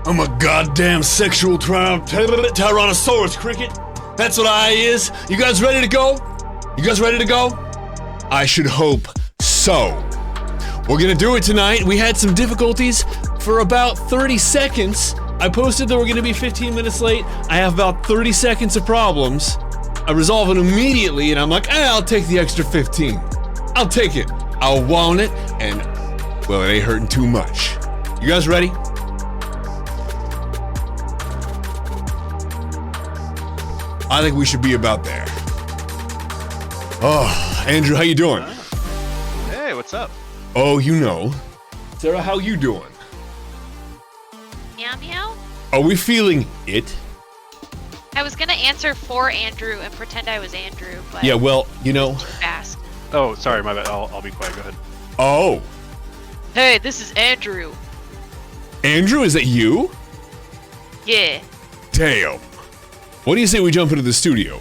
I'm a goddamn sexual Tyrannosaurus cricket. That's what I is. You guys ready to go? You guys ready to go? I should hope so. We're gonna do it tonight. We had some difficulties for about 30 seconds. I posted that we're gonna be 15 minutes late. I have about 30 seconds of problems. I resolve it immediately, and I'm like, I'll take the extra 15. I'll take it. I'll want it, and, well, it ain't hurting too much. You guys ready? I think we should be about there. Oh, Andrew, how you doing? Hey, what's up? Oh, you know. Sarah, how you doing? Meow meow? Are we feeling it? I was gonna answer for Andrew and pretend I was Andrew, but Yeah, well, you know. too fast. Oh, sorry, my bad. I'll be quiet. Go ahead. Oh, Hey, this is Andrew. Andrew, is that you? Yeah. Damn. What do you say we jump into the studio?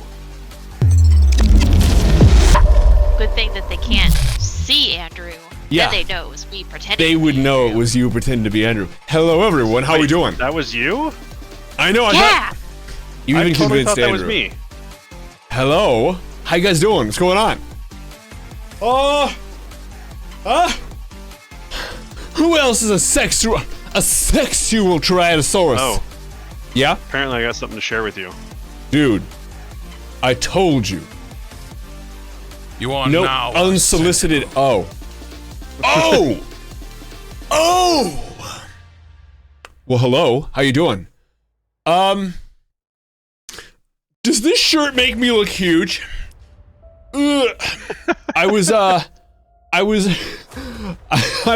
Good thing that they can't see Andrew. Yeah. Then they know it was me pretending. They to be would know it Andrew. was you pretending to be Andrew. Hello, everyone. How we Wait, doing? That was you? I know. I Yeah. thought you I even totally convinced thought that Andrew. was me. Hello. How you guys doing? What's going on? Who else is a sexual Tyrannosaurus? Oh, Yeah, apparently I got something to share with you. dude. I told you. You are No now unsolicited. Oh. Oh. Oh. Well, hello. How you doing? Does this shirt make me look huge? Ugh. I was I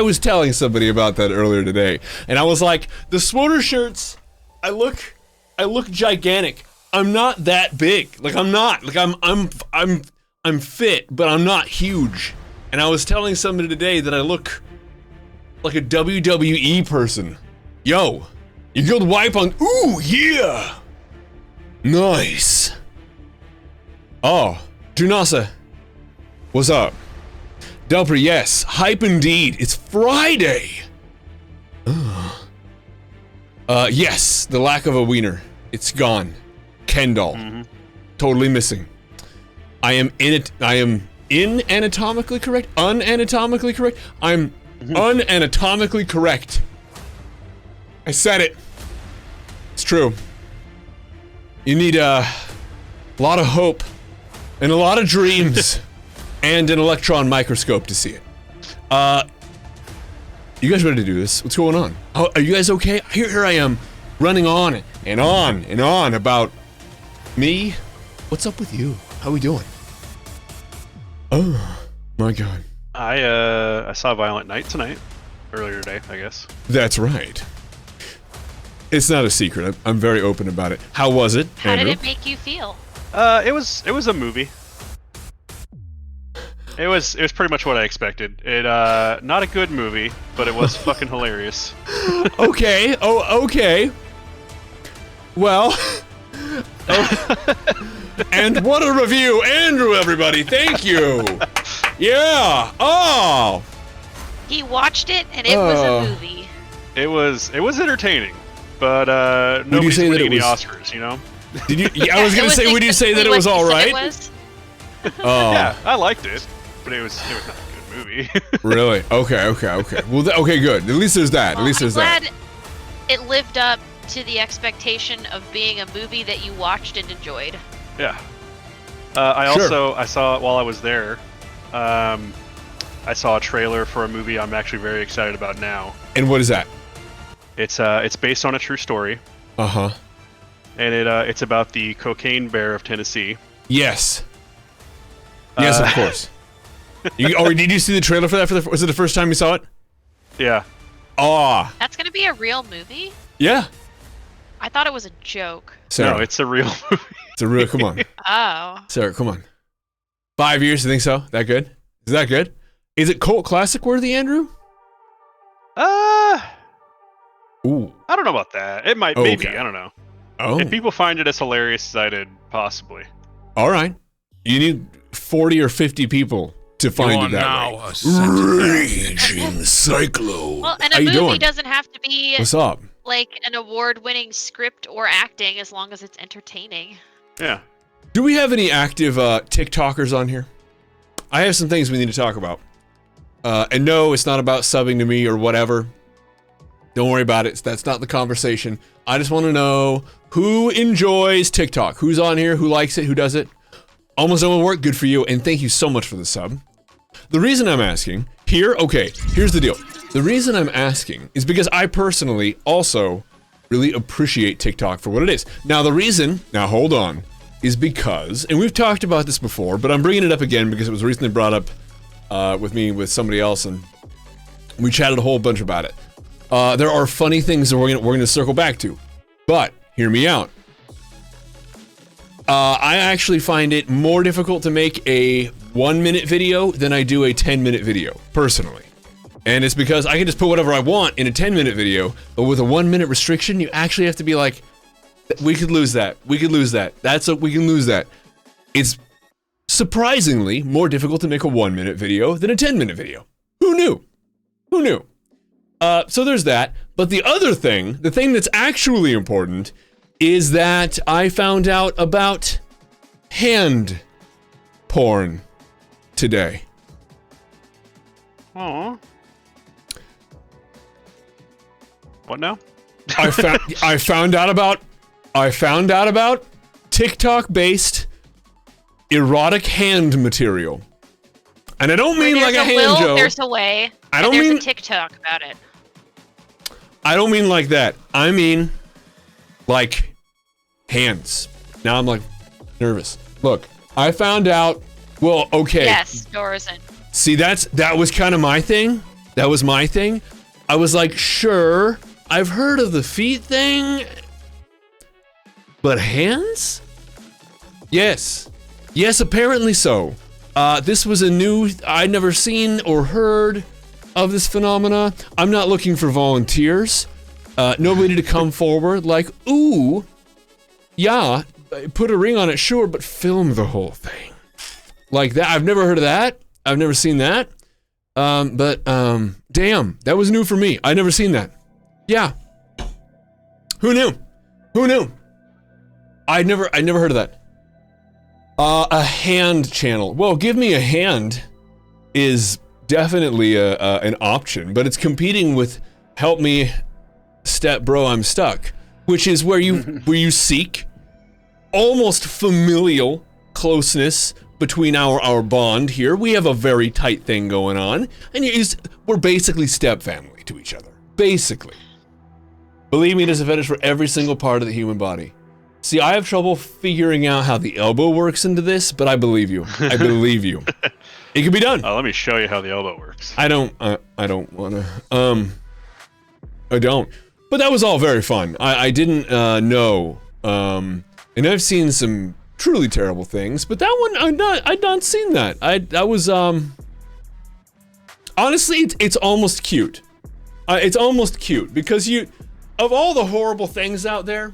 was telling somebody about that earlier today, and I was like, the sweater shirts, I look gigantic. I'm not that big. Like I'm not. Like I'm fit, but I'm not huge. And I was telling somebody today that I look like a WWE person. Yo, you good wipe on? Ooh, yeah. Nice. Oh, Junasa, what's up? Delper, yes, hype indeed. It's Friday. Yes, the lack of a wiener. It's gone. Ken doll. Totally missing. I am in it. I am unanatomically correct. Unanatomically correct. I'm unanatomically correct. I said it. It's true. You need a lot of hope and a lot of dreams and an electron microscope to see it. You guys ready to do this? What's going on? Are you guys okay? Here I am, running on and on and on about me. What's up with you? How we doing? Oh my god. I saw Violent Night tonight, earlier today, I guess. That's right. It's not a secret. I'm very open about it. How was it, How Andrew? did it make you feel? It was a movie. It was pretty much what I expected. It not a good movie, but it was fucking hilarious. Okay. Oh, okay. Well. And what a review, Andrew, everybody. Thank you. Yeah. Oh. He watched it and it was a movie. It was entertaining, but you nobody's say that winning it any was- Oscars, you know? Did you? Yeah, I was gonna say, would you say that it was all right? Oh. Yeah, I liked it, but it was not a good movie. Really? Okay. Well, okay, good. At least there's that. At least there's I'm that. glad it lived up to the expectation of being a movie that you watched and enjoyed. Yeah. I Sure. also I saw while I was there. I saw a trailer for a movie I'm actually very excited about now. And what is that? It's based on a true story, Uh huh. and it's about the cocaine bear of Tennessee. Yes. Yes, of course. Did you see the trailer for that? Was it the first time you saw it? Yeah. Oh. That's gonna be a real movie? Yeah. I thought it was a joke. Sarah, No, it's a real movie. it's a real. Come on, Oh. Sarah. Come on. 5 years. You think so? That good? Is that good? Is it cult classic worthy, Andrew? Ooh. I don't know about that. It might, Okay. maybe. I don't know. Oh. If people find it as hilarious as I did, possibly. All right. You need 40 or 50 people to You find are it that now way. a sentient Raging Cyclo. Well, and How a you movie doing? doesn't have to be What's up? like an award-winning script or acting as long as it's entertaining. Yeah. Do we have any active TikTokers on here? I have some things we need to talk about. And no, it's not about subbing to me or whatever. Don't worry about it. That's not the conversation. I just want to know who enjoys TikTok. Who's on here? Who likes it? Who does it? Almost done with work. Good for you. And thank you so much for the sub. The reason I'm asking here, okay, here's the deal. The reason I'm asking is because I personally also really appreciate TikTok for what it is. Now the reason, now hold on, is because, and we've talked about this before, but I'm bringing it up again because it was recently brought up with me with somebody else, and we chatted a whole bunch about it. There are funny things that we're gonna circle back to, but hear me out. I actually find it more difficult to make a 1-minute video than I do a 10-minute video, personally. And it's because I can just put whatever I want in a 10-minute video, but with a 1-minute restriction, you actually have to be like, we could lose that. We could lose that. We can lose that. It's surprisingly more difficult to make a 1-minute video than a 10-minute video. Who knew? Who knew? So there's that. But the other thing, the thing that's actually important, is that I found out about hand porn today. Aww. What now? I found out about TikTok-based erotic hand material. And I don't mean like a hand joke. There's a way. I don't mean mean a TikTok about it. I don't mean like that. I mean like hands. Now I'm like nervous. Look, I found out. Well, okay. Yes, doors and. See, that was kind of my thing. That was my thing. I was like, sure, I've heard of the feet thing, but hands? Yes. Yes, apparently so. This was a new, I'd never seen or heard of this phenomena. I'm not looking for volunteers. Nobody to come forward like, ooh, yeah, put a ring on it, sure, but film the whole thing. Like that. I've never heard of that. I've never seen that. But damn, that was new for me. I'd never seen that. Yeah. Who knew? Who knew? I'd never heard of that. A hand channel. Well, give me a hand is definitely an option, but it's competing with help me step bro, I'm stuck, which is where you seek almost familial closeness between our bond here. We have a very tight thing going on, and we're basically step family to each other. Basically. Believe me, there's a fetish for every single part of the human body. See, I have trouble figuring out how the elbow works into this, but I believe you. I believe you. It can be done. Let me show you how the elbow works. I don't wanna. I don't. But that was all very fun. I didn't know. And I've seen some truly terrible things, but that one I'd not seen that. I was honestly, it's almost cute. It's almost cute because of all the horrible things out there,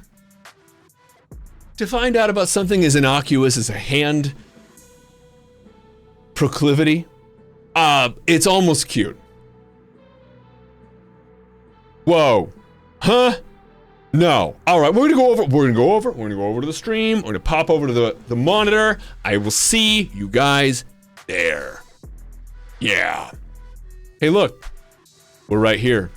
to find out about something as innocuous as a hand proclivity, it's almost cute. Whoa. Huh? No. All right, we're gonna go over to the stream. We're gonna pop over to the monitor. I will see you guys there. Yeah. Hey, look. We're right here.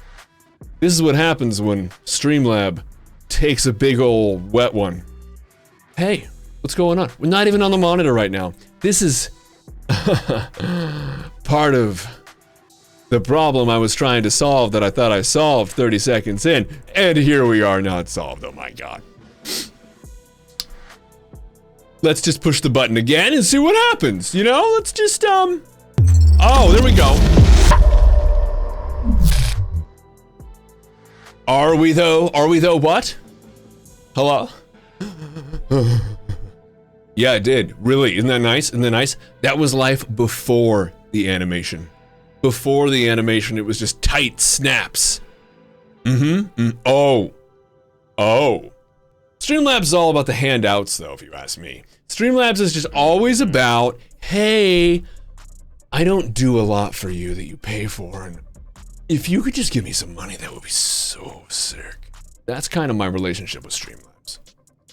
This is what happens when Streamlab takes a big old wet one. Hey, what's going on? We're not even on the monitor right now. This is part of the problem I was trying to solve that I thought I solved 30 seconds in, and here we are not solved. Oh my god. Let's just push the button again and see what happens, you know? Let's just, oh, there we go. Are we though? Are we though what? Hello? Yeah, it did. Really, isn't that nice? Isn't that nice? That was life before the animation. Before the animation, it was just tight snaps. Oh. Streamlabs is all about the handouts, though, if you ask me. Streamlabs is just always about, hey, I don't do a lot for you that you pay for, and if you could just give me some money, that would be so sick. That's kind of my relationship with Streamlabs.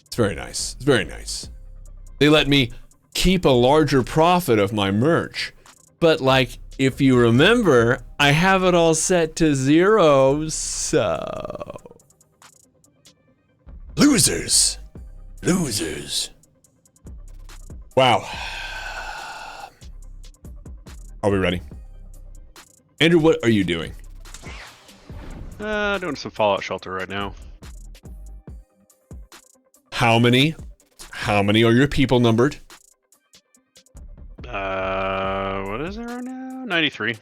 It's very nice. It's very nice. They let me keep a larger profit of my merch. But like, if you remember, I have it all set to 0, so... Losers. Losers. Wow. Are we ready? Andrew, what are you doing? Doing some Fallout Shelter right now. How many are your people numbered? What is it right now? 93.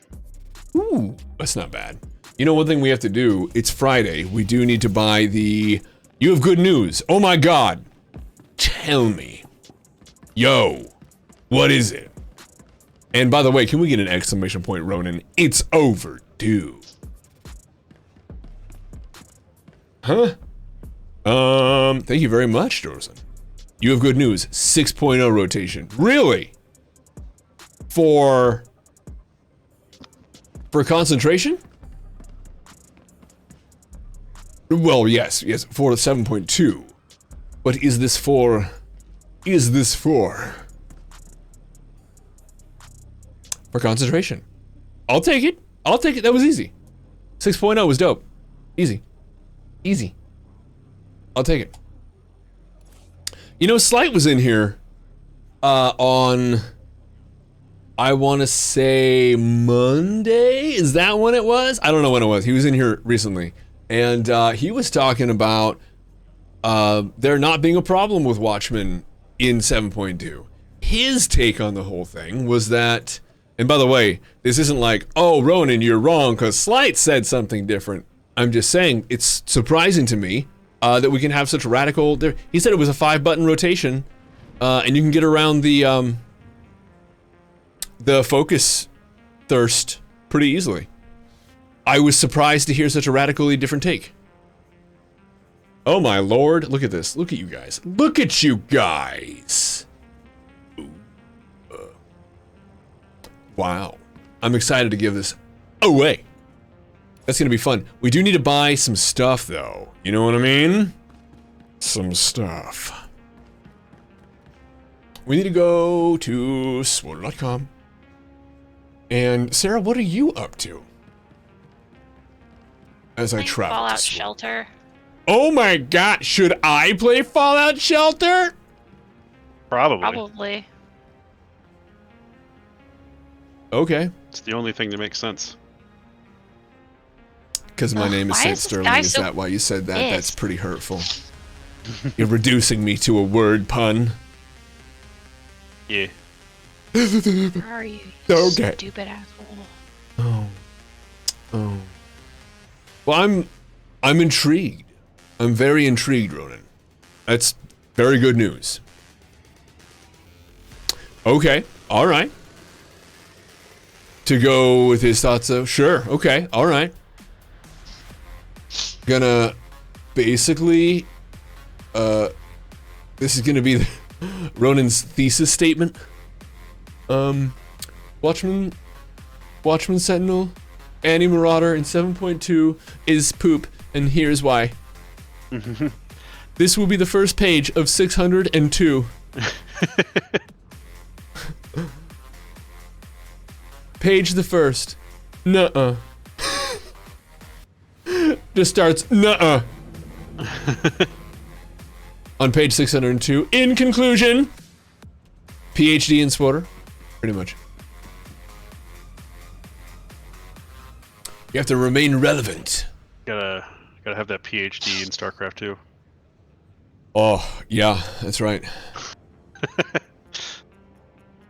Ooh, that's not bad. You know, one thing we have to do, it's Friday. We do need to buy the... You have good news. Oh my god. Tell me. Yo, what is it? And by the way, can we get an exclamation point, Ronan? It's overdue. Huh? Thank you very much, Dorson. You have good news. 6.0 rotation. Really? For concentration? Well, yes, for 7.2. But is this for... For concentration. I'll take it. I'll take it. That was easy. 6.0 was dope. Easy. Easy. I'll take it. You know, Slight was in here on... I want to say Monday? Is that when it was? I don't know when it was. He was in here recently. And he was talking about there not being a problem with Watchmen in 7.2. His take on the whole thing was that, and by the way, this isn't like, oh, Ronan, you're wrong because Slight said something different. I'm just saying it's surprising to me that we can have such radical... He said it was a 5-button rotation, and you can get around the focus thirst pretty easily. I was surprised to hear such a radically different take. Oh my lord, look at this. Look at you guys. Look at you guys. Ooh, wow. I'm excited to give this away. That's gonna be fun. We do need to buy some stuff though. You know what I mean? Some stuff. We need to go to swoter.com. And Sarah, what are you up to? As I travel Fallout to Shelter. Oh my god, should I play Fallout Shelter? Probably. Okay. It's the only thing that makes sense. Because my name is why St. is this Sterling, guy is so that why you said that? That's pissed? pretty hurtful. You're reducing me to a word pun. Yeah. Where are you? You Okay. Stupid asshole. Oh. Well, I'm intrigued. I'm very intrigued, Ronan. That's very good news. Okay, all right. To go with his thoughts of, sure, okay, all right. Gonna basically, this is gonna be Ronan's thesis statement. Watchman Sentinel, Anti-Marauder in 7.2 is poop, and here's why. This will be the first page of 602. Page the first. Nuh-uh. Just starts, nuh-uh. On page 602, in conclusion, PhD in Swoter, pretty much. You have to remain relevant. Gotta have that PhD in StarCraft 2. Oh, yeah, that's right.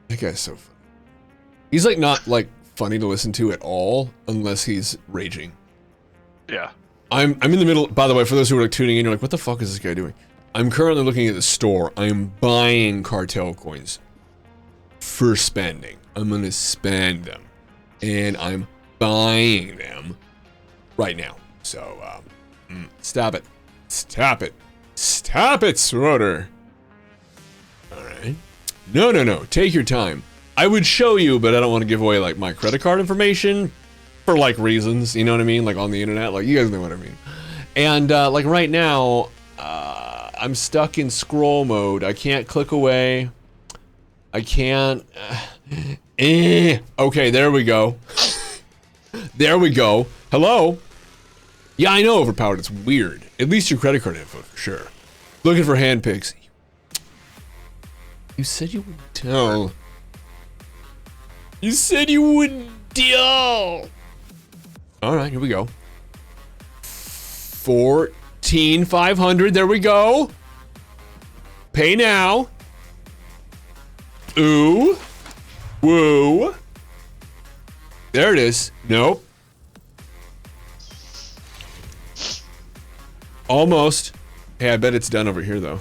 That guy's so funny. He's like not like funny to listen to at all unless he's raging. Yeah. I'm in the middle, by the way, for those who are like tuning in, you're like, what the fuck is this guy doing? I'm currently looking at the store. I'm buying cartel coins for spending. I'm gonna spend them. And I'm buying them right now. So, stop it. Stop it. Stop it, Swoter. Alright. No. Take your time. I would show you, but I don't want to give away, like, my credit card information for, like, reasons. You know what I mean? Like, on the internet. Like, you guys know what I mean. And like right now, I'm stuck in scroll mode. I can't click away. I can't. Okay, there we go. There we go. Hello? Yeah, I know overpowered. It's weird. At least your credit card info for sure. Looking for hand picks. You said you would tell. You said you wouldn't deal. All right, here we go. 14,500. There we go. Pay now. Ooh. Woo. There it is. Nope. Almost. Hey, I bet it's done over here though.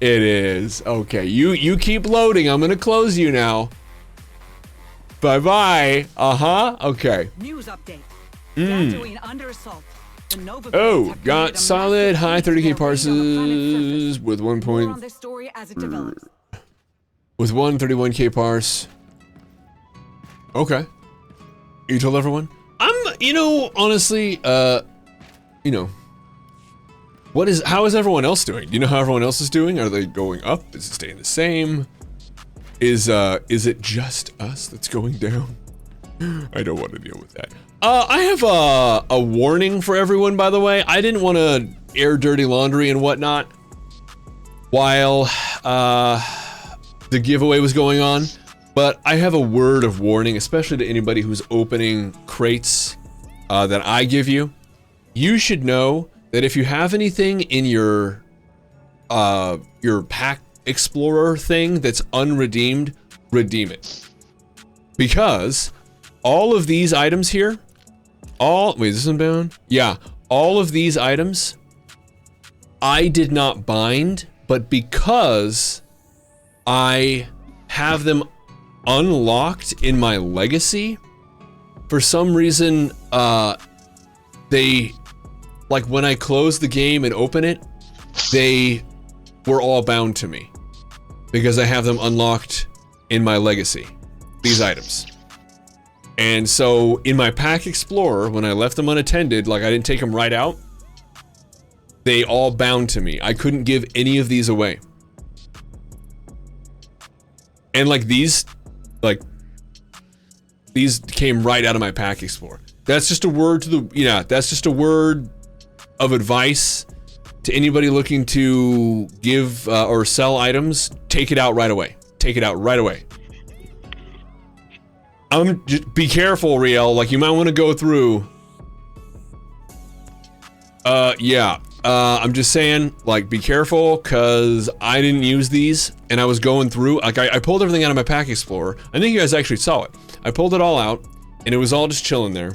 It is. Okay, you keep loading. I'm gonna close you now. Bye-bye. Uh-huh. Okay. News update. Tatooine under assault. The Nova Oh, have got created a solid massive high fleet 30k of their raid on the planet's parses surface. with More on this story as it develops. 131k parse. Okay. You told everyone? Honestly, how is everyone else doing? Do you know how everyone else is doing? Are they going up? Is it staying the same? Is it just us that's going down? I don't want to deal with that. I have a warning for everyone, by the way. I didn't want to air dirty laundry and whatnot while the giveaway was going on, but I have a word of warning, especially to anybody who's opening crates that I give you. You should know that if you have anything in your pack explorer thing that's unredeemed, redeem it. Because all of these items here, wait, is this one bound? Yeah, all of these items I did not bind, but because I have them unlocked in my legacy, for some reason, they, like when I close the game and open it, they were all bound to me because I have them unlocked in my legacy, these items. And so in my pack explorer, when I left them unattended, like I didn't take them right out, they all bound to me. I couldn't give any of these away. And like these came right out of my pack explorer. That's just a word to the, that's just a word of advice to anybody looking to give or sell items. Take it out right away. Take it out right away. Just be careful, Riel. Like you might want to go through. I'm just saying, like, be careful, cause I didn't use these, and I was going through. Like, I pulled everything out of my pack explorer. I think you guys actually saw it. I pulled it all out, and it was all just chilling there.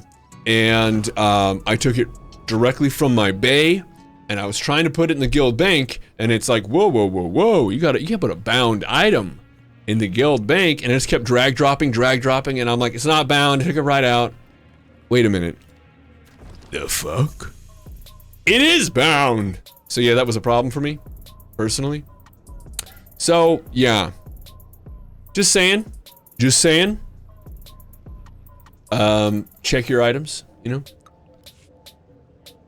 And I took it directly from my bay, and I was trying to put it in the guild bank, and it's like, whoa, whoa, whoa, whoa! You gotta put a bound item in the guild bank, and it just kept drag dropping, and I'm like, it's not bound. I took it right out. Wait a minute. The fuck? It is bound. So yeah, that was a problem for me, personally. So yeah, just saying. Check your items.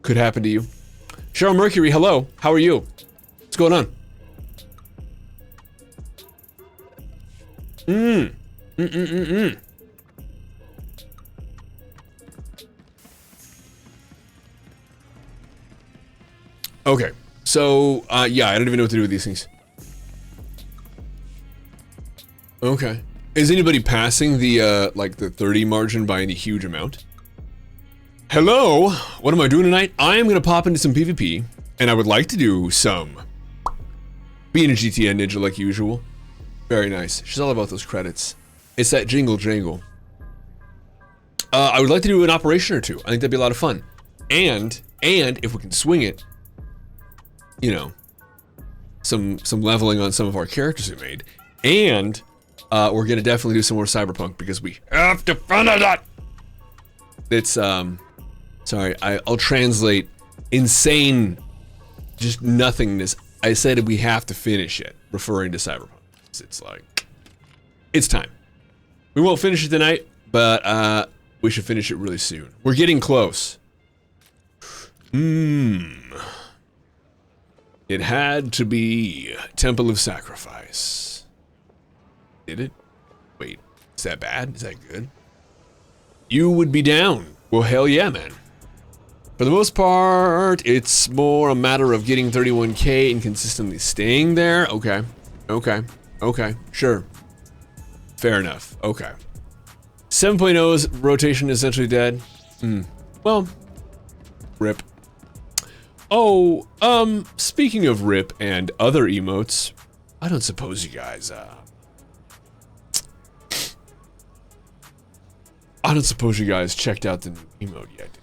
Could happen to you. Cheryl Mercury, hello. How are you? What's going on? Okay, so, yeah, I don't even know what to do with these things. Okay. Is anybody passing the, like, the 30 margin by any huge amount? Hello, what am I doing tonight? I am gonna pop into some PvP, and I would like to do some being a GTN ninja like usual. Very nice. She's all about those credits. It's that jingle jangle. I would like to do an operation or two. I think that'd be a lot of fun. And if we can swing it, some leveling on some of our characters we made. And we're gonna definitely do some more Cyberpunk because we have to finish it. It's sorry, I'll translate insane, just nothingness. I said we have to finish it, referring to Cyberpunk. It's like, it's time. We won't finish it tonight, but we should finish it really soon. We're getting close. It had to be Temple of Sacrifice. Did it? Wait, is that bad? Is that good? You would be down. Well, hell yeah, man. For the most part, it's more a matter of getting 31K and consistently staying there. Okay, okay, okay, sure. Fair enough, okay. 7.0's rotation is essentially dead. Well, rip. Oh, speaking of rip and other emotes, I don't suppose you guys, checked out the new emote yet.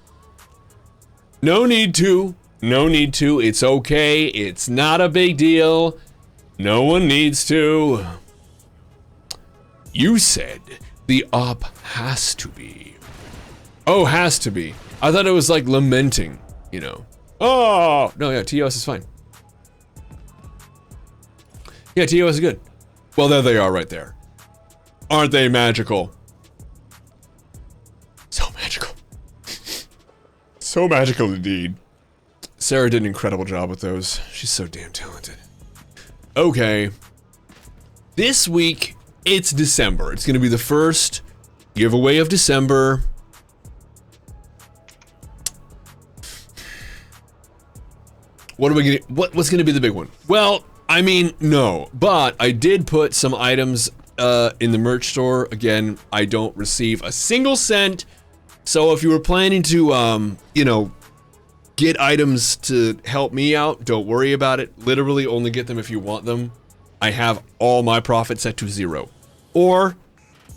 No need to. No need to. It's okay. It's not a big deal. No one needs to. You said the op has to be. Oh, has to be. I thought it was like lamenting, you know. Oh! No, yeah, TOS is fine. Yeah, TOS is good. Well, there they are right there. Aren't they magical? So magical. So magical indeed. Sarah did an incredible job with those. She's so damn talented. Okay. This week, it's December. It's gonna be the first giveaway of December. What are we gonna, what's gonna be the big one? Well, I mean, no, but I did put some items in the merch store. Again, I don't receive a single cent. So if you were planning to, you know, get items to help me out, don't worry about it. Literally only get them if you want them. I have all my profit set to 0. Or,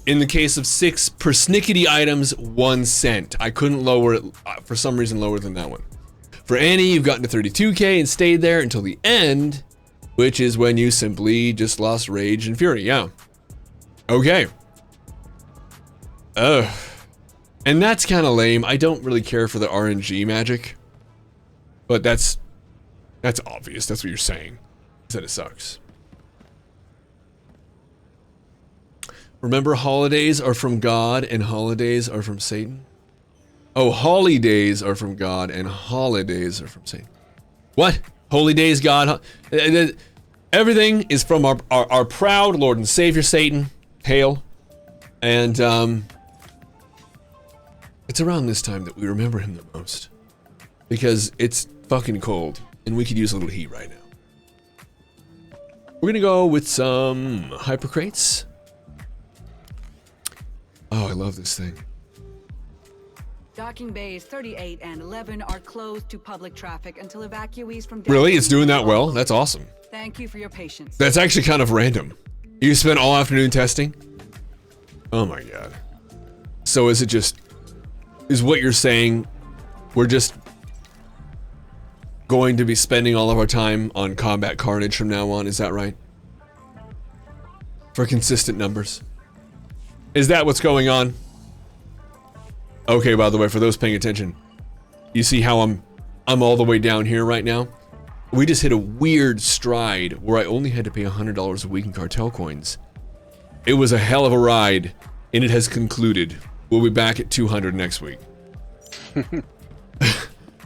in the case of 6 persnickety items, 1 cent. I couldn't lower it, for some reason, lower than that one. For Annie, you've gotten to 32K and stayed there until the end, which is when you simply just lost Rage and Fury, yeah. Okay. Ugh. And that's kind of lame. I don't really care for the RNG magic. But that's obvious. That's what you're saying. Is that it sucks. Remember, holidays are from God and holidays are from Satan? Oh, holidays are from God and holidays are from Satan. What? Holy days, God? Everything is from our proud Lord and Savior Satan. Hail. And, it's around this time that we remember him the most. Because it's fucking cold, and we could use a little heat right now. We're gonna go with some hypercrates. Oh, I love this thing. Docking bays 38 and 11 are closed to public traffic until evacuees from... Really? It's doing that well? That's awesome. Thank you for your patience. That's actually kind of random. You spent all afternoon testing? Oh my god. So is it just... Is what you're saying, we're just going to be spending all of our time on Combat Carnage from now on, is that right? For consistent numbers. Is that what's going on? Okay, by the way, for those paying attention, you see how I'm all the way down here right now? We just hit a weird stride where I only had to pay $100 a week in cartel coins. It was a hell of a ride, and it has concluded. We'll be back at 200 next week.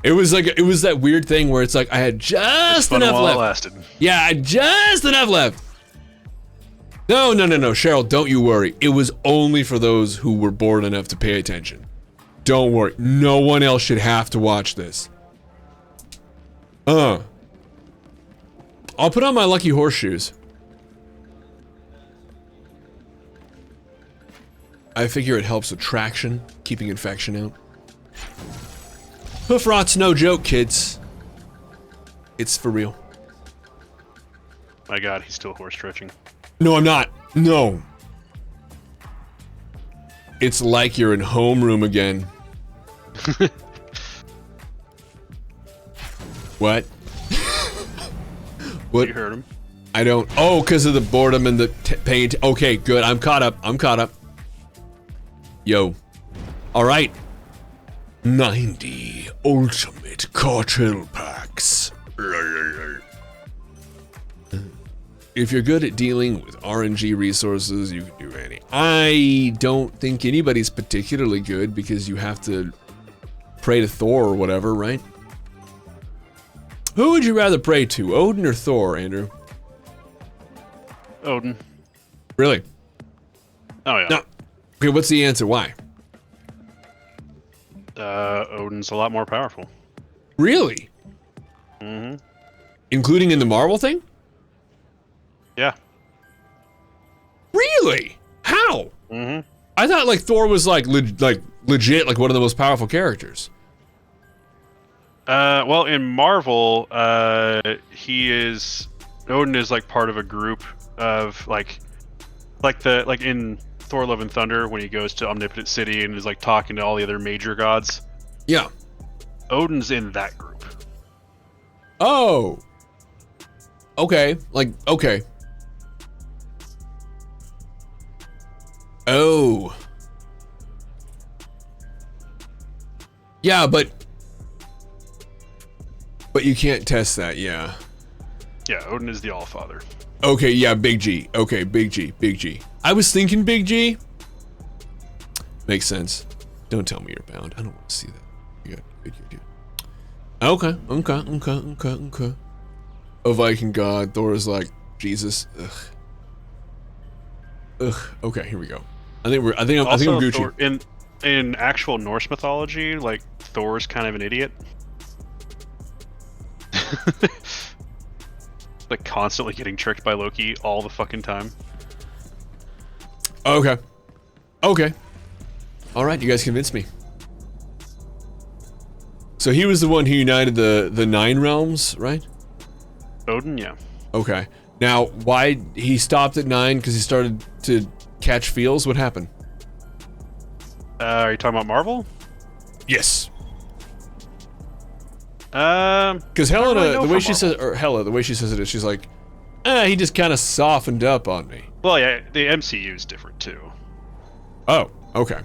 It was that weird thing where it's like I had just enough left. Lasted. Yeah, I had just enough left. No, Cheryl, don't you worry. It was only for those who were bored enough to pay attention. Don't worry. No one else should have to watch this. I'll put on my lucky horseshoes. I figure it helps with traction, keeping infection out. Hoof rot's no joke, kids. It's for real. My god, he's still horse stretching. No, I'm not. No. It's like you're in homeroom again. What? What? You heard him. I don't. Oh, because of the boredom and the pain. Okay, good. I'm caught up. Yo. Alright. 90 ultimate cartel packs. If you're good at dealing with RNG resources, you can do any. I don't think anybody's particularly good because you have to pray to Thor or whatever, right? Who would you rather pray to, Odin or Thor, Andrew? Odin. Really? Oh yeah. No. Okay, what's the answer? Why? Odin's a lot more powerful. Really? Mm-hmm. Including in the Marvel thing? Yeah. Really? How? Mm-hmm. I thought like Thor was like legit like one of the most powerful characters. Well, in Marvel, Odin is like part of a group of like in Thor: Love and Thunder when he goes to Omnipotent City and is like talking to all the other major gods. Yeah. Odin's in that group. Oh. Okay. Like, okay. Oh. Yeah, but you can't test that, yeah. Yeah, Odin is the Allfather. Okay, yeah, Big G. Okay, Big G, Big G. I was thinking Big G. Makes sense. Don't tell me you're bound. I don't want to see that. Good. Okay. A Viking god. Thor is like Jesus. Ugh. Okay, here we go. I think I'm Gucci. Thor, in actual Norse mythology, like Thor's kind of an idiot. Like constantly getting tricked by Loki all the fucking time. Okay. All right, you guys convinced me. So he was the one who united the 9 realms, right? Odin, yeah. Okay. Now, why he stopped at 9? Because he started to catch feels. What happened? Are you talking about Marvel? Yes. Because Helena, the way she says, or Hela, the way she says it is, she's like, he just kind of softened up on me. Well, yeah, the MCU is different too. Oh, okay.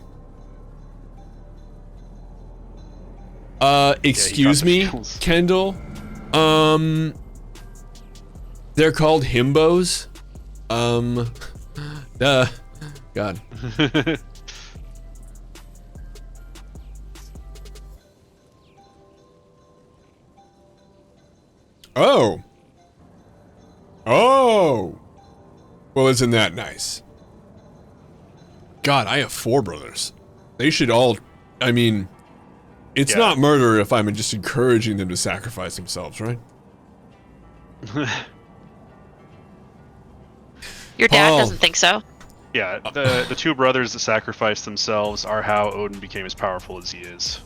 Excuse me, feels. Kendall. They're called himbos. God. Oh. Well, isn't that nice? God, I have 4 brothers. They should all, I mean, it's not murder if I'm just encouraging them to sacrifice themselves, right? Your dad Paul. doesn't think so. Yeah, the 2 brothers that sacrificed themselves are how Odin became as powerful as he is.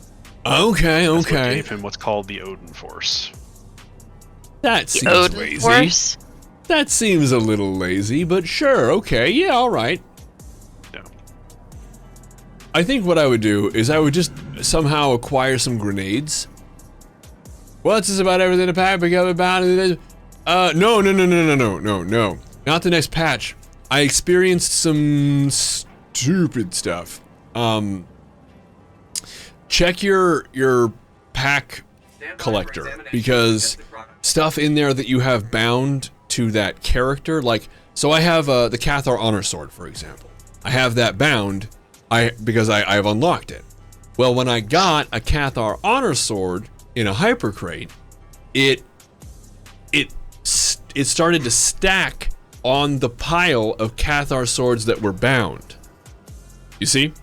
Okay. That's what gave him what's called the Odin Force. That seems Odin lazy. Force. That seems a little lazy, but sure, okay, yeah, all right. Yeah. I think what I would do is I would just somehow acquire some grenades. Well, that's just about everything to pack together about it. No. Not the next patch. I experienced some stupid stuff. Check your pack collector, because stuff in there that you have bound to that character, like, so I have the Cathar Honor Sword, for example. I have that bound because I've unlocked it. Well, when I got a Cathar Honor Sword in a hyper crate, it started to stack on the pile of Cathar swords that were bound. You see?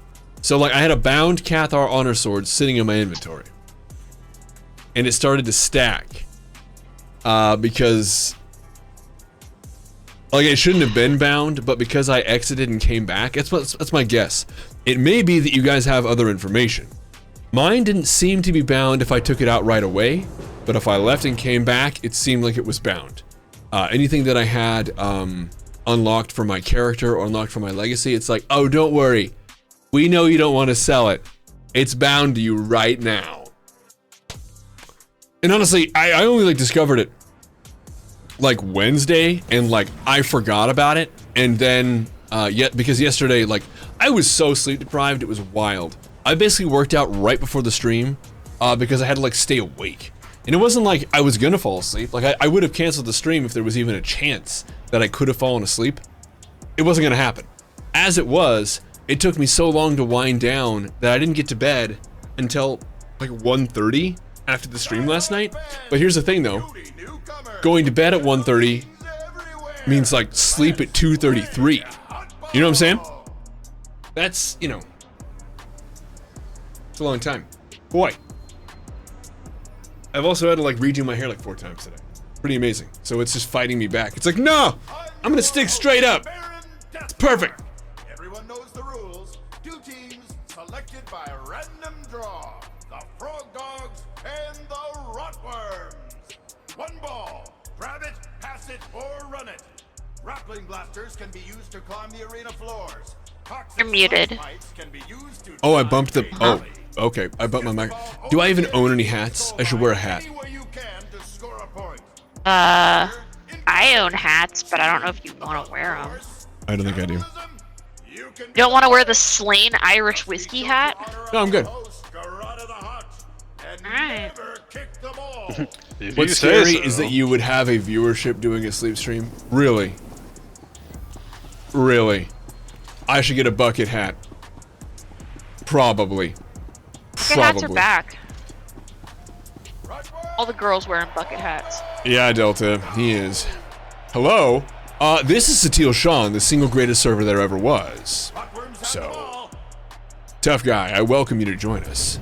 So like I had a bound Cathar Honor Sword sitting in my inventory. And it started to stack. Because like it shouldn't have been bound, but because I exited and came back, that's my guess. It may be that you guys have other information. Mine didn't seem to be bound if I took it out right away, but if I left and came back, it seemed like it was bound. Anything that I had unlocked for my character or unlocked for my legacy, it's like, oh, don't worry. We know you don't want to sell it. It's bound to you right now. And honestly, I only like discovered it like Wednesday, and like I forgot about it, and then because yesterday, like I was so sleep deprived, it was wild. I basically worked out right before the stream because I had to like stay awake. And it wasn't like I was gonna fall asleep. Like I would have canceled the stream if there was even a chance that I could have fallen asleep. It wasn't gonna happen. As it was, it took me so long to wind down that I didn't get to bed until like 1:30. after the stream last night. But here's the thing though. Going to bed at 1:30 means like sleep at 2:33. You know what I'm saying? That's, you know, it's a long time. Boy. I've also had to like redo my hair like 4 times today. Pretty amazing. So it's just fighting me back. It's like, no! I'm gonna stick straight up. It's perfect. Everyone knows the rules. 2 teams selected by random draw. The Frog Dogs and the Rotworms. 1 ball. Grab it, pass it, or run it. Grappling blasters can be used to climb the arena floors. Toxic You're muted. spikes can be used to Oh, I bumped the. drive Oh, a okay. I bumped my mic. Do I even own any hats? I should wear a hat. any way you can to score a point. I own hats, but I don't know if you want to wear them. I don't think I do. You can You don't want to wear the Slain Irish Whiskey hat? No, I'm good. Alright. If What's you say scary so. is that you would have a viewership doing a sleep stream. Really? Really? I should get a bucket hat. Probably. Bucket hats are back. All the girls wearing bucket hats. Yeah, Delta. He is. Hello? This is Satil Sean, the single greatest server there ever was. So, tough guy, I welcome you to join us.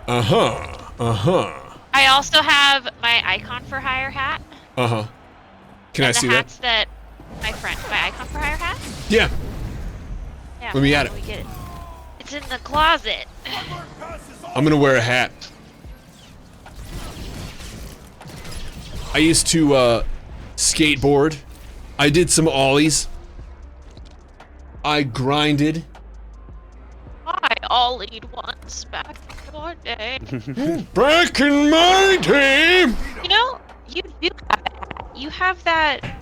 Uh-huh. Uh-huh. I also have my Icon for Hire hat. Uh-huh. Can I And see the that? hats that my Icon for Hire hat? Yeah. Yeah. Let me at it. We get it. It's in the closet. I'm gonna wear a hat. I used to, skateboard. I did some ollies. I grinded. I ollied once back in the day. Back in my time! You know, you do have that hat. You have that,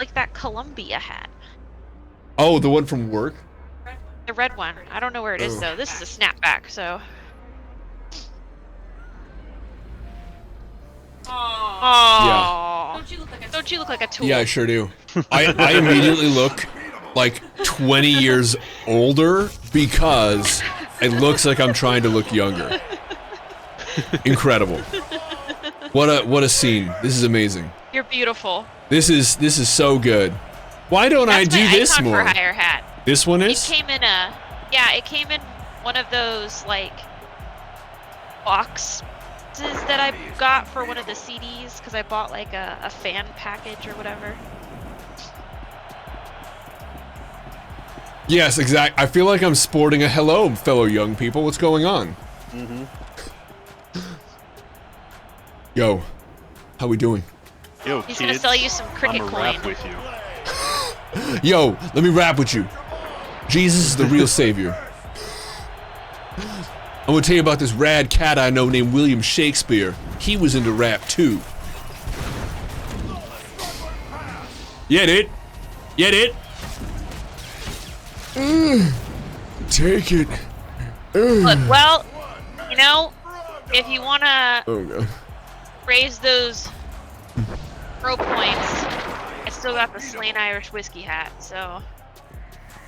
like that Columbia hat. Oh, the one from work? The red one. I don't know where it is Oh. though. This is a snapback, so. Aww. Don't you look like a tool? Yeah, I sure do. I immediately look like 20 years older because it looks like I'm trying to look younger. Incredible. What a scene. This is amazing. You're beautiful. This is so good. Why don't I That's do my this Icon more? for Hire hat. This one It is? came in it came in one of those like boxes that I got for one of the CDs because I bought like a fan package or whatever. Yes, exact. I feel like I'm sporting a hello, fellow young people. What's going on? Yo, how we doing? Yo, He's kids, gonna sell you some cricket I'm a coin. rap with you. Yo, let me rap with you. Jesus is the real savior. I'm gonna tell you about this rad cat I know named William Shakespeare. He was into rap too. Yeah, dude. Yeah, dude. Take it. Look, well, you know, if you wanna Oh god. raise those pro points, I still got the Slain Irish Whiskey hat, so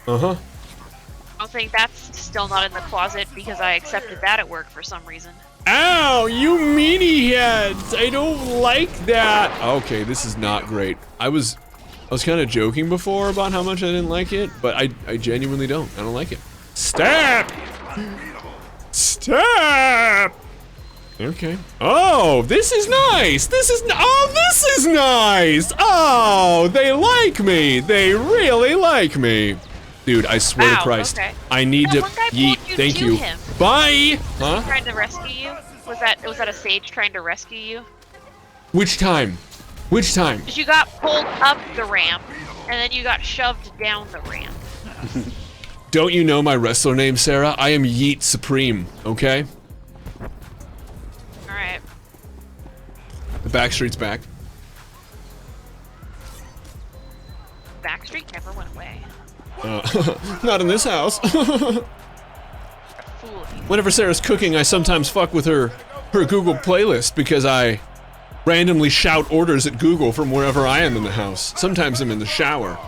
Uh-huh. I don't think that's still not in the closet because I accepted that at work for some reason. Ow, you meanie heads! I don't like that. Okay, this is not great. I was kind of joking before about how much I didn't like it, but I genuinely don't. I don't like it. Stop! Stop! Okay. Oh, this is nice. This is nice. Oh, they like me. They really like me. Dude, I swear Wow, to Christ, okay. I need Yeah, to one guy yeet. pulled you Thank to you. him. Bye. Huh? Trying to rescue you? Was that a sage trying to rescue you? Which time? Which time? Because you got pulled up the ramp, and then you got shoved down the ramp. Don't you know my wrestler name, Sarah? I am Yeet Supreme, okay? Alright. The Backstreet's back. Backstreet never went away. Not in this house. Fool of you. Whenever Sarah's cooking, I sometimes fuck with her Google playlist because I randomly shout orders at Google from wherever I am in the house. Sometimes I'm in the shower.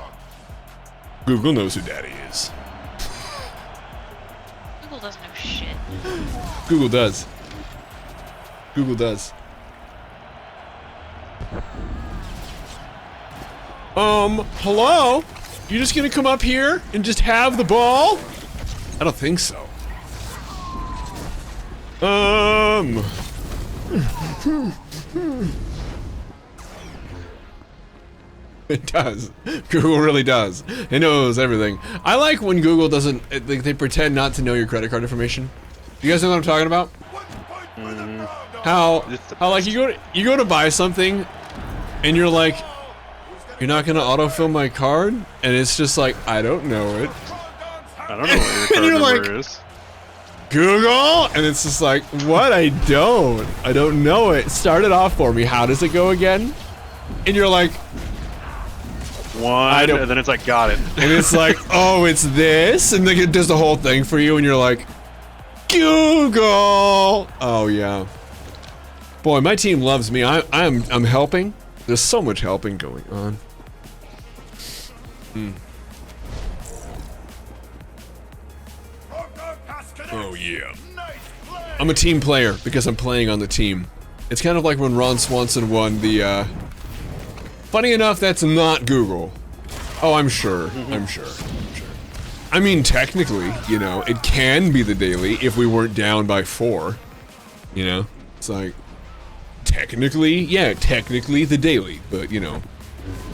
Google knows who Daddy is. Google doesn't know shit. Google does. Google does. Hello? You just gonna come up here and just have the ball? I don't think so. It does. Google really does. It knows everything. I like when Google doesn't, they pretend not to know your credit card information. You guys know what I'm talking about? How like you go to buy something and you're like, you're not gonna autofill my card? And it's just like, I don't know it. I don't know what your card number is. Google? And it's just like, what? I don't know it. Start it off for me. How does it go again? And you're like, one, and then it's like, got it. And it's like, oh, it's this? And then it does the whole thing for you, and you're like, Google! Oh, yeah. Boy, my team loves me. I'm helping. There's so much helping going on. Oh, yeah. I'm a team player because I'm playing on the team. It's kind of like when Ron Swanson won the, Funny enough, that's not Google. Oh, I'm sure. I'm sure. I mean, technically, you know, it can be the daily if we weren't down by 4. You know? It's like, technically, yeah, technically the daily, but, you know.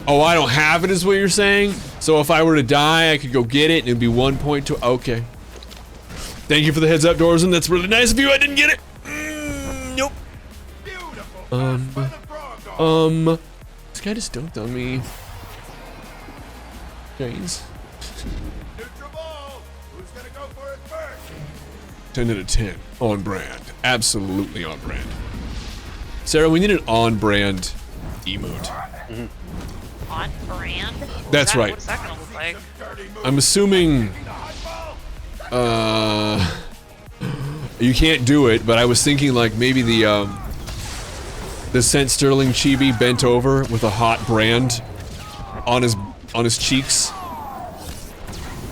Oh, I don't have it is what you're saying? So if I were to die, I could go get it and it'd be 1.2. Okay. Thank you for the heads up, Dorzen. That's really nice of you. I didn't get it. Nope. This guy just dunked on me. Guys. 10 out of 10. On brand. Absolutely on brand. Sarah, we need an on brand emote. On brand? That's right. What's that gonna look like? I'm assuming you can't do it, but I was thinking like maybe the Cent Sterling chibi bent over with a hot brand on his cheeks.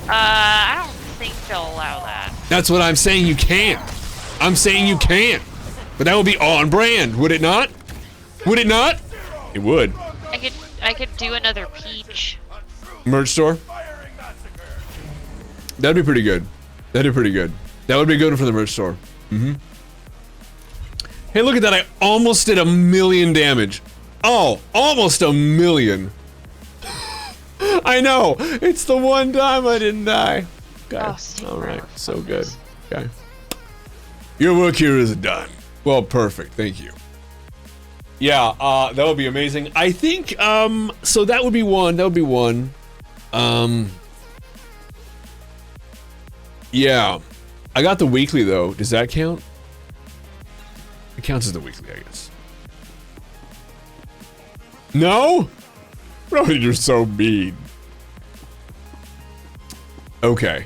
I don't think they'll allow that. That's what I'm saying. You can't. I'm saying you can't. But that would be on brand, would it not? Would it not? It would. I could do another Peach. Merch store? That'd be pretty good. That'd be pretty good. That would be good for the merch store. Hey, look at that. I almost did 1,000,000 damage. Oh, almost 1,000,000. I know. It's the one time I didn't die. Okay. All right. So good. Okay. Your work here is done. Well, perfect. Thank you. Yeah, that would be amazing. I think, so that would be one. That would be one. Yeah. I got the weekly, though. Does that count? It counts as the weekly, I guess. No? Bro, you're so mean. Okay.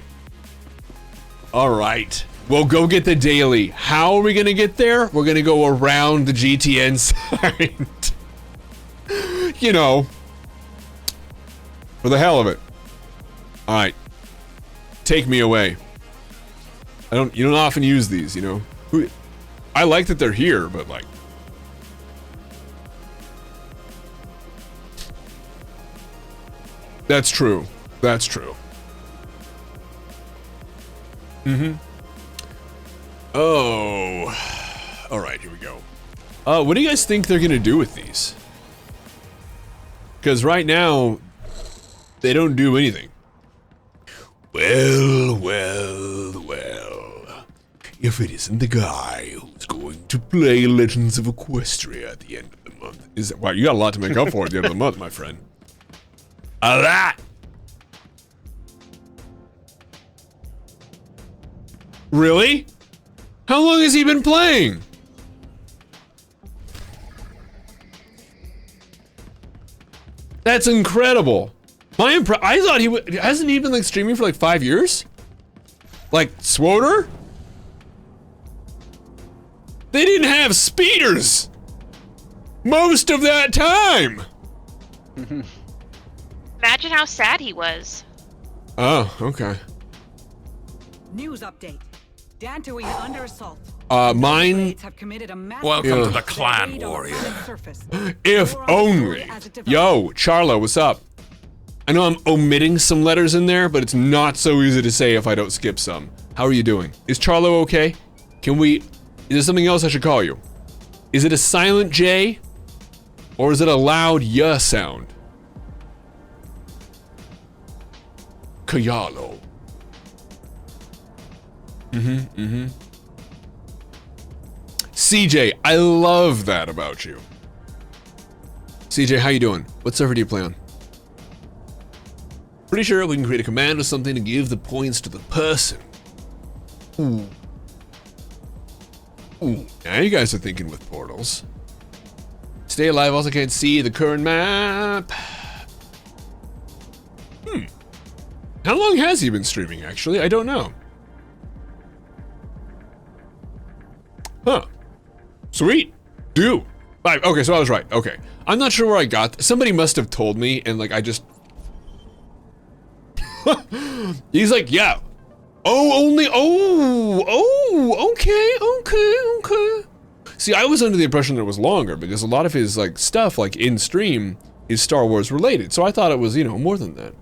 Alright. Well, go get the daily. How are we gonna get there? We're gonna go around the GTN site. You know. For the hell of it. Alright. Take me away. You don't often use these, you know? I like that they're here, but like... That's true. That's true. Oh. Alright, here we go. What do you guys think they're gonna do with these? Because right now, they don't do anything. Well. If it isn't the guy who's going to play Legends of Equestria at the end of the month. Wow, you got a lot to make up for at the end of the month, my friend. A lot! Really? How long has he been playing? That's incredible. I thought hasn't he been like streaming for like 5 years? Like Swoder? They didn't have speeders most of that time. Imagine how sad he was. Oh, okay. News update. Dantooine under assault. Mine, Blades have committed a massive Welcome to breach the of clan, radar warrior. planet surface. if More on the only. story as it develops. Yo, Charlo, what's up? I know I'm omitting some letters in there, but it's not so easy to say if I don't skip some. How are you doing? Is Charlo okay? Is there something else I should call you? Is it a silent J? Or is it a loud Y sound? Kayalo. CJ, I love that about you. CJ, how you doing? What server do you play on? Pretty sure we can create a command or something to give the points to the person. Ooh. Ooh, now you guys are thinking with portals. Stay alive, also can't see the current map. How long has he been streaming, actually? I don't know. Huh. Sweet. Do. Okay, so I was right. Okay. I'm not sure where I got. Somebody must have told me, and like I just. He's like, yeah. Okay. See, I was under the impression that it was longer because a lot of his like stuff, like in stream, is Star Wars related. So I thought it was, more than that.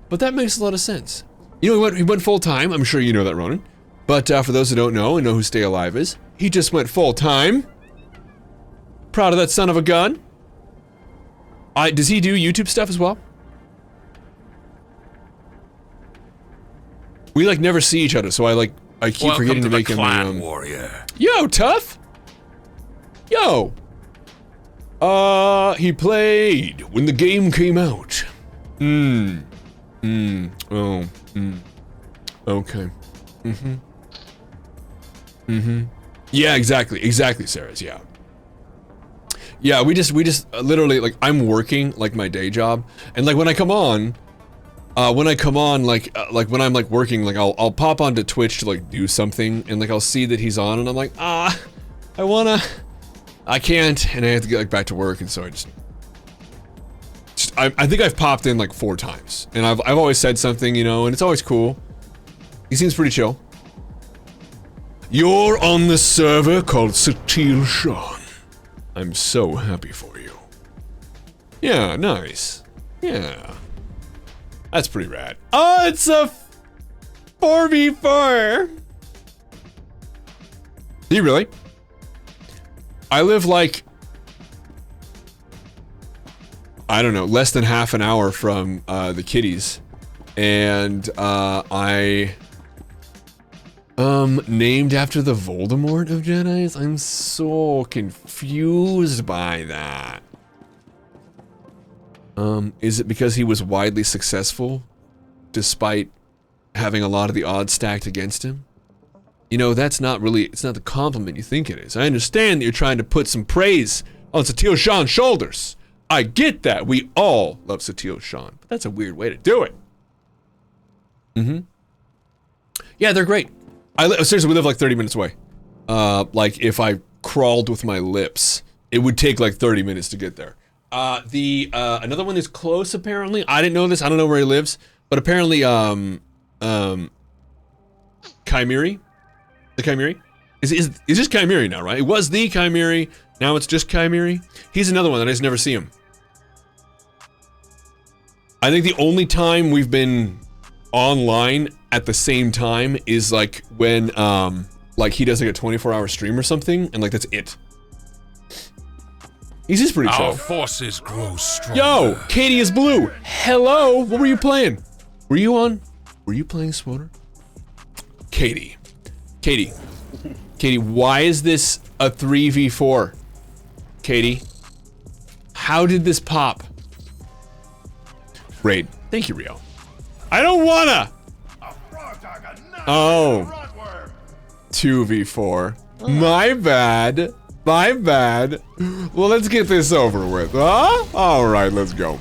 But that makes a lot of sense. He went full time. I'm sure you know that, Ronan. But for those who don't know and know who Stay Alive is, he just went full time. Proud of that son of a gun. Does he do YouTube stuff as well? We like never see each other, so I keep Welcome forgetting to the make him clan, warrior. Yo, Tough. Yo. He played when the game came out. Okay. Yeah, exactly, Sarah's, yeah. Yeah, we just literally, like, I'm working, like, my day job, and, like, when I come on, like when I'm, like, working, like, I'll pop onto Twitch to, like, do something, and, like, I'll see that he's on, and I'm like, I can't, and I have to get, like, back to work, and so I think I've popped in, like, 4 times, and I've always said something, and it's always cool. He seems pretty chill. You're on the server called Satil Sean. I'm so happy for you. Yeah, nice. Yeah. That's pretty rad. Oh, it's a 4v4. Do you really? I live like, I don't know, less than half an hour from the kiddies. And I named after the Voldemort of Jedis? I'm so confused by that. Is it because he was widely successful despite having a lot of the odds stacked against him? That's not really, it's not the compliment you think it is. I understand that you're trying to put some praise on Satil Sean's shoulders. I get that. We all love Satil Sean, but that's a weird way to do it. Yeah, they're great. Seriously, we live like 30 minutes away. Like if I crawled with my lips, it would take like 30 minutes to get there. Another one is close apparently. I didn't know this. I don't know where he lives, but apparently, Chimeri? The Chimeri? It's just Chimeri now, right? It was the Chimeri. Now it's just Chimeri. He's another one that I just never see him. I think the only time we've been online at the same time is like when like he does like a 24-hour stream or something, and like that's it. He's just pretty chill. Our forces grow stronger. Yo, Katie is blue. Hello, what were you playing? Were you playing Swoner? Katie, why is this a 3v4? Katie, how did this pop? Raid, thank you, Rio. I don't wanna. Oh, 2v4. My bad. Well, let's get this over with, huh? All right, let's go.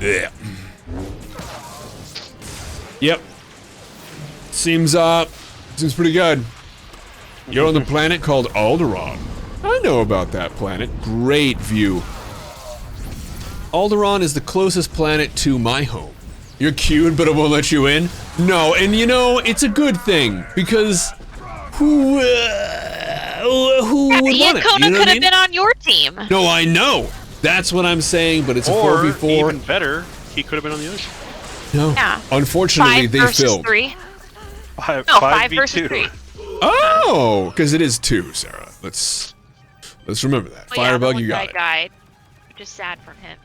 Yeah. Yep. Seems pretty good. You're on the planet called Alderaan. I know about that planet. Great view. Alderaan is the closest planet to my home. You're cute, but it won't let you in? No, and you know, it's a good thing, because who would want it? Iacona You know what could I have mean? been on your team. No, I know. That's what I'm saying, but it's a Or 4v4. even better, he could have been on the other side. No. Yeah. Unfortunately, 5 they versus filled. 3. Five, No, 5 5v2. versus 3. Oh, because it is 2, Sarah. Let's remember that. Oh, yeah, the Firebug, one you guy got it. died. Just sad for him.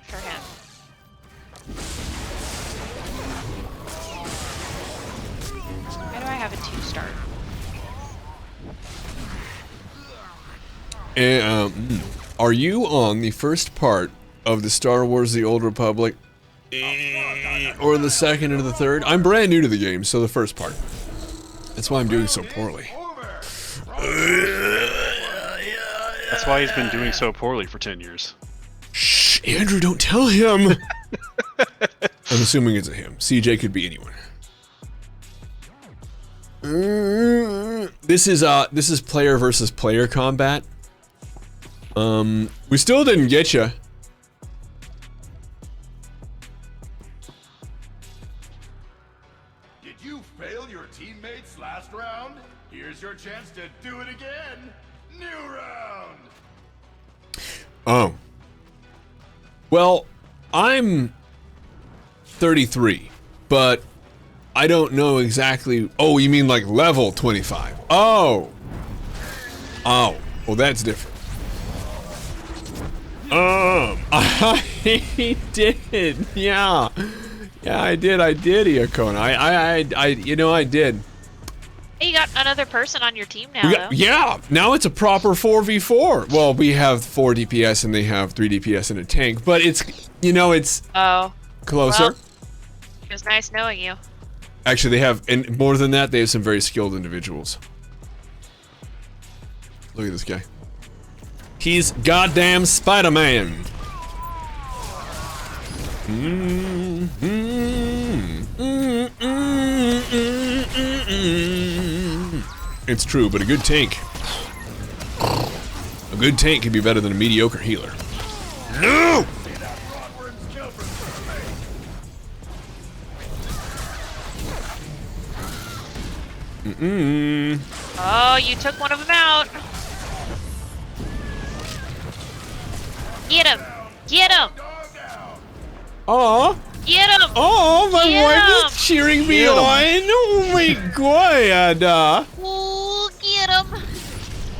Why do I have a 2-star? And, are you on the first part of the Star Wars: The Old Republic, or the second or the third? I'm brand new to the game, so the first part. That's why I'm doing so poorly. That's why he's been doing so poorly for 10 years. Shh, Andrew, don't tell him. I'm assuming it's a him. CJ could be anyone. This is player versus player combat. We still didn't get you. Did you fail your teammates last round? Here's your chance to do it again. New round. Oh. Well, I'm 33, but I don't know exactly. Oh, you mean like level 25? Oh. Oh. Well, that's different. I did. Yeah. Yeah, I did, Iacona. I did. Hey, you got another person on your team now, though. Yeah, now it's a proper 4v4. Well, we have 4 DPS and they have 3 DPS and a tank, but it's, it's Oh. closer. Well, it was nice knowing you. Actually, they have, and more than that, they have some very skilled individuals. Look at this guy. He's goddamn Spider-Man. It's true, but a good tank can be better than a mediocre healer. No! Oh, you took one of them out. Get him! Get him! Aw! Get him! Oh, my Get wife him! is cheering me on. Oh my god. Ooh, get him!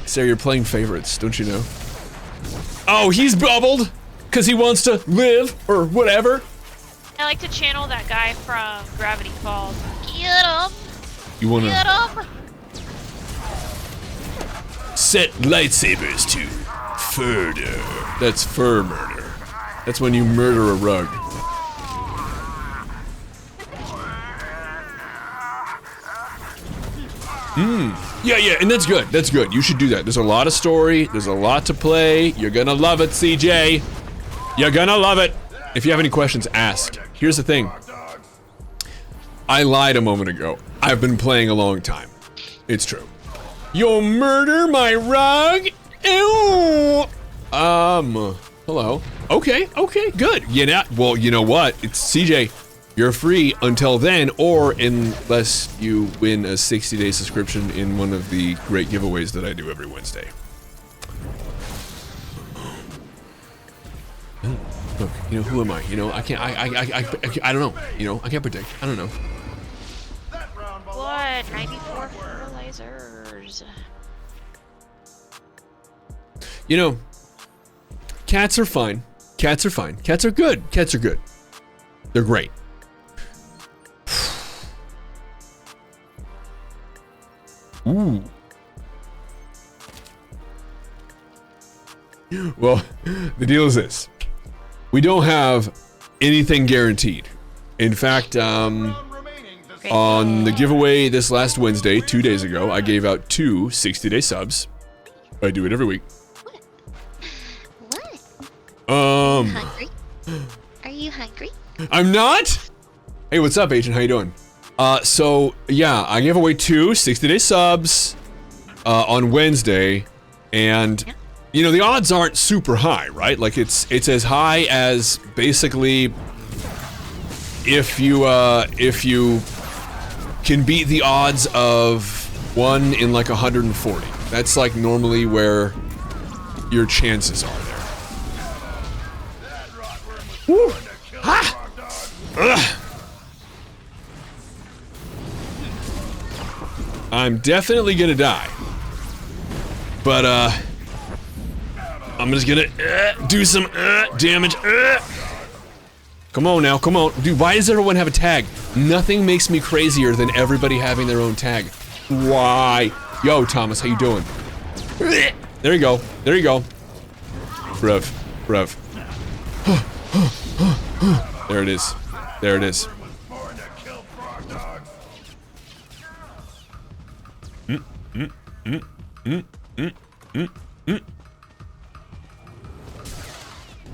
Sarah, you're playing favorites, don't you know? Oh, he's bubbled because he wants to live or whatever. I like to channel that guy from Gravity Falls. Get him! You wanna Get him! set lightsabers to further. That's fur murder. That's when you murder a rug. Yeah, and that's good. That's good. You should do that. There's a lot of story. There's a lot to play. You're gonna love it, CJ. You're gonna love it. If you have any questions, ask. Here's the thing. I lied a moment ago. I've been playing a long time. It's true. You'll murder my rug? Ew. Hello. Okay, good. Well, you know what? It's CJ. You're free until then, or unless you win a 60-day subscription in one of the great giveaways that I do every Wednesday. Look, who am I? I can't, I don't know. I can't predict. I don't know. What? 94 fertilizers. Cats are fine. Cats are fine. Cats are good. Cats are good. They're great. Ooh. Well, the deal is this. We don't have anything guaranteed. In fact, on the giveaway this last Wednesday, 2 days ago, I gave out 2 60-day subs. I do it every week. What? Hungry? Are you hungry? I'm not? Hey, what's up, Agent? How you doing? So, yeah, I gave away 2 60-day subs on Wednesday, and, the odds aren't super high, right? Like, it's as high as basically if you can beat the odds of 1 in like 140. That's like normally where your chances are there. Woo! Ha! Ugh. I'm definitely gonna die. But I'm just gonna do some damage. Come on now, come on. Dude, why does everyone have a tag? Nothing makes me crazier than everybody having their own tag. Why? Yo, Thomas, how you doing? There you go. There you go. Rev. Rev. There it is. There it is.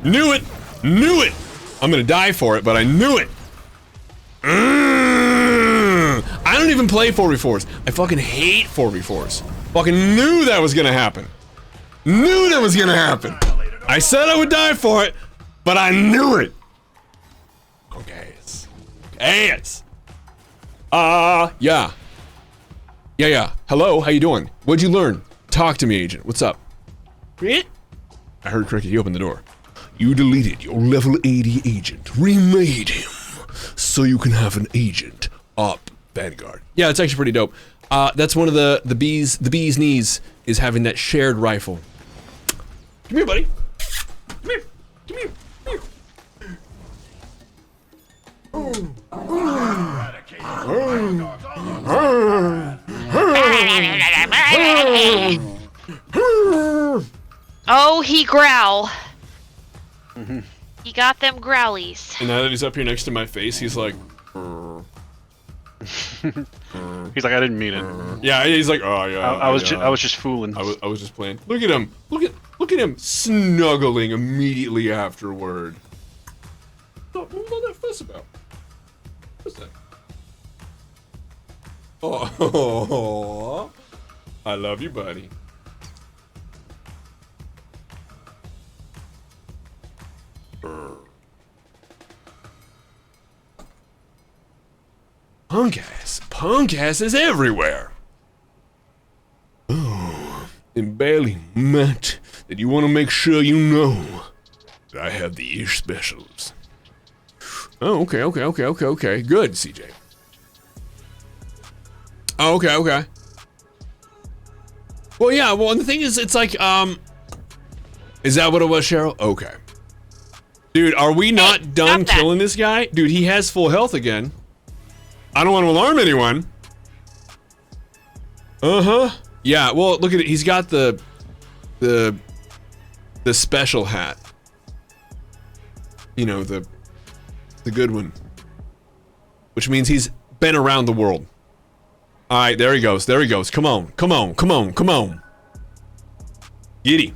Knew it! Knew it! I'm gonna die for it, but I knew it! I don't even play 4v4s. I fucking hate 4v4s. Fucking knew that was gonna happen. Knew that was gonna happen. I said I would die for it, but I knew it. Okay. Yes. Yeah. Yeah. Hello, how you doing? What'd you learn? Talk to me, agent. What's up? I heard Cricket. He opened the door. You deleted your level 80 agent. Remade him. So you can have an agent up Vanguard. Yeah, it's actually pretty dope. That's one of the bee's knees is having that shared rifle. Come here, buddy. Come here. Come here. Oh, he growl. He got them growlies. And now that he's up here next to my face, he's like... He's like, I didn't mean it. Yeah, he's like, oh yeah. I was just fooling. I was just playing. Look at him. Look at him snuggling immediately afterward. What was all that fuss about? What's that? Oh, I love you, buddy. Punk ass is everywhere. Oh, and Bailey, Matt, that you want to make sure you know that I have the ish specials. Oh, okay. Good, CJ. Oh, okay. Well, yeah, and the thing is, it's like, is that what it was, Cheryl? Okay. Dude, are we not done killing this guy? Dude, he has full health again. I don't want to alarm anyone. Yeah, well, look at it. He's got the special hat. You know, the good one. Which means he's been around the world. Alright, there he goes. Come on. Giddy.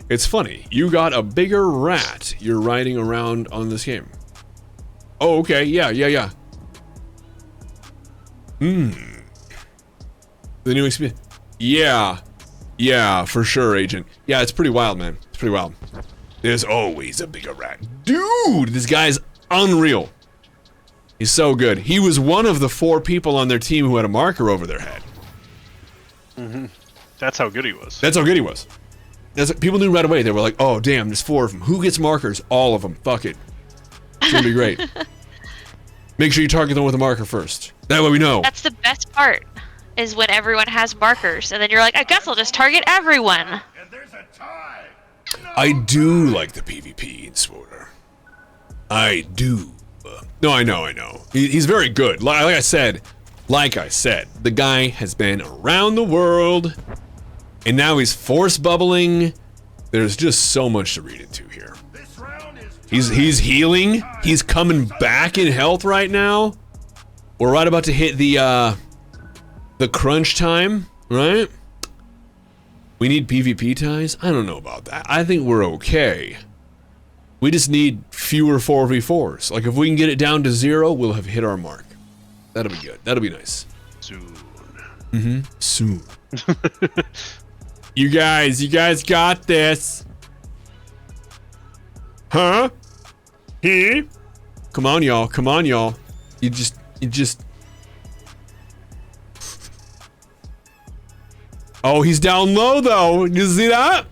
It's funny. You got a bigger rat you're riding around on this game. Oh, okay. Yeah. The new experience. Yeah, for sure, Agent. Yeah, it's pretty wild, man. It's pretty wild. There's always a bigger rat. Dude, this guy's unreal. He's so good. He was one of the 4 people on their team who had a marker over their head. That's how good he was. People knew right away. They were like, oh, damn, there's 4 of them. Who gets markers? All of them. Fuck it. It's gonna be great. Make sure you target them with a marker first. That way we know. That's the best part, is when everyone has markers, and then you're like, I guess I'll just target everyone. And there's a tie. I do like the PvP in SWTOR. I do. No, I know. He's very good. Like I said, the guy has been around the world, and now he's force bubbling. There's just so much to read into here. This round is He's healing. He's coming back in health right now. We're right about to hit the crunch time, right? We need PvP ties? I don't know about that. I think we're okay. We just need fewer 4v4s. Like, if we can get it down to 0, we'll have hit our mark. That'll be good. That'll be nice. Soon. Soon. You guys got this. Huh? He? Come on, y'all. Come on, y'all. You just. Oh, he's down low, though. You see that?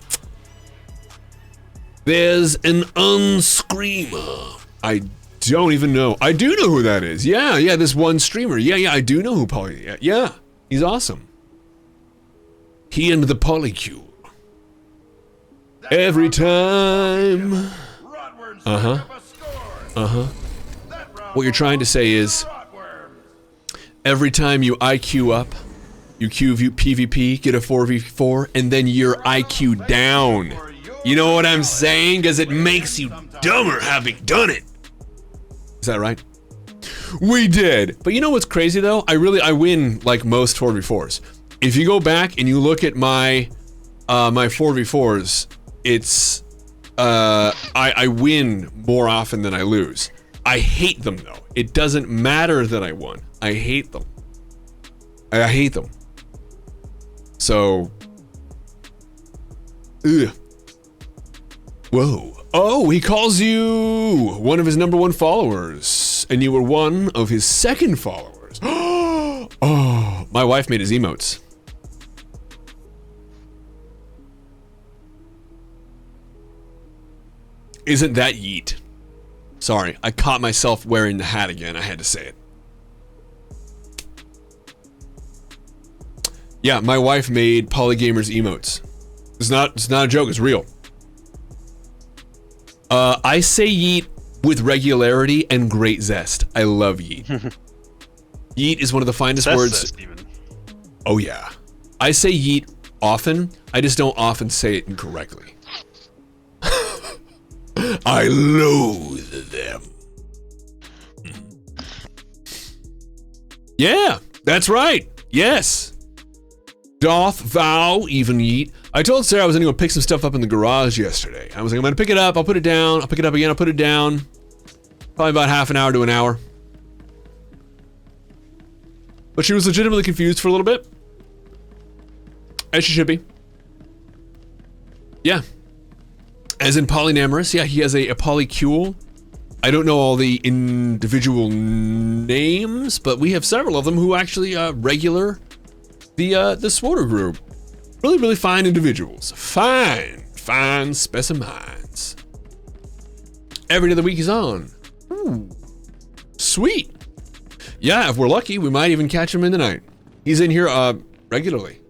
There's an unscreamer. I don't even know. I do know who that is. Yeah, this one streamer. Yeah, I do know who Poly. Yeah, he's awesome. He and the Polycule. Every time. What you're trying to say is, every time you IQ up, you PvP, get a 4v4, and then you're IQ down. You know what I'm saying? Because it makes you dumber having done it. Is that right? We did. But you know what's crazy though? I win like most 4v4s. If you go back and you look at my 4v4s, it's I win more often than I lose. I hate them though. It doesn't matter that I won. I hate them. I hate them. So, ugh. Whoa. Oh, he calls you one of his #1 followers, and you were one of his second followers. Oh, my wife made his emotes. Isn't that yeet? Sorry, I caught myself wearing the hat again. I had to say it. Yeah, my wife made Polygamer's emotes. It's not a joke, it's real. I say yeet with regularity and great zest. I love yeet. Yeet is one of the finest words. Oh yeah. I say yeet often, I just don't often say it incorrectly. I loathe them. Yeah, that's right. Yes. Doth thou even yeet? I told Sarah I was gonna go pick some stuff up in the garage yesterday. I was like, I'm gonna pick it up, I'll put it down, I'll pick it up again, I'll put it down. Probably about half an hour to an hour. But she was legitimately confused for a little bit. As she should be. Yeah. As in polynamorous, yeah, he has a polycule. I don't know all the individual names, but we have several of them who actually regular the Swoder group. Really, really fine individuals. Fine specimens. Every day of the week he's on. Ooh, sweet. Yeah, if we're lucky, we might even catch him in the night. He's in here regularly.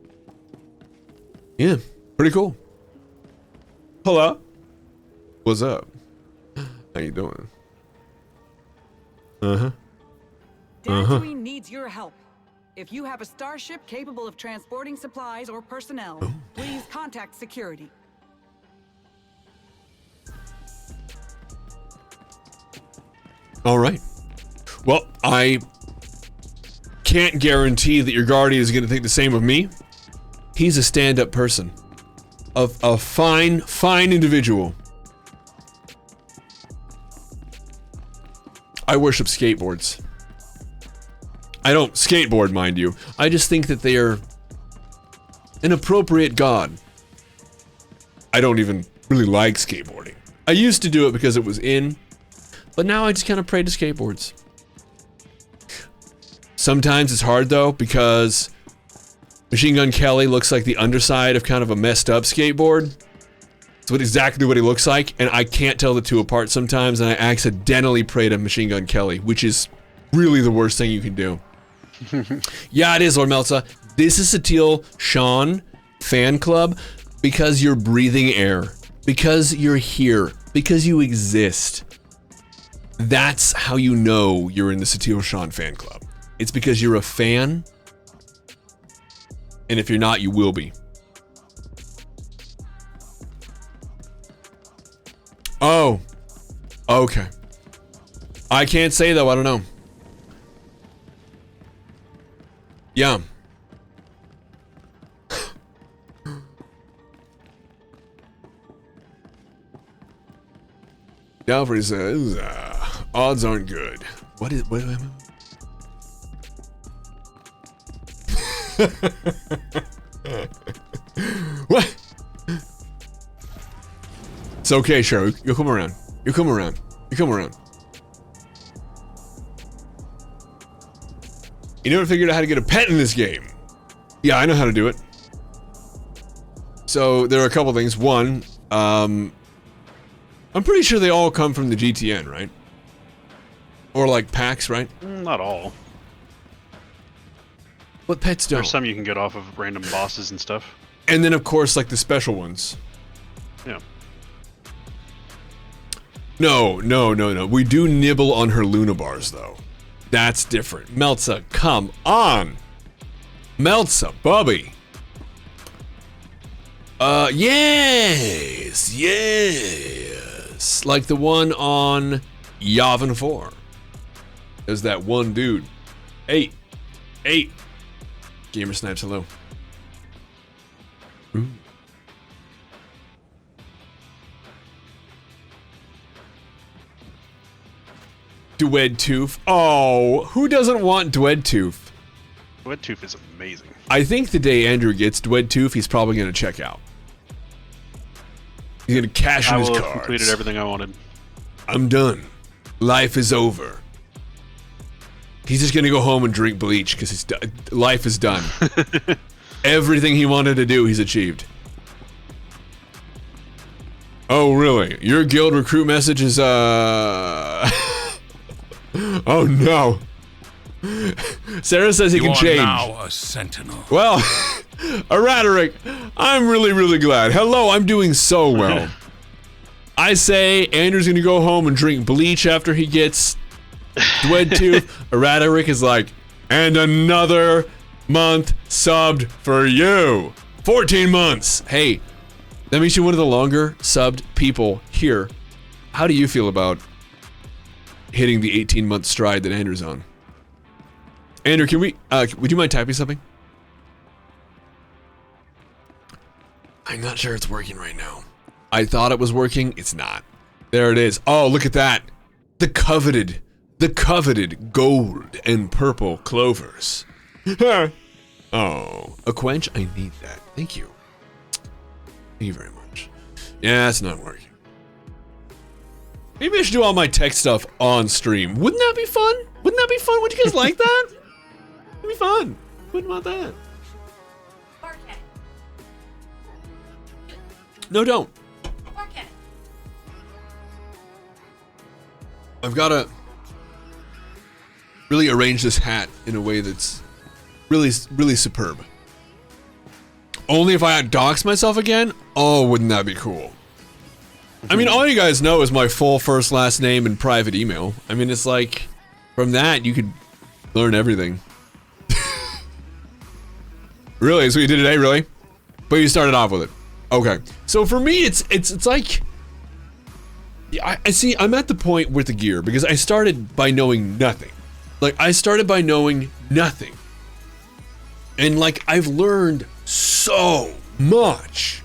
Yeah, pretty cool. Hello. What's up? How you doing? Dantooine needs your help. If you have a starship capable of transporting supplies or personnel, please contact security. All right. Well, I can't guarantee that your guardian is going to think the same of me. He's a stand-up person. A fine individual. I worship skateboards. I don't skateboard, mind you. I just think that they are an appropriate god. I don't even really like skateboarding. I used to do it because it was in, but now I just kind of pray to skateboards. Sometimes it's hard though, because Machine Gun Kelly looks like the underside of kind of a messed up skateboard. It's exactly what he looks like, and I can't tell the two apart sometimes, and I accidentally pray to Machine Gun Kelly, which is really the worst thing you can do. Yeah, it is, Lord Melza. This is Satil Sean fan club because you're breathing air, because you're here, because you exist. That's how you know you're in the Satil Sean fan club. It's because you're a fan, and if you're not, you will be. Oh, okay. I can't say though, I don't know. Yeah. Dalfrey says, odds aren't good. What? What? It's okay, Cheryl. You'll come around. You come around. You come around. You never figured out how to get a pet in this game. Yeah, I know how to do it. So there are a couple things. One, I'm pretty sure they all come from the GTN, right? Or like packs, right? Not all. What pets don't? There's some you can get off of random bosses and stuff. And then of course like the special ones. Yeah. No. We do nibble on her Luna bars though. That's different. Meltza, come on. Meltza, Bubby. Yes. Like the one on Yavin 4. There's that one dude. 8. Gamer Snipes, hello. Ooh. Dwedtooth. Oh, who doesn't want Dwedtooth? Dwedtooth is amazing. I think the day Andrew gets Dwedtooth, he's probably going to check out. He's going to cash in his I will cards. have completed everything I wanted. I'm done. Life is over. He's just going to go home and drink bleach because his life is done. Everything he wanted to do, he's achieved. Oh, really? Your guild recruit message is, Oh, no. Sarah says he can change. You are now a sentinel. Well, Aradaric, I'm really, really glad. Hello, I'm doing so well. I say Andrew's gonna go home and drink bleach after he gets Dwedtooth. Aradaric is like, and another month subbed for you. 14 months. Hey, that makes you one of the longer subbed people here. How do you feel about hitting the 18-month stride that Andrew's on? Andrew, can we, would you mind typing something? I'm not sure it's working right now. I thought it was working, it's not. There it is. Oh, look at that. The coveted gold and purple clovers. Oh, a quench? I need that. Thank you. Thank you very much. Yeah, it's not working. Maybe I should do all my tech stuff on stream. Wouldn't that be fun? Wouldn't that be fun? Would you guys like that? It'd be fun. Wouldn't want that. No, don't. I've got to really arrange this hat in a way that's really, really superb. Only if I dox myself again? Oh, wouldn't that be cool? I mean, all you guys know is my full first, last name and private email. I mean, it's like, from that, you could learn everything. Really? That's what you did today, really? But you started off with it. Okay. So for me, it's like, I see, I'm at the point with the gear because I started by knowing nothing. Like, I started by knowing nothing. And like, I've learned so much.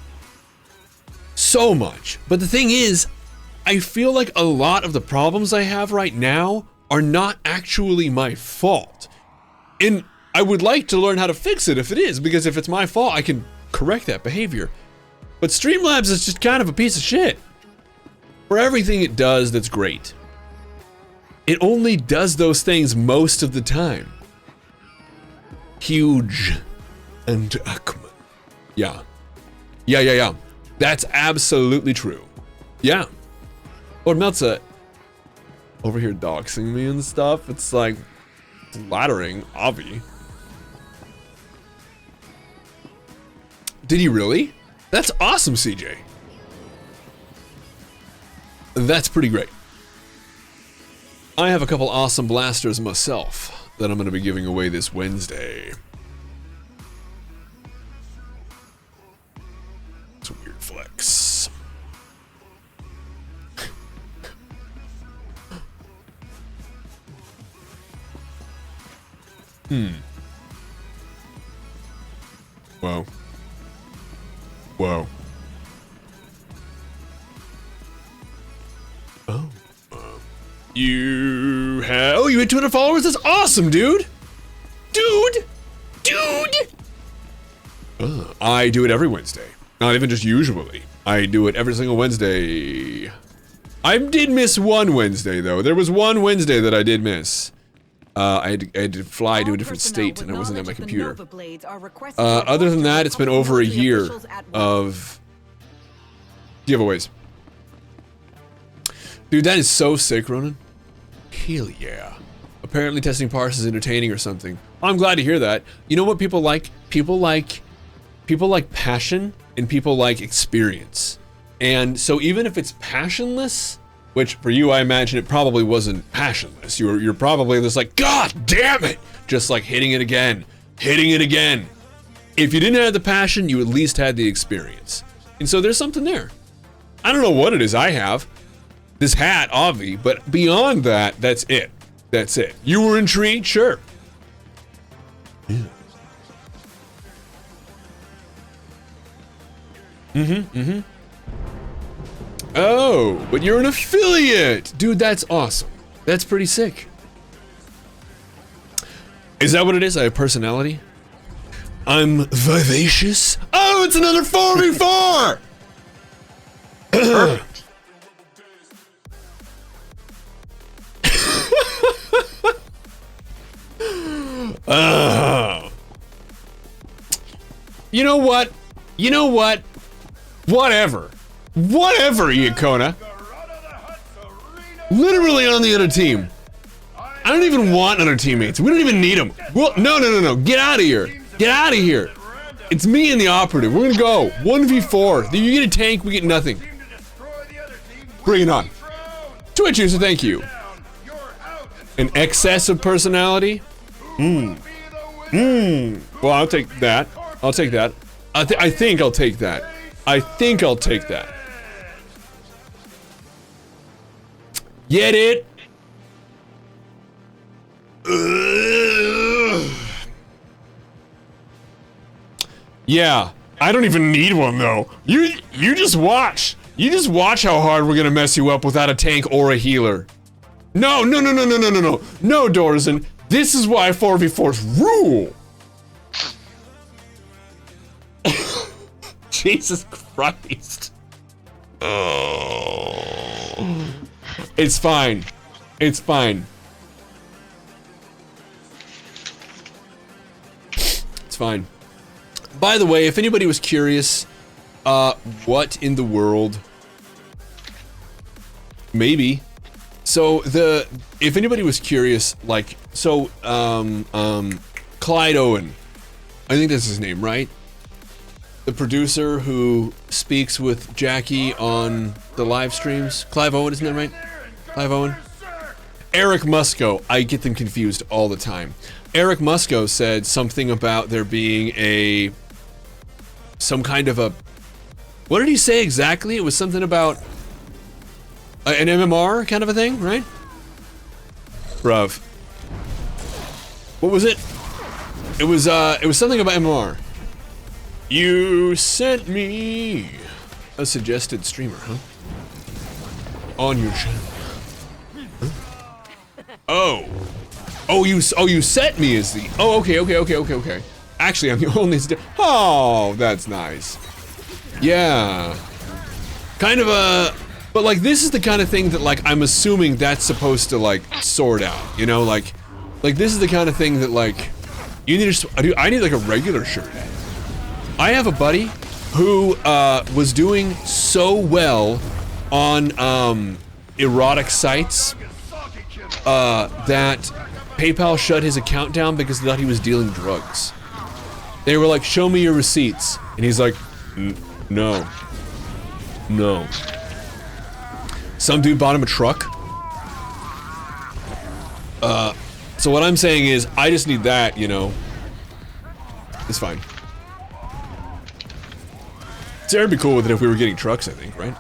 So much. But the thing is, I feel like a lot of the problems I have right now are not actually my fault. And I would like to learn how to fix it if it is, because if it's my fault, I can correct that behavior. But Streamlabs is just kind of a piece of shit. For everything it does that's great, it only does those things most of the time. Huge and Akman. Yeah. Yeah. That's absolutely true. Yeah. Or Meltza, over here doxing me and stuff, it's like flattering, obvi. Did he really? That's awesome, CJ. That's pretty great. I have a couple awesome blasters myself that I'm going to be giving away this Wednesday. It's a weird flex. Whoa. Whoa. Oh. You have... Oh, you had 200 followers? That's awesome, dude! Dude! I do it every Wednesday. Not even just usually. I do it every single Wednesday. I did miss one Wednesday, though. There was one Wednesday that I did miss. I had to fly to a different state, and I wasn't at my computer. Other than that, it's been over a year of giveaways. Dude, that is so sick, Ronan. Hell yeah. Apparently testing parse is entertaining or something. I'm glad to hear that. You know what people like? People like passion, and people like experience. And so even if it's passionless, which for you I imagine it probably wasn't passionless. You're probably just like, God damn it! Just like hitting it again. Hitting it again. If you didn't have the passion, you at least had the experience. And so there's something there. I don't know what it is I have. This hat, Avi, but beyond that, that's it. That's it. You were intrigued? Sure. Yeah. Oh, but you're an affiliate! Dude, that's awesome. That's pretty sick. Is that what it is? I have personality? I'm vivacious? Oh, it's another 4v4! Perfect. You know what? You know what? Whatever. Whatever, Iacona. Literally on the other team. I don't even want other teammates. We don't even need them. Well, no. Get out of here. Get out of here. It's me and the operative. We're gonna go 1v4. You get a tank, we get nothing. Bring it on. Twitch user, thank you. An excess of personality? Well, I'll take that. I'll take that. I think I'll take that. I think I'll take that. Get it? Yeah, I don't even need one though. You just watch. You just watch how hard we're gonna mess you up without a tank or a healer. No, Dorzen. This is why 4v4s rule. Jesus Christ. Oh. It's fine. It's fine. It's fine. By the way, if anybody was curious, what in the world? Maybe. So if anybody was curious, like, so, Clyde Owen, I think that's his name, right? The producer who speaks with Jackie on the live streams. Clive Owen, isn't that right? Clive Owen? Eric Musco. I get them confused all the time. Eric Musco said something about there being some kind of a, what did he say exactly? It was something about an MMR kind of a thing, right? Bruv. What was it? It was something about MMR. You sent me a suggested streamer, huh? On your channel. Huh? Oh, you sent me as the. Oh, okay. Actually, I'm the only. Oh, that's nice. Yeah. Kind of a. But like, this is the kind of thing that like I'm assuming that's supposed to like sort out. You know, like this is the kind of thing that like you need to. I need like a regular shirt. I have a buddy who was doing so well on erotic sites that PayPal shut his account down because they thought he was dealing drugs. They were like, show me your receipts. And he's like, no. Some dude bought him a truck. So what I'm saying is, I just need that, you know. It's fine. Sarah'd be cool with it if we were getting trucks, I think, right?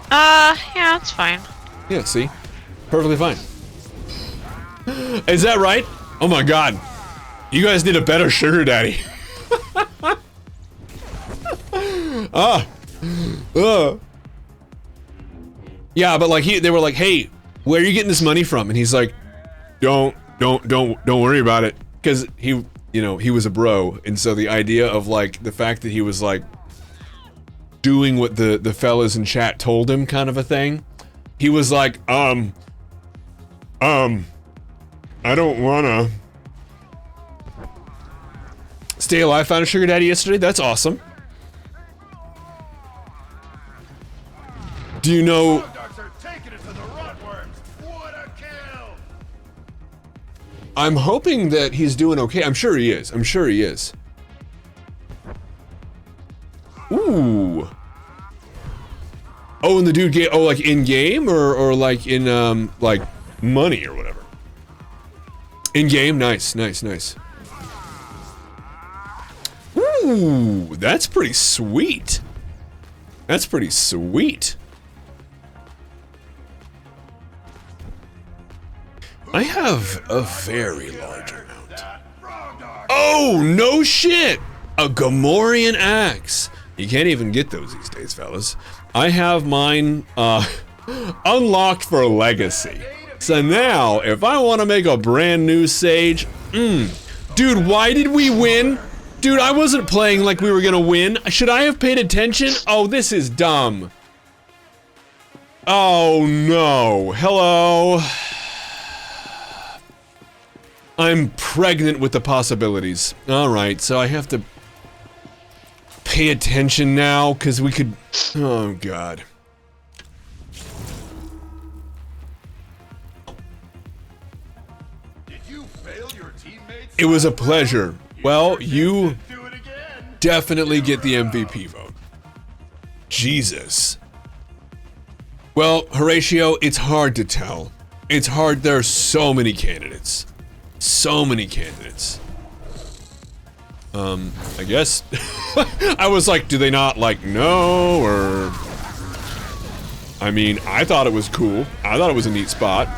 Yeah, that's fine. Yeah, see? Perfectly fine. Is that right? Oh my god. You guys need a better sugar daddy. Yeah, but like they were like, hey, where are you getting this money from? And he's like, don't worry about it. Cause he was a bro. And so the idea of like, the fact that he was like, doing what the fellas in chat told him, kind of a thing. He was like, I don't wanna stay alive. Found a sugar daddy yesterday. That's awesome. Do you know? Frog dogs are taking it to the Rotworms. What a kill! I'm hoping that he's doing okay. I'm sure he is. I'm sure he is. Ooh. Oh, and the dude get like in game or like in like money or whatever. In game, nice. Ooh, that's pretty sweet. That's pretty sweet. I have a very large amount. Oh, no shit! A Gamorrean axe. You can't even get those these days, fellas. I have mine unlocked for legacy. So now, if I want to make a brand new Sage, dude, why did we win? Dude, I wasn't playing like we were gonna win. Should I have paid attention? Oh, this is dumb. Oh no, hello. I'm pregnant with the possibilities. All right, so I have to pay attention now because we could. Oh God. Did you fail your teammates? It was a pleasure. Well, you Do it again. definitely get the MVP vote. Jesus. Well, Horatio, it's hard to tell. It's hard. There are so many candidates. So many candidates. I guess I was like, do they not like know or? I mean, I thought it was cool. I thought it was a neat spot.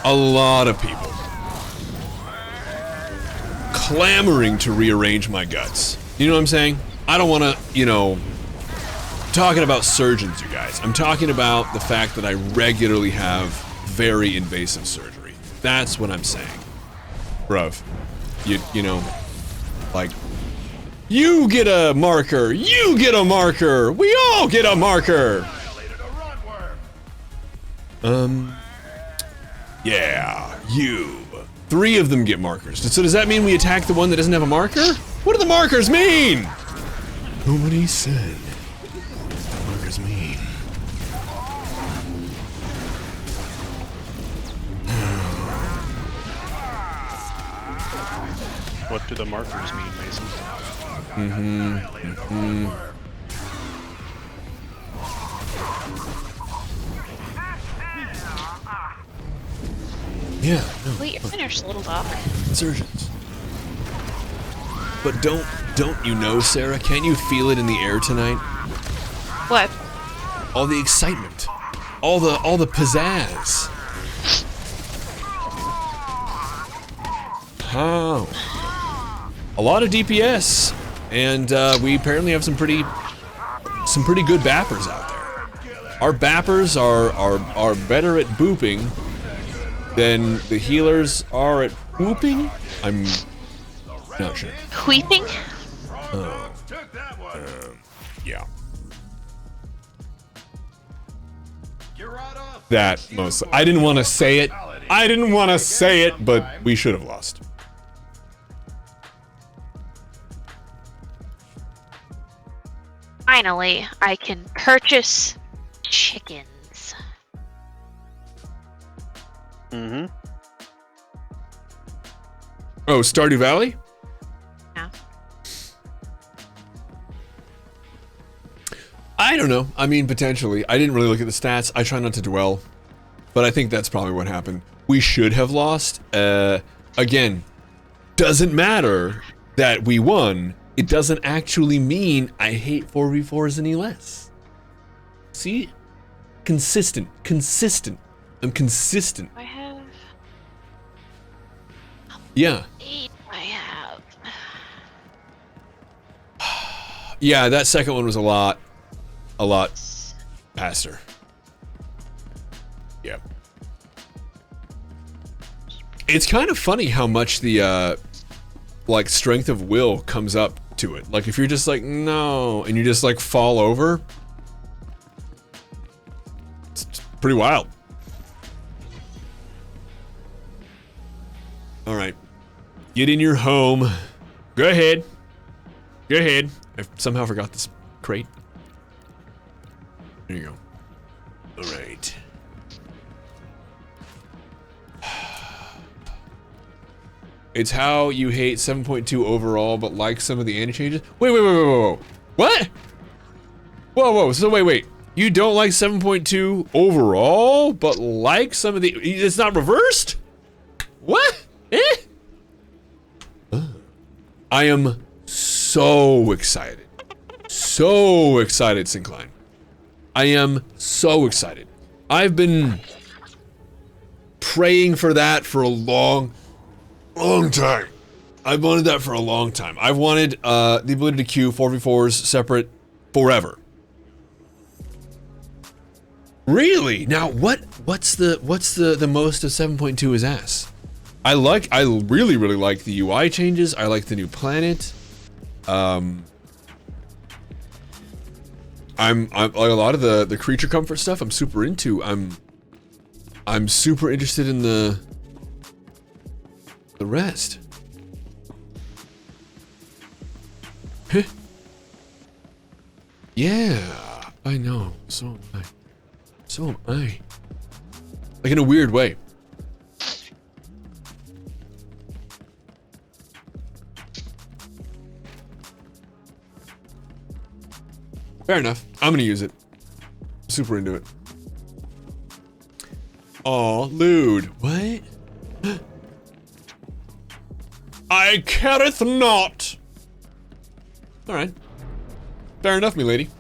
A lot of people clamoring to rearrange my guts. You know what I'm saying? I don't want to, you know, talking about surgeons, you guys. I'm talking about the fact that I regularly have very invasive surgery. That's what I'm saying. Bruv, you know, like, you get a marker, you get a marker, we all get a marker. Yeah, you. 3 of them get markers. So does that mean we attack the one that doesn't have a marker? What do the markers mean? Nobody said what markers mean. What do the markers mean, Mason? Yeah, no, Wait, you're finished, little dog. insurgents. But don't you know, Sarah? Can't you feel it in the air tonight? What? All the excitement, all the pizzazz. Oh, a lot of DPS, and we apparently have some pretty good bappers out there. Our bappers are better at booping than the healers are at whooping. I'm not sure. Weeping? Took that one. Yeah. Gerada, That most. I didn't want to say it. I didn't want to say it, but we should have lost. Finally, I can purchase chickens. Mm-hmm. Oh, Stardew Valley? Yeah. I don't know. I mean, potentially. I didn't really look at the stats. I try not to dwell. But I think that's probably what happened. We should have lost. Again, doesn't matter that we won. It doesn't actually mean I hate 4v4s any less. See? Consistent. I'm consistent. I have Yeah. 8. I have. Yeah, that second one was a lot faster. Yep. It's kind of funny how much the like strength of will comes up to it. Like if you're just like, no, and you just like fall over, it's pretty wild. All right, get in your home. Go ahead. Go ahead. I somehow forgot this crate. There you go. All right. It's how you hate 7.2 overall, but like some of the anti-changes. Wait. What? Whoa. So wait. You don't like 7.2 overall, but like some of the... It's not reversed? What? I am so excited. So excited, Syncline. I am so excited. I've been praying for that for a long time. I've wanted that for a long time. I've wanted the ability to queue 4v4s separate forever. Really? Now what's the most of 7.2 is ass? I really like the UI changes. I like the new planet. I'm like a lot of the creature comfort stuff I'm super into. I'm super interested in the rest. Huh? Yeah, I know. So am I. So am I. Like in a weird way. Fair enough. I'm gonna use it. Super into it. Aw, lewd. What? I careth not. Alright. Fair enough, me lady.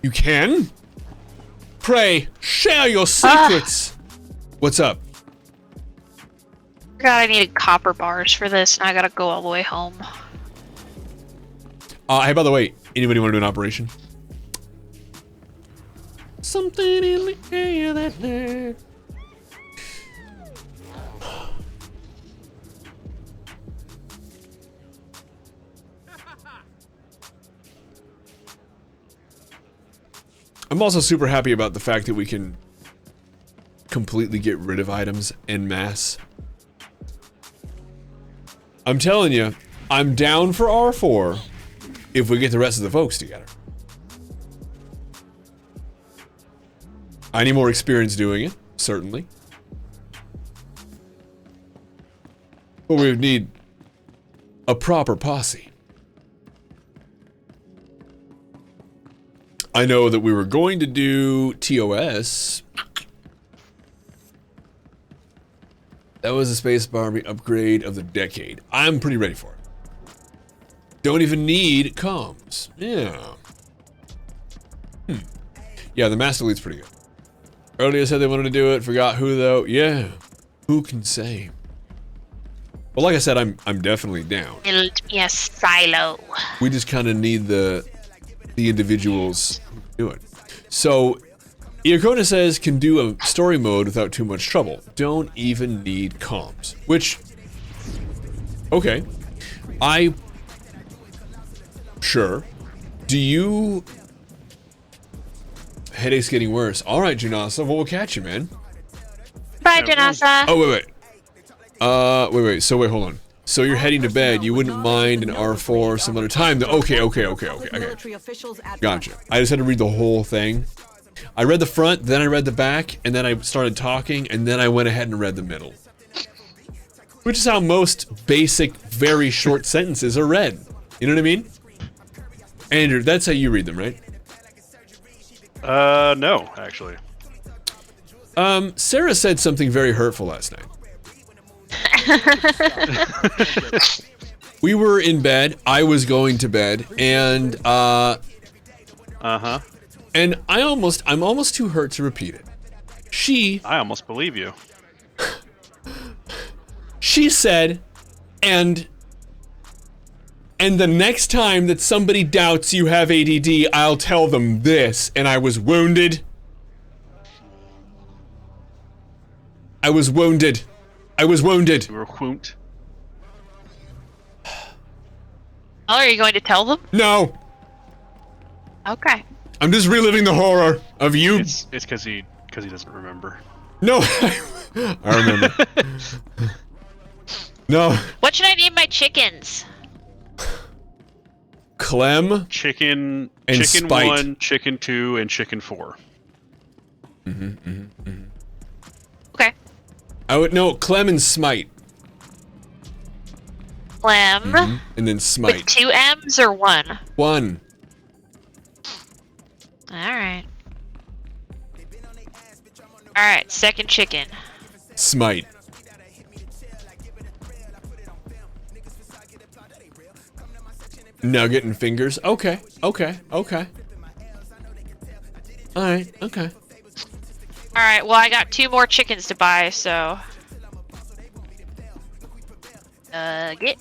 You can? Pray, share your secrets. What's up? God, I needed copper bars for this, and I gotta go all the way home. Hey, by the way, anybody want to do an operation? Something in the air that day. I'm also super happy about the fact that we can completely get rid of items en masse. I'm telling you, I'm down for R4 if we get the rest of the folks together. I need more experience doing it, certainly. But we would need a proper posse. I know that we were going to do TOS. That was a spacebar upgrade of the decade. I'm pretty ready for it. Don't even need comms. Yeah. Yeah, the Master Lead's pretty good. Earlier said they wanted to do it. Forgot who though. Yeah. Who can say? Well, like I said, I'm definitely down. Build me a silo. We just kind of need the individuals who do it. So, Iacona says can do a story mode without too much trouble. Don't even need comms. Which, okay. Sure. Do you... Headache's getting worse. Alright, Janasa, well, we'll catch you, man. Bye, Janasa. Oh, wait. So, wait, hold on. So you're heading to bed. You wouldn't mind an R4 some other time. Okay. Gotcha. I just had to read the whole thing. I read the front, then I read the back, and then I started talking, and then I went ahead and read the middle. Which is how most basic, very short sentences are read. You know what I mean? Andrew, that's how you read them, right? No, actually. Sarah said something very hurtful last night. We were in bed, I was going to bed, and and I'm almost too hurt to repeat it. I almost believe you. She said, and And the next time that somebody doubts you have ADD, I'll tell them this. And I was wounded. I was wounded. I was wounded. You were wounded. Oh, are you going to tell them? No. Okay. I'm just reliving the horror of you. It's because he doesn't remember. No. I remember. No. What should I name my chickens? Clem. Chicken And chicken Spite. 1, chicken 2, and chicken 4. Okay. I would no Clem and Smite. Clem. And then With Smite. 2 M's or 1? One. Alright. Alright, second chicken. Smite. Nugget and fingers. Okay. Okay. Okay. Alright. Okay. Alright, well, I got 2 more chickens to buy, so. Get.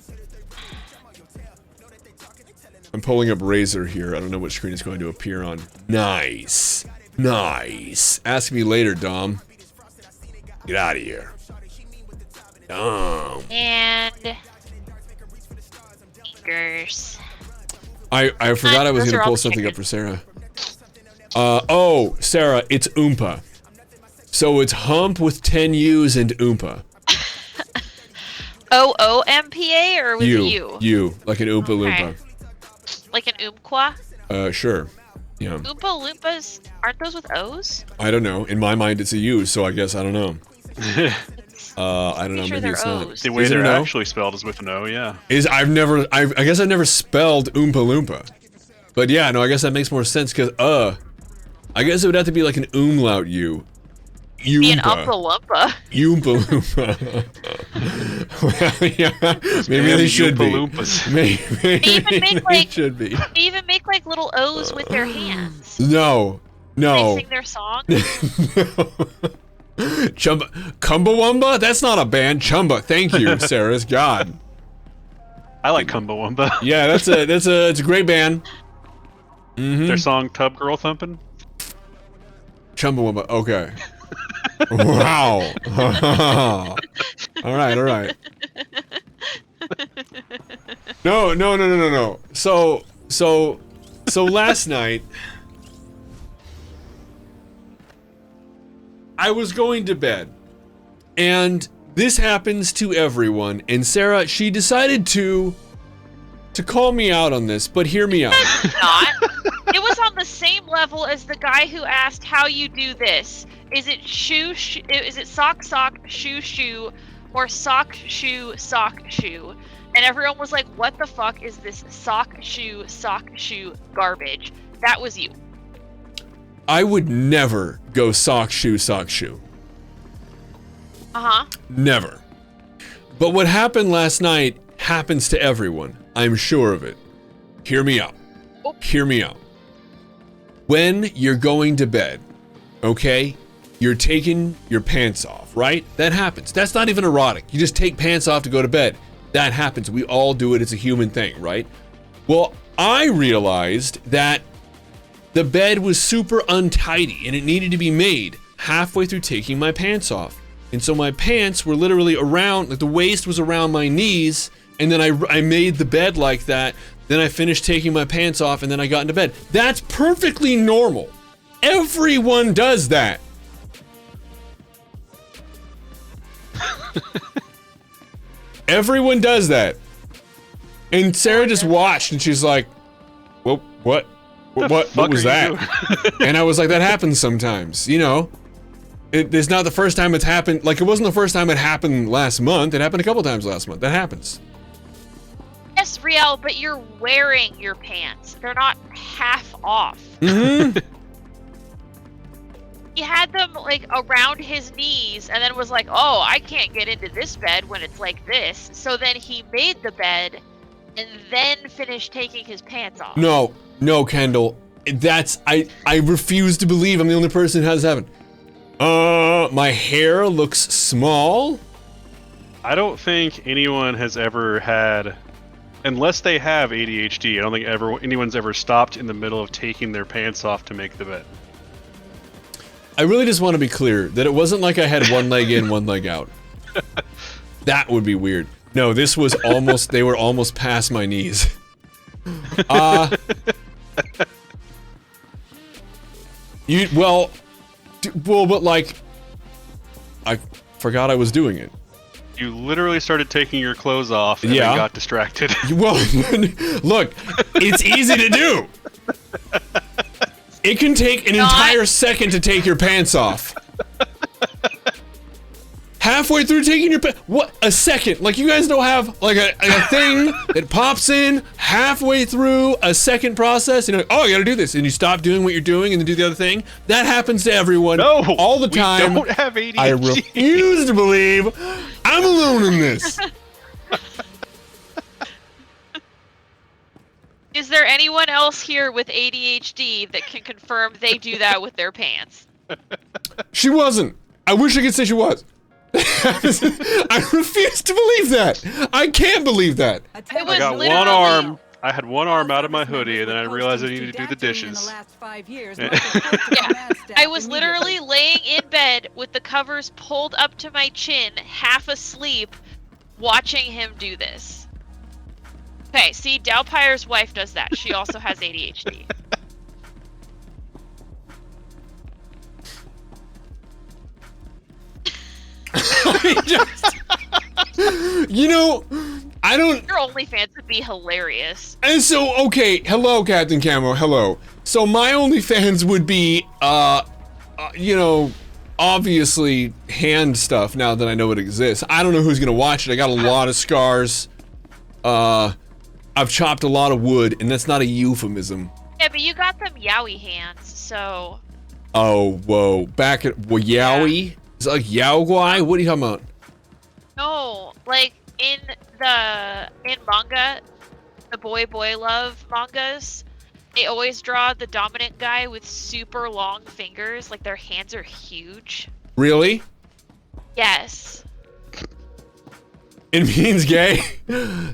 I'm pulling up Razor here. I don't know what screen it's going to appear on. Nice. Nice. Ask me later, Dom. Get out of here. Dom. And. Fingers. I forgot I was Those going are to all pull the something up chickens. for Sarah. Oh, Sarah, it's Oompa. So it's Hump with 10 U's and Oompa. OOMPA or with you? You. Like an Oompa Okay. Loompa. Like an Oomqua? Sure. Yeah. Oompa Loompas, aren't those with O's? I don't know. In my mind, it's a U, so I guess I don't know. I don't know. Pretty sure Maybe they're it's not. O's. The way Is it they're an O? actually spelled is with an O, yeah. I guess I've never spelled Oompa Loompa. But yeah, no, I guess that makes more sense because I guess it would have to be like an umlaut U. Be an Oompa. Umpa Loompa. Oompa Loompa. Well, yeah, maybe Damn they should be. Oompa Loompas. Maybe even make, they like- should be. They even make like little O's with their hands. No. They No. sing their song. Chumba. Chumbawamba? That's not a band. Chumba. Thank you, Sarah's God. I like Chumbawamba. Yeah, it's a great band. Their song Tub Girl Thumpin'. Chumbawamba. Okay. Wow. All right. No. So last night I was going to bed, and this happens to everyone. And Sarah, she decided to call me out on this, but hear me out. Not. It was on the same level as the guy who asked how you do this. Is it is it sock, shoe, or sock, shoe? And everyone was like, what the fuck is this sock, shoe garbage? That was you. I would never go sock, shoe. Uh-huh. Never. But what happened last night happens to everyone. I'm sure of it. Hear me out. Hear me out. When you're going to bed, okay, you're taking your pants off, right? That happens. That's not even erotic. You just take pants off to go to bed. That happens. We all do it. It's a human thing, right? Well, I realized that the bed was super untidy and it needed to be made halfway through taking my pants off. And so my pants were literally around, like the waist was around my knees, and then I made the bed like that. Then I finished taking my pants off and then I got into bed. That's perfectly normal. Everyone does that. Everyone does that. And Sarah just watched and she's like, well, what was that? And I was like, that happens sometimes, you know? It's not the first time it's happened. Like, it wasn't the first time it happened last month. It happened a couple times last month. That happens. Yes, Riel, but you're wearing your pants. They're not half off. Mm-hmm. He had them like around his knees and then was like, oh, I can't get into this bed when it's like this. So then he made the bed and then finished taking his pants off. No, Kendall. I refuse to believe I'm the only person who has this happen. My hair looks small. I don't think anyone has ever had unless they have ADHD, I don't think anyone's ever stopped in the middle of taking their pants off to make the bed. I really just want to be clear that it wasn't like I had one leg in, one leg out. That would be weird. No, this was almost, they were almost past my knees. Well, but like, I forgot I was doing it. You literally started taking your clothes off and Yeah. then got distracted. Well, look, it's easy to do. It can take an entire second to take your pants off. Halfway through taking your pants, what? A second? Like you guys don't have like a thing that pops in halfway through a second process, and you're like, oh, I gotta do this, and you stop doing what you're doing and then do the other thing. That happens to everyone all the time. We don't have ADHD. I refuse to believe I'm alone in this. Is there anyone else here with ADHD that can confirm they do that with their pants? She wasn't. I wish I could say she was. I refuse to believe that. I can't believe that. It I was got literally- one arm. I had one arm out of my hoodie, and then I realized I needed to do the dishes. I was literally laying in bed with the covers pulled up to my chin, half asleep, watching him do this. Okay, see, Dalpire's wife does that. She also has ADHD. You know, I don't. Your OnlyFans would be hilarious. And so, okay, hello, Captain Camo, hello. So my OnlyFans would be, you know, obviously hand stuff now that I know it exists. I don't know who's gonna watch it. I got a lot of scars. I've chopped a lot of wood, and that's not a euphemism. Yeah, but you got them yaoi hands, so... Oh, whoa. Back at, well, yaoi? Is it like yaoguai? What are you talking about? No, like, in manga, the boy love mangas, they always draw the dominant guy with super long fingers, like their hands are huge. Really? Yes. It means gay?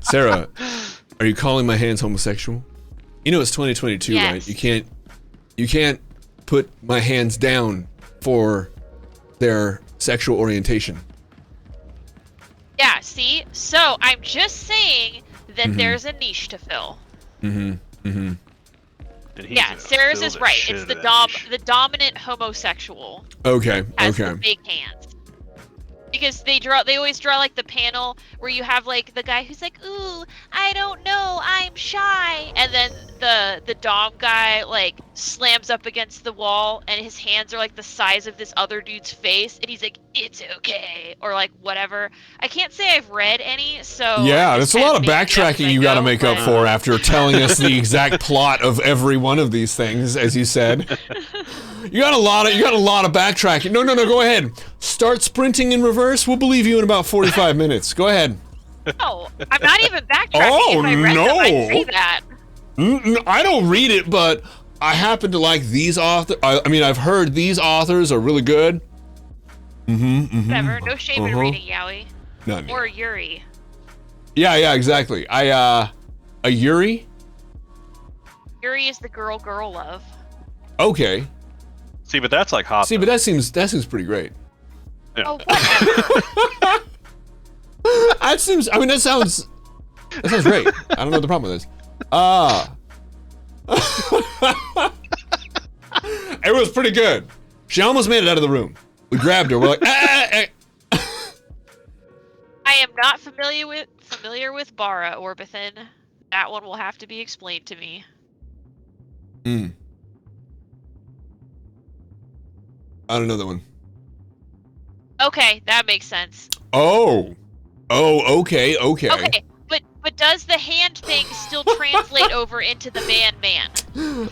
Sarah, are you calling my hands homosexual? You know it's 2022, Yes. right? You can't put my hands down for their sexual orientation. Yeah, see? So, I'm just saying that there's a niche to fill. And he's Yeah, gonna Sarah's fill is the right. shit It's out the of that niche. the dominant homosexual Okay, has okay. the big hands. Because they always draw like the panel where you have like the guy who's like, ooh, I don't know, I'm shy, and then the dom guy like slams up against the wall and his hands are like the size of this other dude's face and he's like, it's okay, or like whatever. I can't say I've read any, so Yeah, I'm there's just a lot of kinda making it up as backtracking I you gotta go, make up but- for after telling us the exact plot of every one of these things, as you said. You got a lot of backtracking. No, go ahead. Start sprinting in reverse. We'll believe you in about 45 minutes. Go ahead. No, I'm not even backtracking. Oh, if I read them, I'd no. say that. I don't read it, but I happen to like these authors. I mean, I've heard these authors are really good. Whatever. No shame in Uh-huh. reading Yaoi None. or Yuri. Yeah, exactly. A Yuri? Yuri is the girl love. Okay. See, but that's like hot. See, but that seems pretty great. Yeah. Oh, whatever. That sounds great. I don't know what the problem with this. It was pretty good. She almost made it out of the room. We grabbed her. We're like, I am not familiar with Bara Orbithan. That one will have to be explained to me. I don't know that one. Okay, that makes sense. Oh, okay. Okay, but does the hand thing still translate over into the man?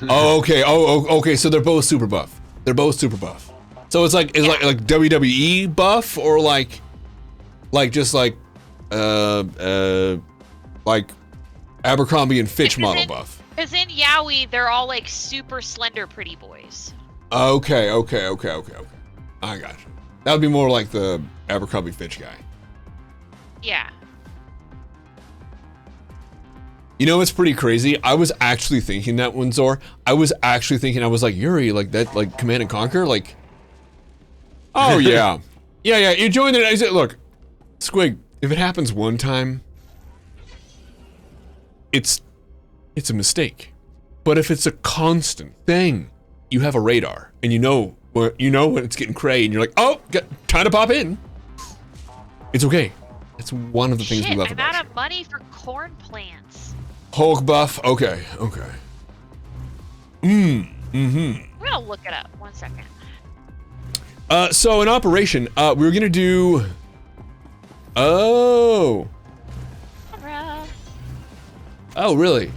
Oh, okay. Okay. So they're both super buff. So it's like like WWE buff or like just like Abercrombie and Fitch model buff. Because in Yaoi, they're all like super slender pretty boys. Okay. I got you. That would be more like the Abercrombie Fitch guy. Yeah. You know what's pretty crazy? I was actually thinking that one, Zor. I was like, Yuri, like that, like Command and Conquer, like. Oh yeah, yeah. You joined it. I said, look, Squig. If it happens one time, it's a mistake. But if it's a constant thing, you have a radar, and you know when it's getting cray, and you're like, oh, time to pop in. It's okay. It's one of the things we love I'm about out you. of money for corn plants. Hulk buff. Okay. We're gonna look it up. 1 second. So in operation, we were gonna do. Oh, really?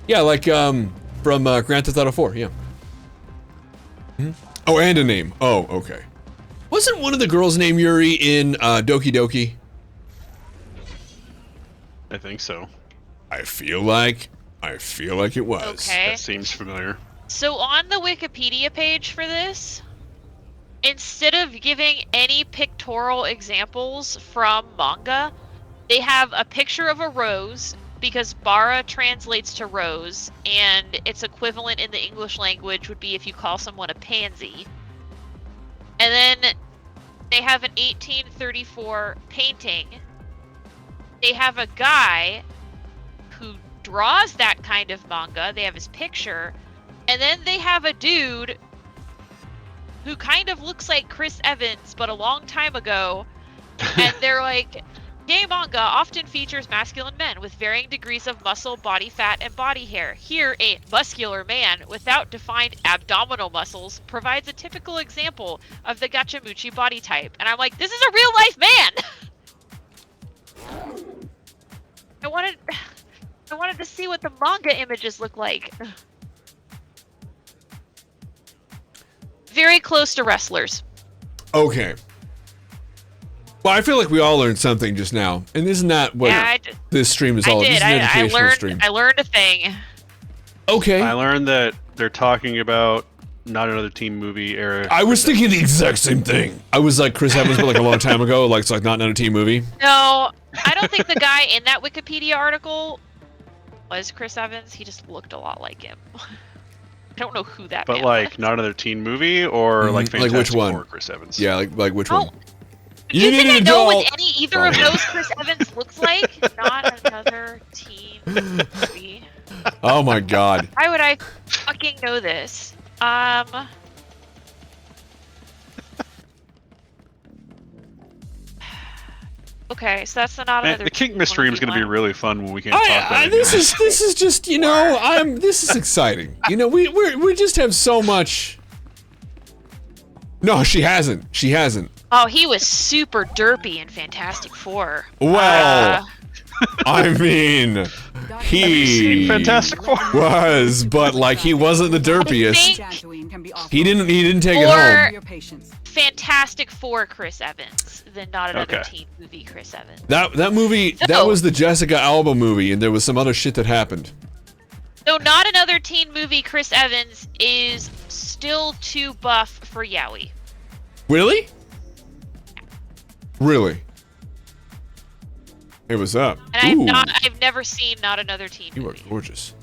Yeah, like from Grand Theft Auto 4. Yeah. Oh, and a name. Oh, okay. Wasn't one of the girls named Yuri in Doki Doki? I think so. I feel like it was. Okay. That seems familiar. So on the Wikipedia page for this, instead of giving any pictorial examples from manga, they have a picture of a rose, because bara translates to rose, and its equivalent in the English language would be if you call someone a pansy. And then they have an 1834 painting. They have a guy who draws that kind of manga. They have his picture. And then they have a dude who kind of looks like Chris Evans, but a long time ago. And they're like, gay manga often features masculine men with varying degrees of muscle, body fat, and body hair. Here, a muscular man without defined abdominal muscles provides a typical example of the Gachamuchi body type. And I'm like, this is a real life man! I wanted to see what the manga images look like. Very close to wrestlers. Okay. Well, I feel like we all learned something just now, and isn't that what this stream is all? This is an educational stream. I learned a thing. Okay. I learned that they're talking about not another teen movie era. I was thinking the exact same thing. I was like Chris Evans, but like a long time ago, like it's like not another teen movie. No, I don't think the guy in that Wikipedia article was Chris Evans. He just looked a lot like him. I don't know who that. But man like was. not another teen movie, or like Fantastic like which one? Four Chris Evans. Yeah, like which one? Do you think I know all... what either of those Chris Evans looks like? Not another teen movie. Oh my god. Why would I fucking know this? Okay, so that's not another. The Kink Mystery is going to be really fun when we can't talk about it. This is just this is exciting. We just have so much. No, she hasn't. She hasn't. Oh, he was super derpy in Fantastic Four. Well, I mean, he Fantastic Four was, but like he wasn't the derpiest. He didn't take it home. Fantastic Four Chris Evans, than not another teen movie Chris Evans. That movie, that was the Jessica Alba movie, and there was some other shit that happened. So not another teen movie Chris Evans is still too buff for Yaoi. Really? Really? Hey, what's up? And I've never seen not another teen movie. You are gorgeous.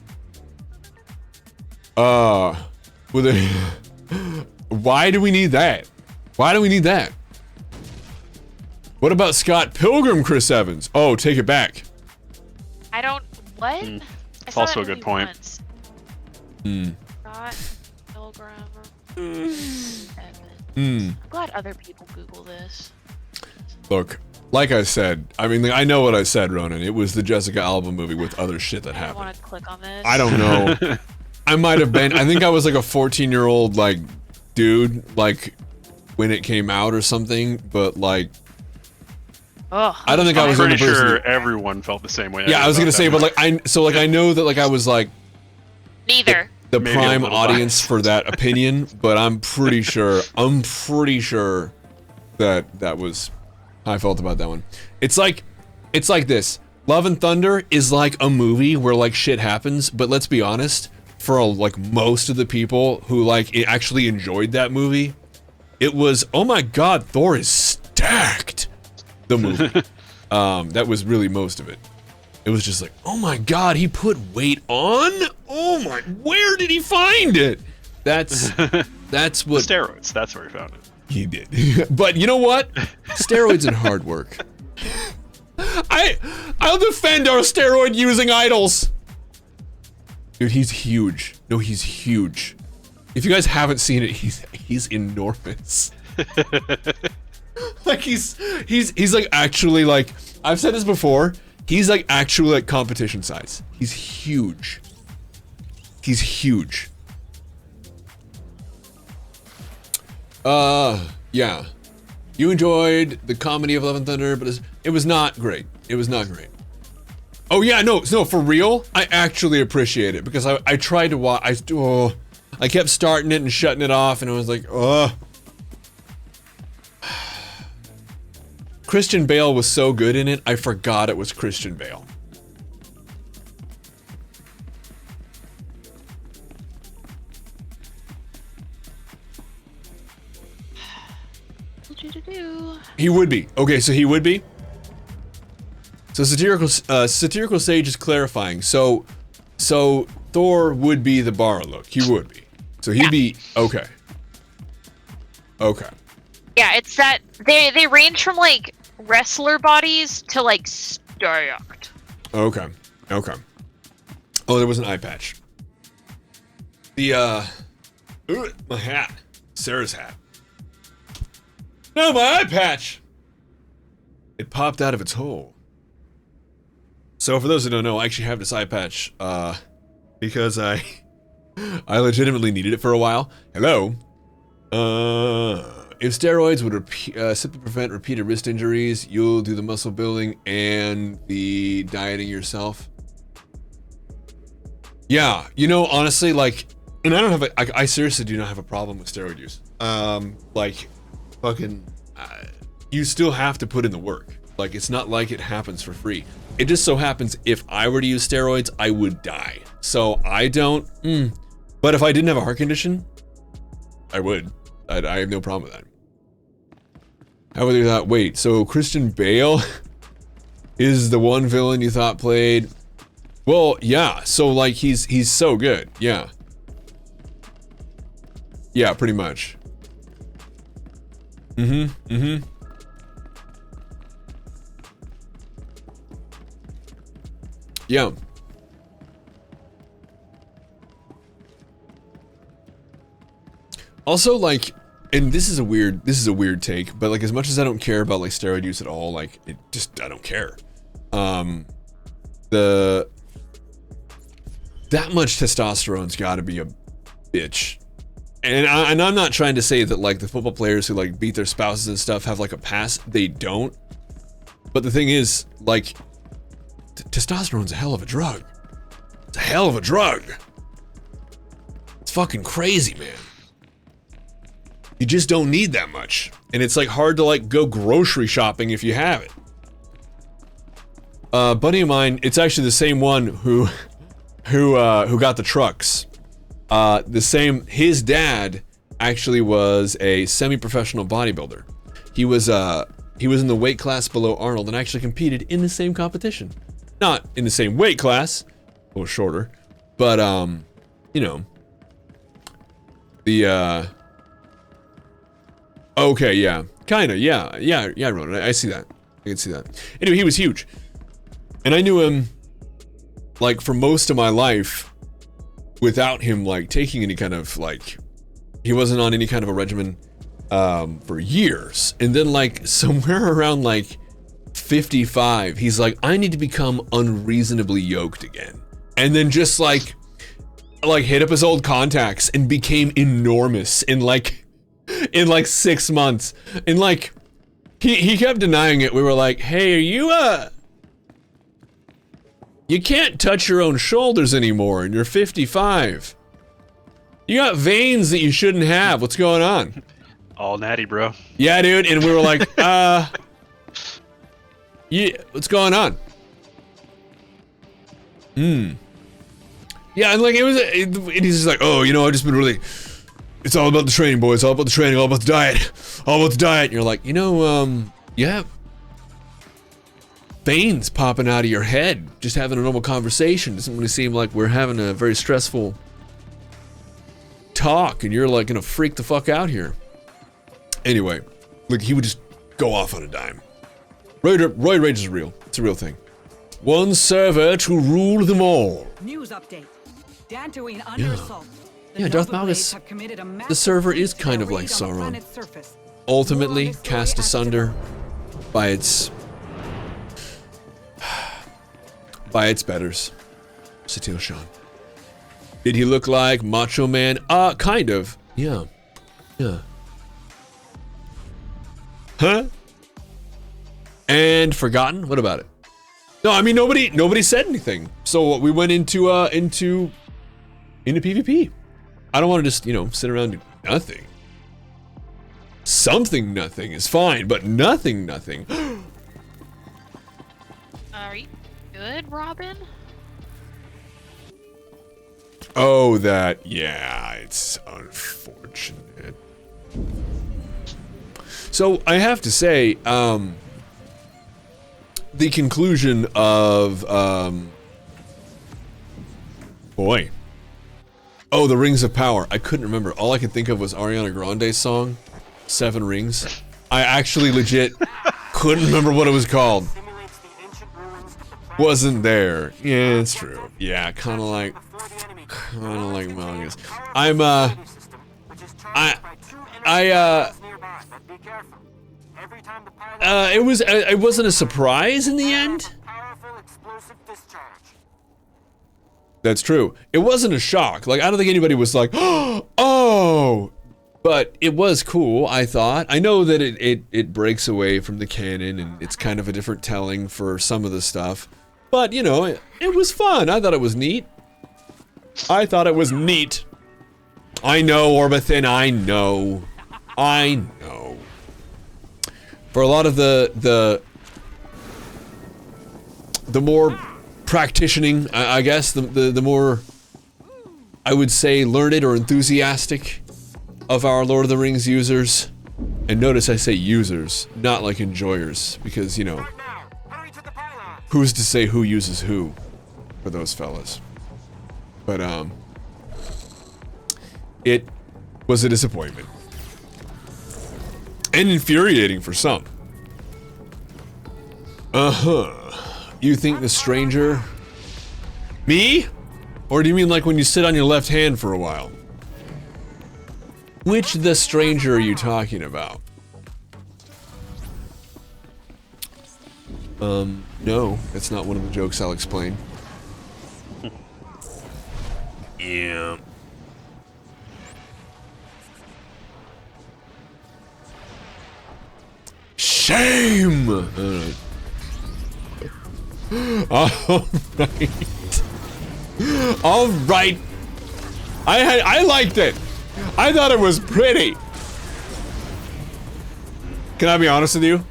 Why do we need that? Why do we need that? What about Scott Pilgrim, Chris Evans? Oh, take it back. I don't. What? It's also a good point. Scott Pilgrim. Evans. I'm glad other people Google this. Look, like I said, I mean, I know what I said, Ronan. It was the Jessica Alba movie with other shit that I happened. want to click on this. I don't know. I might have been. I think I was like a 14-year-old like dude, like when it came out or something. But like, I don't think I was pretty the person sure everyone felt the same way. Yeah, I was gonna say, but like I know that like I was like neither the Maybe prime a little audience biased. for that opinion, but I'm pretty sure that was how I felt about that one. It's like this. Love and Thunder is like a movie where like shit happens, but let's be honest, for like most of the people who like it actually enjoyed that movie, it was, oh my god, Thor is stacked. The movie. That was really most of it. It was just like, oh my god, he put weight on? Oh my, where did he find it? That's what Steroids. That's where he found it. he did. But you know what? Steroids and hard work. I'll defend our steroid using idols. Dude, he's huge. No, he's huge. If you guys haven't seen it, he's enormous. Like he's like actually like, I've said this before, he's like actually like competition size. He's huge. He's huge. Yeah. You enjoyed the comedy of Love and Thunder, but it was not great. It was not great. Oh yeah, no, for real, I actually appreciate it because I tried to watch, I kept starting it and shutting it off and I was like, Christian Bale was so good in it, I forgot it was Christian Bale. He would be. Okay, so he would be. So satirical sage is clarifying. So Thor would be the Barlook. He would be. So he'd be okay. Okay. Yeah, it's that they range from like wrestler bodies to like stacked. Okay. Okay. Oh, there was an eye patch. The my hat. Sarah's hat. No, my eye patch. It popped out of its hole. So for those who don't know, I actually have this eye patch because I legitimately needed it for a while. Hello. If steroids would simply prevent repeated wrist injuries, you'll do the muscle building and the dieting yourself. Yeah, you know, honestly, like, and I don't have I seriously do not have a problem with steroid use. Like, fucking, you still have to put in the work. Like, it's not like it happens for free. It just so happens if I were to use steroids, I would die. So I don't, but if I didn't have a heart condition, I would. I have no problem with that. How would you thought, wait, so Christian Bale is the one villain you thought played? Well, yeah, so like he's so good, yeah. Yeah, pretty much. Yeah. Also, like, and this is a weird take, but like, as much as I don't care about like steroid use at all, like, I don't care. That much testosterone's got to be a bitch. And I'm not trying to say that like the football players who like beat their spouses and stuff have like a pass. They don't. But the thing is, like, testosterone's a hell of a drug. It's a hell of a drug. It's fucking crazy, man. You just don't need that much. And it's like hard to like go grocery shopping if you have it. Buddy of mine, it's actually the same one who got the trucks. His dad actually was a semi-professional bodybuilder. He was in the weight class below Arnold and actually competed in the same competition. Not in the same weight class, a little shorter, but you know, the okay, yeah, kinda, yeah, Ronan, I see that. I can see that. Anyway, he was huge, and I knew him like for most of my life without him like taking any kind of like, he wasn't on any kind of a regimen for years, and then like somewhere around like 55, he's like, I need to become unreasonably yoked again, and then just like hit up his old contacts and became enormous in like 6 months, and like he kept denying it. We were like, hey, are you you can't touch your own shoulders anymore and you're 55. You got veins that you shouldn't have. What's going on? All natty, bro. Yeah, dude. And we were like, yeah, what's going on? Yeah, and like and he's just like, oh, you know, I've just been really, it's all about the training, boys. All about the training, all about the diet. All about the diet. And you're like, you know, veins popping out of your head just having a normal conversation. Doesn't really seem like we're having a very stressful talk and you're like gonna freak the fuck out here. Anyway, look, he would just go off on a dime. Roid rage is real. It's a real thing. One server to rule them all. News update. Dantooine under assault. Yeah, Darth Malgus, the server is kind of like Sauron. Ultimately cast asunder by its betters. Satil Shan. Did he look like Macho Man? Kind of. Yeah. Yeah. Huh? And Forgotten? What about it? No, I mean nobody said anything. So we went into PvP. I don't want to just, sit around and do nothing. Something nothing is fine, but nothing. Are you good, Robin? Oh, yeah, it's unfortunate. So I have to say, the conclusion of, boy. Oh, the Rings of Power. I couldn't remember. All I could think of was Ariana Grande's song, Seven Rings. I actually legit couldn't remember what it was called. Wasn't there. Yeah, it's true. Yeah, kind of like Malgus. It wasn't a surprise in the end. That's true. It wasn't a shock. Like, I don't think anybody was like, oh, but it was cool, I thought. I know that it breaks away from the canon and it's kind of a different telling for some of the stuff. But, it was fun. I thought it was neat. I know, Orbithin, I know. For a lot of the more practicing, I guess, the more, I would say, learned or enthusiastic of our Lord of the Rings users. And notice I say users, not like enjoyers, because, who's to say who uses who for those fellas? But, it was a disappointment. And infuriating for some. You think the stranger... Me? Or do you mean like when you sit on your left hand for a while? Which the stranger are you talking about? No, that's not one of the jokes I'll explain. Yeah. Shame! Alright. I liked it. I thought it was pretty. Can I be honest with you?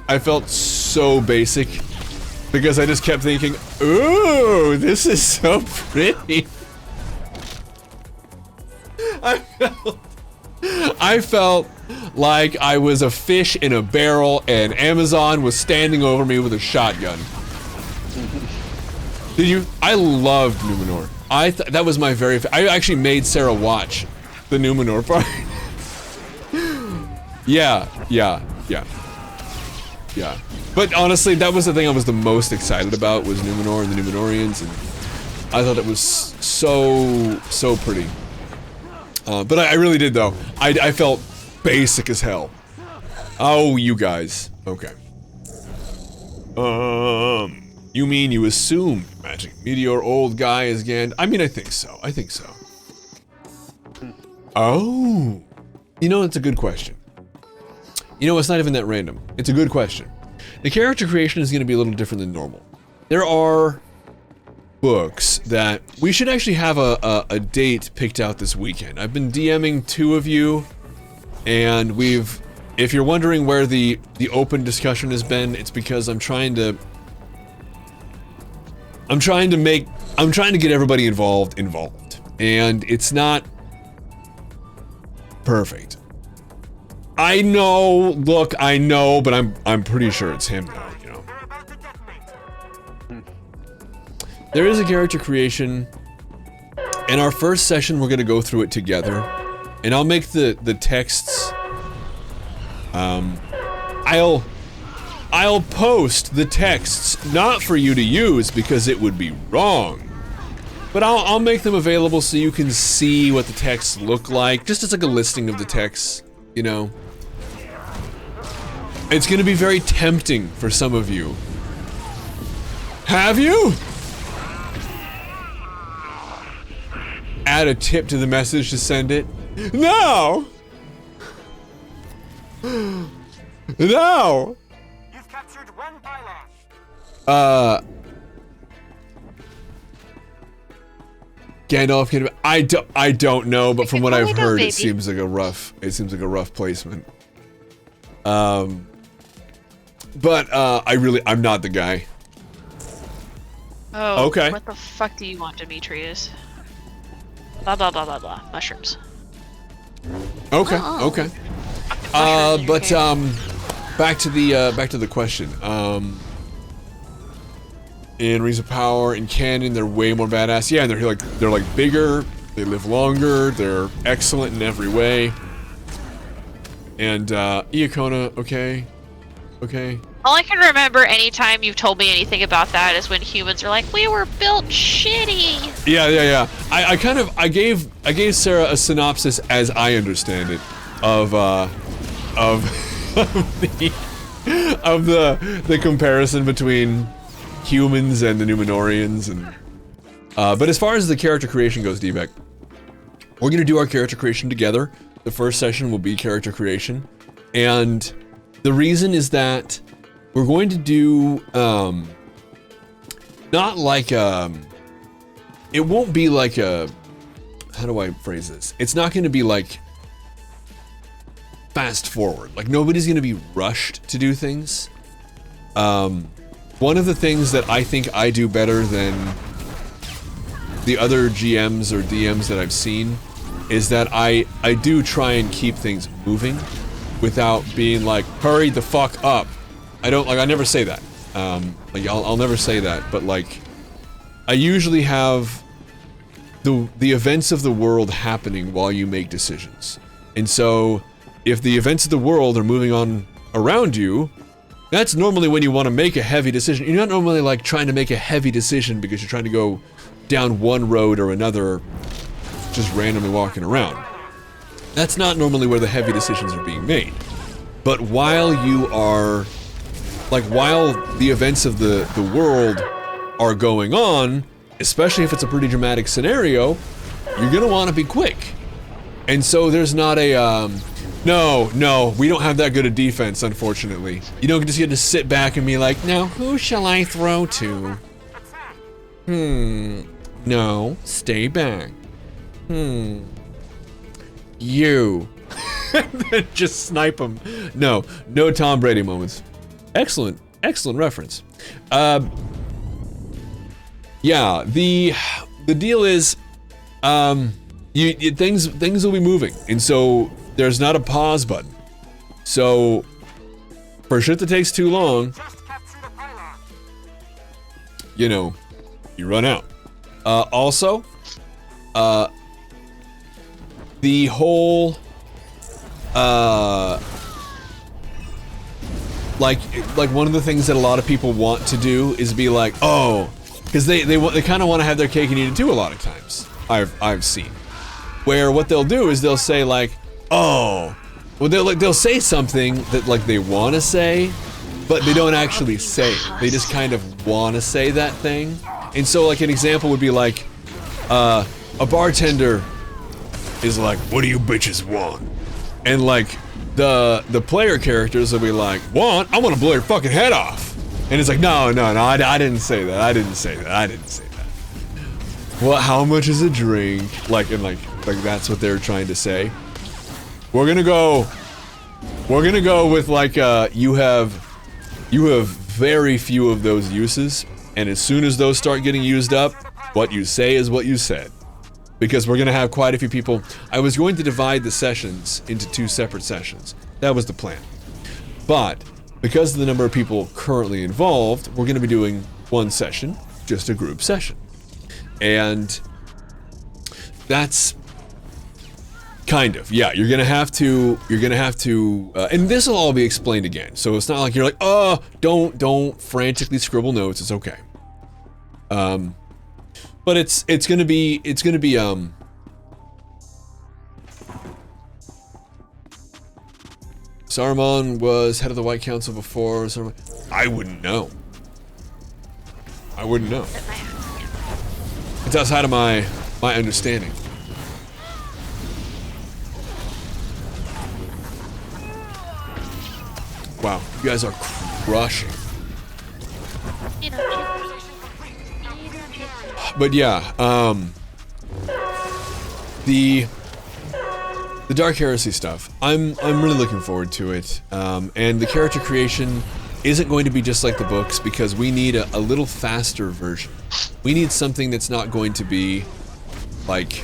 I felt so basic because I just kept thinking, ooh, this is so pretty. I felt like I was a fish in a barrel and Amazon was standing over me with a shotgun. Did you? I loved Numenor. That was my very. I actually made Sarah watch the Numenor part. Yeah. But honestly, that was the thing I was the most excited about was Numenor and the Numenorians, and I thought it was so pretty. But I really did though. I felt basic as hell. Oh, you guys. Okay. You mean you assume Magic Meteor old guy is Gand? I mean, I think so. Oh. It's a good question. It's not even that random. It's a good question. The character creation is going to be a little different than normal. There are books that we should actually have a date picked out this weekend. I've been DMing 2 of you, and if you're wondering where the open discussion has been, it's because I'm trying to get everybody involved, and it's not perfect. I know, but I'm pretty sure it's him now, there is a character creation. In our first session, we're gonna go through it together, and I'll make the texts. I'll post the texts not for you to use because it would be wrong, but I'll make them available so you can see what the texts look like, just as like a listing of the texts, you know. It's gonna be very tempting for some of you. Have you? Add a tip to the message to send it. No! No! You've captured one pylon. Gandalf can. I don't know, but from what I've Hold on, heard, baby. it seems like a rough placement. But I'm not the guy. Oh, Okay. What the fuck do you want, Demetrius? Blah blah blah blah blah. Mushrooms. Okay, Oh. okay. Mushrooms in your But cave. back to the question. In Rings of Power, in canon, they're way more badass. Yeah, and they're like bigger. They live longer. They're excellent in every way. And Iacona, okay. All I can remember anytime you've told me anything about that is when humans are like, we were built shitty. Yeah. I gave Sarah a synopsis as I understand it of the comparison between humans and the Numenorians, and but as far as the character creation goes, D-Beck, we're gonna do our character creation together. The first session will be character creation, and the reason is that we're going to do not like it won't be like a, how do I phrase this? It's not going to be like fast forward. Like nobody's going to be rushed to do things. One of the things that I think I do better than the other GMs or DMs that I've seen is that I do try and keep things moving without being like, hurry the fuck up. I never say that. Like I'll never say that, but like I usually have the events of the world happening while you make decisions. And so if the events of the world are moving on around you, that's normally when you want to make a heavy decision. You're not normally like trying to make a heavy decision because you're trying to go down one road or another, just randomly walking around. That's not normally where the heavy decisions are being made. But while you are, like while the events of the world are going on, especially if it's a pretty dramatic scenario, you're gonna want to be quick. And so there's not a, no, we don't have that good a defense, unfortunately. You don't just get to sit back and be like, now who shall I throw to? No, stay back. You. Just snipe him. No Tom Brady moments. Excellent reference. Yeah, the deal is, things will be moving, and so there's not a pause button. So for shit that takes too long, you know, you run out. Also, the whole, like one of the things that a lot of people want to do is be like, oh, because they kind of want to have their cake and eat it too a lot of times. I've seen where what they'll do is they'll say like, oh, well they'll say something that like they want to say, but they don't actually say it. They just kind of want to say that thing. And so like an example would be like, a bartender is like, what do you bitches want? And like the player characters will be like, want? I want to blow your fucking head off. And it's like, no, I didn't say that. I didn't say that. Well, how much is a drink? Like, and like that's what they're trying to say. We're gonna go with like, you have very few of those uses, and as soon as those start getting used up, what you say is what you said. Because we're gonna have quite a few people. I was going to divide the sessions into 2 separate sessions. That was the plan. But because of the number of people currently involved, we're gonna be doing 1 session. just a group session. And that's kind of, yeah, you're gonna have to, and this will all be explained again. So it's not like you're like, oh, don't frantically scribble notes. It's okay. But it's gonna be, Saruman was head of the White Council before Saruman. I wouldn't know. It's outside of my understanding. Wow, you guys are crushing. But yeah, the Dark Heresy stuff, I'm really looking forward to it. And the character creation isn't going to be just like the books, because we need a little faster version. We need something that's not going to be like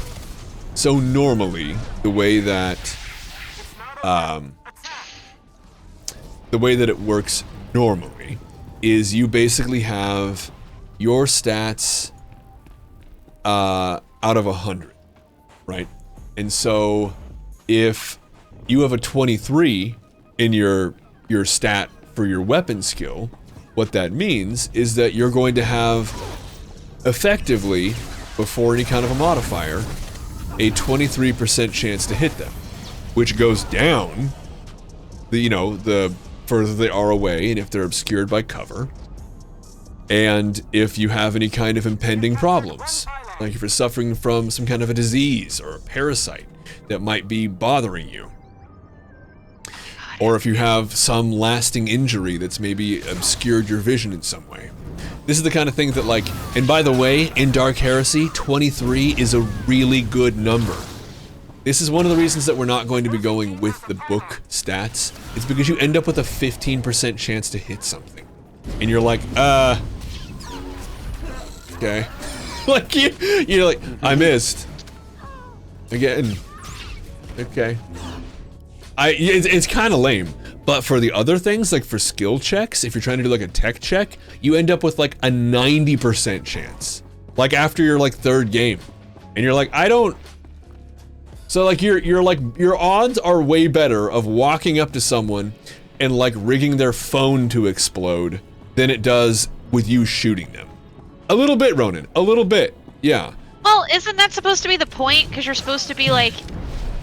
so normally the way that it works normally is you basically have your stats out of 100, right? And so if you have a 23 in your stat for your weapon skill, what that means is that you're going to have effectively, before any kind of a modifier, a 23% chance to hit them, which goes down the further they are away and if they're obscured by cover, and if you have any kind of impending problems, like if you're suffering from some kind of a disease or a parasite that might be bothering you, or if you have some lasting injury that's maybe obscured your vision in some way. This is the kind of thing that, like, and by the way, in Dark Heresy, 23 is a really good number. This is one of the reasons that we're not going to be going with the book stats. It's because you end up with a 15% chance to hit something. And you're like, okay. Like, you're like, I missed. Again. Okay. It's kind of lame. But for the other things, like for skill checks, if you're trying to do like a tech check, you end up with like a 90% chance. Like after your like third game. And you're like, I don't... So like you're like, your odds are way better of walking up to someone and like rigging their phone to explode than it does with you shooting them. A little bit, Ronan. A little bit. Yeah. Well, isn't that supposed to be the point? Because you're supposed to be like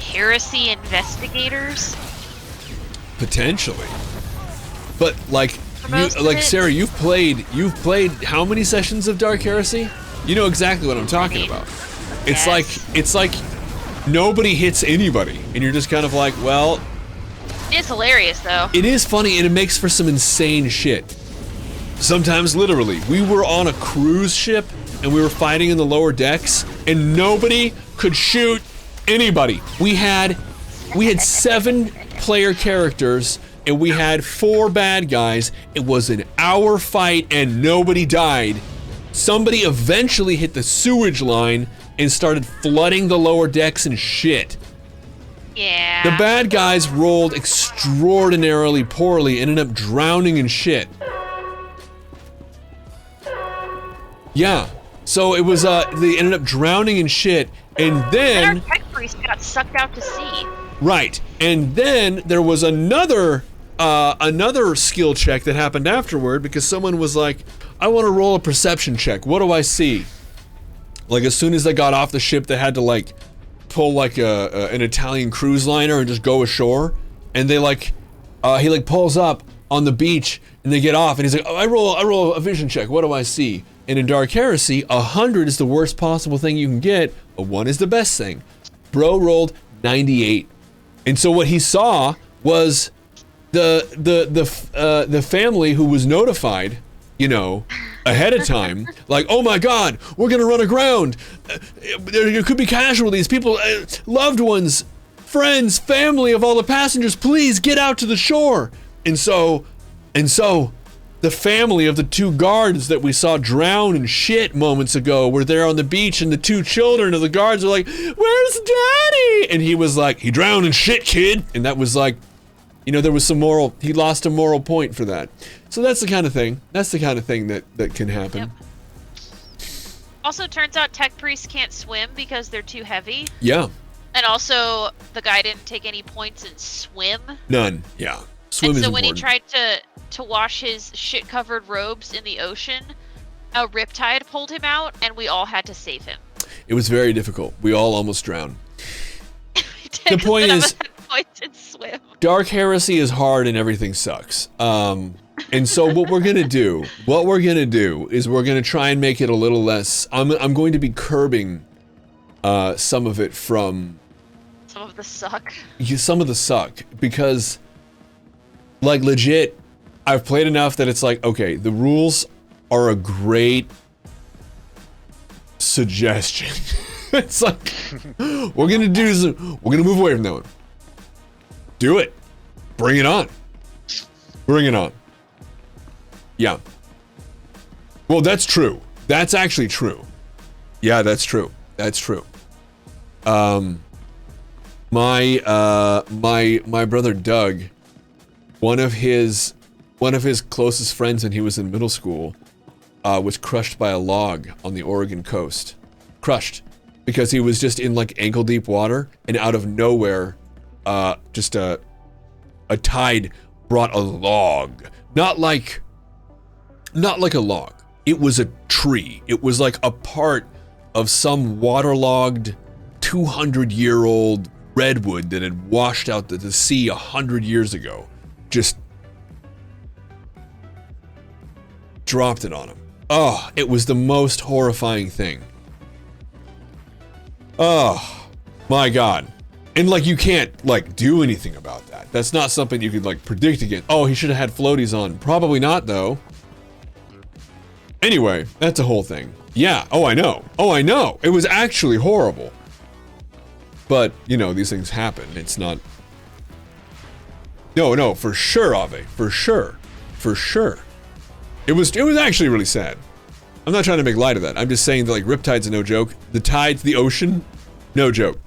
heresy investigators? Potentially. But like Sarah, you've played how many sessions of Dark Heresy? You know exactly what I'm talking about. It's like nobody hits anybody, and you're just kind of like, well, it's hilarious though. It is funny, and it makes for some insane shit. Sometimes literally, we were on a cruise ship and we were fighting in the lower decks and nobody could shoot anybody. We had 7 player characters and we had 4 bad guys. It was an hour fight and nobody died. Somebody eventually hit the sewage line and started flooding the lower decks and shit. Yeah. The bad guys rolled extraordinarily poorly and ended up drowning in shit. Yeah. So it was, they ended up drowning in shit, and then... And our tech priest got sucked out to sea. Right. And then there was another skill check that happened afterward, because someone was like, I want to roll a perception check. What do I see? Like, as soon as they got off the ship, they had to, like, pull, like, an Italian cruise liner and just go ashore. And they, like, he, like, pulls up on the beach, and they get off, and he's like, oh, I roll a vision check. What do I see? And in Dark Heresy, 100 is the worst possible thing you can get, but 1 is the best thing. Bro rolled 98. And so what he saw was the family who was notified, you know, ahead of time, like, oh my God, we're gonna run aground. There could be casualties, people, loved ones, friends, family of all the passengers, please get out to the shore. And so, the family of the 2 guards that we saw drown in shit moments ago were there on the beach, and the 2 children of the guards are like, where's Daddy? And he was like, he drowned in shit, kid. And that was like, you know, there was he lost a moral point for that. So that's the kind of thing. That's the kind of thing that can happen. Also, turns out tech priests can't swim because they're too heavy. Yeah. And also, the guy didn't take any points in swim. None. Yeah. Swim And is so when he important. tried to wash his shit-covered robes in the ocean, a riptide pulled him out, and we all had to save him. It was very difficult. We all almost drowned. The point none of is- us had points in swim. Dark Heresy is hard and everything sucks. And so what we're gonna do is we're gonna try and make it a little less. I'm going to be curbing some of it from Some of the suck. some of the suck because, like, legit, I've played enough that it's like, okay, the rules are a great suggestion. It's like we're gonna move away from that one. Do it. Bring it on. Bring it on. Yeah. Well, that's true. That's actually true. Yeah, that's true. That's true. My brother Doug, one of his closest friends when he was in middle school, was crushed by a log on the Oregon coast. Crushed because he was just in like ankle deep water, and out of nowhere, just a tide brought a log. Not like a log. It was a tree. It was like a part of some waterlogged 200-year-old redwood that had washed out to the sea 100 years ago. Just dropped it on him. Oh, it was the most horrifying thing. Oh, my God. And like, you can't like do anything about that. That's not something you could like predict against. Oh, he should have had floaties on. Probably not though. Anyway, that's a whole thing. Yeah, oh I know. It was actually horrible. But, you know, these things happen. It's not... No, for sure, Ave. For sure. It was actually really sad. I'm not trying to make light of that. I'm just saying that, like, riptides are no joke. The tides, the ocean, no joke.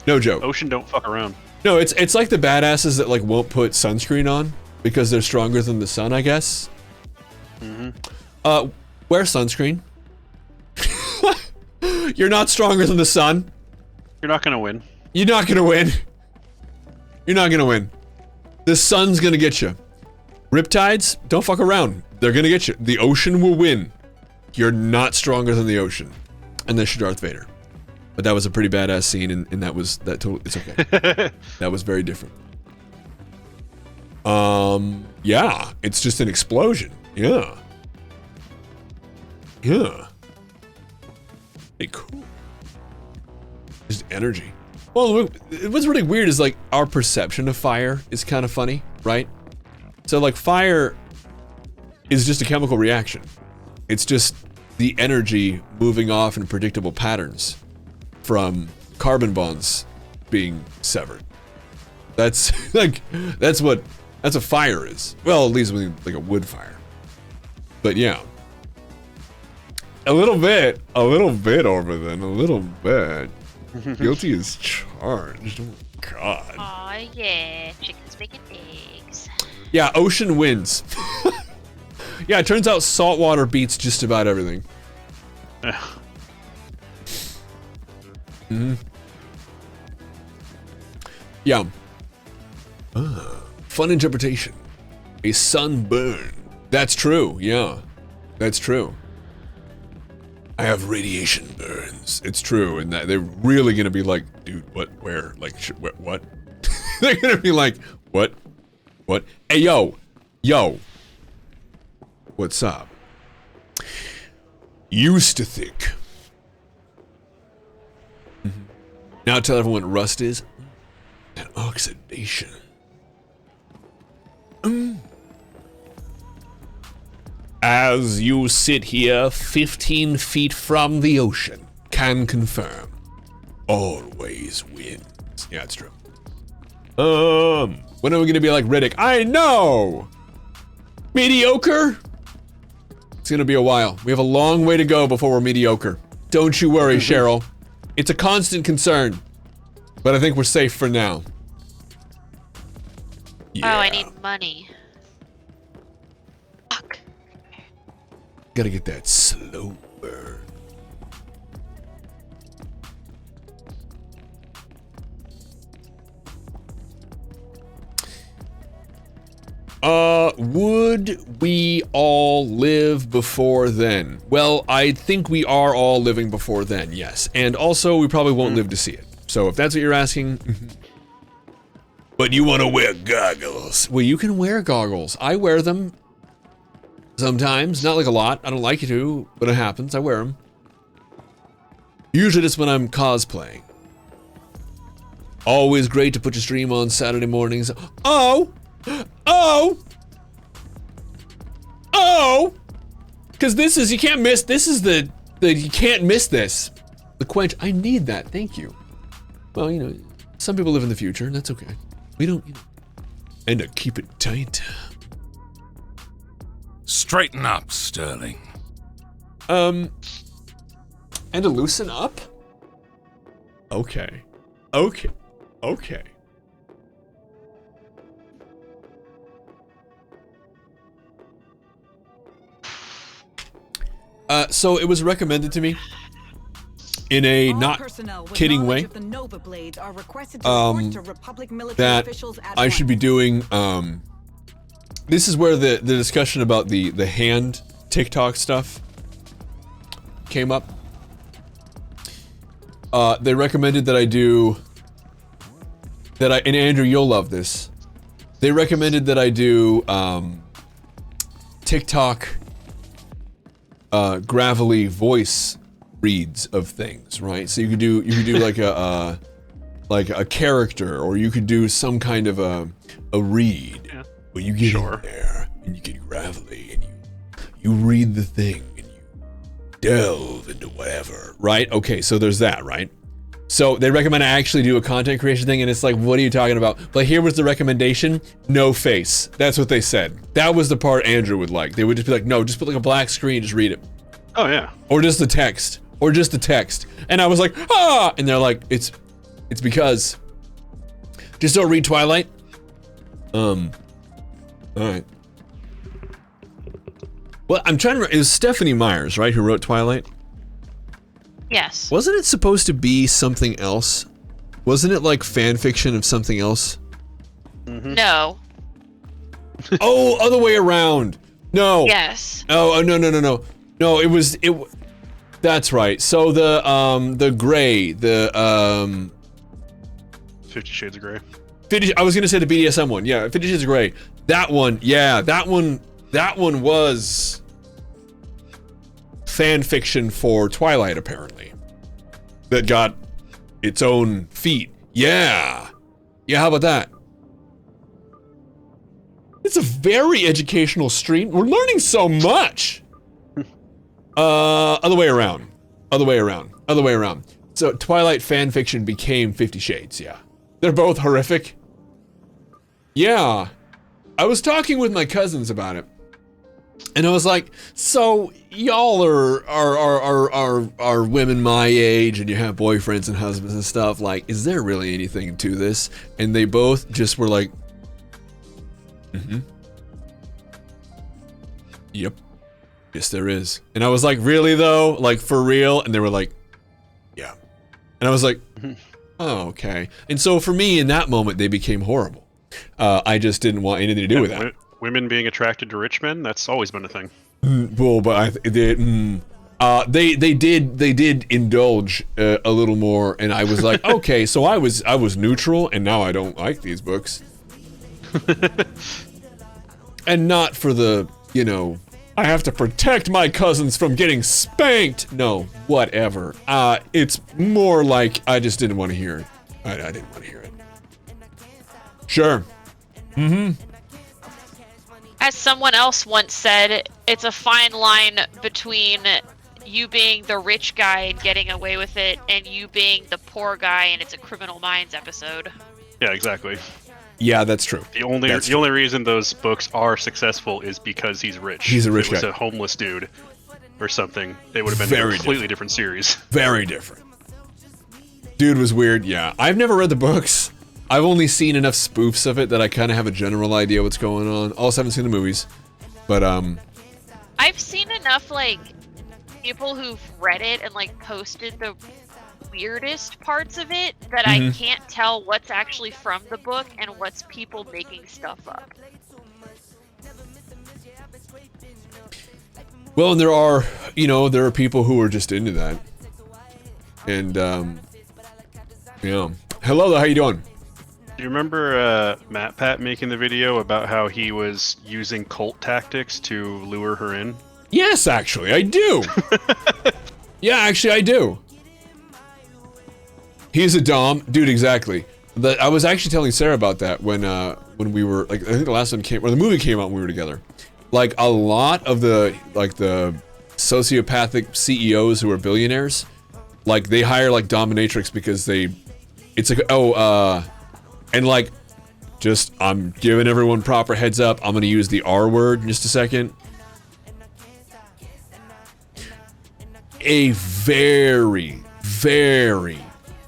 No joke. Ocean don't fuck around. No, it's like the badasses that, like, won't put sunscreen on because they're stronger than the sun, I guess. Wear sunscreen. You're not stronger than the sun. You're not gonna win. You're not gonna win. You're not gonna win. The sun's gonna get you. Riptides, don't fuck around. They're gonna get you. The ocean will win. You're not stronger than the ocean. Unless you're Darth Vader. But that was a pretty badass scene, and it's okay. That was very different. Yeah, it's just an explosion. Yeah. Hey, cool. Just energy. Well, what's really weird is like our perception of fire is kind of funny, right? So like fire is just a chemical reaction. It's just the energy moving off in predictable patterns from carbon bonds being severed. That's that's what fire is. Well, at least with like a wood fire. But yeah. A little bit over then, a little bit. Guilty as charged. Oh God. Aw, yeah, chickens making eggs. Yeah, ocean wins. Yeah, it turns out saltwater beats just about everything. Yeah. Fun interpretation. A sunburn. That's true, yeah. That's true. I have radiation burns. It's true, and that they're really gonna be like, dude, what, where, like, what? They're gonna be like, what? Hey, yo, what's up? Used to think. Now tell everyone what rust is. An oxidation. As you sit here 15 feet from the ocean, can confirm. Always wins. Yeah, it's true. When are we gonna be like Riddick? I know! Mediocre? It's gonna be a while. We have a long way to go before we're mediocre. Don't you worry, Cheryl. It's a constant concern. But I think we're safe for now. Yeah. Oh, I need money. Fuck. Gotta get that slow burn. Would we all live before then? Well, I think we are all living before then, yes. And also, we probably won't live to see it. So if that's what you're asking... But you want to wear goggles. Well, you can wear goggles. I wear them sometimes. Not like a lot. I don't like it to, but it happens. I wear them. Usually just when I'm cosplaying. Always great to put your stream on Saturday mornings. Oh! Because this is, you can't miss, this is the you can't miss this. The quench, I need that, thank you. Well, you know, some people live in the future, and that's okay. We don't, you know, and to keep it tight. Straighten up, Sterling. And to loosen up? Okay. So it was recommended to me in a not kidding way that I should be doing this is where the discussion about the hand TikTok stuff came up. They recommended that I do and Andrew, you'll love this. They recommended that I do TikTok gravelly voice reads of things, right? So you could do like a character, or you could do some kind of a read. Yeah. But you get in there and you get gravelly and you read the thing and you delve into whatever, right? Okay, so there's that, right? So they recommend I actually do a content creation thing, and it's like, what are you talking about? But here was the recommendation: no face. That's what they said. That was the part Andrew would like. They would just be like, no, just put like a black screen, just read it. Oh yeah. Or just the text. And I was like, ah! And they're like, it's because just don't read Twilight. Alright. Well, I'm trying to, it was Stephanie Myers, right, who wrote Twilight? Yes. Wasn't it supposed to be something else? Wasn't it like fan fiction of something else? No. Oh, other way around. No. Yes. Oh, no. No, it that's right. So the gray, 50 Shades of Grey. I was gonna say the BDSM one. Yeah, 50 Shades of Grey. That one, yeah, that one was fan fiction for Twilight, apparently. That got its own feet. Yeah. Yeah, how about that? It's a very educational stream. We're learning so much. Other way around. So Twilight fan fiction became 50 Shades, yeah. They're both horrific. Yeah. I was talking with my cousins about it. And I was like, so y'all are women my age and you have boyfriends and husbands and stuff, like, is there really anything to this? And they both just were like, yep. Yes, there is. And I was like, really though? Like, for real? And they were like, yeah. And I was like, oh, okay. And so for me, in that moment, they became horrible. I just didn't want anything to do with that. Women being attracted to rich men, that's always been a thing. Well, but they did indulge a little more, and I was like, okay, so I was neutral, and now I don't like these books. And not for the, you know, I have to protect my cousins from getting spanked. No, whatever. It's more like I just didn't want to hear it. I didn't want to hear it. Sure. As someone else once said, it's a fine line between you being the rich guy and getting away with it, and you being the poor guy and it's a Criminal Minds episode. Yeah, exactly. Yeah, that's true. The only reason those books are successful is because he's rich. He's a rich guy. If it guy. was a homeless dude or something, it would have been a completely different series. Very different. Dude was weird, yeah. I've never read the books. I've only seen enough spoofs of it that I kind of have a general idea what's going on. Also haven't seen the movies. But, I've seen enough, like, people who've read it and, like, posted the weirdest parts of it that I can't tell what's actually from the book and what's people making stuff up. Well, and there are, there are people who are just into that. And, yeah. Hello there, how you doing? Do you remember Matt Pat making the video about how he was using cult tactics to lure her in? Yes, actually, I do. Yeah, actually, I do. He's a dom, dude. Exactly. I was actually telling Sarah about that when we were like, I think the last one came, or the movie came out when we were together. Like a lot of the sociopathic CEOs who are billionaires, like they hire like dominatrix because it's like and like, just I'm giving everyone proper heads up. I'm gonna use the R word in just a second. A very, very,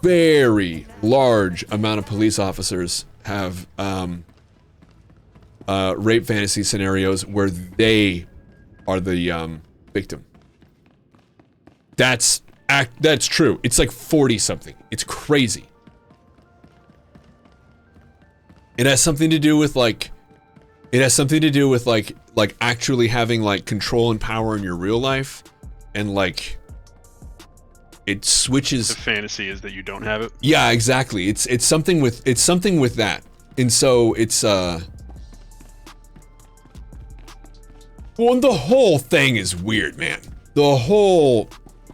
very large amount of police officers have rape fantasy scenarios where they are the victim. That's true. It's like 40 something. It's crazy. It has something to do with like actually having like control and power in your real life, and like it switches. The fantasy is that you don't have it. Yeah, exactly. It's something with that, and so it's well, the whole thing is weird, man.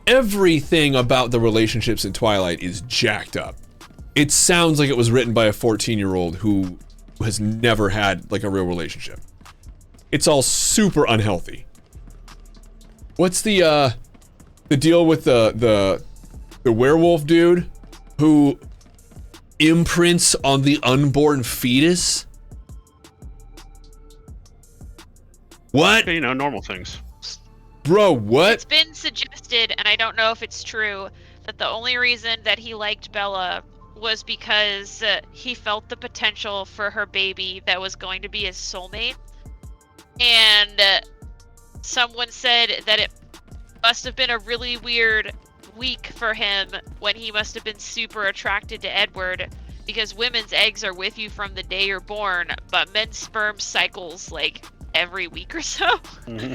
Everything about the relationships in Twilight is jacked up. It sounds like it was written by a 14-year-old who has never had like a real relationship. It's all super unhealthy. What's the deal with the werewolf dude who imprints on the unborn fetus? What? You know, normal things. Bro, what? It's been suggested, and I don't know if it's true, that the only reason that he liked Bella was because he felt the potential for her baby that was going to be his soulmate. And someone said that it must have been a really weird week for him when he must have been super attracted to Edward, because women's eggs are with you from the day you're born, but men's sperm cycles like every week or so. Mm-hmm.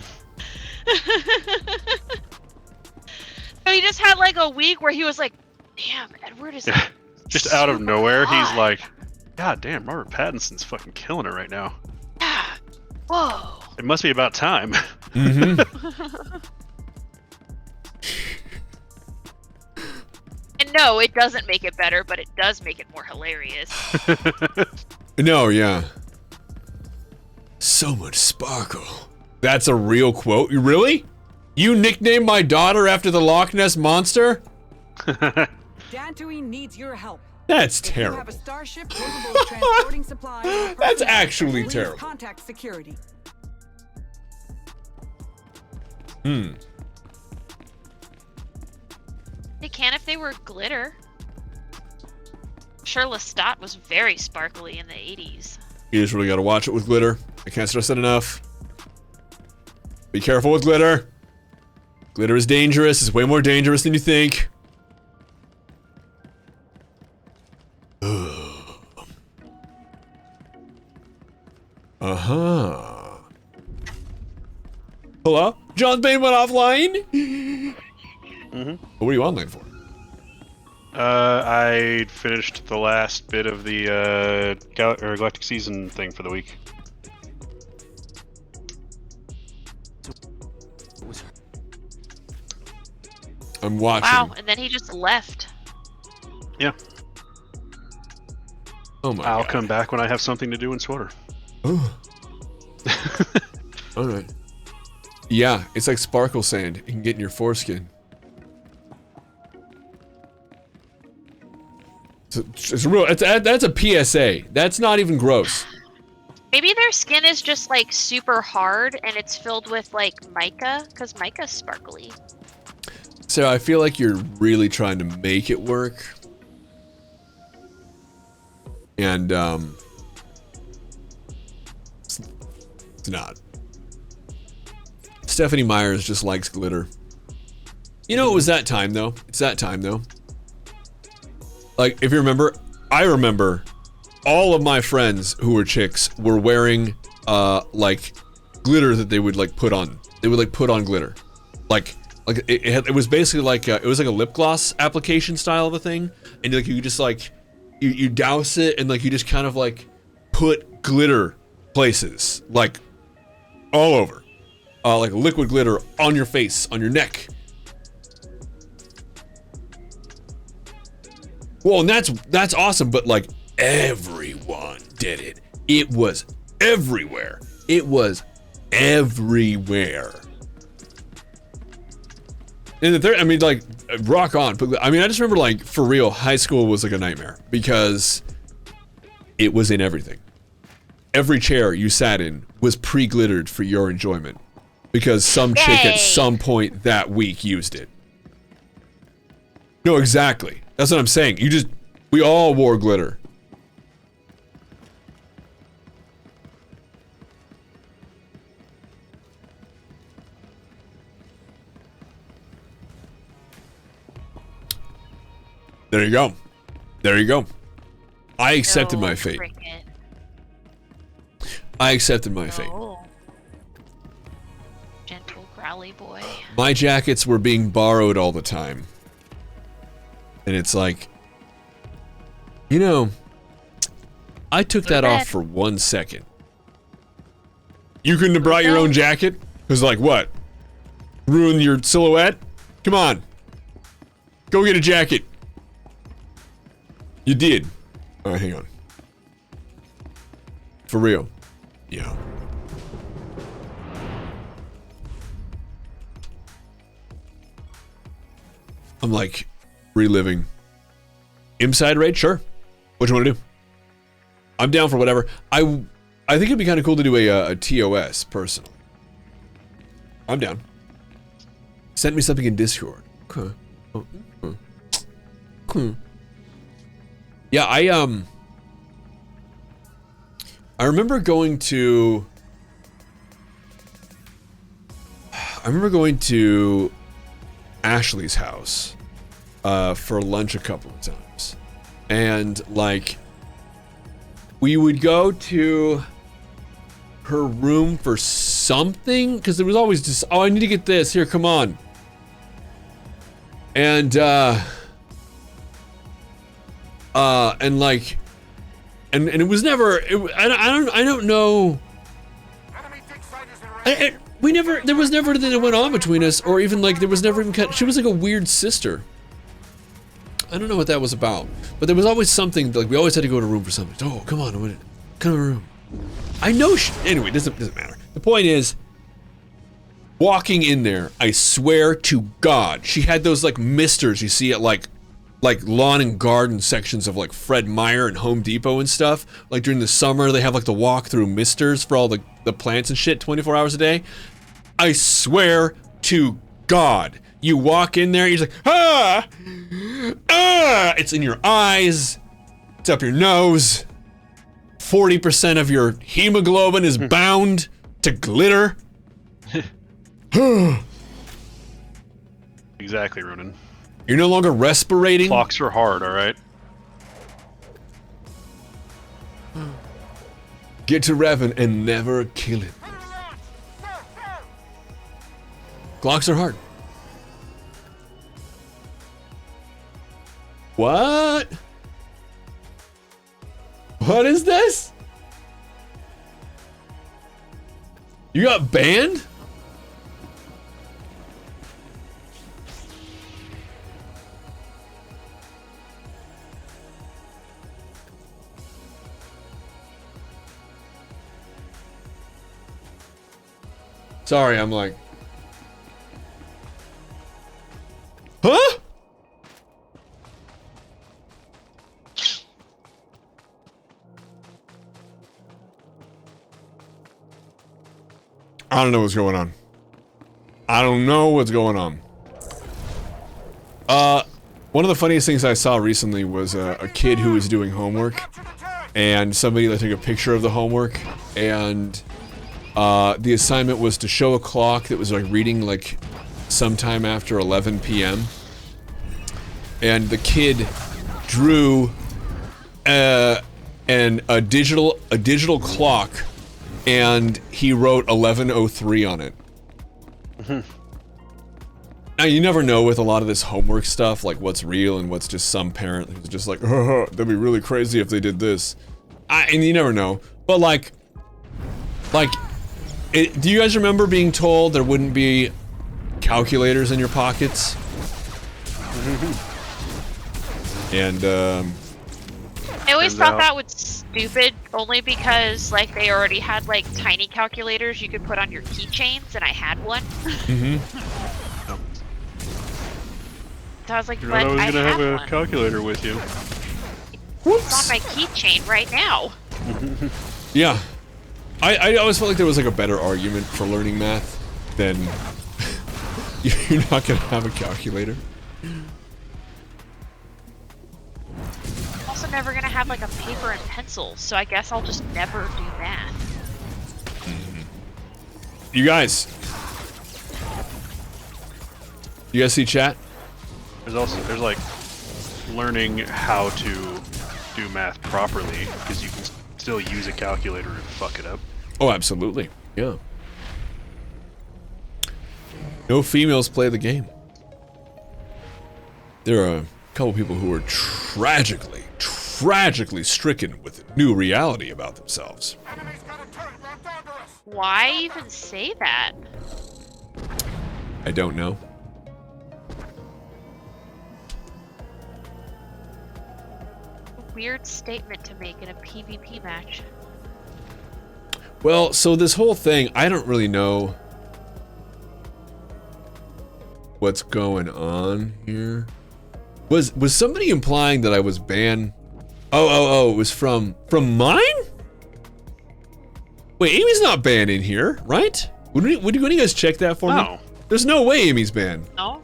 So he just had like a week where he was like, damn, Edward is like, just out of nowhere, hot. he's like, God damn, Robert Pattinson's fucking killing it right now. Yeah. Whoa. It must be about time. Mm-hmm. And no, it doesn't make it better, but it does make it more hilarious. No, yeah. So much sparkle. That's a real quote. Really? You nicknamed my daughter after the Loch Ness Monster? Dantooine needs your help. That's If you terrible. have a starship capable of transporting supplies or That's personnel, actually please terrible. Contact security. Hmm. They can if they were glitter. Sure, Lestat was very sparkly in the 80s. You just really gotta watch it with glitter. I can't stress that enough. Be careful with glitter. Glitter is dangerous. It's way more dangerous than you think. Uh-huh. Hello? John Bain went offline? Mm-hmm. What were you online for? I finished the last bit of the Galactic Season thing for the week. I'm watching. Wow, and then he just left. Yeah. Oh my I'll god. come back when I have something to do in SWTOR. Oh. Alright. Yeah, it's like sparkle sand. It can get in your foreskin. It's a real. That's a PSA. That's not even gross. Maybe their skin is just like super hard and it's filled with like mica, because mica's sparkly. So I feel like you're really trying to make it work. And it's not. Stephanie Myers just likes glitter. You know, it was that time though. It's that time though. Like, if you remember, I remember all of my friends who were chicks were wearing like glitter that they would like put on they would like put on glitter, like it was basically like it was like a lip gloss application style of a thing, and like you just like you douse it and like you just kind of like put glitter places like all over, like liquid glitter on your face, on your neck. Well, and that's awesome, but like everyone did it. It was everywhere. It was everywhere. And the third, I mean, like, rock on. But I mean, I just remember, like, for real, high school was like a nightmare because it was in everything. Every chair you sat in was pre-glittered for your enjoyment because some chick at some point that week used it. No, exactly. That's what I'm saying. We all wore glitter. There you go. There you go. I accepted my fate. Cricket. I accepted my fate. Gentle growly boy. My jackets were being borrowed all the time. And it's like, you know, I took that off for 1 second. You couldn't have brought your own jacket? Because like what? Ruin your silhouette? Come on. Go get a jacket. You did. Alright, hang on. For real. Yeah. I'm like reliving. Inside raid? Sure. What you want to do? I'm down for whatever. I think it'd be kind of cool to do a TOS, personally. I'm down. Send me something in Discord. Okay. Oh, yeah, I remember going to Ashley's house for lunch a couple of times. And like we would go to her room for something because there was always just, oh, I need to get this. Here, come on. And like and it was never I don't know. There was never anything that went on between us, or even like there was never even she was like a weird sister. I don't know what that was about, but there was always something, like we always had to go to a room for something. Oh, come on, come to a room. I know anyway, doesn't matter. The point is, walking in there, I swear to God, she had those like misters you see at like lawn and garden sections of like Fred Meyer and Home Depot and stuff. Like during the summer, they have like the walk-through misters for all the plants and shit 24 hours a day. I swear to God, you walk in there, you're like, it's in your eyes, it's up your nose. 40% of your hemoglobin is bound to glitter. Exactly, Ronan. You're no longer respirating. Clocks are hard, alright? Get to Revan and never kill it. Clocks are hard. What? What is this? You got banned? Sorry, I'm like... Huh? I don't know what's going on. I don't know what's going on. One of the funniest things I saw recently was a kid who was doing homework, and somebody like took a picture of the homework, and the assignment was to show a clock that was like reading like sometime after 11 p.m. and the kid drew a digital clock, and he wrote 11:03 on it. Now, you never know with a lot of this homework stuff, like what's real and what's just some parent who's just like, oh, that'd be really crazy if they did this. And you never know. But like, do you guys remember being told there wouldn't be calculators in your pockets? And, I always Turns thought out- that was stupid, only because like they already had like tiny calculators you could put on your keychains, and I had one. So I was like, You're but not always I gonna have have a one. calculator with you. It's on my keychain right now. yeah. I always felt like there was like a better argument for learning math than you're not gonna have a calculator. I'm also never gonna have like a paper and pencil, so I guess I'll just never do math. You guys see chat? There's like learning how to do math properly, because you can still use a calculator and fuck it up. Oh, absolutely. Yeah. No females play the game. There are a couple people who are tragically stricken with a new reality about themselves. Enemy's got a turret locked onto us. Why even say that? I don't know. Weird statement to make in a PvP match. Well, so this whole thing, I don't really know what's going on here. Was somebody implying that I was banned? Oh, it was from mine? Wait, Amy's not banned in here, right? Would you guys check that for me? No. There's no way Amy's banned. No?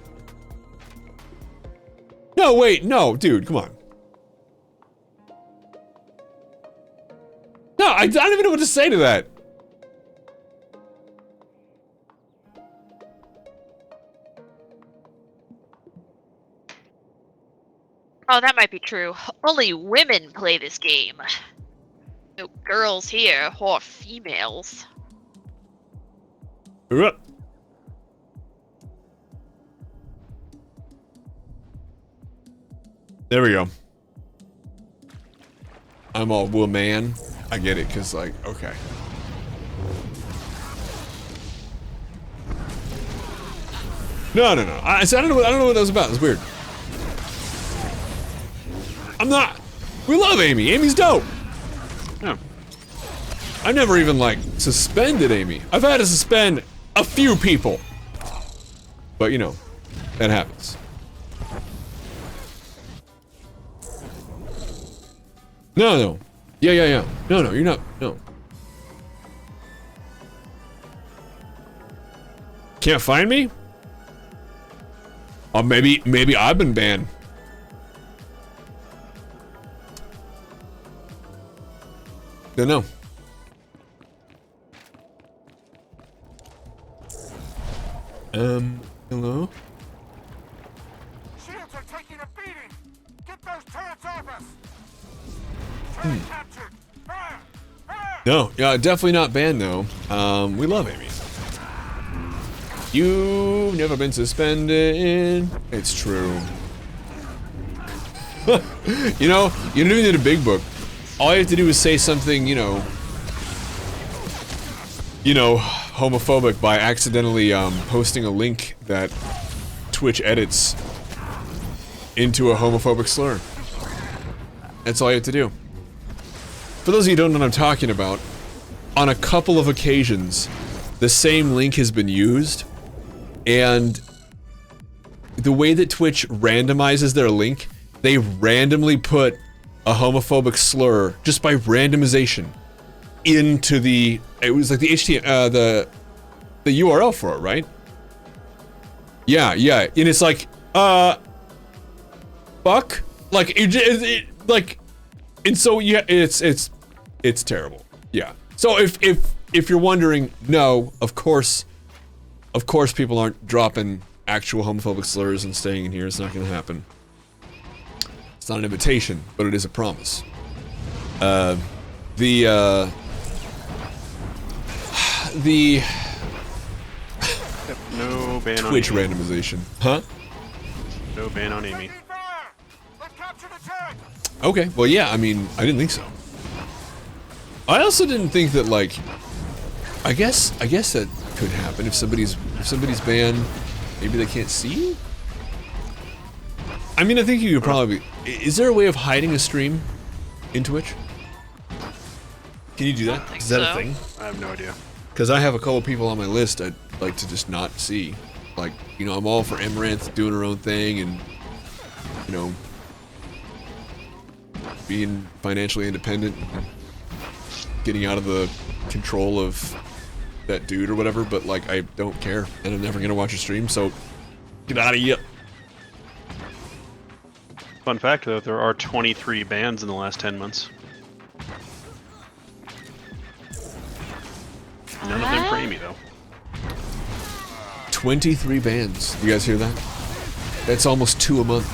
No, wait, no, dude, come on. No, I don't even know what to say to that. Oh, that might be true. Only women play this game. No girls here, or females. There we go. I'm all woman. I get it, cause like, okay. No. I don't know what that was about. It's weird. I'm not. We love Amy. Amy's dope. Yeah. I've never even like suspended Amy. I've had to suspend a few people. But you know, that happens. No. Yeah. No, you're not. No. Can't find me? Oh, maybe I've been banned. Don't know. Hello? Shields are taking a beating. Get those turrets off us. Turret captured. Fire! Fire! No, yeah, definitely not banned though. We love Amy. You've never been suspended. It's true. You know, you don't even need a big book. All you have to do is say something, you know, homophobic by accidentally posting a link that Twitch edits into a homophobic slur. That's all you have to do. For those of you who don't know what I'm talking about, on a couple of occasions, the same link has been used, and the way that Twitch randomizes their link, they randomly put a homophobic slur just by randomization into the, it was like the HTML, the URL for it, right? Yeah, and it's like, fuck, like like, and so yeah, it's terrible. Yeah. So if you're wondering, no, of course people aren't dropping actual homophobic slurs and staying in here. It's not going to happen. It's not an invitation, but it is a promise. No ban on Twitch Amy. randomization. Huh? No ban on Amy. Let's capture the tank! Okay, well, yeah, I mean, I didn't think so. I also didn't think that, like, I guess that could happen if somebody's banned, maybe they can't see you? I mean, I think you could probably, is there a way of hiding a stream in Twitch? Can you do that? think Is that a so. thing? I have no idea. Because I have a couple people on my list I'd like to just not see. Like, you know, I'm all for Amaranth doing her own thing and, you know, being financially independent, getting out of the control of that dude or whatever, but, like, I don't care, and I'm never gonna watch a stream, so get out of here. Fun fact, though, there are 23 bans in the last 10 months. None of them for Amy, though. 23 bans. You guys hear that? That's almost 2 a month.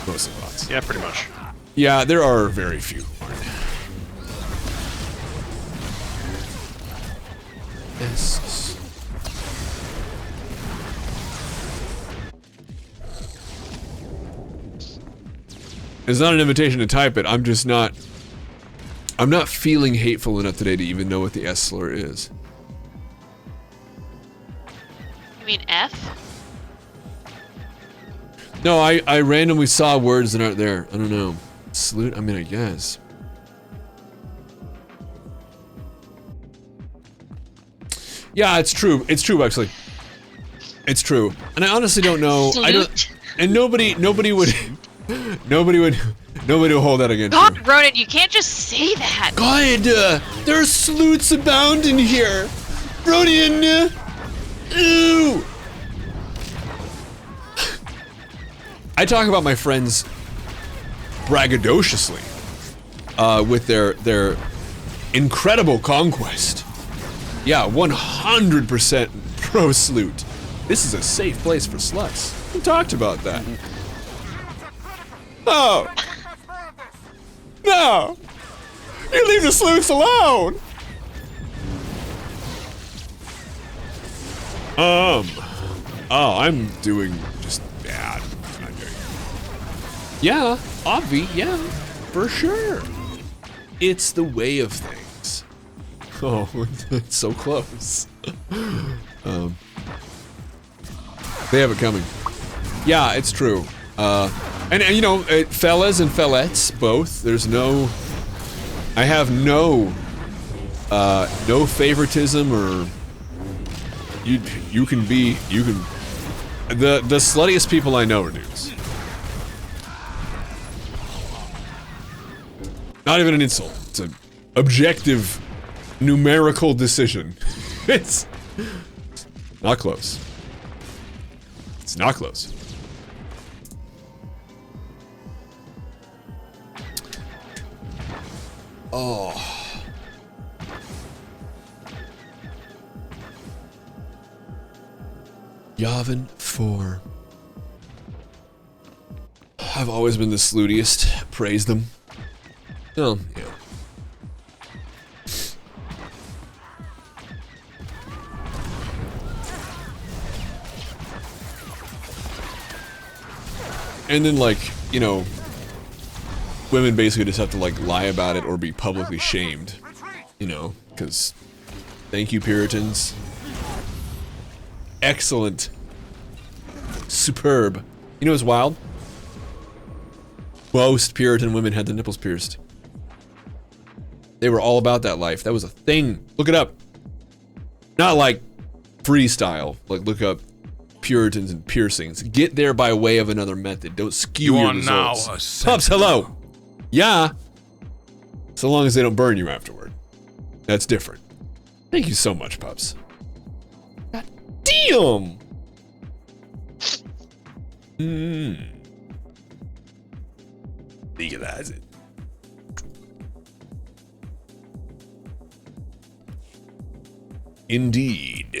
Mostly bots. Yeah, pretty much. Yeah, there are very few. Yes. It's not an invitation to type it. I'm just not. I'm not feeling hateful enough today to even know what the S slur is. You mean F? No, I randomly saw words that aren't there. I don't know. Salute? I mean, I guess. Yeah, it's true. It's true, actually. It's true. And I honestly don't know. I don't. And nobody would. Nobody will hold that against you. God, Ronan, you can't just say that. God, there are sleuths abound in here. Rodian, ooh. I talk about my friends braggadociously with their incredible conquest. Yeah, 100% pro sleuth. This is a safe place for sluts. We talked about that. No! No! You leave the sleuths alone! Oh, I'm doing just bad. I'm not doing it. Yeah, obvi, yeah, for sure. It's the way of things. Oh, it's so close. They have it coming. Yeah, it's true. And you know, fellas and fellettes, both. There's no. I have no favoritism or. You can. The sluttiest people I know are dudes. Not even an insult. It's an objective, numerical decision. It's not close. It's not close. Oh. Yavin 4. I've always been the slutiest. Praise them. Oh, yeah. And then, like, you know, women basically just have to, like, lie about it or be publicly shamed. You know, because thank you, Puritans. Excellent. Superb. You know what's wild? Most Puritan women had their nipples pierced. They were all about that life. That was a thing. Look it up. Not like freestyle. Like, look up Puritans and piercings. Get there by way of another method. Don't skew You your are now results. a Pups, hello. sentinel. Yeah. So long as they don't burn you afterward. That's different. Thank you so much, Pups. God damn. Legalize it. Indeed.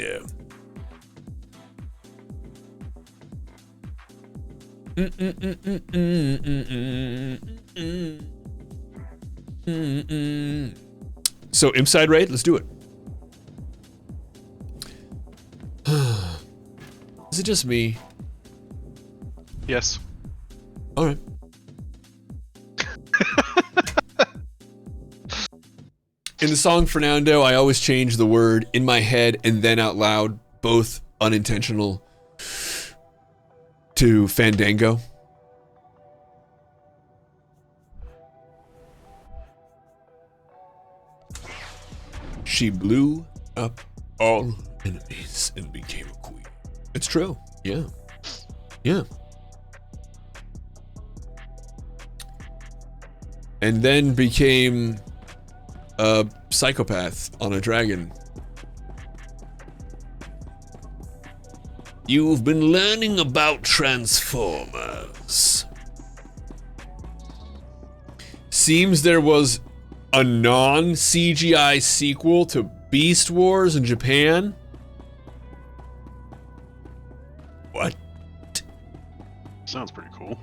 So, Imside raid, let's do it. Is it just me? Yes. All right. In the song Fernando, I always change the word in my head and then out loud, both unintentional, to Fandango. She blew up all enemies and became a queen. It's true. Yeah. Yeah. And then became a psychopath on a dragon. You've been learning about Transformers. Seems there was a non-CGI sequel to Beast Wars in Japan. What? Sounds pretty cool.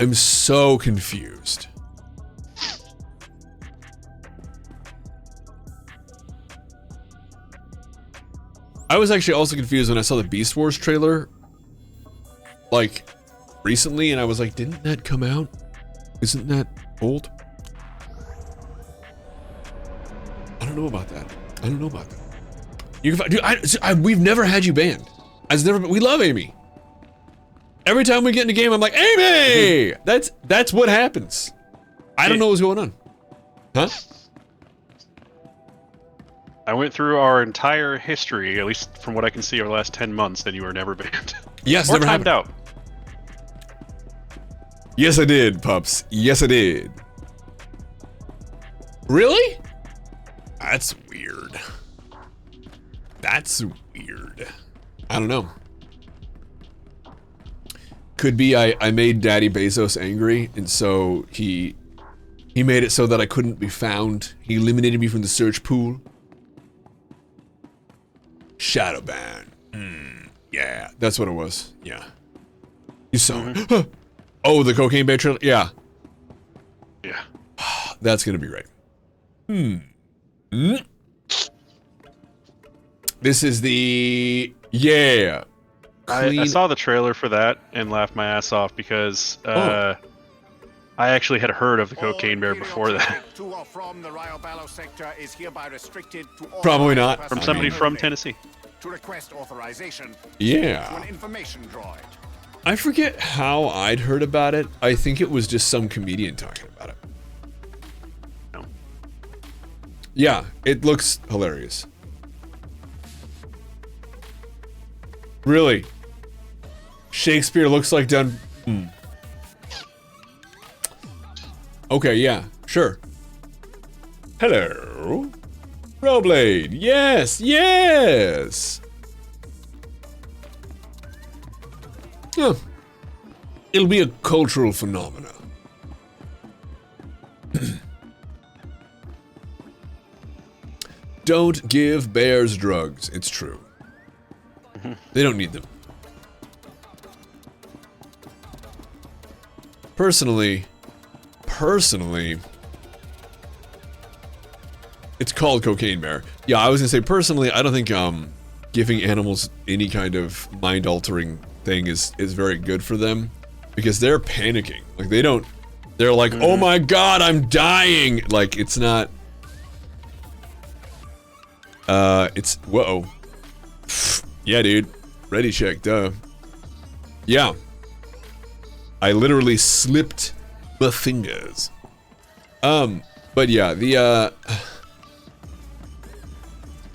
I'm so confused. I was actually also confused when I saw the Beast Wars trailer, like, recently, and I was like, didn't that come out? Isn't that old? I don't know about that. I don't know about that. You can, dude, we've never had you banned. We love Amy. Every time we get in a game, I'm like, Amy! That's what happens. I don't know what's going on. Huh? I went through our entire history, at least from what I can see over the last 10 months, and you were never banned. Yes, or never timed happened. out. Yes, I did, pups. Yes, I did. Really? That's weird. That's weird. I don't know. Could be I made Daddy Bezos angry, and so he made it so that I couldn't be found. He eliminated me from the search pool. Shadow ban. Yeah, that's what it was. Yeah. You saw it. Oh, the Cocaine Bear trailer? Yeah. Yeah. That's gonna be right. This is the... Yeah. I saw the trailer for that and laughed my ass off because I actually had heard of the Cocaine Bear before that. To or from the Riobalo sector is hereby restricted to all Probably not. From somebody from Tennessee. To request authorization to Yeah. an information droid. I forget how I'd heard about it. I think it was just some comedian talking about it. No. Yeah, it looks hilarious. Really? Shakespeare looks like done... Okay, yeah, sure. Hello? Roblade, yes, yes! Yeah. It'll be a cultural phenomenon. Don't give bears drugs, it's true. They don't need them. Personally, it's called Cocaine Bear. Yeah, I was gonna say personally, I don't think giving animals any kind of mind-altering thing is very good for them because they're panicking. Like they're like, oh my god, I'm dying. Like it's not. It's whoa. Yeah, dude. Ready check, duh. Yeah. I literally slipped my fingers. But yeah, the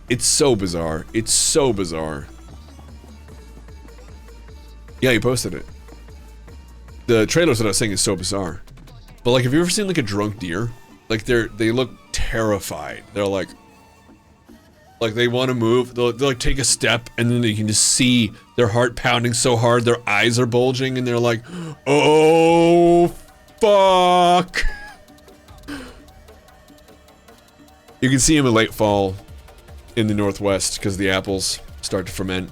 it's so bizarre. It's so bizarre. Yeah, you posted it. The trailers that I was saying is so bizarre. But like, have you ever seen like a drunk deer? Like they look terrified. They're like they want to move. They'll like take a step and then you can just see their heart pounding so hard, their eyes are bulging and they're like, oh, fuck. You can see them in late fall in the Northwest because the apples start to ferment.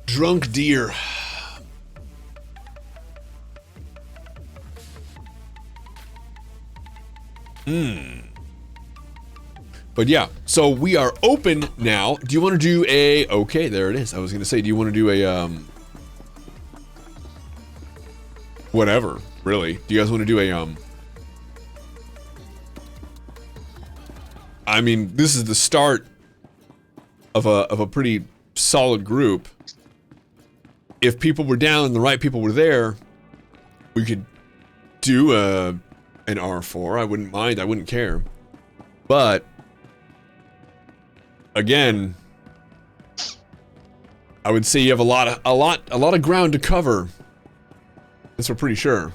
Drunk deer. But yeah, so we are open now. Do you want to do a... Okay, there it is. I was going to say, do you want to do a... Whatever, really. Do you guys want to do a... I mean, this is the start of a pretty solid group. If people were down and the right people were there, we could do an R4. I wouldn't mind. I wouldn't care. But again, I would say you have a lot of ground to cover. That's for pretty sure.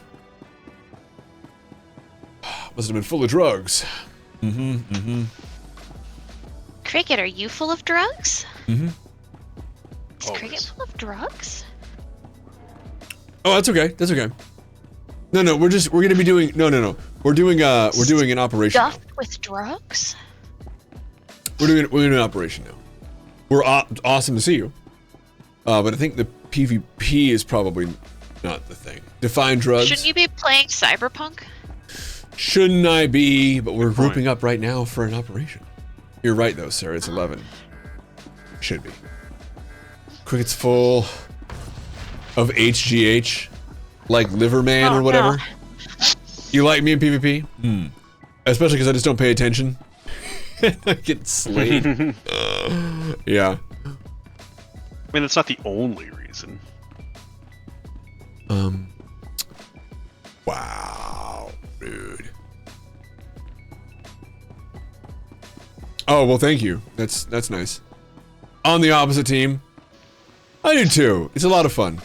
Must have been full of drugs. Cricket, are you full of drugs? Mm-hmm. Is Cricket full of drugs? Oh, that's okay. That's okay. No, we're gonna be doing no. We're doing an operation. Stuffed with drugs? We're doing an operation now. We're awesome to see you. But I think the PvP is probably not the thing. Define drugs. Shouldn't you be playing Cyberpunk? Shouldn't I be? But we're grouping up right now for an operation. You're right though, sir. It's 11. Should be. Cricket's full of HGH, like Liverman or whatever. No. You like me in PvP? Especially because I just don't pay attention. I get slayed. Yeah. I mean, that's not the only reason. Wow, rude. Oh, well, thank you. That's nice. On the opposite team. I do too. It's a lot of fun.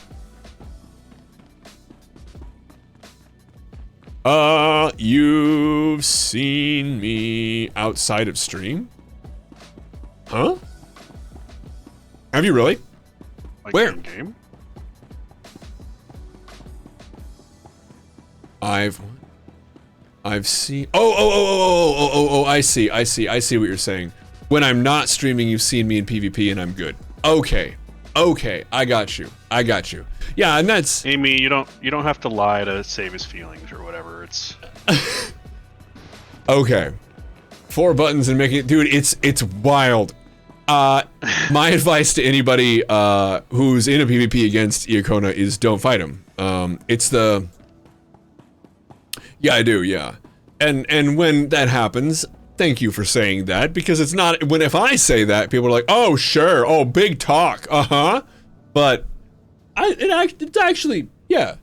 You've seen me outside of stream? Huh? Have you really? Like Where? in game? I've seen. Oh! I see what you're saying. When I'm not streaming, you've seen me in PvP, and I'm good. Okay, I got you. Yeah, and that's. Amy, you don't have to lie to save his feelings or whatever. It's Okay. 4 buttons and making it, dude. It's wild. My advice to anybody who's in a PvP against Iacona is don't fight him. It's the. Yeah, I do. Yeah, and when that happens, thank you for saying that, because it's not if I say that, people are like, oh sure, oh big talk, but it's actually yeah.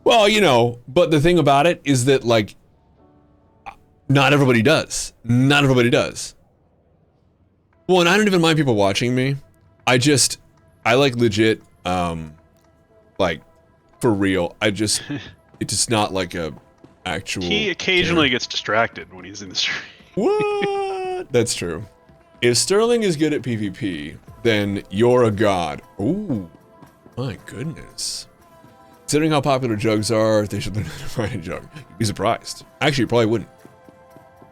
Well, you know, but the thing about it is that like, not everybody does. Well, and I don't even mind people watching me. I like legit, like. For real, it's just not like a actual. he occasionally gets distracted when he's in the stream. What? That's true. If Sterling is good at PvP, then you're a god. Ooh, my goodness. Considering how popular jugs are, they should learn how to find a jug. You'd be surprised. Actually, you probably wouldn't.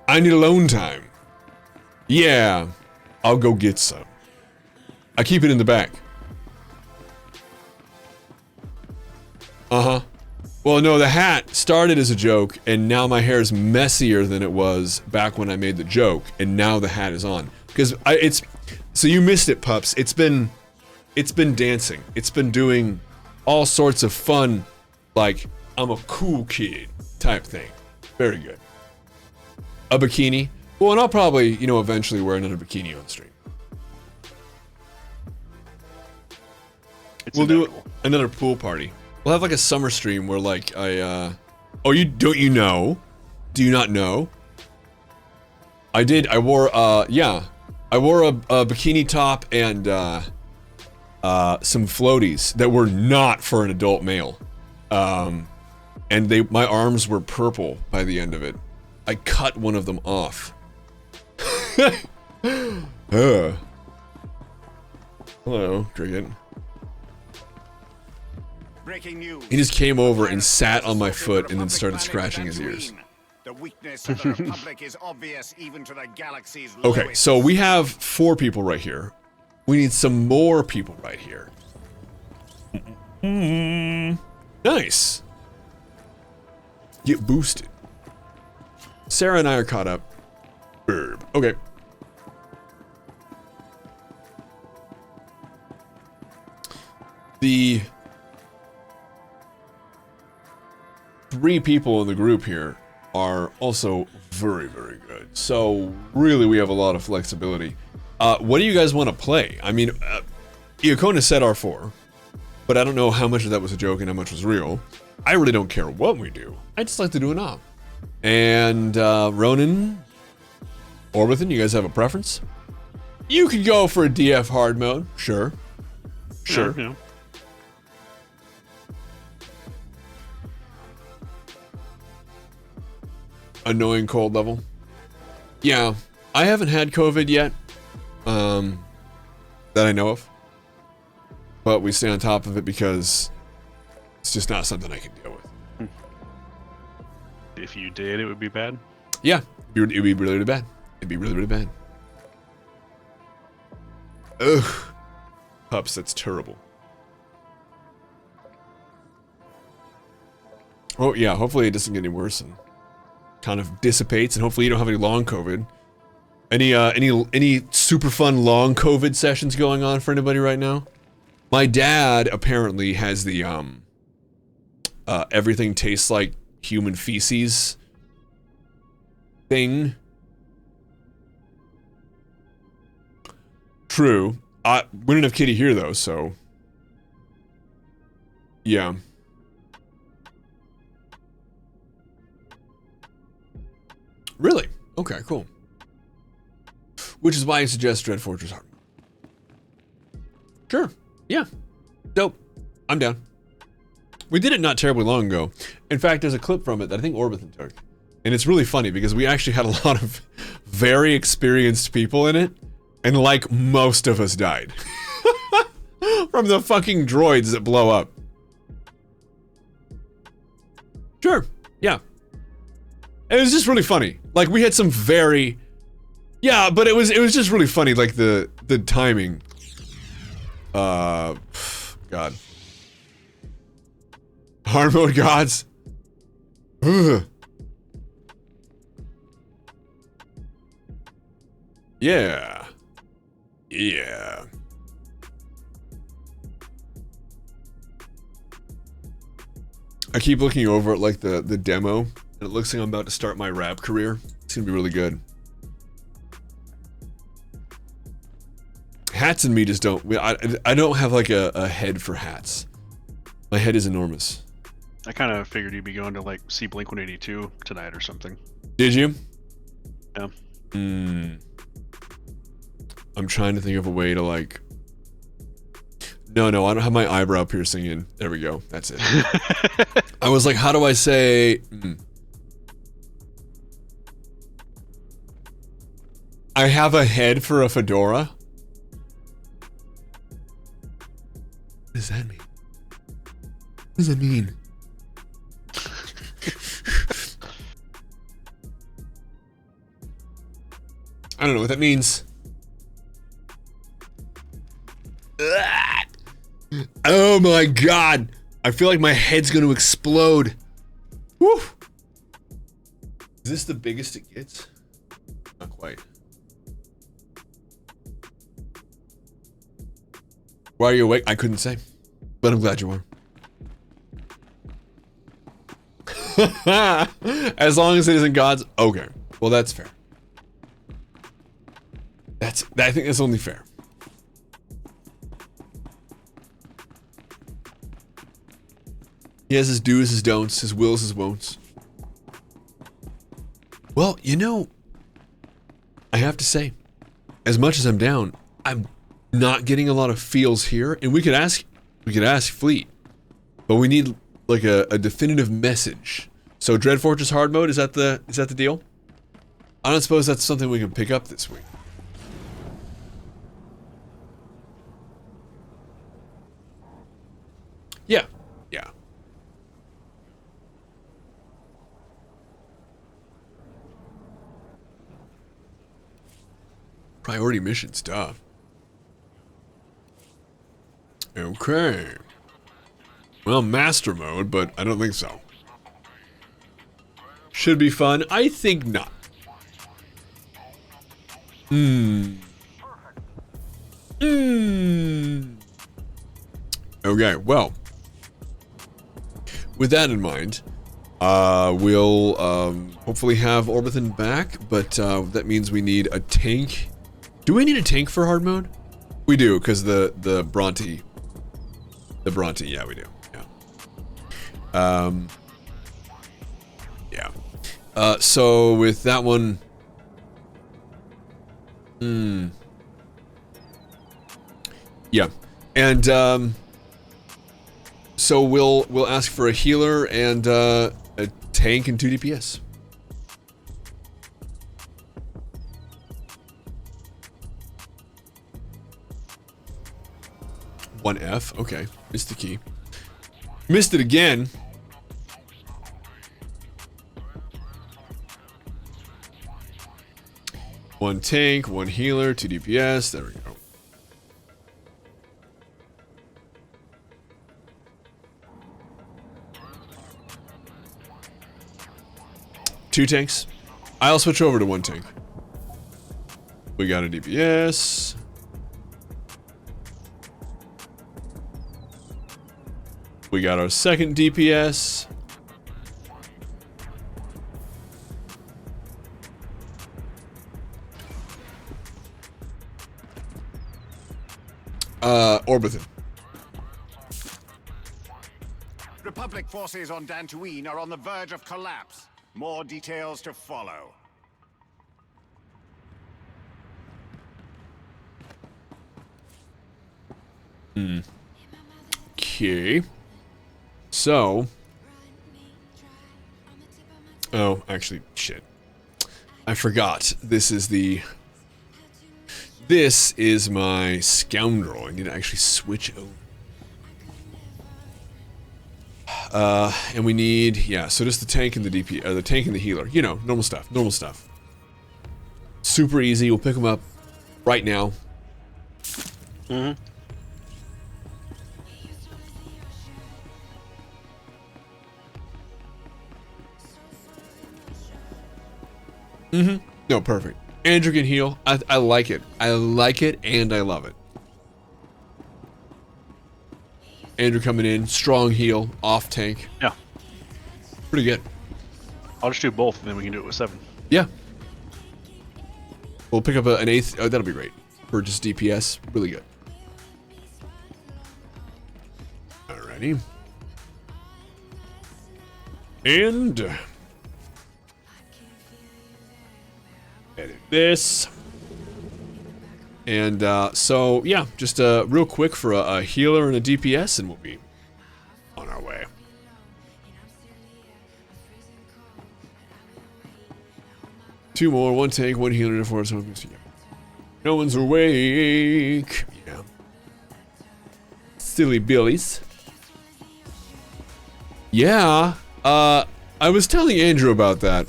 I need alone time. Yeah, I'll go get some. I keep it in the back. Well, no, the hat started as a joke, and now my hair is messier than it was back when I made the joke, and now the hat is on. Because so you missed it, pups. It's been dancing. It's been doing all sorts of fun, like I'm a cool kid type thing. Very good. A bikini. Well, and I'll probably, eventually wear another bikini on stream. We'll do another pool party. We'll have like a summer stream where like I oh, do you not know? I wore a bikini top and some floaties that were not for an adult male. And my arms were purple by the end of it. I cut one of them off. Hello, Cricket. He just came over and sat on my foot and then started scratching his ears. The weakness of the Republic is obvious even to the galaxy's Okay, lowest. so we have 4 people right here. We need some more people right here. Nice. Get boosted. Sarah and I are caught up. Burb. Okay. The 3 people in the group here are also very, very good. So really, we have a lot of flexibility. What do you guys want to play? I mean, Iacona said R4, but I don't know how much of that was a joke and how much was real. I really don't care what we do. I just like to do an op. And Ronan, Orbithan, you guys have a preference? You could go for a DF hard mode. Sure. Sure. Yeah. Annoying cold level. Yeah, I haven't had COVID yet, that I know of. But we stay on top of it because it's just not something I can deal with. If you did, it would be bad. Yeah, it'd be really, really bad. It'd be really, really bad. Ugh. Pups, that's terrible. Oh yeah, hopefully it doesn't get any worse and kind of dissipates, and hopefully you don't have any long COVID. Any super fun long COVID sessions going on for anybody right now? My dad apparently has the everything tastes like human feces thing. True. We don't have Kitty here though, so yeah. Really? Okay, cool. Which is why I suggest Dread Fortress Hard. Sure. Yeah. Dope. I'm down. We did it not terribly long ago. In fact, there's a clip from it that I think Orbithan took. And it's really funny because we actually had a lot of very experienced people in it. And like most of us died. From the fucking droids that blow up. Sure. Yeah. It was just really funny. Like we had some very, yeah, but it was just really funny. Like the timing. God. Hard mode gods. Ugh. Yeah. Yeah. I keep looking over at like the demo. And it looks like I'm about to start my rap career. It's gonna be really good. Hats and me just don't. I don't have like a head for hats. My head is enormous. I kind of figured you'd be going to like see Blink 182 tonight or something. Did you? Yeah. I'm trying to think of a way to like. No, I don't have my eyebrow piercing in. There we go. That's it. I was like, how do I say? I have a head for a fedora. What does that mean? What does that mean? I don't know what that means. Oh my god. I feel like my head's gonna explode. Woo! Is this the biggest it gets? Not quite. Why are you awake? I couldn't say. But I'm glad you are. As long as it isn't God's. Okay. Well, that's fair. I think that's only fair. He has his do's, his don'ts, his wills, his won'ts. Well, you know, I have to say, as much as I'm down, I'm not getting a lot of feels here, and we could ask Fleet, but we need like a definitive message. So Dread Fortress hard mode, is that the deal? I don't suppose that's something we can pick up this week. Yeah. Yeah. Priority mission stuff. Okay. Well, master mode, but I don't think so. Should be fun. I think not. Okay, well, with that in mind, we'll hopefully have Orbithan back, but that means we need a tank. Do we need a tank for hard mode? We do, because the Bronte. The Bronte, yeah, we do. Yeah. Yeah. So with that one, yeah, and so we'll ask for a healer and a tank and 2 DPS. One F, okay, missed the key. Missed it again. One tank, 1 healer, 2 DPS, there we go. Two tanks. I'll switch over to 1 tank. We got a DPS. We got our second DPS. Orbithan. Republic forces on Dantooine are on the verge of collapse. More details to follow. Okay. So. Oh, actually, shit. I forgot. This is my scoundrel. I need to actually switch over. And we need, yeah, so just the tank and the DP, the tank and the healer. You know, normal stuff, normal stuff. Super easy. We'll pick them up right now. No, perfect. Andrew can heal. I like it. I like it and I love it. Andrew coming in, strong heal, off tank. Yeah. Pretty good. I'll just do both, and then we can do it with 7. Yeah. We'll pick up an 8th. Oh, that'll be great. For just DPS. Really good. Alrighty. And edit this. And so, yeah, just real quick for a healer and a DPS, and we'll be on our way. Two more, 1 tank, 1 healer, and 4 zombies. Yeah. No one's awake. Yeah. Silly Billies. Yeah. I was telling Andrew about that.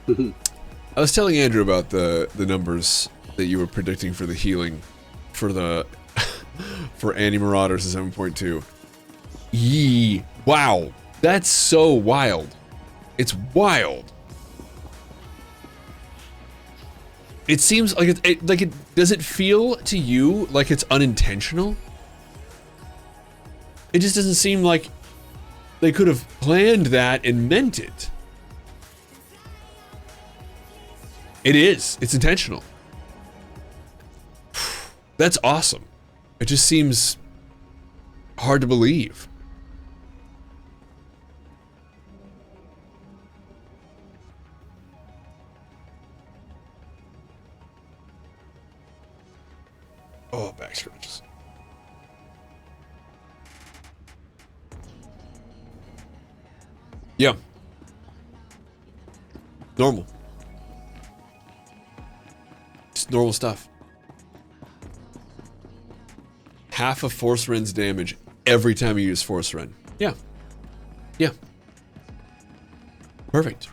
I was telling Andrew about the numbers that you were predicting for the healing for the for Anti-Marauders at 7.2. Yee. Wow. That's so wild. It's wild. It seems like it does it feel to you like it's unintentional? It just doesn't seem like they could have planned that and meant it. It is. It's intentional. That's awesome. It just seems hard to believe. Oh, back scratches. Yeah. Normal. Just normal stuff. Half of Force Ren's damage every time you use Force Ren. Yeah. Yeah. Perfect.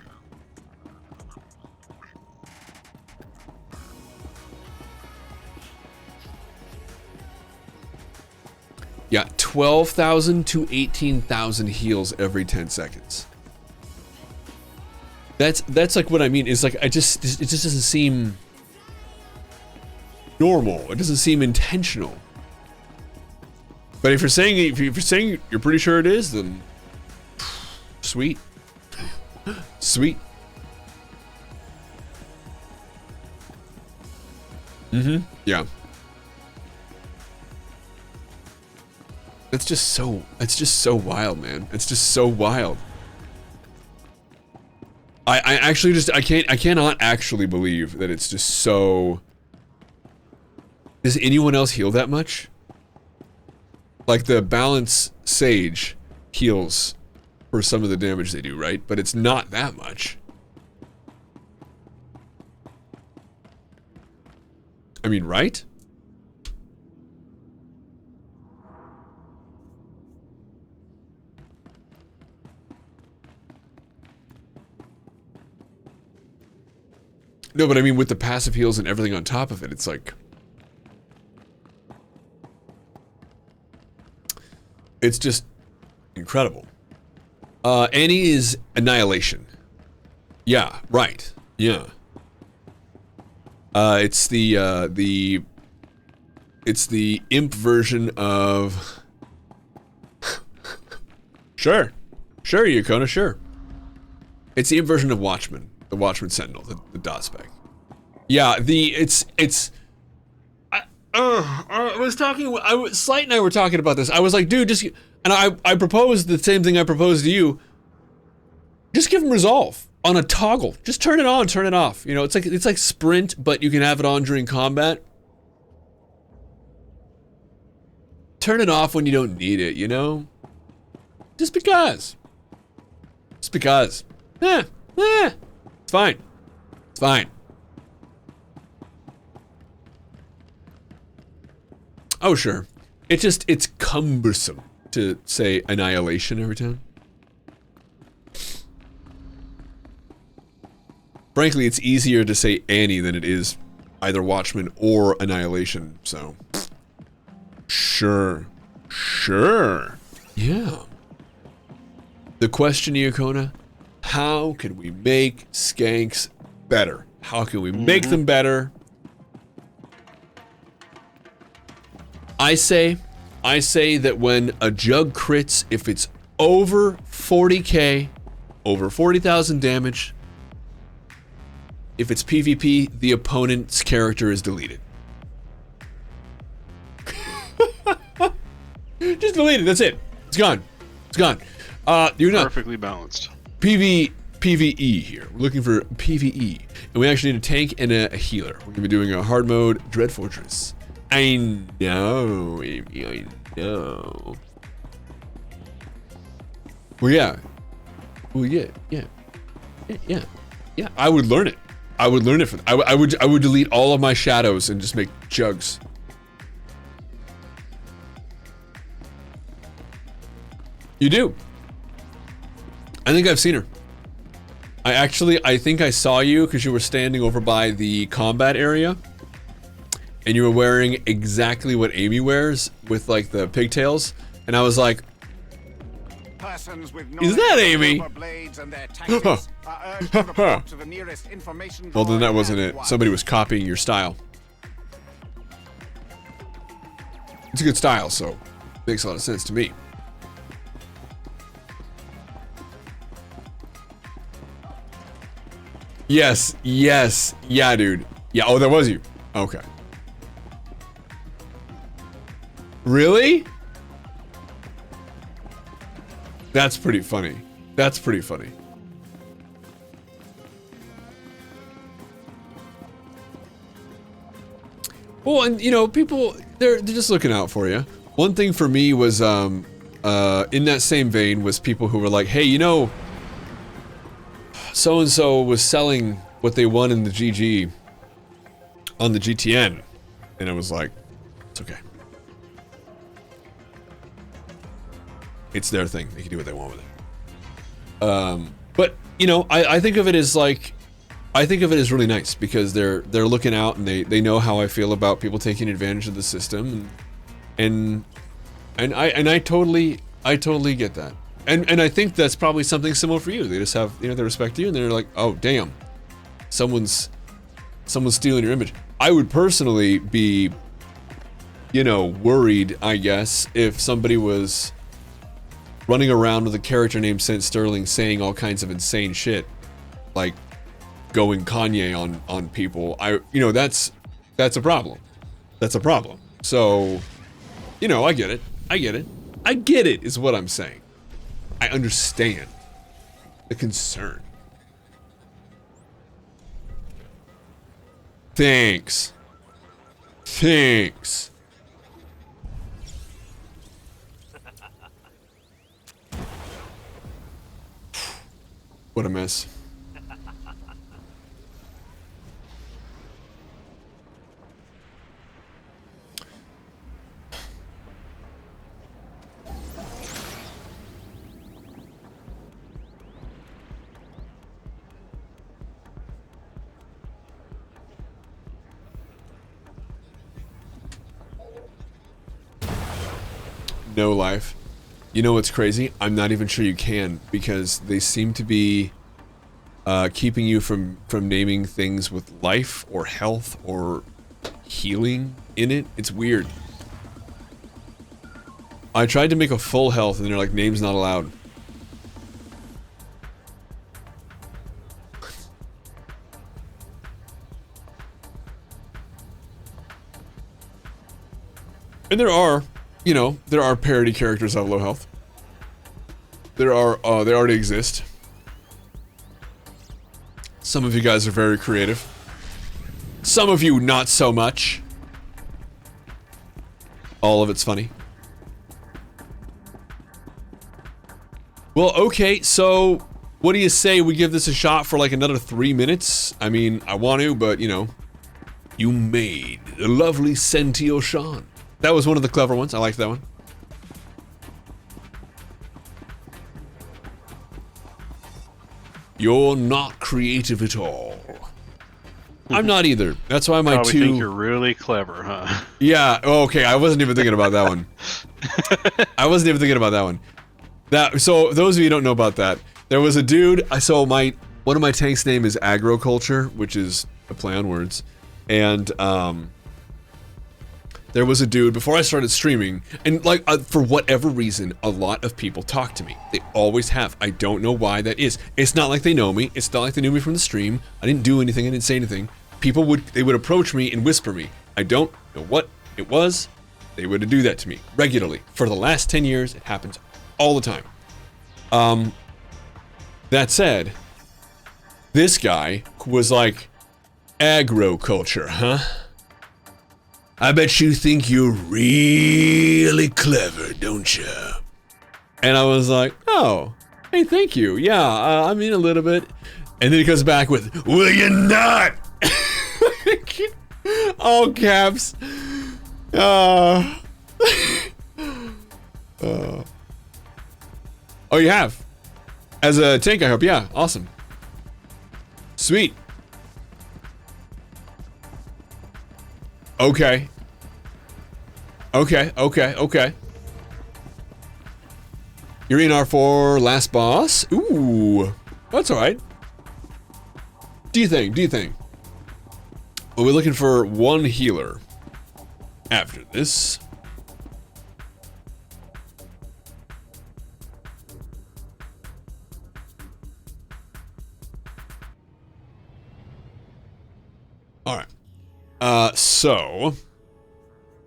Yeah, 12,000 to 18,000 heals every 10 seconds. That's like what I mean. Is like it just doesn't seem normal. It doesn't seem intentional. But if you're saying you're pretty sure it is, then sweet, sweet. Yeah. It's just so wild, man. It's just so wild. I actually I cannot actually believe that it's just so. Does anyone else heal that much? Like the balance sage heals for some of the damage they do, right? But it's not that much. I mean, right? No, but I mean, with the passive heals and everything on top of it, it's like... It's just incredible. Annie is Annihilation. Yeah, right. Yeah. It's the imp version of... Sure, Yukona, sure. It's the imp version of Watchman, the Watchman Sentinel, the dot spec. Yeah, I was talking, Slight and I were talking about this. I was like, dude, and I proposed the same thing I proposed to you. Just give him resolve on a toggle. Just turn it on, turn it off. You know, it's like sprint, but you can have it on during combat. Turn it off when you don't need it, you know? Just because. Just because. It's fine. It's fine. Oh, sure. It's cumbersome to say Annihilation every time. Frankly, it's easier to say Annie than it is either Watchman or Annihilation, so... Sure. Yeah. The question, Iacona, how can we make skanks better? How can we make them better? I say that when a jug crits, if it's over 40k, over 40,000 damage, if it's PvP, the opponent's character is deleted. Just delete it, that's it. It's gone. It's gone. You're not Perfectly balanced. PvE here. We're looking for PvE. And we actually need a tank and a healer. We're gonna be doing a hard mode Dread Fortress. I know, Amy, I know. Well, yeah. Yeah, I would learn it. I would learn it for, I would delete all of my shadows and just make jugs. You do. I think I've seen her. I think I saw you because you were standing over by the combat area. And you were wearing exactly what Amy wears with like the pigtails. And I was like, is that Amy? Well, then that wasn't it. Somebody was copying your style. It's a good style, so it makes a lot of sense to me. Yes, yeah, dude. Yeah, oh, that was you. Okay. Really? That's pretty funny. That's pretty funny. Well, and you know, people, they're just looking out for you. One thing for me was, in that same vein, was people who were like, hey, you know, so-and-so was selling what they won in the GG on the GTN. And I was like, it's okay. It's their thing. They can do what they want with it. But, you know, I think of it as like, I think of it as really nice because they're looking out and they know how I feel about people taking advantage of the system and I totally get that. and I think that's probably something similar for you. They just have, you know, they respect you, and they're like, oh damn, someone's stealing your image. I would personally be, you know, worried, I guess, if somebody was running around with a character named St. Sterling saying all kinds of insane shit, like going Kanye on people. You know, that's a problem. That's a problem. So, you know, I get it. I get it is what I'm saying. I understand the concern. Thanks. What a mess. No life. You know what's crazy? I'm not even sure you can, because they seem to be keeping you from naming things with life or health or healing in it. It's weird. I tried to make a full health and they're like, names not allowed. And there are, you know, there are parody characters of low health. There are, they already exist. Some of you guys are very creative. Some of you not so much. All of it's funny. Well, okay, so what do you say we give this a shot for like another 3 minutes? I mean, I want to, but you know, you made a lovely Sentio Sean. That was one of the clever ones. I liked that one. You're not creative at all. I'm not either. That's why my Probably two... think you're really clever, huh? Yeah, okay, I wasn't even thinking about that one. I wasn't even thinking about that one. So, those of you who don't know about that, there was a dude, so one of my tanks' name is Agroculture, which is a play on words, and, there was a dude, before I started streaming, and like, for whatever reason, a lot of people talk to me. They always have. I don't know why that is. It's not like they know me. It's not like they knew me from the stream. I didn't do anything. I didn't say anything. They would approach me and whisper me. I don't know what it was. They would do that to me regularly. For the last 10 years, it happens all the time. That said, this guy was like, Agroculture, huh? I bet you think you're really clever, don't you? And I was like, oh, hey, thank you. Yeah, I mean a little bit. And then he comes back with, will you not? All caps. Oh, you have? As a tank, I hope. Yeah, awesome. Sweet. Okay. You're in R4 last boss? Ooh. That's alright. Do you think? Well, we're looking for one healer. After this. Alright. So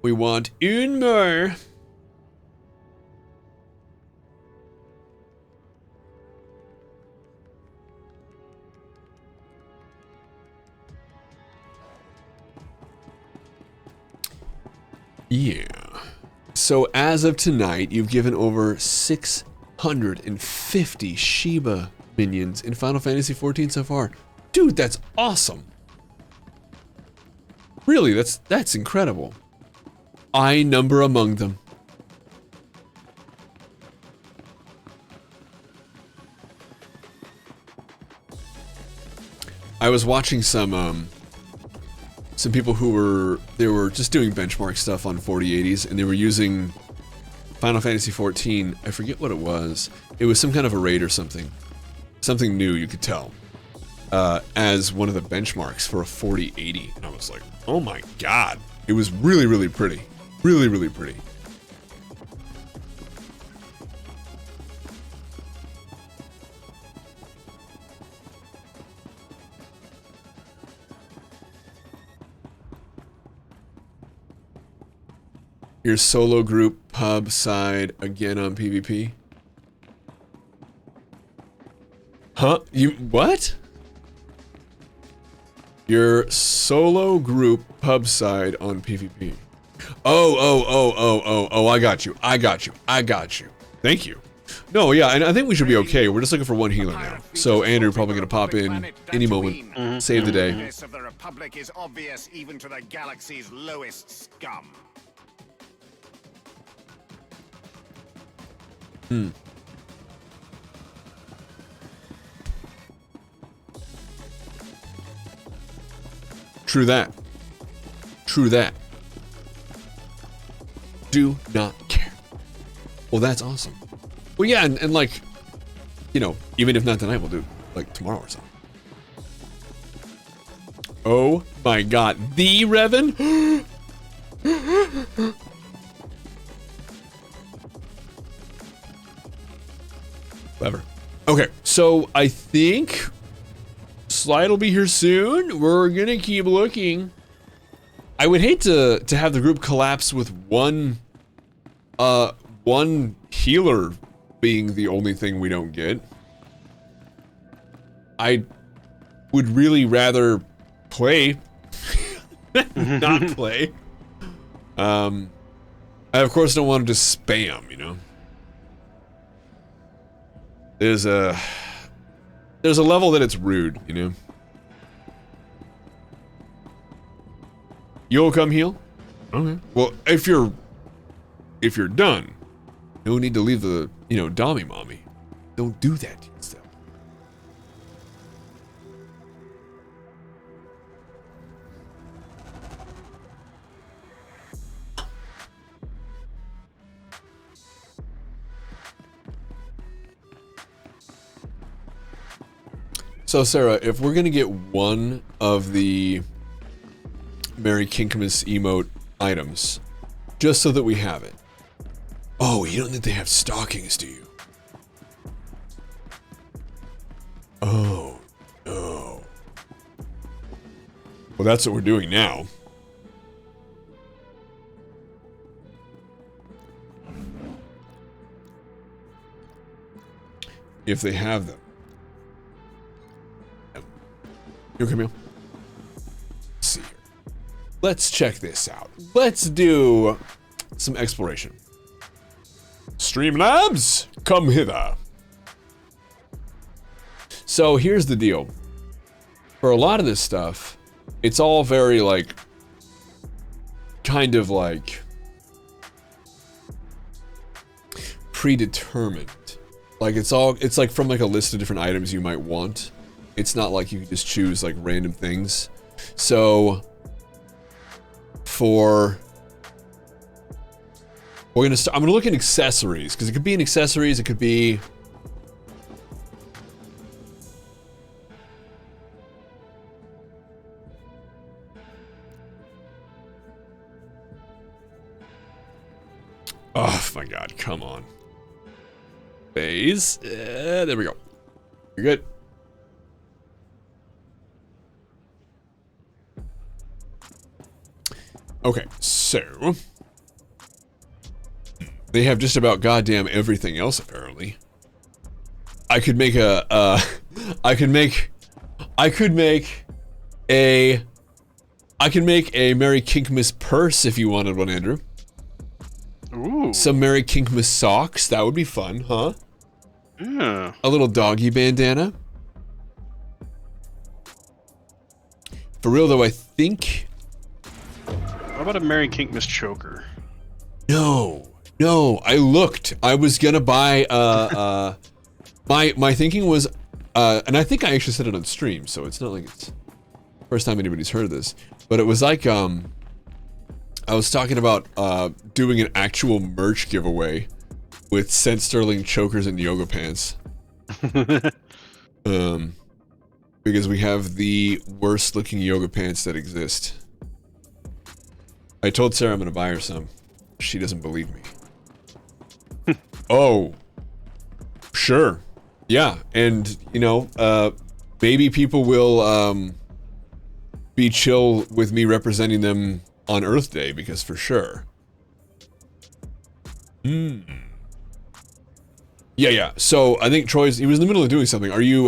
we want one more. Yeah. So as of tonight, you've given over 650 Shiba minions in Final Fantasy XIV so far. Dude, that's awesome. Really, that's incredible. I number among them. I was watching some people who were just doing benchmark stuff on 4080s, and they were using Final Fantasy 14. I forget what it was. It was some kind of a raid or something. Something new, you could tell. As one of the benchmarks for a 4080. And I was like, oh my god. It was really, really pretty. Really, really pretty. Your solo group pub side again on PvP? Huh? You what? Your solo group pub side on PvP. Oh, I got you. I got you. Thank you. No, yeah, and I think we should be okay. We're just looking for one healer now. So Andrew probably gonna pop in any moment, save the day. The of the Republic is obvious even to the galaxy's lowest scum. True that. True that. Do not care. Well, that's awesome. Well, yeah, and like, you know, even if not tonight, we'll do like tomorrow or something. Oh my god, the Revan? Clever. Okay, so I think Slide will be here soon. We're gonna keep looking. I would hate to have the group collapse with one healer being the only thing we don't get. I would really rather play not play. I of course don't want to just spam, you know. There's a level that it's rude, you know. You'll come heal? Okay. Well, if you're done, no need to leave the, you know, Dommy mommy. Don't do that to yourself. So Sarah, if we're gonna get one of the Merry Kinkmas emote items, just so that we have it. Oh, you don't think they have stockings, do you? Oh, no. Well, that's what we're doing now. If they have them. Here, come here. Let's see here. Let's check this out. Let's do some exploration. Streamlabs, come hither. So here's the deal. For a lot of this stuff, it's all very like, kind of like predetermined. Like it's like from like a list of different items you might want. It's not like you can just choose like random things. So I'm gonna look at accessories, because it could be in accessories, it could be oh my god, come on. Phase. There we go. You're good. Okay, so they have just about goddamn everything else apparently. I could make a I could make a Merry Kinkmas purse if you wanted one, Andrew. Ooh. Some Merry Kinkmas socks, that would be fun, huh? Yeah. A little doggy bandana. For real though, I think. What about a Merry Kinkmas choker? No, I looked. I was gonna buy, my thinking was, and I think I actually said it on stream, so it's not like it's the first time anybody's heard of this, but it was like, I was talking about doing an actual merch giveaway with cent sterling chokers and yoga pants. Because we have the worst looking yoga pants that exist. I told Sarah I'm gonna buy her some. She doesn't believe me. Oh. Sure. Yeah, and you know, maybe people will be chill with me representing them on Earth Day, because for sure. Yeah. So I think he was in the middle of doing something. Are you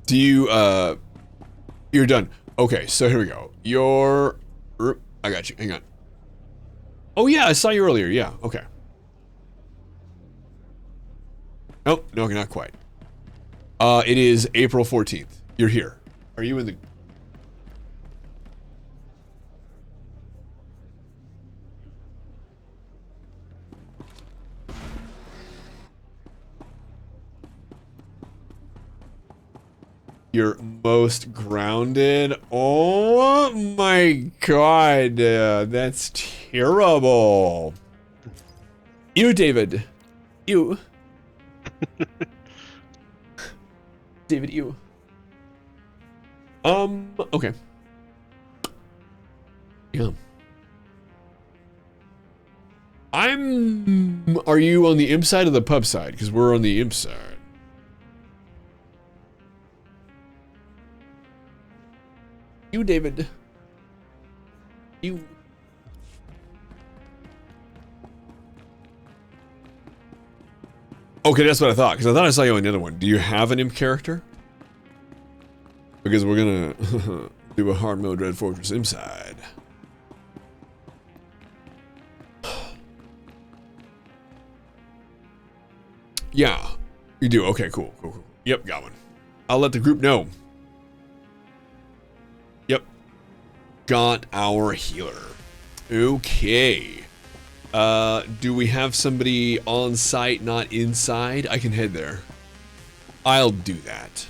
do you you're done. Okay, so here we go. I got you. Hang on. Oh yeah, I saw you earlier. Yeah, okay. Nope, no, not quite. It is April 14th. You're here. Are you in the... You're most grounded? Oh my god, that's terrible. You, David. You. David, you. Okay. Yeah. Are you on the imp side or the pub side? Because we're on the imp side. You, David. You. Okay, that's what I thought, because I thought I saw you on the other one. Do you have an imp character? Because we're gonna do a hard mode Red Fortress inside. Yeah, you do. Okay, cool. Yep, got one. I'll let the group know. Yep. Got our healer. Okay. Do we have somebody on site, not inside? I can head there. I'll do that.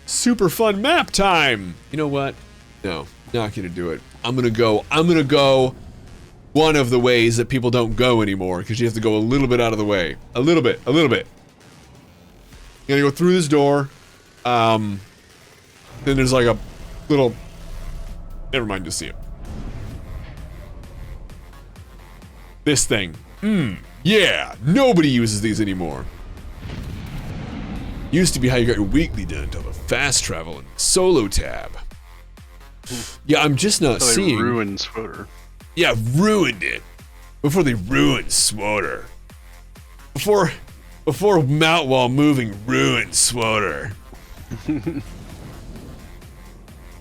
Super fun map time! You know what? No, not gonna do it. I'm gonna go one of the ways that people don't go anymore, because you have to go a little bit out of the way. A little bit. You're gonna go through this door. Then there's like a little... Never mind, you'll see it. This thing. Yeah, nobody uses these anymore. Used to be how you got your weekly done until the fast travel and solo tab. Yeah, I'm just not seeing... They ruined Swoter. Yeah, ruined it. Before they ruined Swoter. Before Mount while moving ruined Swoter.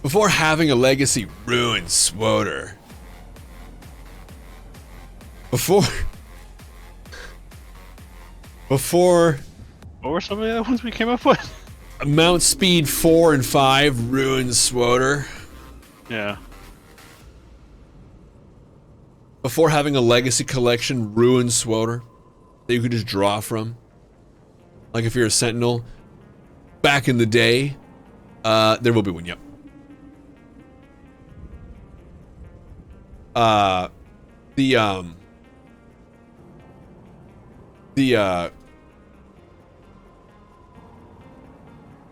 Before having a legacy ruined Swoter. Before... What were some of the other ones we came up with? Mount Speed 4 and 5 ruined Swoter. Yeah. Before having a legacy collection ruined Swoter that you could just draw from. Like if you're a Sentinel. Back in the day. There will be one, yep.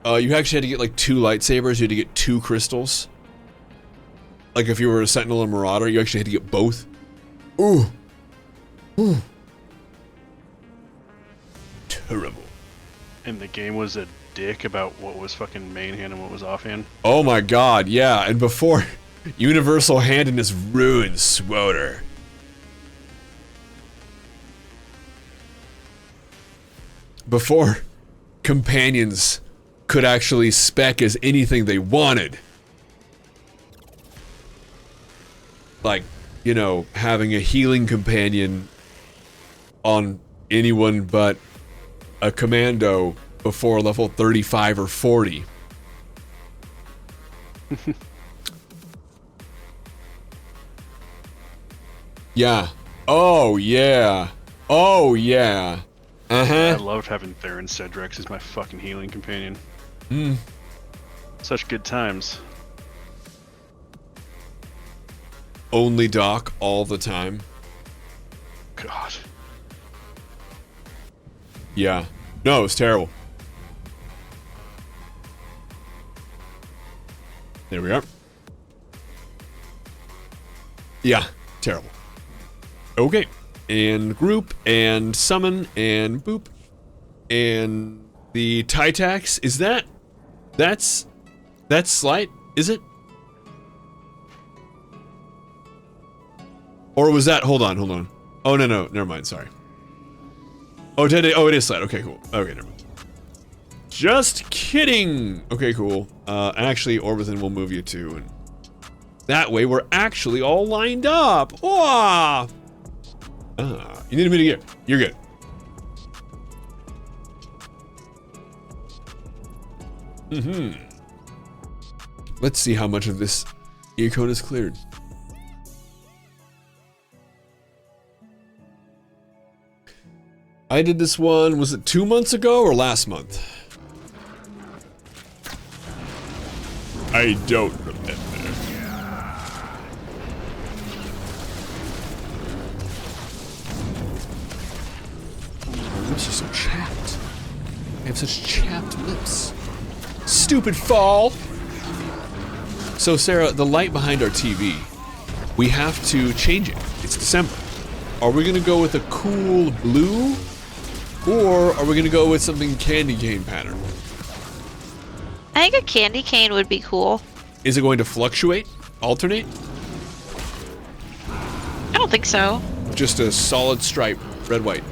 You actually had to get like 2 lightsabers, you had to get 2 crystals. Like if you were a Sentinel or Marauder, you actually had to get both. Ooh. Terrible. And the game was a dick about what was fucking main hand and what was offhand. Oh my god, yeah, and before Universal Handedness ruined Swoter. Before companions could actually spec as anything they wanted. Like, you know, having a healing companion on anyone but a commando before level 35 or 40. Yeah. Oh, yeah. Oh, yeah. I loved having Theron Cedrex as my fucking healing companion. Such good times. Only Doc all the time. God. Yeah. No, it was terrible. There we are. Yeah, terrible. Okay. And group, and summon, and boop. And the Titax, is that... That's Slight, is it? Or was that... Hold on. Oh, no, never mind, sorry. Oh, it is Slight. Okay, cool. Okay, never mind. Just kidding! Okay, cool. Actually, Orbithan will move you too, and... That way, we're actually all lined up! Whoa! You need a minute gear. You're good. Let's see how much of this Eocone is cleared. I did this one, was it 2 months ago or last month? I don't remember. My lips are so chapped. I have such chapped lips. Stupid fall! So Sarah, the light behind our TV, we have to change it. It's December. Are we gonna go with a cool blue? Or are we gonna go with something candy cane pattern? I think a candy cane would be cool. Is it going to fluctuate? Alternate? I don't think so. Just a solid stripe, red, white.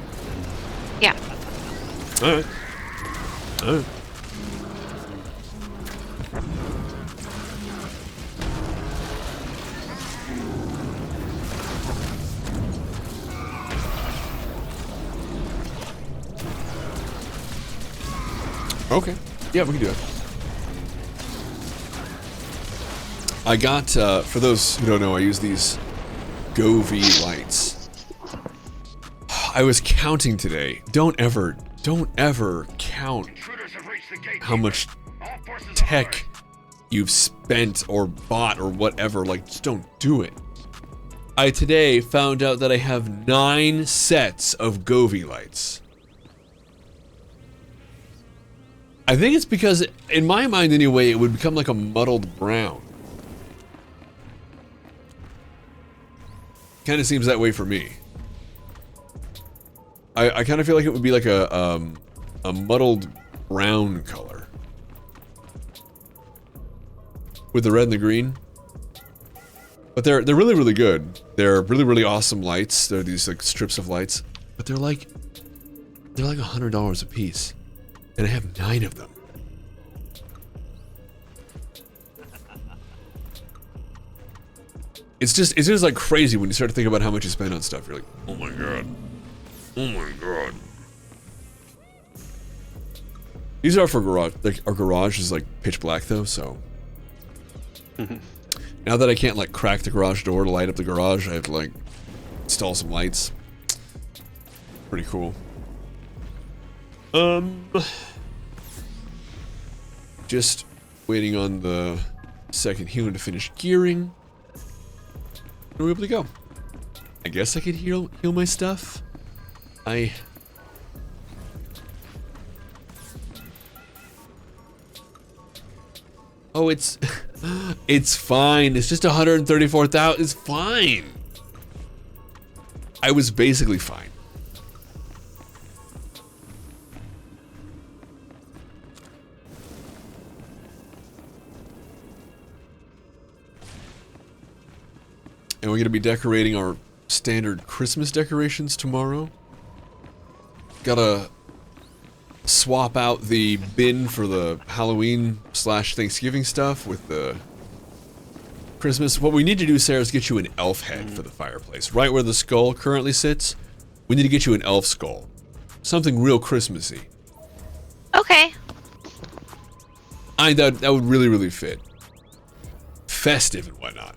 Yeah. Alright. Alright. Okay. Yeah, we can do it. I got, for those who don't know, I use these Govee lights. I was counting today. Don't ever count how much tech you've spent or bought or whatever. Like, just don't do it. I today found out that I have 9 sets of Govee lights. I think it's because, in my mind anyway, it would become like a muddled brown. Kind of seems that way for me. I kind of feel like it would be like a muddled brown color. With the red and the green. But they're really, really good. They're really, really awesome lights. They're these like strips of lights. But they're like $100 a piece. And I have 9 of them. It's just like crazy when you start to think about how much you spend on stuff. You're like, oh my god. Oh my god. These are for garage. Like, our garage is like pitch black though, so. Now that I can't like crack the garage door to light up the garage, I have to like install some lights. Pretty cool. Just waiting on the second healer to finish gearing. And we're able to go. I guess I could heal my stuff. Oh, it's fine. It's just 134,000. It's fine. I was basically fine. And we're going to be decorating our standard Christmas decorations tomorrow. Gotta swap out the bin for the Halloween / Thanksgiving stuff with the Christmas. What we need to do, Sarah, is get you an elf head for the fireplace. Right where the skull currently sits, we need to get you an elf skull. Something real Christmassy. Okay. That would really, really fit. Festive and whatnot.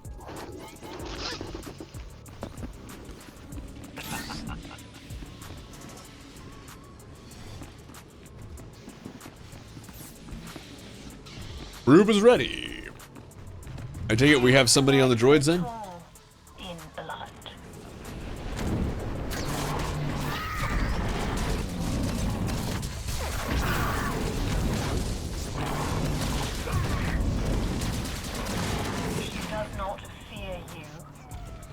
Rube is ready. I take it we have somebody on the droids then? In blood. She does not fear you,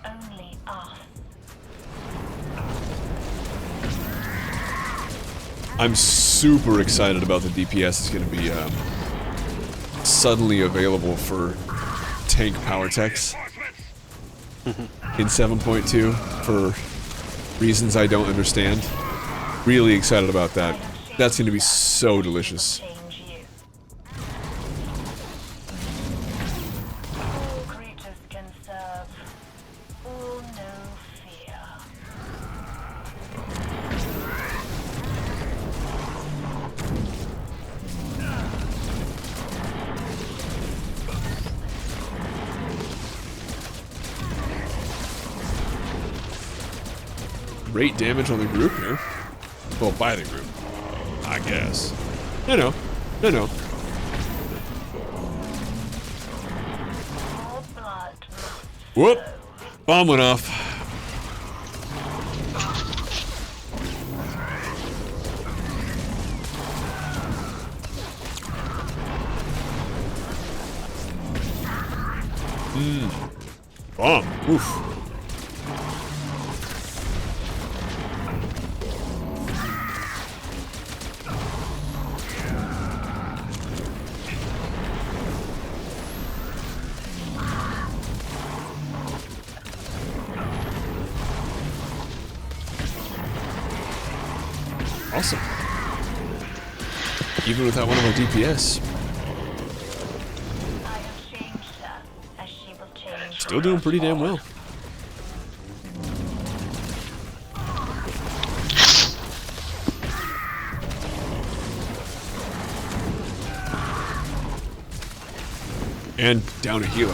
only us. I'm super excited about the DPS. It's going to be suddenly available for tank power techs in 7.2 for reasons I don't understand. Really excited about that. That's going to be so delicious. Change you. All creatures can serve. All know fear. Rate damage on the group here. Well, by the group, I guess. No. Your blood must Whoop! Bomb went off. Bomb. Oof. Awesome. Even without one of our DPS. I have changed her, as she will change. Still doing pretty damn well. And down a healer.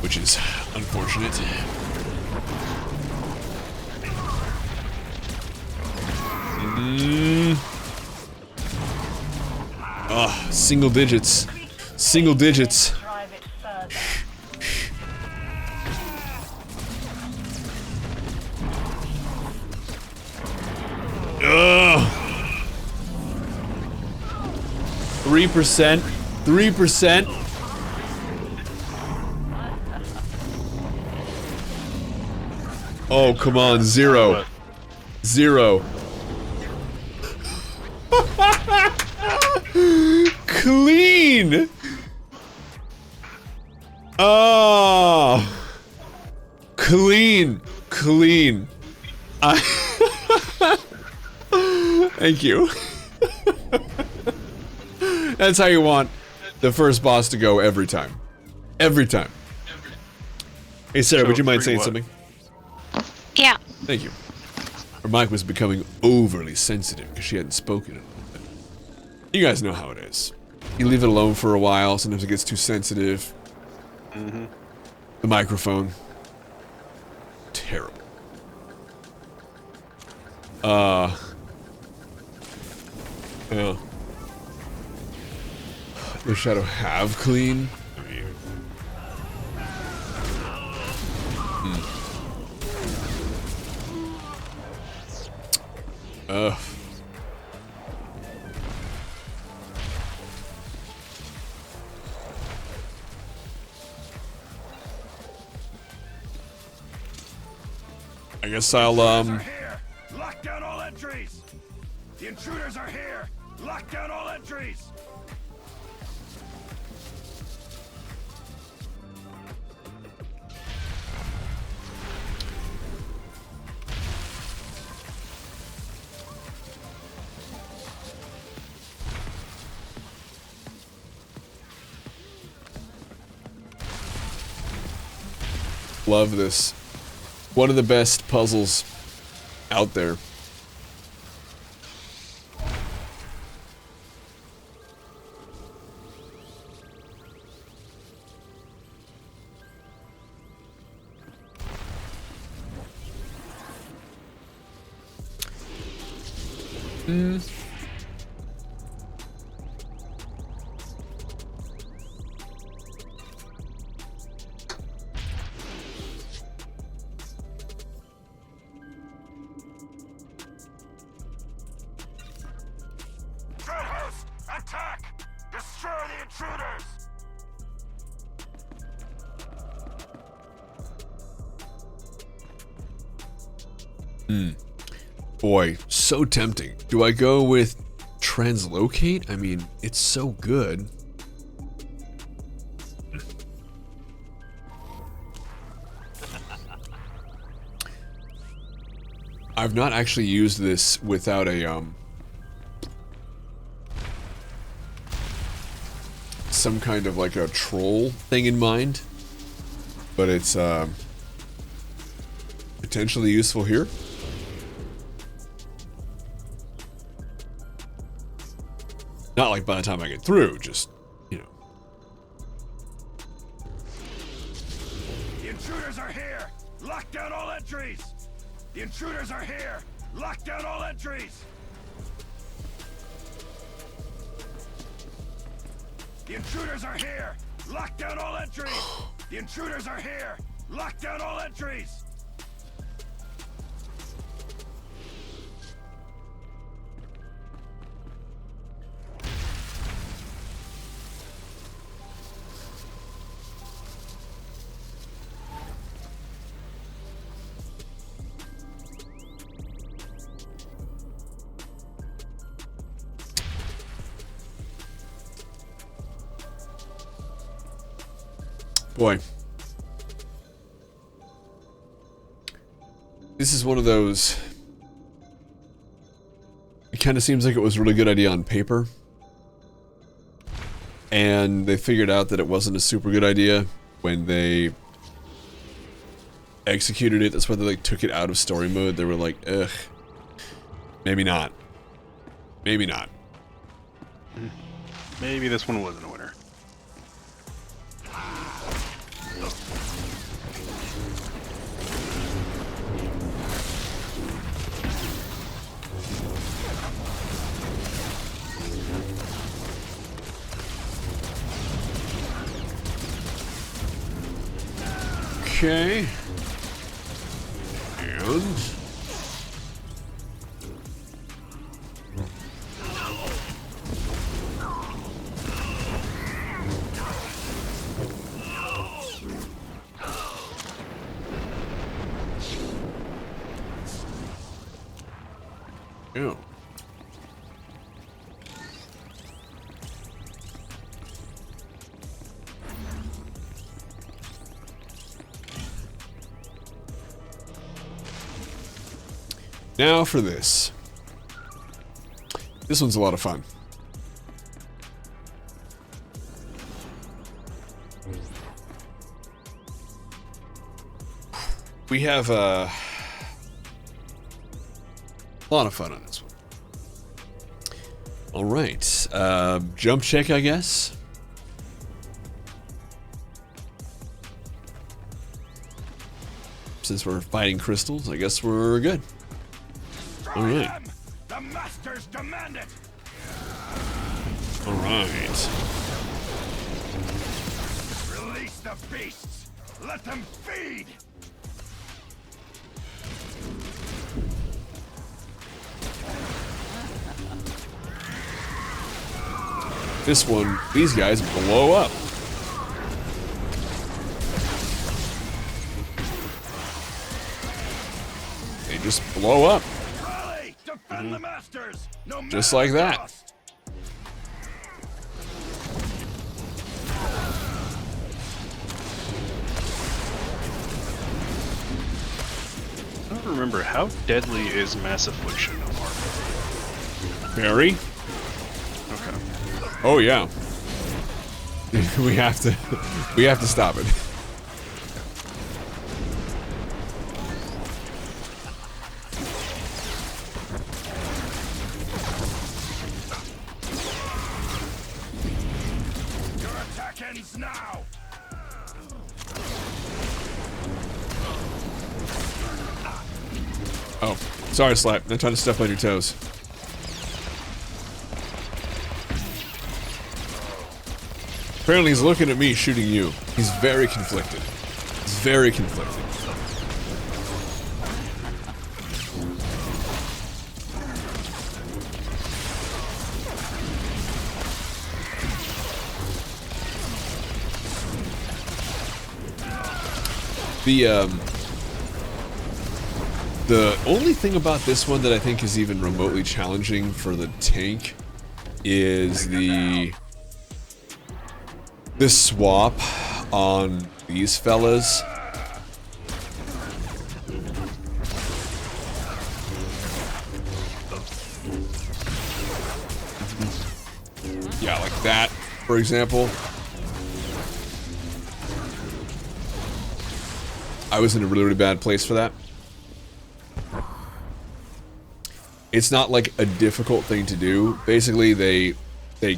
Which is unfortunate. Single digits. Single digits. Drive it further. Ugh. 3%. 3%. Oh, come on. 0. 0. Clean. Oh. Clean. Clean. Thank you. That's how you want the first boss to go every time. Every time. Hey, Sarah, So, would you mind three saying what? something? Yeah. Thank you. Her mic was becoming overly sensitive because she hadn't spoken in a little bit. You guys know how it is. You leave it alone for a while, sometimes it gets too sensitive. The microphone. Terrible. Yeah. Does Shadow have clean? I mean... Ugh. I guess I'll, Here! Lock down all entries! The intruders are here! Lock down all entries! love this. One of the best puzzles out there. Boy, so tempting. Do I go with translocate? I mean, it's so good. I've not actually used this without a some kind of like a troll thing in mind, but it's potentially useful here. Not like by the time I get through, just, you know. The intruders are here! Lock down all entries! The intruders are here! Lock down all entries! The intruders are here! Lock down all entries! The intruders are here! Lock down all entries! Boy. This is one of those... It kind of seems like it was a really good idea on paper. And they figured out that it wasn't a super good idea when they executed it. That's why they like took it out of story mode. They were like, ugh. Maybe not. Maybe not. Maybe this one wasn't a winner. Okay. And... Ew. Now for this. This one's a lot of fun. We have a lot of fun on this one. All right, jump check, I guess. Since we're fighting crystals, I guess we're good. All right. Them! The masters demand it! All right. Release the beasts! Let them feed! This one, these guys blow up. They just blow up. Rally! Defend the masters! No Just matter like the that. cost! I don't remember how deadly is Mass Affliction on Marvel. Very. Okay. Oh yeah. we have to stop it. Your attack ends now! Oh, sorry, Slap. I'm trying to step on your toes. Apparently he's looking at me shooting you. He's very conflicted. He's very conflicted. The only thing about this one that I think is even remotely challenging for the tank is the swap on these fellas. Yeah, like that, for example. I was in a really, really bad place for that. It's not like a difficult thing to do. Basically, they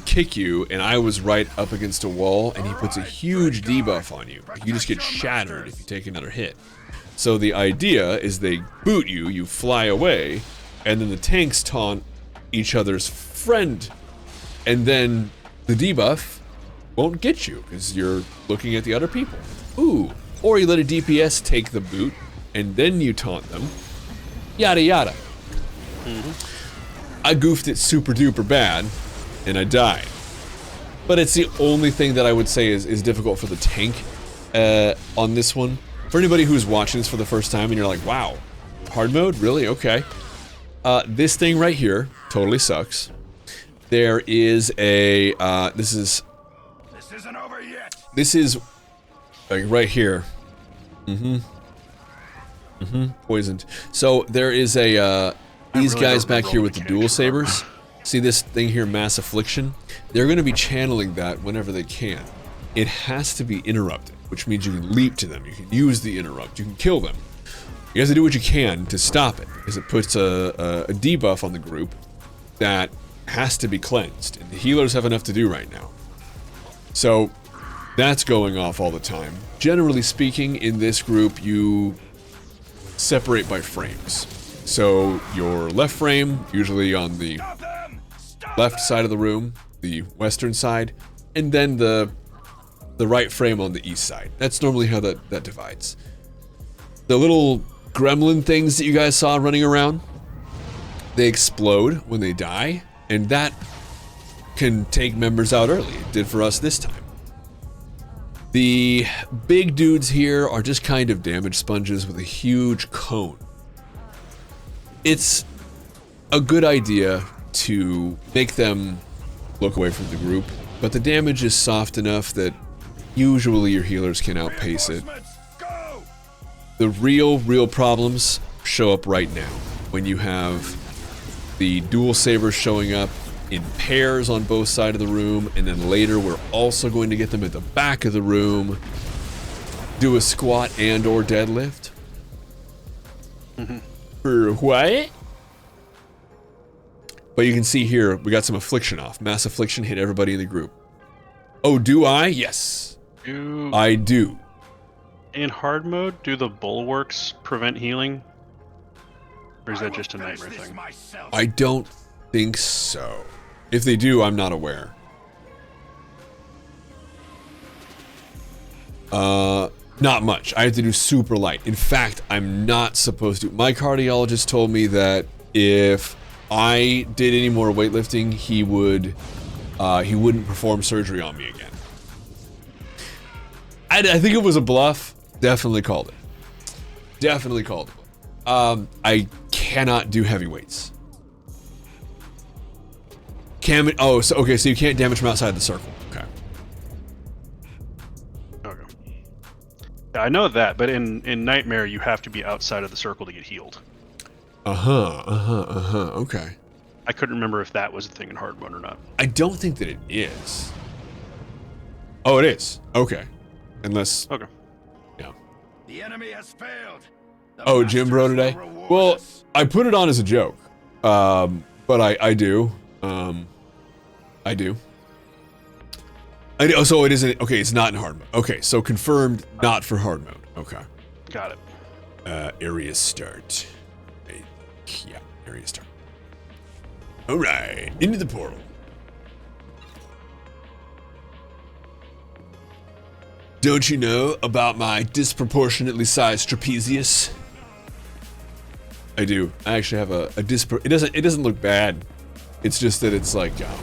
kick you, and I was right up against a wall, and he puts a huge debuff on you. You just get shattered if you take another hit. So the idea is they boot you, you fly away, and then the tanks taunt each other's friend, and then the debuff won't get you because you're looking at the other people. Ooh. Or you let a DPS take the boot, and then you taunt them. Yada yada. I goofed it super duper bad, and I died. But it's the only thing that I would say is difficult for the tank on this one. For anybody who's watching this for the first time and you're like, wow, hard mode? Really? Okay. This thing right here totally sucks. There is a, this isn't over yet. This is, like, right here. Poisoned. So there is a, these guys back here with the dual sabers. See this thing here, Mass Affliction? They're going to be channeling that whenever they can. It has to be interrupted, which means you can leap to them. You can use the interrupt. You can kill them. You have to do what you can to stop it, because it puts a debuff on the group that has to be cleansed. And the healers have enough to do right now. So that's going off all the time. Generally speaking, in this group, you separate by frames. So your left frame, usually on the left side of the room, the western side, and then the right frame on the east side. That's normally how that divides. The little gremlin things that you guys saw running around, they explode when they die, and that can take members out early. It did for us this time. The big dudes here are just kind of damage sponges with a huge cone. It's a good idea to make them look away from the group, but the damage is soft enough that usually your healers can outpace it. The real problems show up right now when you have the dual sabers showing up in pairs on both sides of the room, and then later we're also going to get them at the back of the room. Do a squat and or deadlift. For what? But you can see here, we got some affliction off. Mass Affliction hit everybody in the group. Oh, do I? Yes. I do. In hard mode, do the bulwarks prevent healing? Or is that just a nightmare thing? I don't think so. If they do, I'm not aware. Not much. I have to do super light. In fact, I'm not supposed to. My cardiologist told me that if I did any more weightlifting, he wouldn't perform surgery on me again. I think it was a bluff. Definitely called it. Definitely called it. I cannot do heavy weights. Oh, so okay, so you can't damage from outside the circle. Okay. Okay. Yeah, I know that, but in Nightmare, you have to be outside of the circle to get healed. Okay. I couldn't remember if that was a thing in hard mode or not. I don't think that it is. Oh, it is. Okay. Unless. Okay. Yeah. The enemy has failed. Oh, Jim Bro today? Well, I put it on as a joke. But I do. I do. Oh, so it isn't. Okay, it's not in hard mode. Okay, so confirmed, not for hard mode. Okay. Got it. Area start. Yeah, area start. Alright, into the portal. Don't you know about my disproportionately sized trapezius? I do. I actually have a it doesn't look bad. It's just that it's like yeah.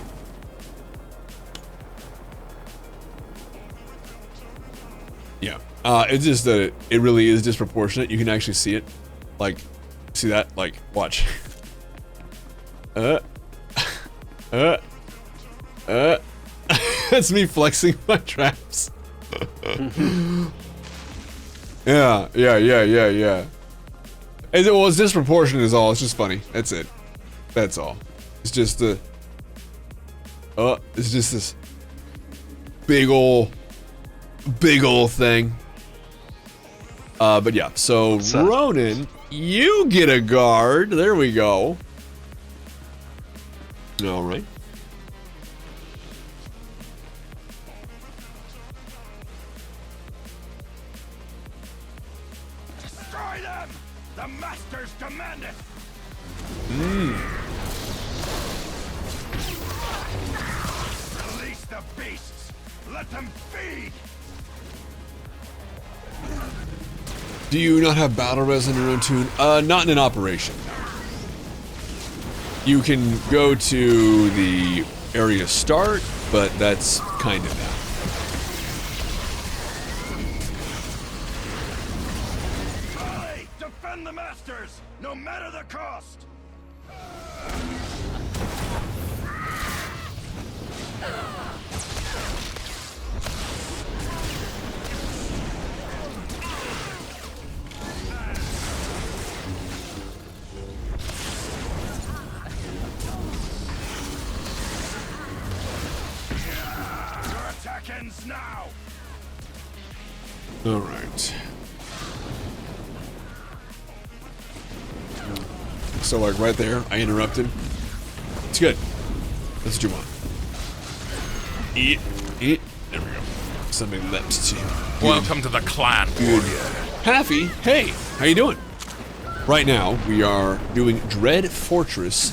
It's just that it really is disproportionate. You can actually see it. Like See that? Like, watch. That's me flexing my traps. Yeah. And well, it's disproportionate is all. It's just funny. That's it. That's all. It's just the. It's just this big ol' thing. But yeah. So Ronan, you get a guard. There we go. All right. Destroy them! The masters command it! Release the beasts! Let them feed! Do you not have battle res in your own tune? Not in an operation. You can go to the area start, but that's kind of that. Volley! Defend the masters! No matter the cost! Your attack ends now! All right. So like right there, I interrupted. It's good. That's what you want. Eat. There we go. Something left to you. Welcome to the clan. Good. Happy, hey, how you doing? Right now, we are doing Dread Fortress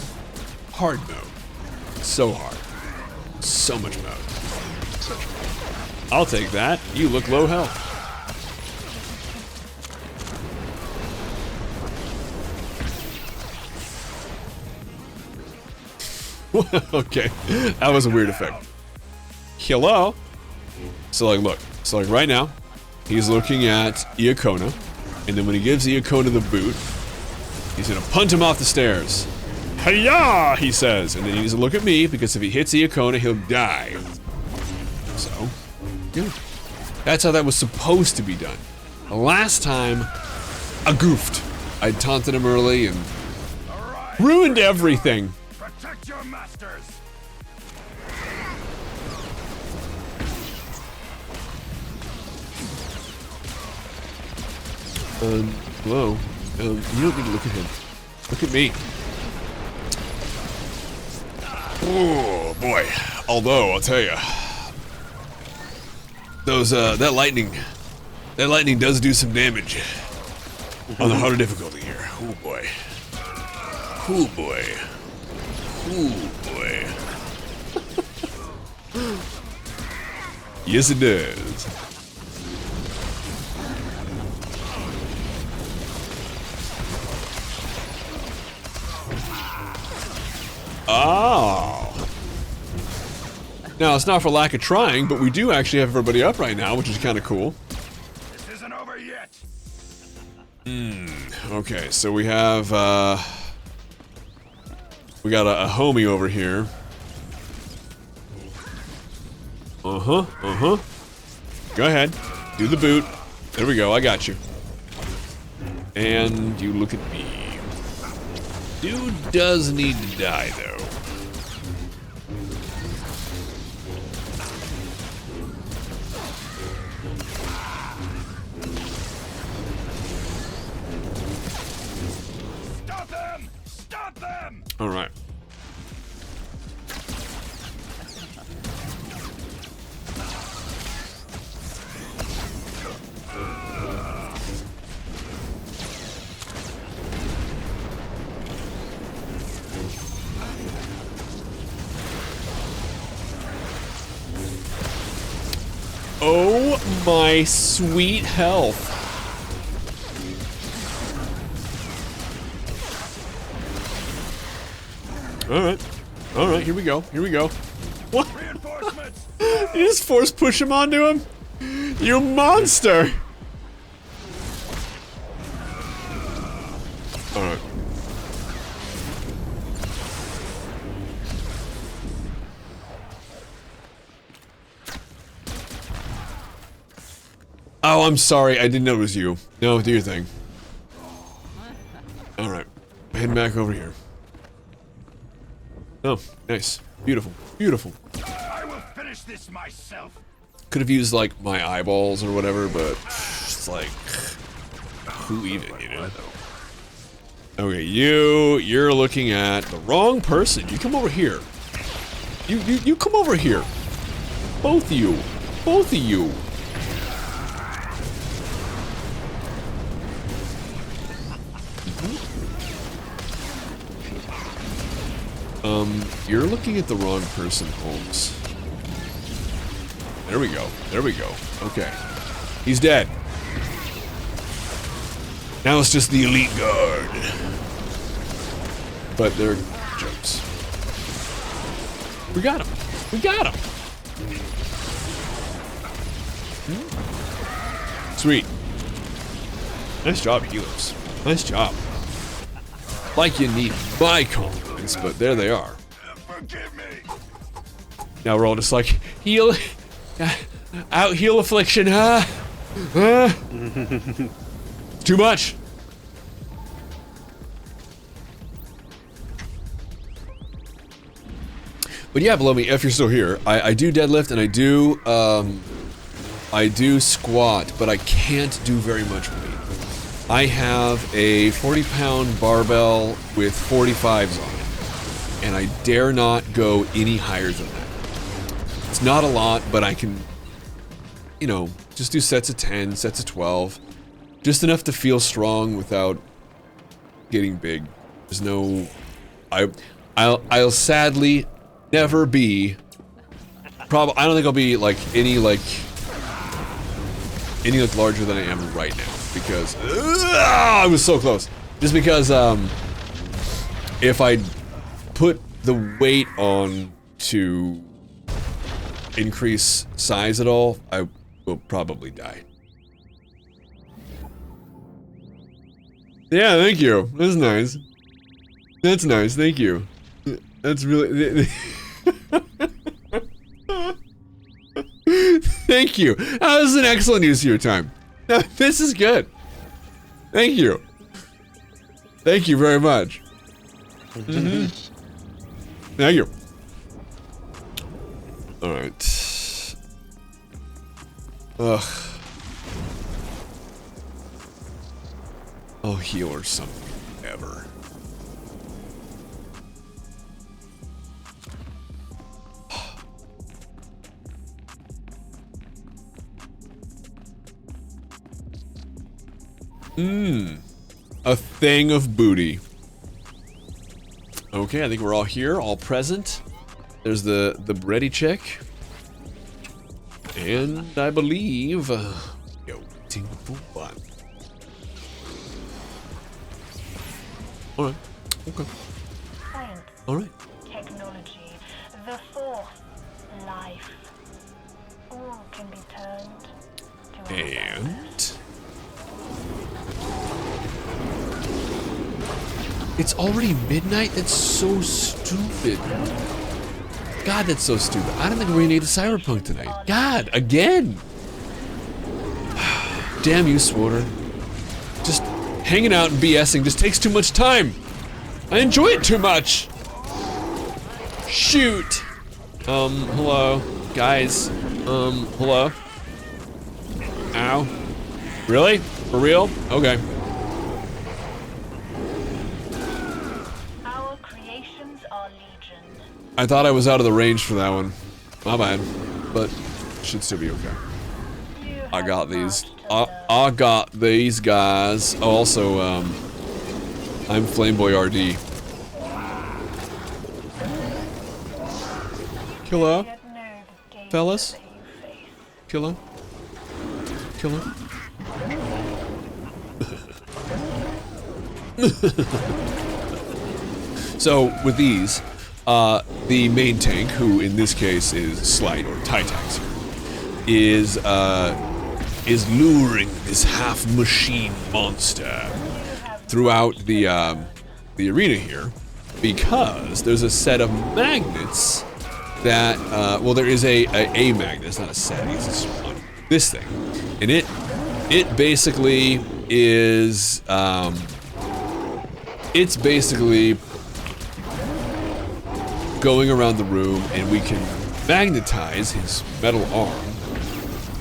hard mode. So hard. So much mode. I'll take that. You look low health. Okay, that was a weird effect. Hello? So like, look. So like right now, he's looking at Iacona, and then when he gives Iacona the boot, he's gonna punt him off the stairs. Hiya! He says, and then he needs to look at me because if he hits Iacona, he'll die. So, yeah. That's how that was supposed to be done. The last time, I goofed. I taunted him early and ruined everything. Protect your masters! Hello. You don't need to look at him. Look at me. Oh boy. Although I'll tell you, those that lightning does do some damage on the harder difficulty here. Oh boy. Oh boy. Oh boy. Yes, it does. Oh. Now, it's not for lack of trying, but we do actually have everybody up right now, which is kind of cool. This isn't over yet! Okay, so we have, we got a homie over here. Go ahead. Do the boot. There we go, I got you. And you look at me. Dude does need to die, though. Stop them! Stop them! All right. Oh my sweet health. All right, here we go. What? Reinforcements! You just force push him onto him? You monster! Alright. Oh, I'm sorry. I didn't know it was you. No, do your thing. Alright. Heading back over here. Oh, nice. Beautiful. Beautiful. I will finish this myself. Could have used, like, my eyeballs or whatever, but it's like, who even, you know? Okay, you're looking at the wrong person. You come over here. You come over here. Both of you. Both of you. You're looking at the wrong person, Holmes. There we go. There we go. Okay. He's dead. Now it's just the elite guard. But they're jokes. We got him. We got him. Sweet. Nice job, healers. Nice job. Like you need my compliments, but there they are. Forgive me. Now we're all just like, heal. Out heal affliction, huh? Too much. But yeah, below me, if you're still here, I do deadlift and I do squat, but I can't do very much weight. I have a 40-pound barbell with 45s on it, and I dare not go any higher than that. It's not a lot, but I can, you know, just do sets of 10, sets of 12, just enough to feel strong without getting big. There's no, I'll sadly never be, I don't think I'll be like any larger than I am right now, because I was so close. Just because if I put the weight on to increase size at all, I will probably die. Yeah, thank you. That's nice. That's nice. Thank you. That's really. Thank you. That was an excellent use of your time. This is good. Thank you. Thank you very much. Thank you. All right. Ugh. I'll heal or something. Ever. A thing of booty. Okay, I think we're all here, all present. There's the bready chick. And I believe waiting for one. Alright. Okay. Science, Alright. technology, the fourth, life. All can be turned to And it's already midnight? That's so stupid. God, that's so stupid. I don't think we're gonna need a cyberpunk tonight. God, again! Damn you, Swoder. Just hanging out and BSing just takes too much time. I enjoy it too much. Shoot. Hello. Guys. Hello? Ow. Really? For real? Okay. our creations are legion. I thought I was out of the range for that one. My bad. But should still be okay. You I have got these. much to learn. I got these guys. Oh, also, I'm Flameboy RD. Killer? Yet know the gaze Fellas? that you face. Killer? Killer? So, with these, the main tank, who in this case is Slight, or Titax, is luring this half-machine monster throughout the arena here, because there's a set of magnets that, well, there is a magnet, it's not a set, it's just one, this thing, and it basically is it's basically going around the room, and we can magnetize his metal arm.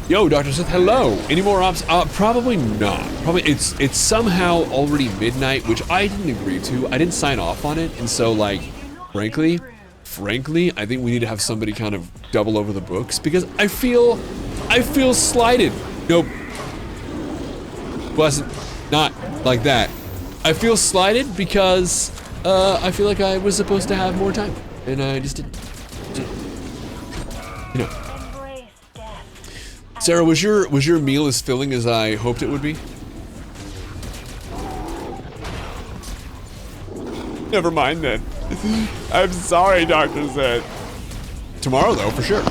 Yo, Dr. Sith, hello. Any more ops? Probably not. Probably it's somehow already midnight, which I didn't agree to. I didn't sign off on it, and so like, frankly, I think we need to have somebody kind of double over the books because I feel slighted. Nope. Wasn't not like that. I feel slighted because I feel like I was supposed to have more time, and I just didn't. You know. Sarah, was your meal as filling as I hoped it would be? Never mind then. I'm sorry, Dr. Zed. Tomorrow though, for sure.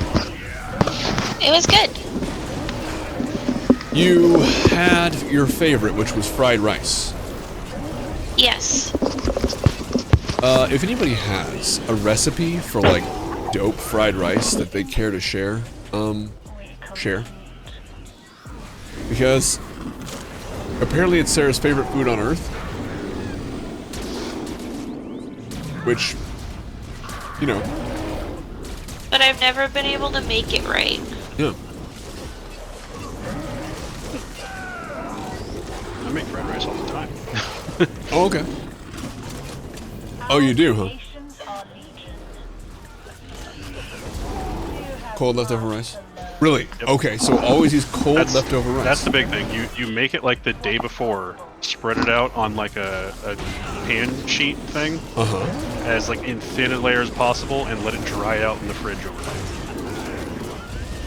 It was good. You had your favorite, which was fried rice. Yes. If anybody has a recipe for like dope fried rice that they care to share, share. Because apparently it's Sarah's favorite food on earth. Which, you know. But I've never been able to make it right. Yeah. I make fried rice all the time. Oh, okay. Oh, you do, huh? Cold leftover rice? Really? Yep. Okay, so always use cold leftover rice. That's the big thing. You make it like the day before, spread it out on like a pan sheet thing, as like in thin a layer as possible, and let it dry out in the fridge overnight.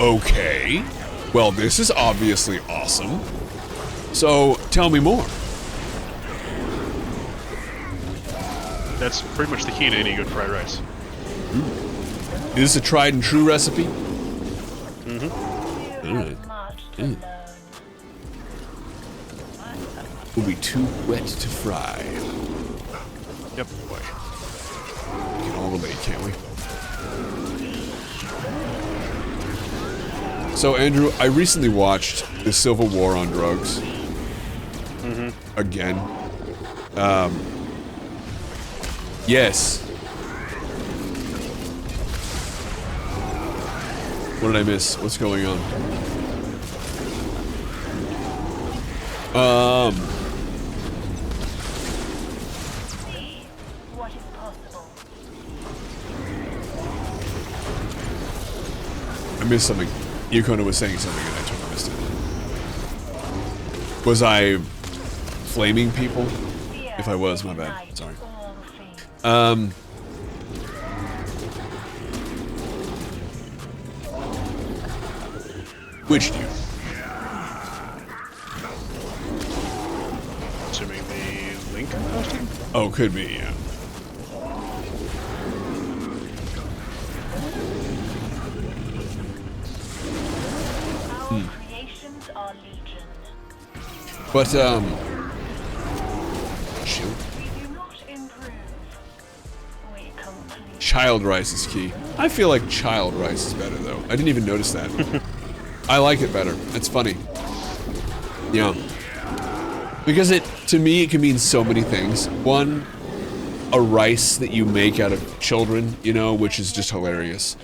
Okay. Well, this is obviously awesome. So, tell me more. That's pretty much the key to any good fried rice. Is this a tried and true recipe? Alright. Will be too wet to fry. Yep. Boy. We can all relate, can't we? So, Andrew, I recently watched The Civil War on Drugs. Again. Yes. What did I miss? What's going on? What is possible? I missed something. Yukona was saying something and I totally missed it. Was I flaming people? If I was, my bad. Sorry. Which dude? Assuming the Lincoln costume? Oh, could be, yeah. Our creations are legion. But, shoot. We do not improve. We complete. Child rice is key. I feel like child rice is better, though. I didn't even notice that. I like it better. It's funny. Yeah. Because to me, it can mean so many things. One, a rice that you make out of children, you know, which is just hilarious.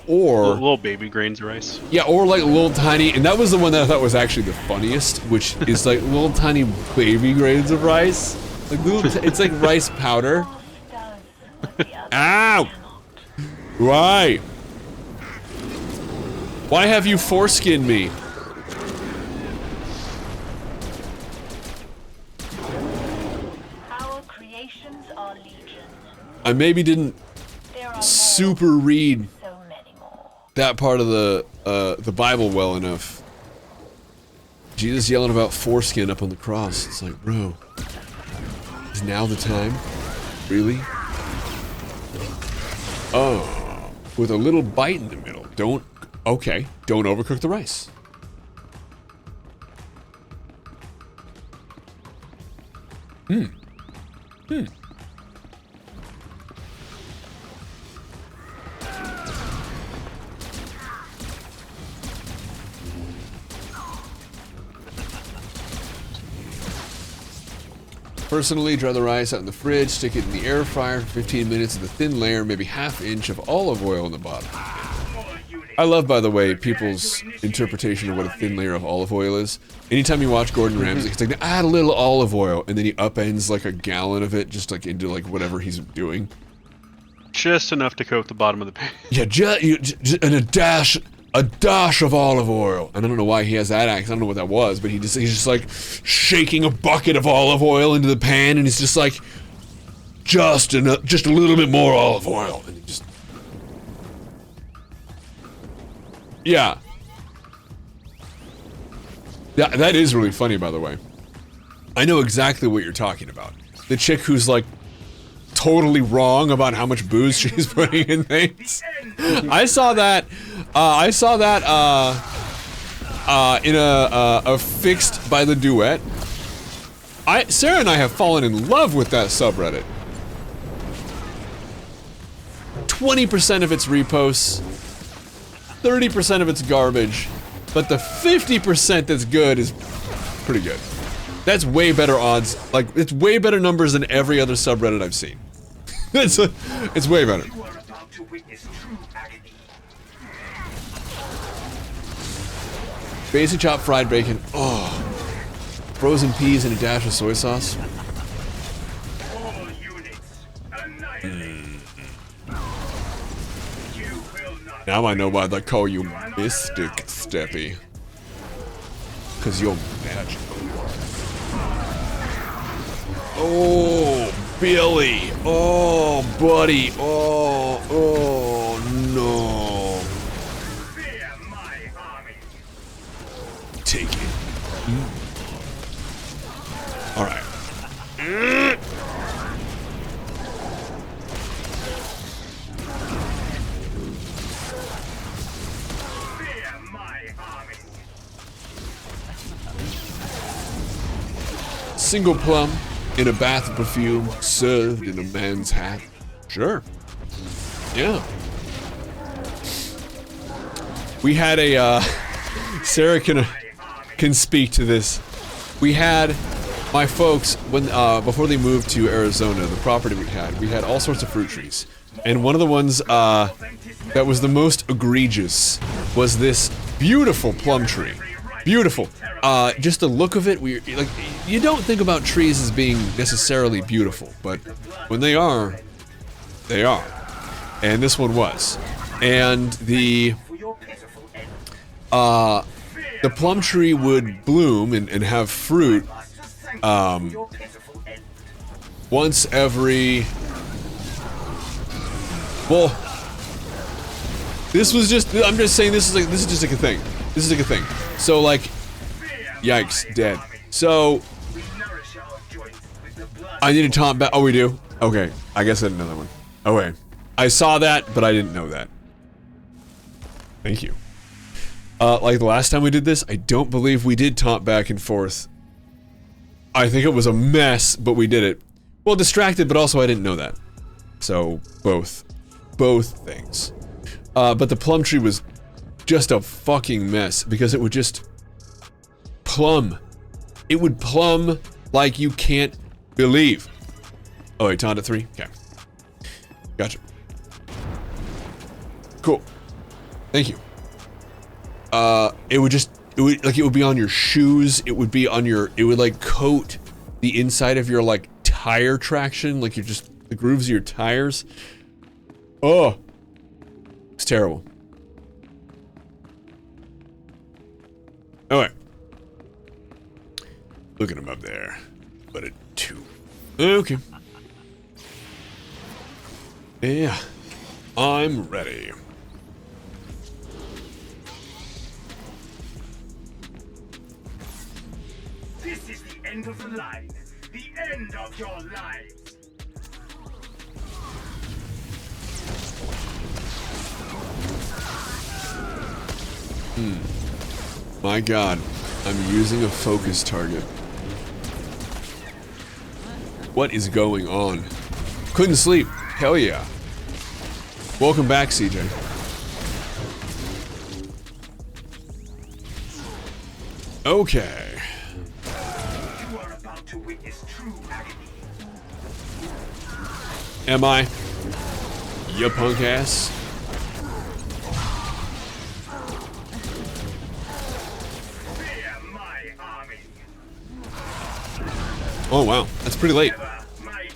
Or Little baby grains of rice. yeah, or like little tiny, and that was the one that I thought was actually the funniest, which is like little tiny baby grains of rice. Like it's like rice powder. Ow! Why? Why have you foreskinned me? Our creations are legion. I maybe didn't There are super read so many more. that part of the Bible well enough. Jesus yelling about foreskin up on the cross. It's like, bro, is now the time? Really? Oh, with a little bite in the middle. Don't overcook the rice. Personally, dry the rice out in the fridge, stick it in the air fryer for 15 minutes with a thin layer, maybe ½ inch of olive oil in the bottom. I love, by the way, people's interpretation of what a thin layer of olive oil is. Anytime you watch Gordon Ramsay, it's like, add a little olive oil, and then he upends like a gallon of it just like into like whatever he's doing. Just enough to coat the bottom of the pan. Yeah, and a dash of olive oil. And I don't know why he has that accent. I don't know what that was, but he's just like shaking a bucket of olive oil into the pan, and he's just like, just a little bit more olive oil, and he just, yeah. Yeah, that is really funny, by the way. I know exactly what you're talking about. The chick who's like totally wrong about how much booze she's putting in things. I saw that in a Fixed by the Duet. Sarah and I have fallen in love with that subreddit. 20% of its reposts, 30% of it's garbage, but the 50% that's good is pretty good. That's way better odds. Like, it's way better numbers than every other subreddit I've seen. It's way better. Basic chopped fried bacon. Oh. Frozen peas and a dash of soy sauce. Now I know why they call you Mystic Steppy. 'Cause you're magical. Oh, Billy. Oh, buddy. Oh, no. Take it. All right. Single plum in a bath of perfume, served in a man's hat. Sure. Yeah. We had a, Sarah can speak to this. We had my folks, when before they moved to Arizona, the property we had all sorts of fruit trees. And one of the ones that was the most egregious was this beautiful plum tree. Beautiful. Just the look of it, like, you don't think about trees as being necessarily beautiful, but when they are, they are. And this one was. And the plum tree would bloom and have fruit once every, well, this was just, I'm just saying this is just like a thing. This is like a thing. So like, yikes, dead. So I need to taunt back. Oh, we do? Okay, I guess I didn't know that one. Okay, I saw that, but I didn't know that. Thank you. Like the last time we did this, I don't believe we did taunt back and forth. I think it was a mess, but we did it. Well, distracted, but also I didn't know that. So, both things. But the plum tree was just a fucking mess, because it would just plum. It would plum like you can't believe. Oh, wait, taunt at 3? Okay. Gotcha. Cool. Thank you. It would be on your shoes, it would like coat the inside of your like tire traction, like the grooves of your tires. Oh, it's terrible. Alright. Look at him up there. But a 2. Okay. Yeah. I'm ready. This is the end of the line. The end of your lives. My god, I'm using a focus target. What is going on? Couldn't sleep. Hell yeah. Welcome back, CJ. Okay. You are about to witness true Am I? You punk ass. Oh wow, that's pretty late.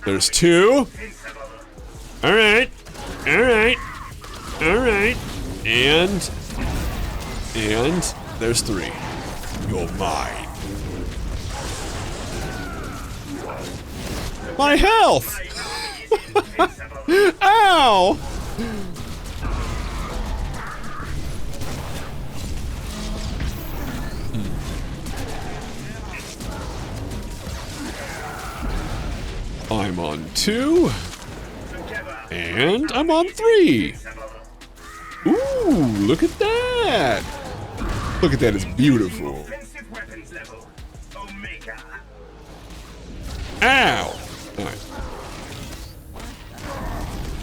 There's 2. Alright. Alright. Alright. And there's 3. You're mine. My health! Ow! I'm on 2. And I'm on 3. Ooh, look at that! Look at that, it's beautiful. Ow! Alright.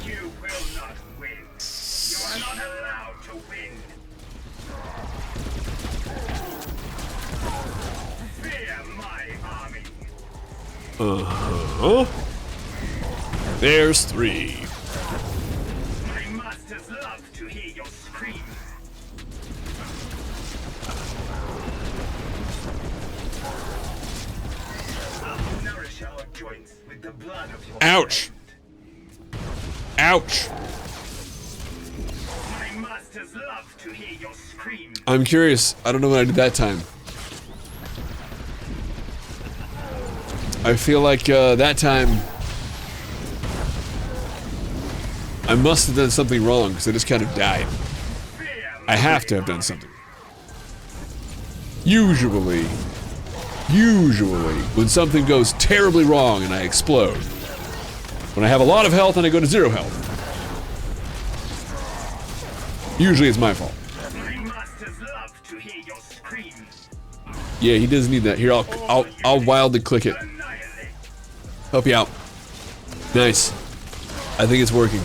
You will not win. You are not allowed to win. Fear my army. Uh-huh. There's 3. My masters love to hear your scream. I'll nourish our joints with the blood of your Ouch! Ouch! My masters love to hear your scream. I'm curious. I don't know what I did that time. I feel like that time I must have done something wrong because I just kind of died. I have to have done something. Usually, when something goes terribly wrong and I explode. When I have a lot of health and I go to 0 health. Usually it's my fault. My masters love to hear your scream. Yeah, he does need that. Here, I'll wildly click it. Annihilate. Help you out. Nice. I think it's working.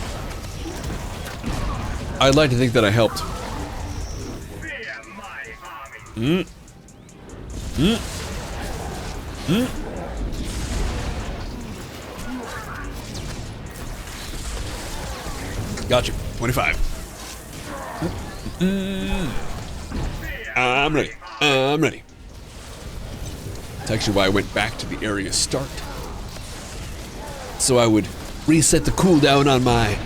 I'd like to think that I helped. Fear my army. Gotcha. 25. I'm ready. I'm ready. That's actually why I went back to the area start. So I would reset the cooldown on my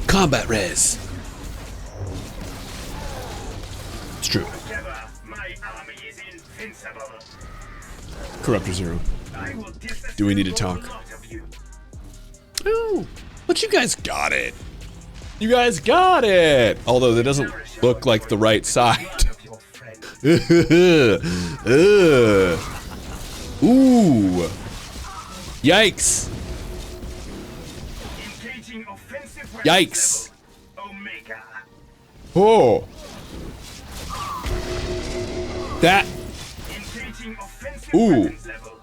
combat res. It's true. Together, my army is invincible. Corruptor Zero. I will Do we need to talk? disassemble a lot of you. Oh, but you guys got it. You guys got it. Although that doesn't look like the right side. Of your friend. Ooh. Yikes. Engaging offensive weapons Yikes. level. Omega. Oh. That. Engaging offensive Ooh. weapons level.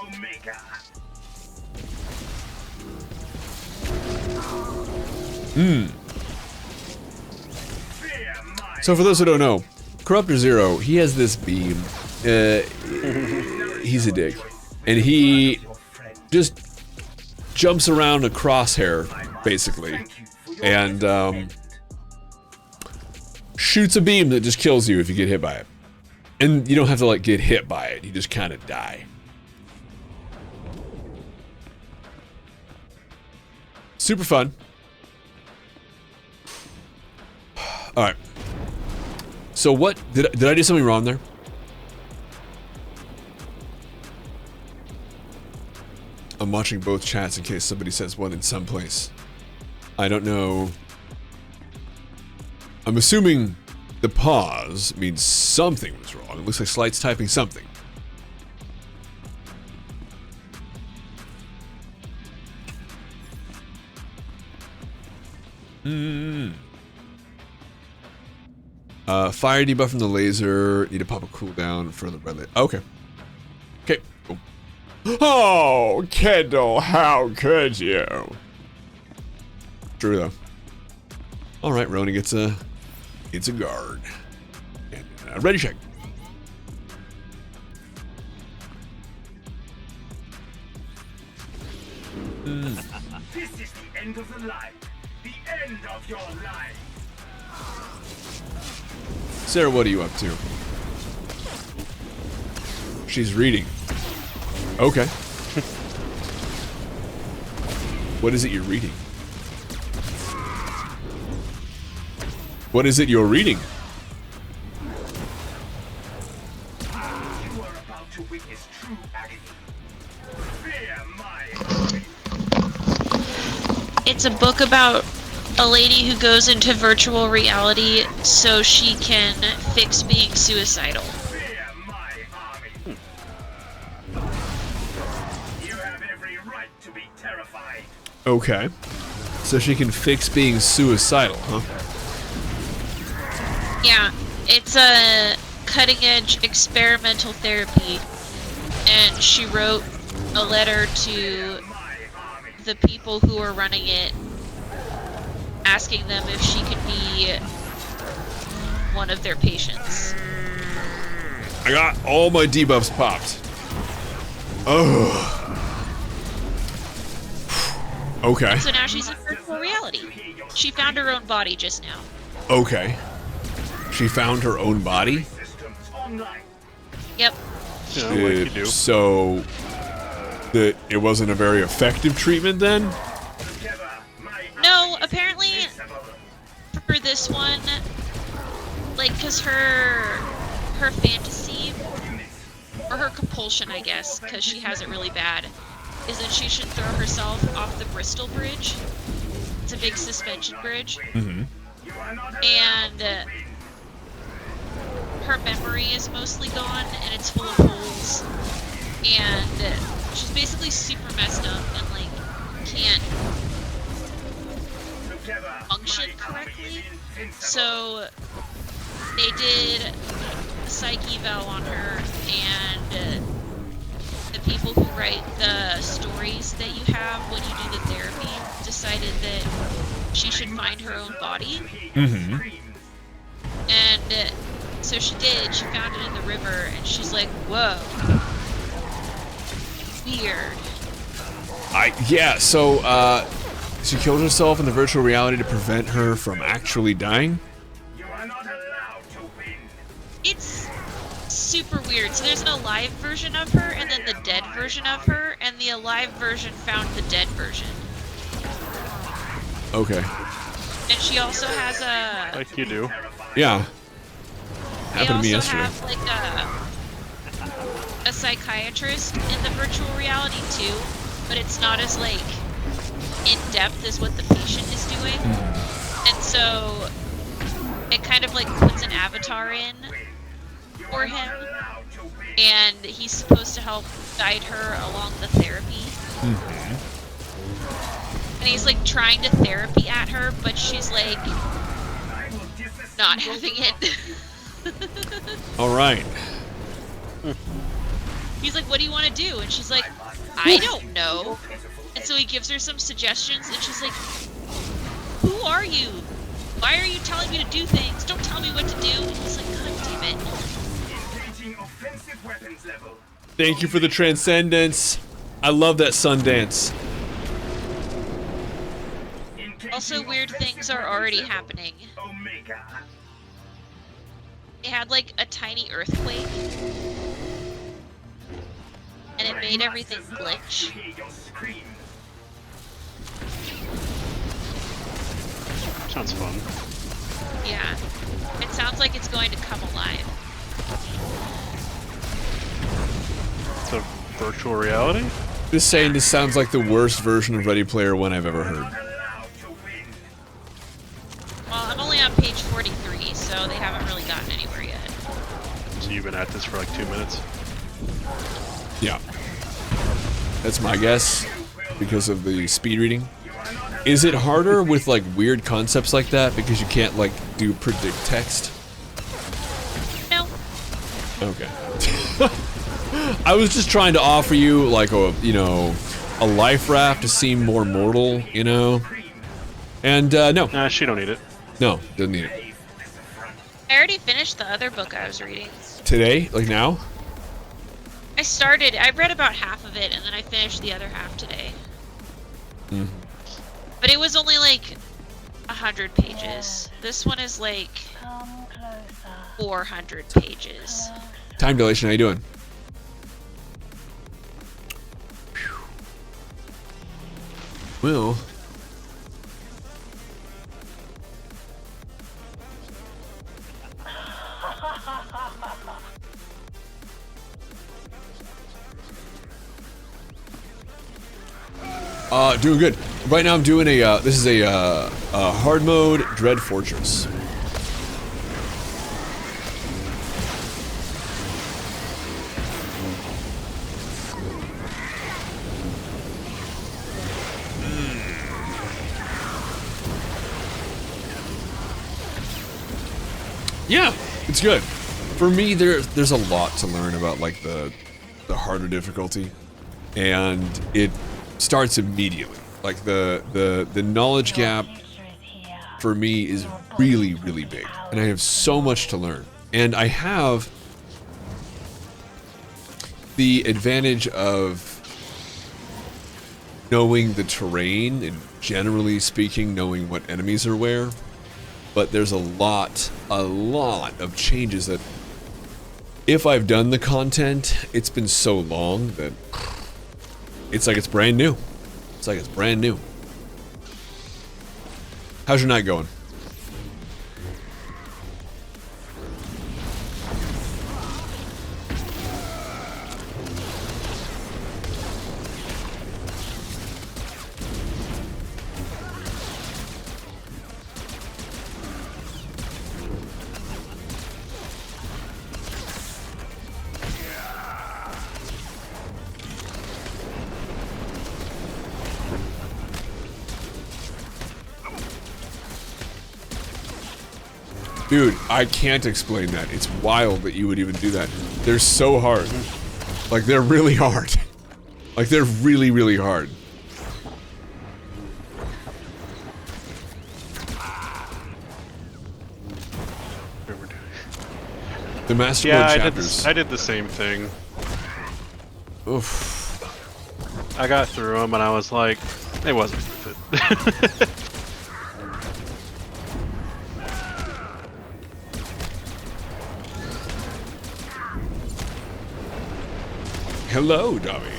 Omega. Fear my So for those who don't know, Corruptor Zero, he has this beam. He's a dick. And he your friend. just jumps around a crosshair, basically. Thank you for your And shoots a beam that just kills you if you get hit by it. And you don't have to like get hit by it, you just kind of die. Super fun. All right. So what did I do something wrong there? I'm watching both chats in case somebody says one in some place. I don't know. I'm assuming the pause means something was wrong. It looks like Slight's typing something. Fire debuff from the laser. Need to pop a cooldown for the red light. Okay. Okay. Cool. Oh, Kendall, how could you? True though. All right, Roni gets a guard. And ready check. This is the end of the line. The end of your life. Sarah, what are you up to? She's reading. Okay. What is it you're reading? What is it you're reading? You are about to witness true agony. Fear my army. It's a book about a lady who goes into virtual reality so she can fix being suicidal. Fear my army. You have every right to be terrified. Okay. So she can fix being suicidal, huh? Yeah, it's a cutting-edge experimental therapy, and she wrote a letter to the people who are running it, asking them if she could be one of their patients. I got all my debuffs popped. Oh. Okay. So now she's in virtual reality. She found her own body just now. Okay. She found her own body? Systems online. Yep. Yeah, like you do. So that it wasn't a very effective treatment then? Together, my No, apparently for this one, like, cause her fantasy, or her compulsion, I guess, cause she has it really bad, is that she should throw herself off the Bristol Bridge. It's a big suspension bridge. Mm-hmm. And her memory is mostly gone, and it's full of holes. And she's basically super messed up and, like, can't function correctly. So they did a psych eval on her, and the people who write the stories that you have when you do the therapy decided that she should find her own body. Mm-hmm. And so she did. She found it in the river, and she's like, whoa. Weird. So she killed herself in the virtual reality to prevent her from actually dying? You are not allowed to win. It's super weird. So there's an alive version of her, and then the dead version of her, and the alive version found the dead version. Okay. And she also has a... Like you do. Yeah. They Happened to me also yesterday. have, like, a psychiatrist in the virtual reality, too, but it's not as, like, in-depth as what the patient is doing. And so it kind of, like, puts an avatar in for him, and he's supposed to help guide her along the therapy. And he's, like, trying to therapy at her, but she's, like, not having it. All right. He's like, what do you want to do? And she's like, I don't know. And so he gives her some suggestions, and she's like, who are you? Why are you telling me to do things? Don't tell me what to do. And he's like, God damn it. Engaging offensive weapons level. Thank you for the transcendence. I love that Sundance. Also, weird things are already happening. Omega. It had, like, a tiny earthquake. And it made everything glitch. Sounds fun. Yeah. It sounds like it's going to come alive. It's a virtual reality? Just saying, this sounds like the worst version of Ready Player One I've ever heard. Well, I'm only on page 43, so they haven't really gotten anywhere yet. So you've been at this for like 2 minutes? Yeah. That's my guess, because of the speed reading. Is it harder with, like, weird concepts like that because you can't, like, do predict text? No. Okay. I was just trying to offer you, like, a, you know, a life raft to seem more mortal, you know? And, no. Nah, she don't need it. No, doesn't need it. I already finished the other book I was reading. Today? Like now? I read about half of it, and then I finished the other half today. But it was only like 100 pages. This one is like Come closer. 400 pages. Time dilation, how you doing? Well, doing good. Right now I'm doing a, this is a hard mode Dread Fortress. Yeah, it's good. For me, there's a lot to learn about like the harder difficulty, and it starts immediately. Like the knowledge gap Future is here. for me is really, really big, and I have so much to learn. And I have the advantage of knowing the terrain and generally speaking knowing what enemies are where. But there's a lot of changes that if I've done the content, it's been so long that it's like it's brand new. It's like it's brand new. How's your night going? Dude, I can't explain that. It's wild that you would even do that. They're so hard. Like, they're really hard. Like, they're really, really hard. The Master Mode chapters. I did the same thing. Oof. I got through them and I was like, it wasn't worth it. Hello, dummy.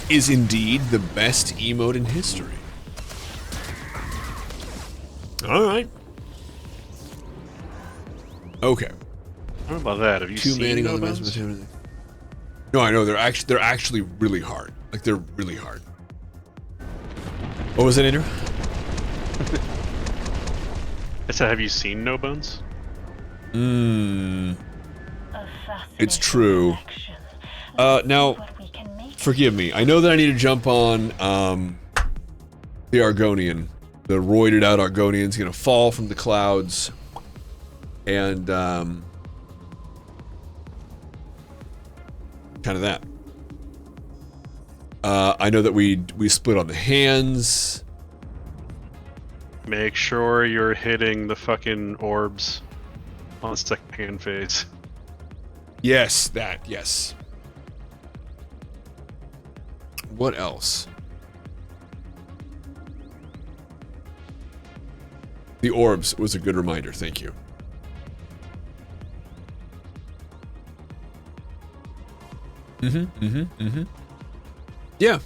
Is indeed the best emote in history. Alright. Okay. What about that? Have you Two seen manning on the those? Mesopotamia. No, I know they're actually really hard. Like they're really hard. What was it, Andrew? I said, have you seen No Bones? Mmm. A It's fascinating true. collection. Now, What we can make. forgive me. I know that I need to jump on the Argonian. The roided out Argonian's gonna fall from the clouds. And kind of that. I know that we split on the hands. Make sure you're hitting the fucking orbs on the second phase. Yes, that, yes. What else? The orbs was a good reminder, thank you. Yeah.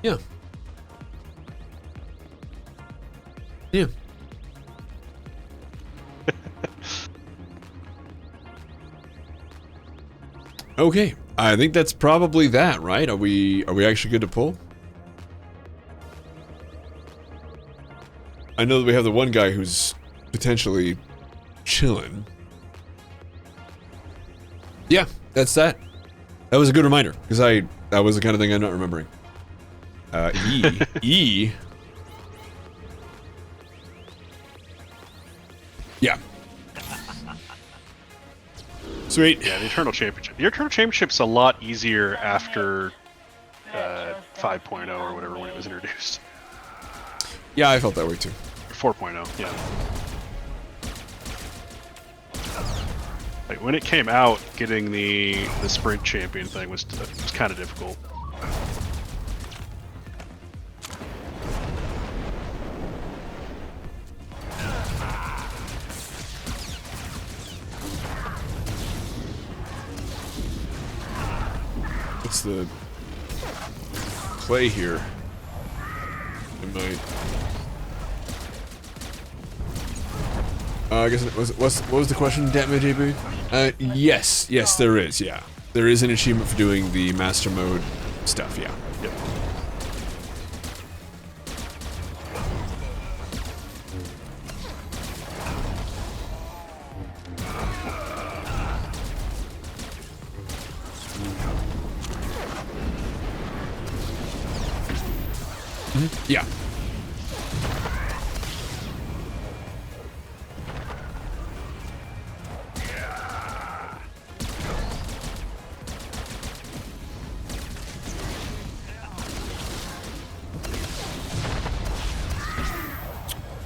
Yeah. Yeah. Okay, I think that's probably that, right? Are we actually good to pull? I know that we have the one guy who's potentially chilling. Yeah, that's that. That was a good reminder, because that was the kind of thing I'm not remembering. E. Yeah. Sweet. Yeah, the Eternal Championship. The Eternal Championship's a lot easier after 5.0 or whatever when it was introduced. Yeah, I felt that way too. 4.0, yeah. Like when it came out, getting the sprint champion thing was kind of difficult. What's the play here? I guess what was the question, Damage JB? Yes, there is. Yeah, there is an achievement for doing the master mode stuff. Yeah. Yep. Yeah.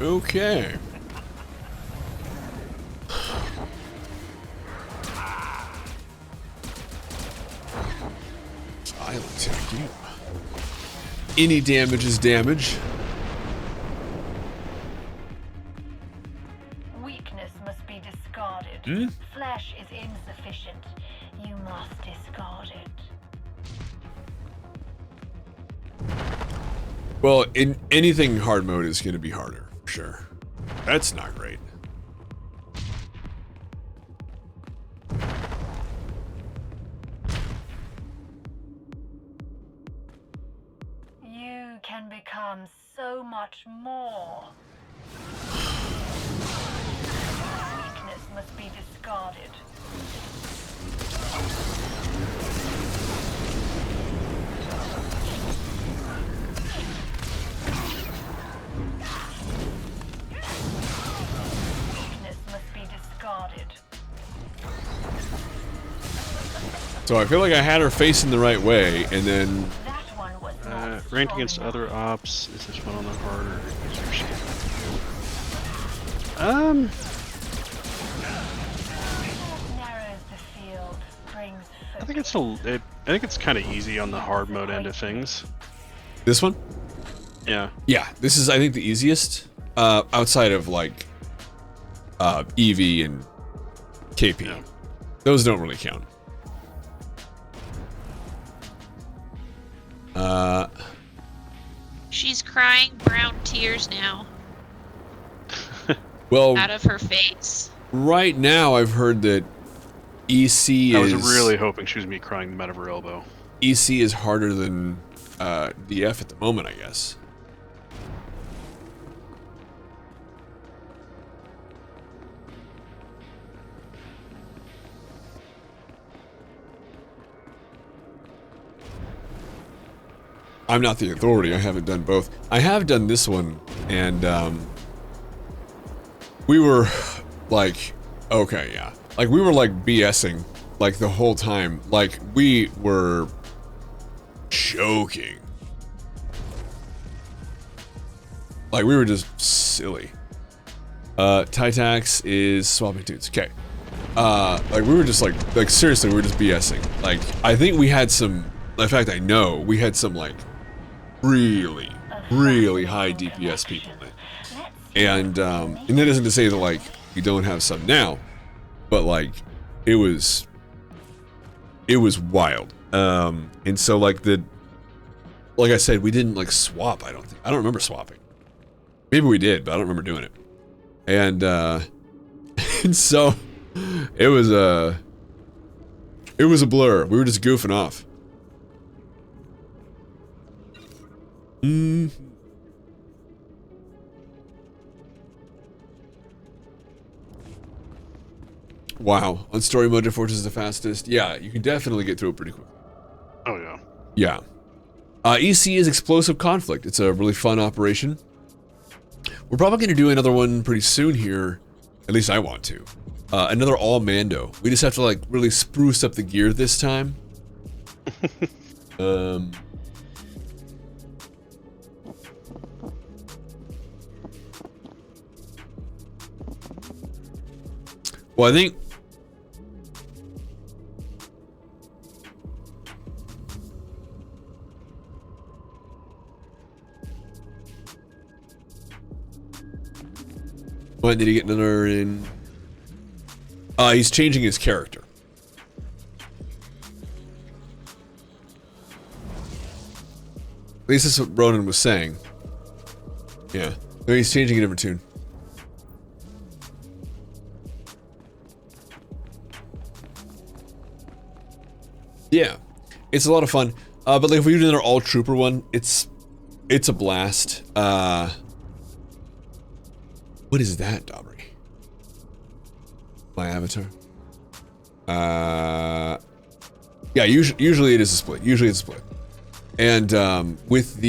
Okay. I'll attack you. Any damage is damage. Weakness must be discarded. Flesh is insufficient. You must discard it. Well, in anything hard mode is going to be harder, for sure. That's not great. You can become so much more. Weakness must be discarded. Weakness must be discarded. So I feel like I had her facing the right way, and then That one was not Ranked strong against enough. other ops, is this one on the harder? Narrows the field, brings I think it's kind of easy on the hard mode end of things. this one? Yeah. Yeah, this is, I think, the easiest, outside of, like, EV and KP. Yeah. Those don't really count. She's crying brown tears now Well, out of her face. right now I've heard that EC I was is really hoping she was me crying them out of her elbow. EC is harder than DF at the moment, I guess. I'm not the authority. I haven't done both. I have done this one, and we were like, okay, yeah, like we were like BSing like the whole time. Like we were joking. Like we were just silly. Titax is swapping dudes. Okay. Like we were just like seriously, we were just BSing. Like I think we had some. In fact, I know we had some like really high DPS people in it. And that isn't to say that like we don't have some now, but like it was wild. And so like like I said, we didn't like swap. I don't remember swapping. Maybe we did, but I don't remember doing it. And and so it was a blur. We were just goofing off. Wow, on story mode, Fortress is the fastest. Yeah, you can definitely get through it pretty quick. Oh yeah. Yeah. EC is Explosive Conflict. It's a really fun operation. We're probably going to do another one pretty soon here. At least I want to. Another all Mando. We just have to like really spruce up the gear this time. Well, I think. When did he get another in? He's changing his character. At least that's what Ronan was saying. Yeah. No, he's changing it every tune. Yeah. It's a lot of fun. But like if we do another all trooper one, it's a blast. What is that, Dobry? My avatar? Yeah, usually it is a split. Usually it's a split. And with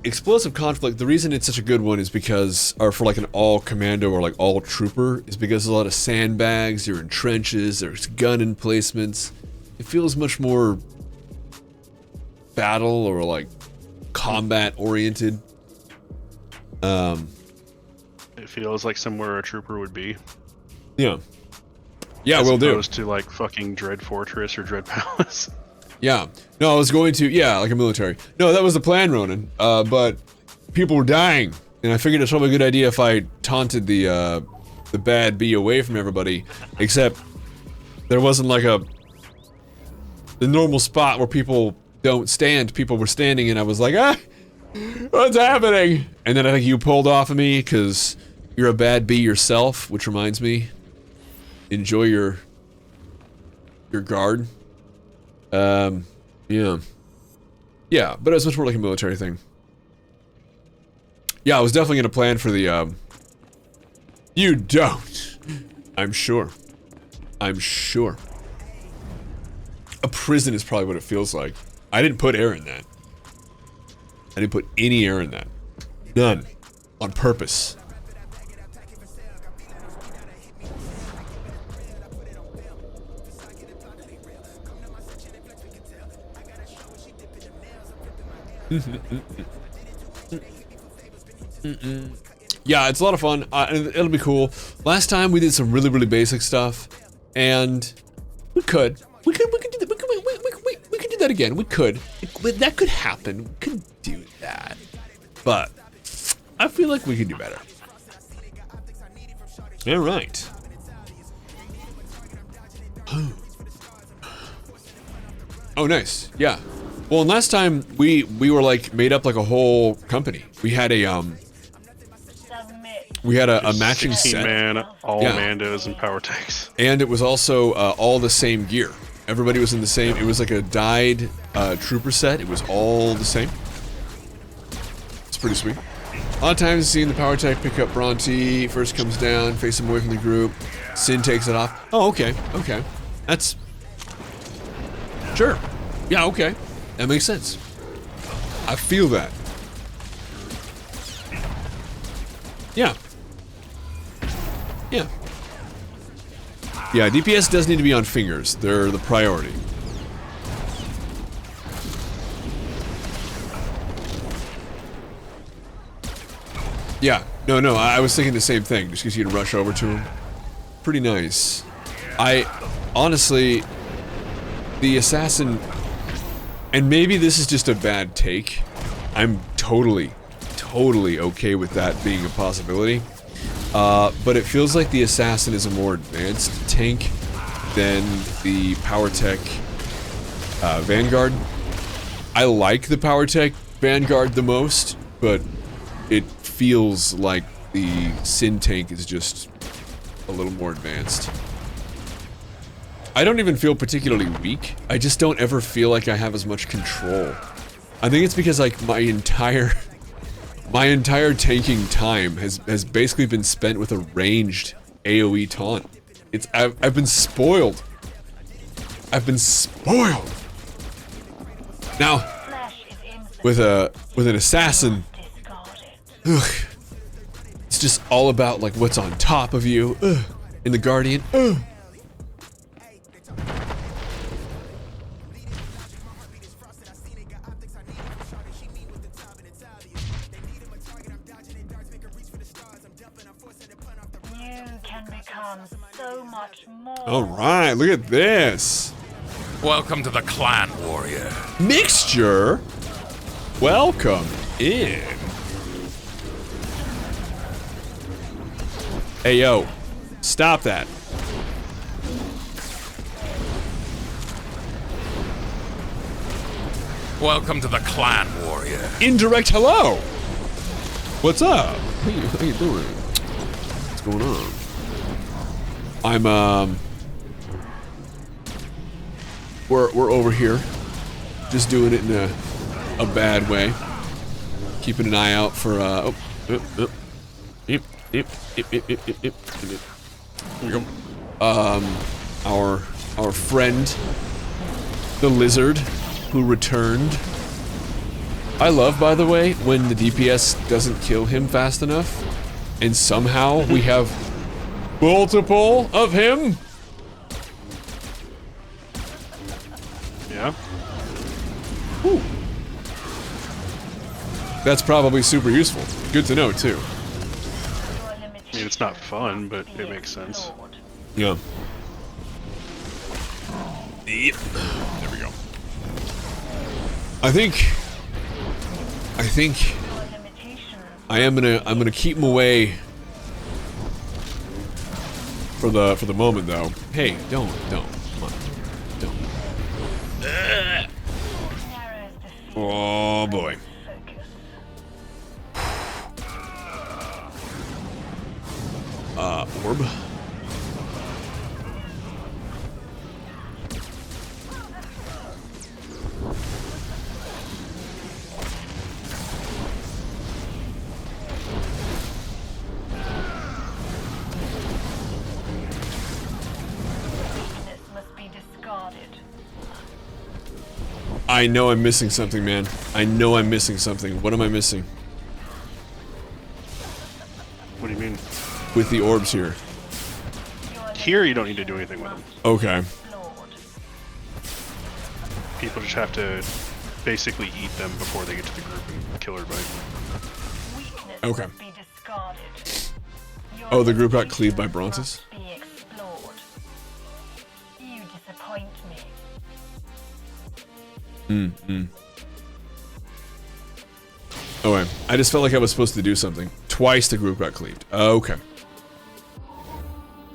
explosive conflict, the reason it's such a good one is because, or for like an all commando or like all trooper, is because there's a lot of sandbags, you're in trenches, there's gun emplacements. It feels much more battle or like combat oriented. It feels like somewhere a trooper would be. Yeah. Yeah, as will do. opposed to like fucking Dread Fortress or Dread Palace. Yeah. No, I was going to, yeah, like a military. No, that was the plan, Ronan. But people were dying, and I figured it's probably a good idea if I taunted the bad bee away from everybody, except there wasn't like the normal spot where people don't stand. People were standing, and I was like, what's happening? And then I think you pulled off of me, because you're a bad bee yourself, which reminds me, enjoy your guard. Yeah. Yeah, but it was much more like a military thing. Yeah, I was definitely gonna plan for the, You don't! I'm sure. I'm sure. A prison is probably what it feels like. I didn't put air in that. I didn't put any air in that. None. On purpose. Yeah, it's a lot of fun. It'll be cool. Last time we did some really, really basic stuff, and we could do that again. We could. That could happen. We could do that. But I feel like we could do better. All right. Oh, nice. Yeah. Well, and last time we were like made up like a whole company. We had a matching set. Man, all Yeah. Mandos and power tanks. And it was also all the same gear. Everybody was in the same. It was like a dyed trooper set. It was all the same. It's pretty sweet. A lot of times, seeing the power tech pick up Bronte, first comes down, face him away from the group. Sin takes it off. Oh, okay, okay. That's sure. Yeah, okay. That makes sense. I feel that. Yeah. Yeah. Yeah, DPS does need to be on fingers. They're the priority. Yeah. No, I was thinking the same thing, just because you can rush over to him. Pretty nice. Honestly, the assassin, and maybe this is just a bad take, I'm totally okay with that being a possibility. But it feels like the assassin is a more advanced tank than the power tech Vanguard. I like the power tech Vanguard the most, but it feels like the Sin tank is just a little more advanced. I don't even feel particularly weak. I just don't ever feel like I have as much control. I think it's because like my entire tanking time has basically been spent with a ranged AoE taunt. I've been spoiled. I've been spoiled. Now, with an assassin, ugh, it's just all about like what's on top of you. Ugh, in the Guardian. Ugh. You can become so much more. All right, look at this. Welcome to the clan, warrior. Mixture? Welcome in. Hey, yo. Stop that. Welcome to the clan, warrior. Indirect hello. What's up? How you doing? What's going on? I'm we're over here, just doing it in a bad way. Keeping an eye out for our friend, the lizard, who returned. I love, by the way, when the DPS doesn't kill him fast enough, and somehow we have multiple of him. Yeah. Whew. That's probably super useful. Good to know, too. I mean, it's not fun, but it makes sense. Yeah. Yep. There we go. I think I'm gonna keep him away for the moment, though. Hey, don't, come on, don't. Oh boy. Orb. I know I'm missing something, man. I know I'm missing something. What am I missing? What do you mean? With the orbs here. Here, you don't need to do anything with them. Okay. People just have to basically eat them before they get to the group and killer bite. Okay. Oh, the group got cleaved by Brontes? You disappoint me. Okay. I just felt like I was supposed to do something. Twice the group got cleaved. Okay.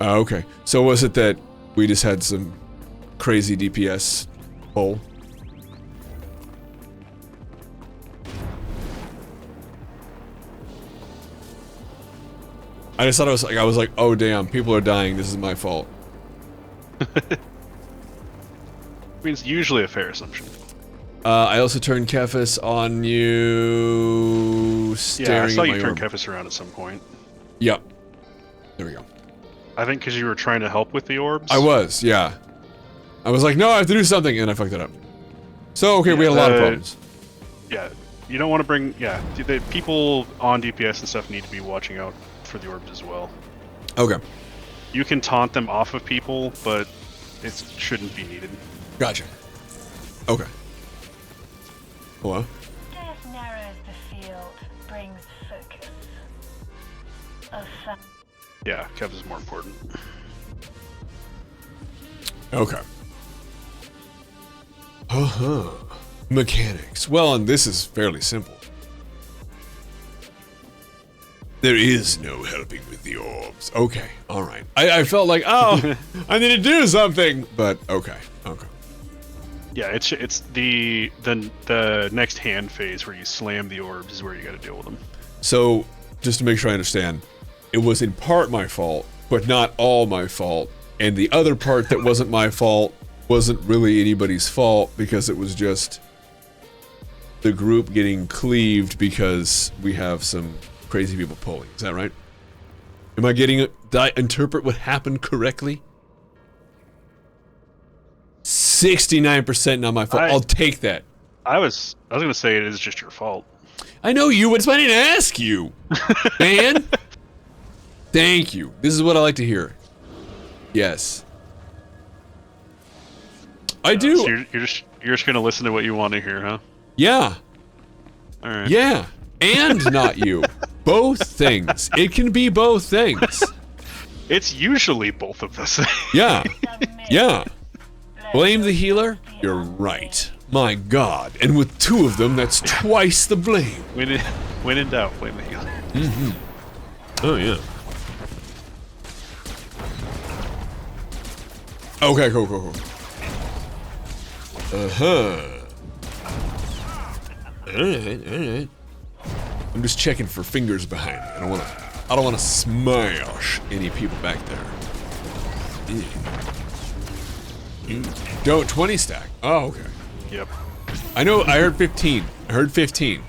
Okay. So was it that we just had some crazy DPS pull? I just thought I was like, oh damn, people are dying, this is my fault. I mean, it's usually a fair assumption. I also turned Kefis on you, staring Yeah, I saw at you my turn orb. Kefis around at some point. Yep. There we go. I think because you were trying to help with the orbs. I was, yeah. I was like, no, I have to do something, and I fucked it up. So, okay, we had a lot of problems. Yeah, you don't want to bring... Yeah, the people on DPS and stuff need to be watching out for the orbs as well. Okay. You can taunt them off of people, but it shouldn't be needed. Gotcha. Okay. Hello? Death narrows the field, brings focus. Yeah, Kev is more important. Okay. Uh-huh. Mechanics. Well, and this is fairly simple. There is no helping with the orbs. Okay, alright. I felt like, oh, I need to do something! But, okay, okay. Yeah, it's the next hand phase where you slam the orbs is where you gotta deal with them. So, just to make sure I understand, it was in part my fault, but not all my fault. And the other part that wasn't my fault wasn't really anybody's fault because it was just the group getting cleaved because we have some crazy people pulling. Is that right? Am I getting it? Did I interpret what happened correctly? 69% not my fault. I'll take that. I was gonna say it is just your fault. I know you, but I didn't ask you, man. Thank you. This is what I like to hear. Yes. I do. So you're just gonna listen to what you want to hear, huh? Yeah. All right. Yeah. And not you. Both things. It can be both things. It's usually both of those things. Yeah, Submit. yeah. Flesh Blame the will healer? be You're undead. right. My God. And with 2 of them, that's twice the blame. When in doubt, blame the healer. Oh, yeah. Okay, cool. Alright. I'm just checking for fingers behind me. I don't wanna smash any people back there. Don't 20 stack. Oh, okay. Yep. I know, I heard 15. I heard 15.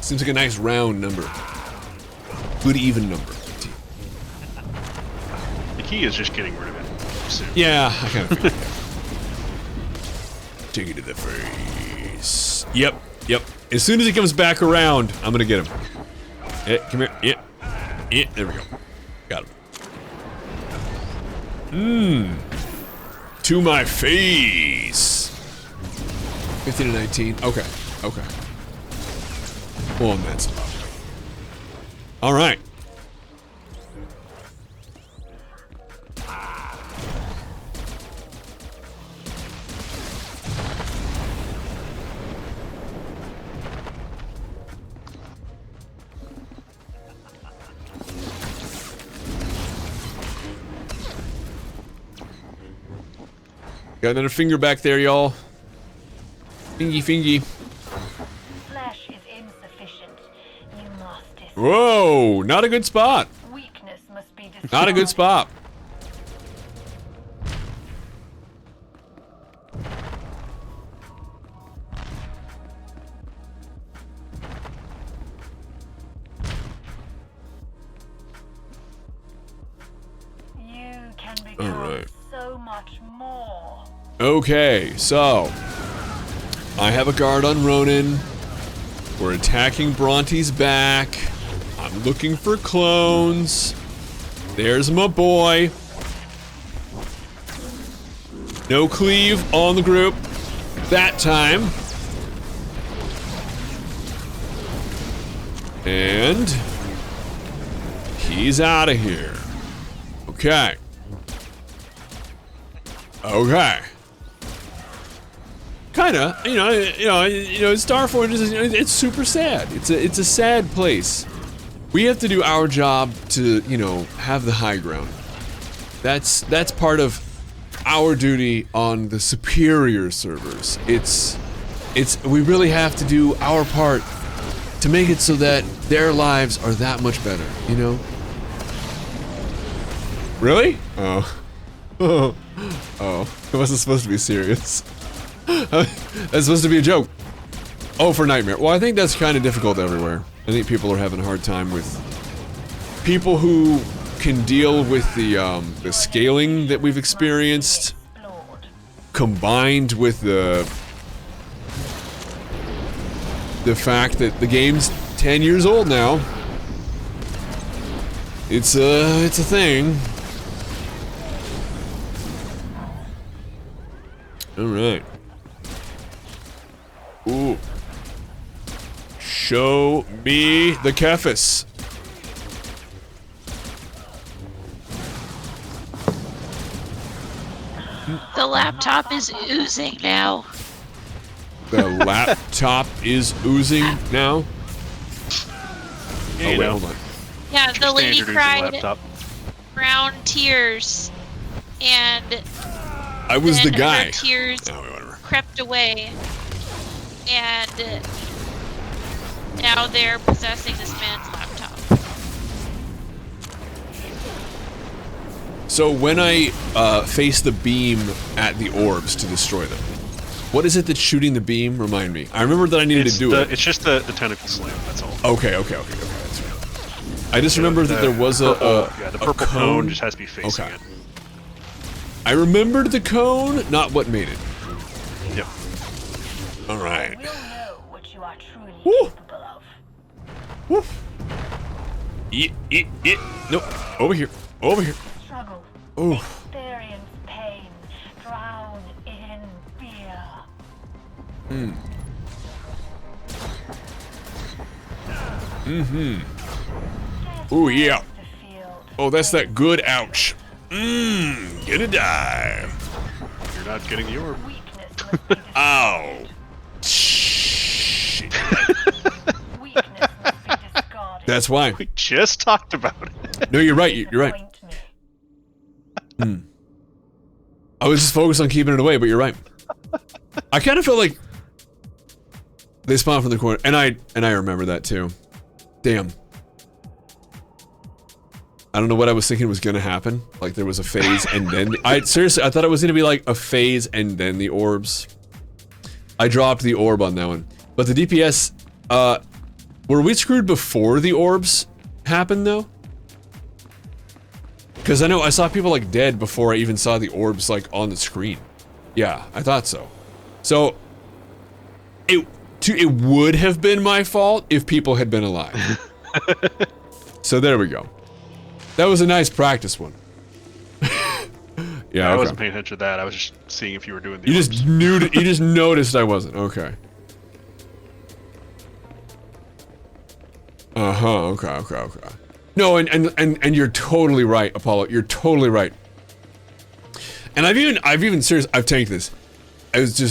Seems like a nice round number. Good even number. 15. The key is just getting rid of it soon. Yeah, I kind of figured that. Take it to the face. Yep. As soon as he comes back around, I'm gonna get him. Come here. Yeah, there we go. Got him. To my face. 15 to 19. Okay. Well, on that stuff. All right. Got another finger back there, y'all. Fingy. Flesh is insufficient. You must destroy. Whoa, not a good spot. Weakness must be destroyed. Not a good spot. You can become Alright. so much more. Okay, so I have a guard on Ronin. We're attacking Bronte's back. I'm looking for clones. There's my boy. No cleave on the group that time. And he's out of here. Okay. Kinda, Starforge is, it's super sad. It's a sad place. We have to do our job to, have the high ground. That's part of our duty on the superior servers. We really have to do our part to make it so that their lives are that much better, Really? Oh. It wasn't supposed to be serious. That's supposed to be a joke. Oh, for Nightmare. Well, I think that's kind of difficult everywhere. I think people are having a hard time with people who can deal with the scaling that we've experienced, Explored. combined with the fact that the game's 10 years old now. It's a thing. All right. Ooh. Show me the Kephis. The laptop is oozing now. The laptop is oozing now. Yeah, Oh, you wait, know, hold on. Yeah, the lady standard oozing cried laptop. brown tears, and I was the then guy. her tears Oh, wait, whatever. crept away, and now they're possessing this man's laptop. So when I face the beam at the orbs to destroy them, what is it that's shooting the beam? Remind me. I remember that I needed to do it. It's just the tentacle slam. That's all. Okay, that's right. I just remember that there was the a purple cone. cone just has to be facing Okay. it. I remembered the cone, not what made it. Yep. All right. We'll know what you are truly Woo. capable of. Woof. Nope. Over here. Struggle. Oh. Experience pain. Drown in fear. Ooh, yeah. The field. Oh, that's that good ouch. Get a die. You're not getting the orb. Weakness must be Ow. Shit. Weakness must be discarded. That's why. We just talked about it. No, you're right. You're right. Disappoint me. I was just focused on keeping it away, but you're right. I kind of felt like they spawned from the corner, and I remember that too. Damn. I don't know what I was thinking was gonna happen. Like there was a phase, and then seriously, I thought it was gonna be like a phase and then the orbs. I dropped the orb on that one, but the DPS. Were we screwed before the orbs happened though? Because I know I saw people like dead before I even saw the orbs like on the screen. Yeah, I thought so. So it would have been my fault if people had been alive. So there we go. That was a nice practice one. Yeah, I okay. wasn't paying attention to that. I was just seeing if you were doing the You orbs. just knew. You just noticed I wasn't. Okay. Okay. No, and you're totally right, Apollo. You're totally right. And I've even serious. I've tanked this. It's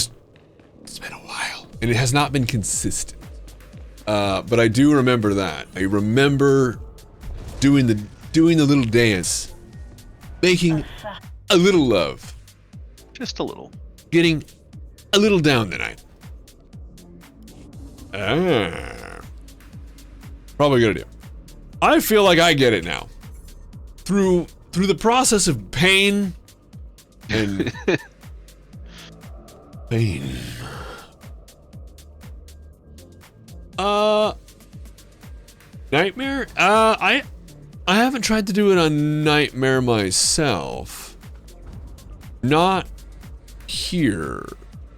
been a while, and it has not been consistent. But I do remember that. I remember doing the little dance, making a little love, Just a little. getting a little down tonight. Probably gonna do. I feel like I get it now. Through the process of pain and pain. Nightmare? I haven't tried to do it on Nightmare myself. Not here.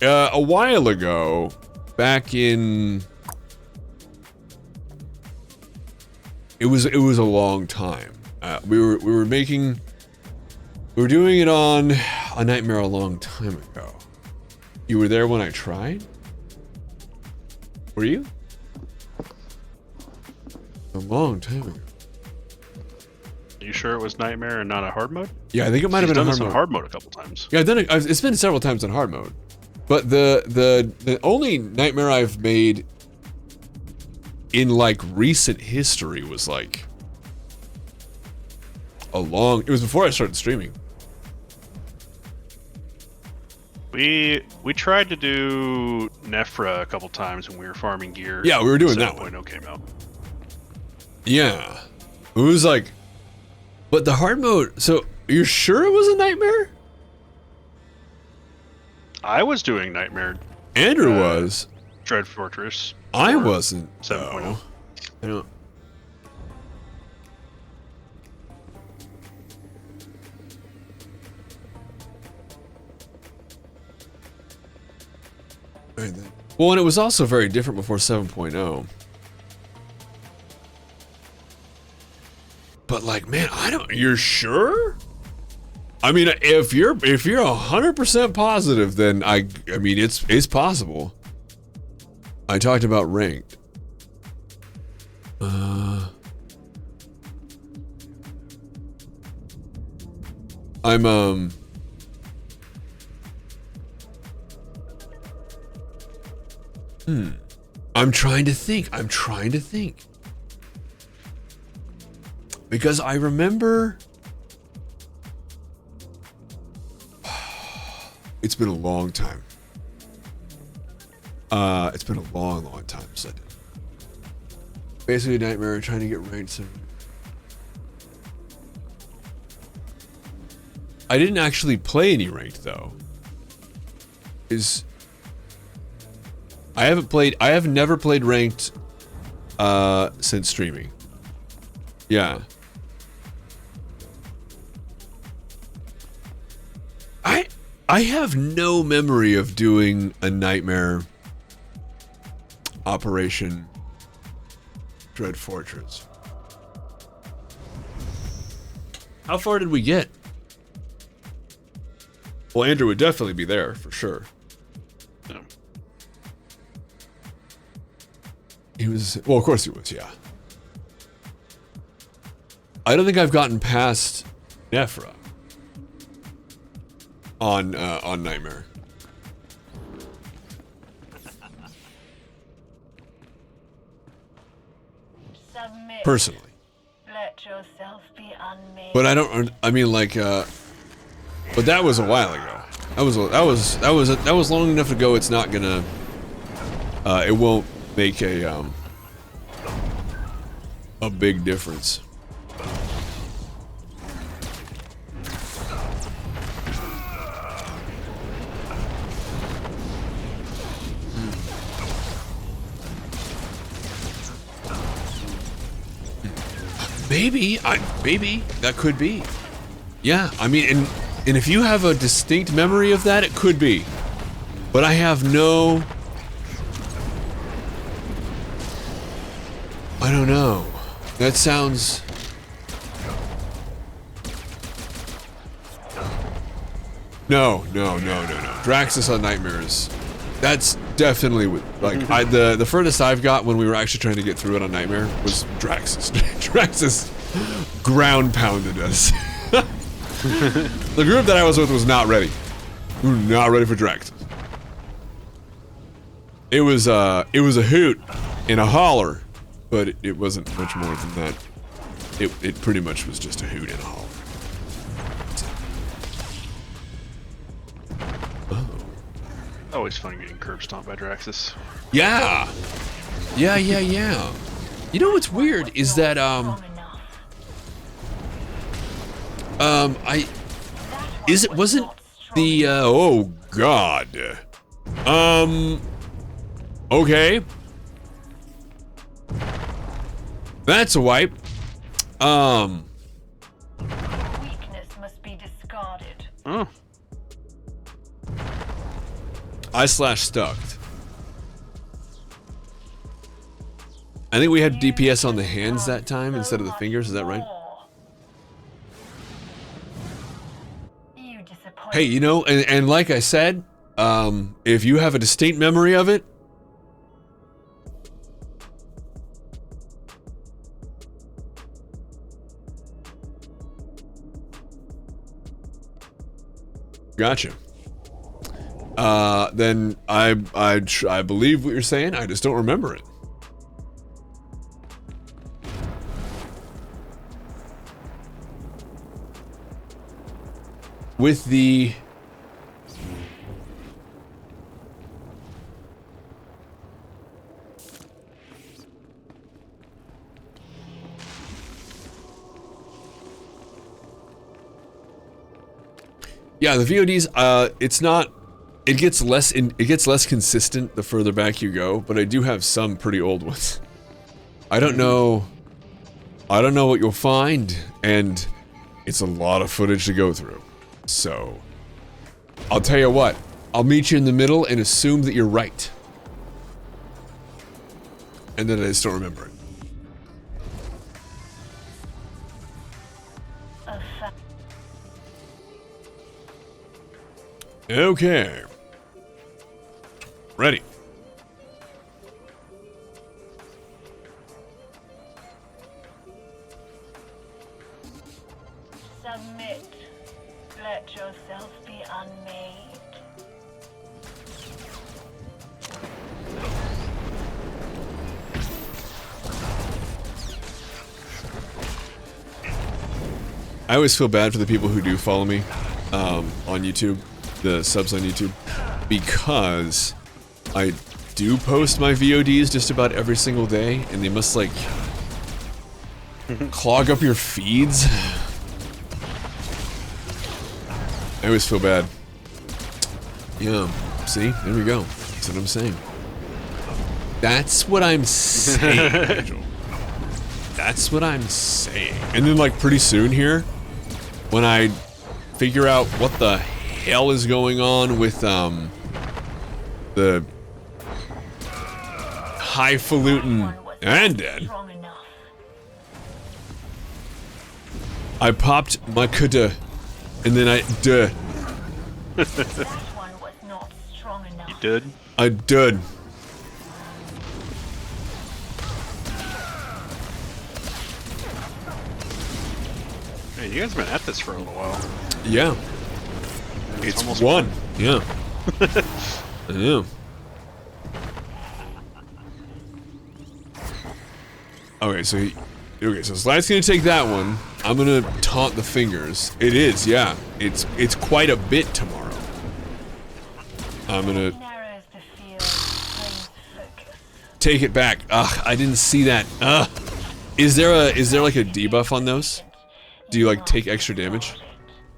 A while ago, back in... It was a long time. We were doing it on a Nightmare a long time ago. You were there when I tried? Were you? A long time ago. Are you sure it was Nightmare and not a hard mode? Yeah, I think it might have been a done hard this on mode. hard mode a couple times. Yeah, I've done it. It's been several times on hard mode, but the only Nightmare I've made in like recent history was like it was before I started streaming. We tried to do Nephra a couple times when we were farming gear. Yeah, we were doing that 7.0 came out. Yeah, it was like, but the hard mode. So you're sure it was a Nightmare? I was doing Nightmare Andrew was. Dread Fortress. I or wasn't. 7.0. though. I don't. Right then. Well, and it was also very different before 7.0. But like, man, you're sure? I mean, if you're 100% positive, then I mean, it's possible. I talked about ranked. I'm trying to think. Because I remember... It's been a long time. It's been a long time since I did. Basically, Nightmare trying to get ranked. So I didn't actually play any ranked though. I have never played ranked since streaming. Yeah. I have no memory of doing a Nightmare Operation Dread Fortress. How far did we get? Well, Andrew would definitely be there for sure. Yeah. He was, well, of course he was, yeah. I don't think I've gotten past Nephra on Nightmare. Submit. Personally. Let yourself be unmade. But I don't. I mean, like, but that was a while ago. That was long enough ago. It's not gonna. It won't make a big difference. Maybe that could be. Yeah, I mean, and if you have a distinct memory of that, it could be. But I have no. I don't know. That sounds. No. Draxus on Nightmares. That's definitely like the furthest I've got when we were actually trying to get through it on Nightmare was Draxus. Draxus ground pounded us. The group that I was with was not ready. We were not ready for Draxus. It was a hoot and a holler, but it wasn't much more than that. It pretty much was just a hoot and a holler. Always fun getting curb stomped by Draxus. Yeah. You know what's weird is that wasn't the oh god. Okay. That's a wipe. Weakness must be discarded. Oh. I /stucked. I think we had DPS on the hands that time instead of the fingers, is that right? Hey, you know, and like I said, if you have a distinct memory of it, gotcha. Then I believe what you're saying. I just don't remember it. With the yeah, the VODs, it's not. It gets less consistent the further back you go, but I do have some pretty old ones. I don't know what you'll find, and it's a lot of footage to go through. So, I'll tell you what, I'll meet you in the middle and assume that you're right. And then I just don't remember it. Okay. Ready. Submit. Let yourself be unmade. I always feel bad for the people who do follow me on YouTube, the subs on YouTube, because I do post my VODs just about every single day, and they must, like, clog up your feeds. I always feel bad. Yeah, see? There we go. That's what I'm saying. That's what I'm saying, Angel. That's what I'm saying. And then, like, pretty soon here, when I figure out what the hell is going on with, the highfalutin and dead, I popped my kuda, and then I duh. You did? I did. you guys have been at this for a little while. Yeah. It's almost one. Yeah. Yeah. Okay, so Slide's gonna take that one. I'm gonna taunt the fingers. It is, yeah. It's quite a bit tomorrow. I'm gonna Narrows the field, brings focus. take it back. Ugh, I didn't see that. Ugh. Is there like a debuff on those? Do you like take extra damage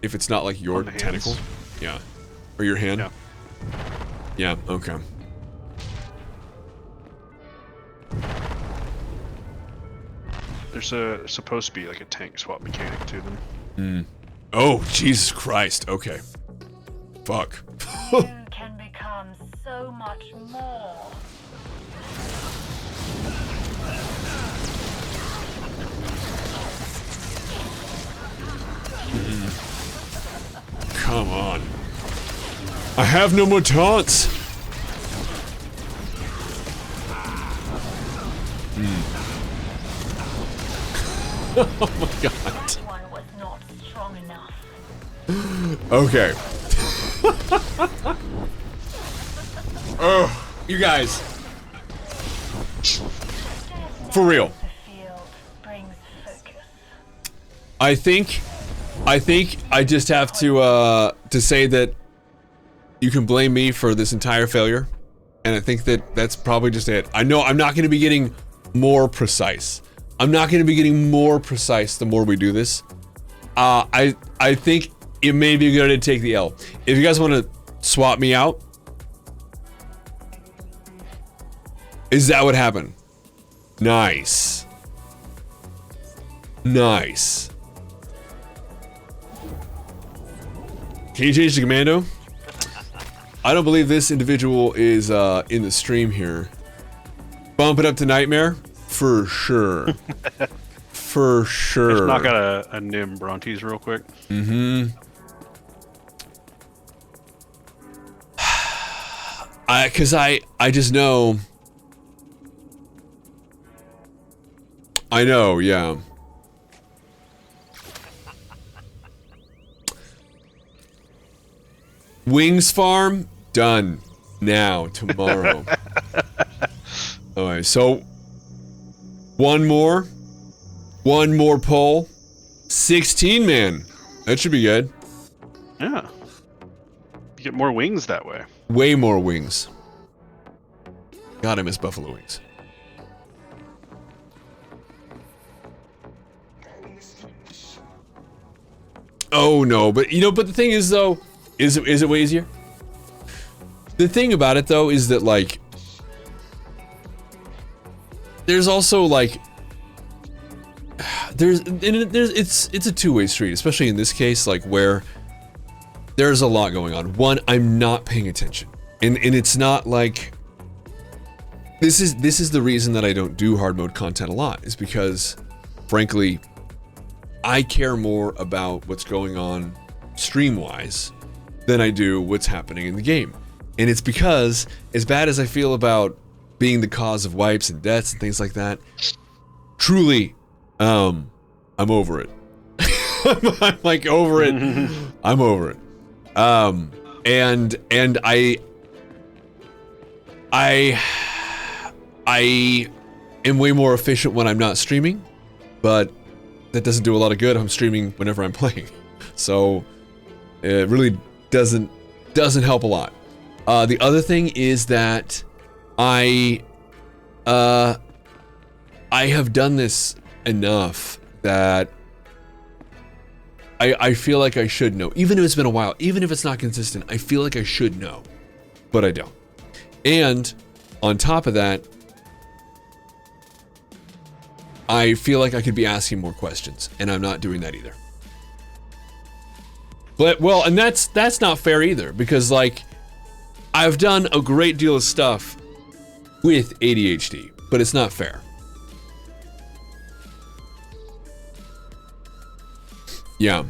if it's not like your On the hands? tentacle? Yeah. Or your hand? Yeah. Yeah, okay. There's supposed to be like a tank swap mechanic to them. Oh, Jesus Christ. Okay. Fuck. You can become so much more. Come on. I have no more taunts. Oh my god. That one was not strong enough. Okay. Oh, you guys. For real. The field brings focus. I think I just have to say that you can blame me for this entire failure, and I think that that's probably just it. I know I'm not going to be getting more precise. I'm not going to be getting more precise the more we do this. I think it may be good to take the L. If you guys want to swap me out, is that what happened? Nice. Nice. Can you change to commando? I don't believe this individual is in the stream here. Bump it up to nightmare? For sure. For sure. Just knock out a Nim Brontes real quick. Mm-hmm. Cause I just know. I know, yeah. Wings farm done now tomorrow. Alright, so one more poll. 16 man. That should be good. Yeah. You get more wings that way. Way more wings. God, I miss buffalo wings. Oh no, but but the thing is though, is it way easier? The thing about it though is that like there's also like it's a two-way street, especially in this case, like where there's a lot going on. One, I'm not paying attention. And it's not like this is the reason that I don't do hard mode content a lot, is because frankly I care more about what's going on stream-wise than I do what's happening in the game. And it's because, as bad as I feel about being the cause of wipes and deaths and things like that, truly, I'm over it. I'm like over it. I'm over it. And I am way more efficient when I'm not streaming, but that doesn't do a lot of good. I'm streaming whenever I'm playing, so it really doesn't help a lot. The other thing is that I have done this enough that I feel like I should know, even if it's been a while, even if it's not consistent. I feel like I should know, but I don't. And on top of that, I feel like I could be asking more questions, and I'm not doing that either. But well, and that's not fair either, because like I've done a great deal of stuff with ADHD, but it's not fair. Yeah.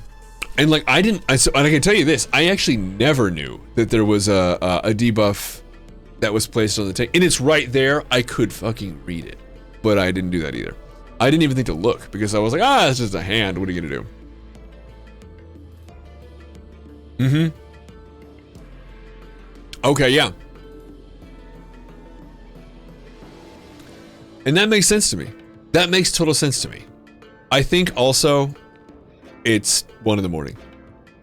And like and I can tell you this, I actually never knew that there was a debuff that was placed on the tank, and it's right there. I could fucking read it, but I didn't do that either. I didn't even think to look, because I was like, it's just a hand, what are you gonna do? Mm-hmm. Okay, yeah. And that makes sense to me. That makes total sense to me. I think also it's 1 in the morning.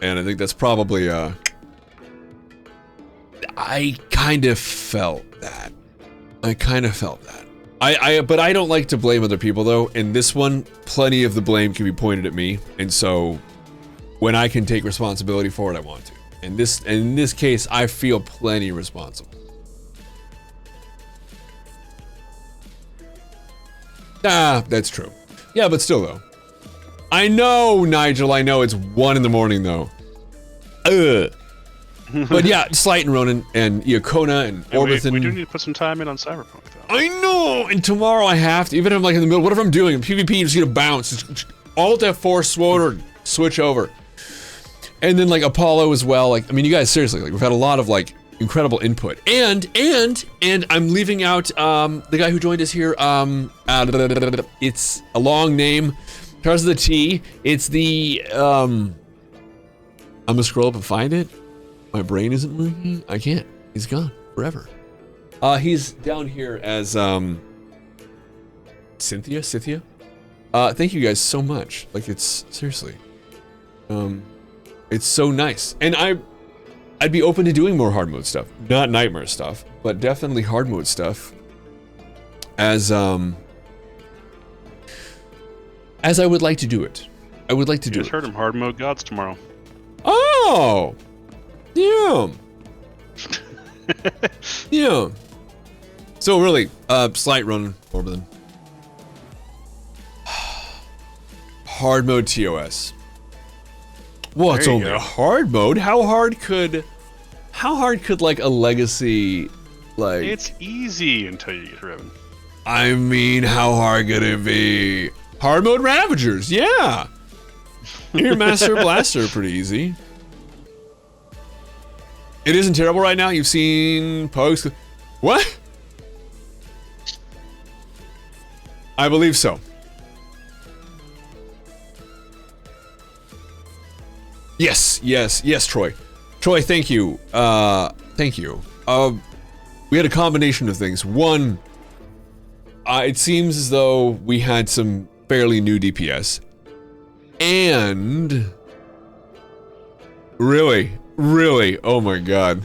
And I think that's probably, I kind of felt that. But I don't like to blame other people though. In this one, plenty of the blame can be pointed at me. And so when I can take responsibility for it, I want to. In this case, I feel plenty responsible. Ah, that's true. Yeah, but still though. I know, Nigel, I know it's 1 in the morning though. But yeah, Slight and Ronan and Iacona and Orbithan. We do need to put some time in on Cyberpunk though. I know! And tomorrow I have to, even if I'm like in the middle, whatever I'm doing, PvP, I'm just gonna bounce. Just Alt F4, SWOTR, switch over. And then like Apollo as well, like, I mean, you guys, seriously, like, we've had a lot of like incredible input. And I'm leaving out the guy who joined us here, it's a long name, starts with a T. It's the, I'm gonna scroll up and find it. My brain isn't working. I can't. He's gone forever. He's down here as Cynthia. Thank you guys so much. Like, it's seriously, it's so nice. And I'd be open to doing more hard mode stuff, not nightmare stuff, but definitely hard mode stuff. As I would like to do it. I would like to do it. You just heard him. Hard mode gods tomorrow. Oh. Yeah. Yeah. So really, Slight, Ronan, Orbithan. Hard mode TOS. Well, it's only a hard mode. How hard could like a legacy, like? It's easy until you get to Revan. I mean, how hard could it be? Hard mode Ravagers, yeah. Your Master Blaster, pretty easy. It isn't terrible right now. You've seen posts. What? I believe so. Yes, Troy. Troy, thank you. Thank you. We had a combination of things. One, it seems as though we had some fairly new DPS. And really, oh my god.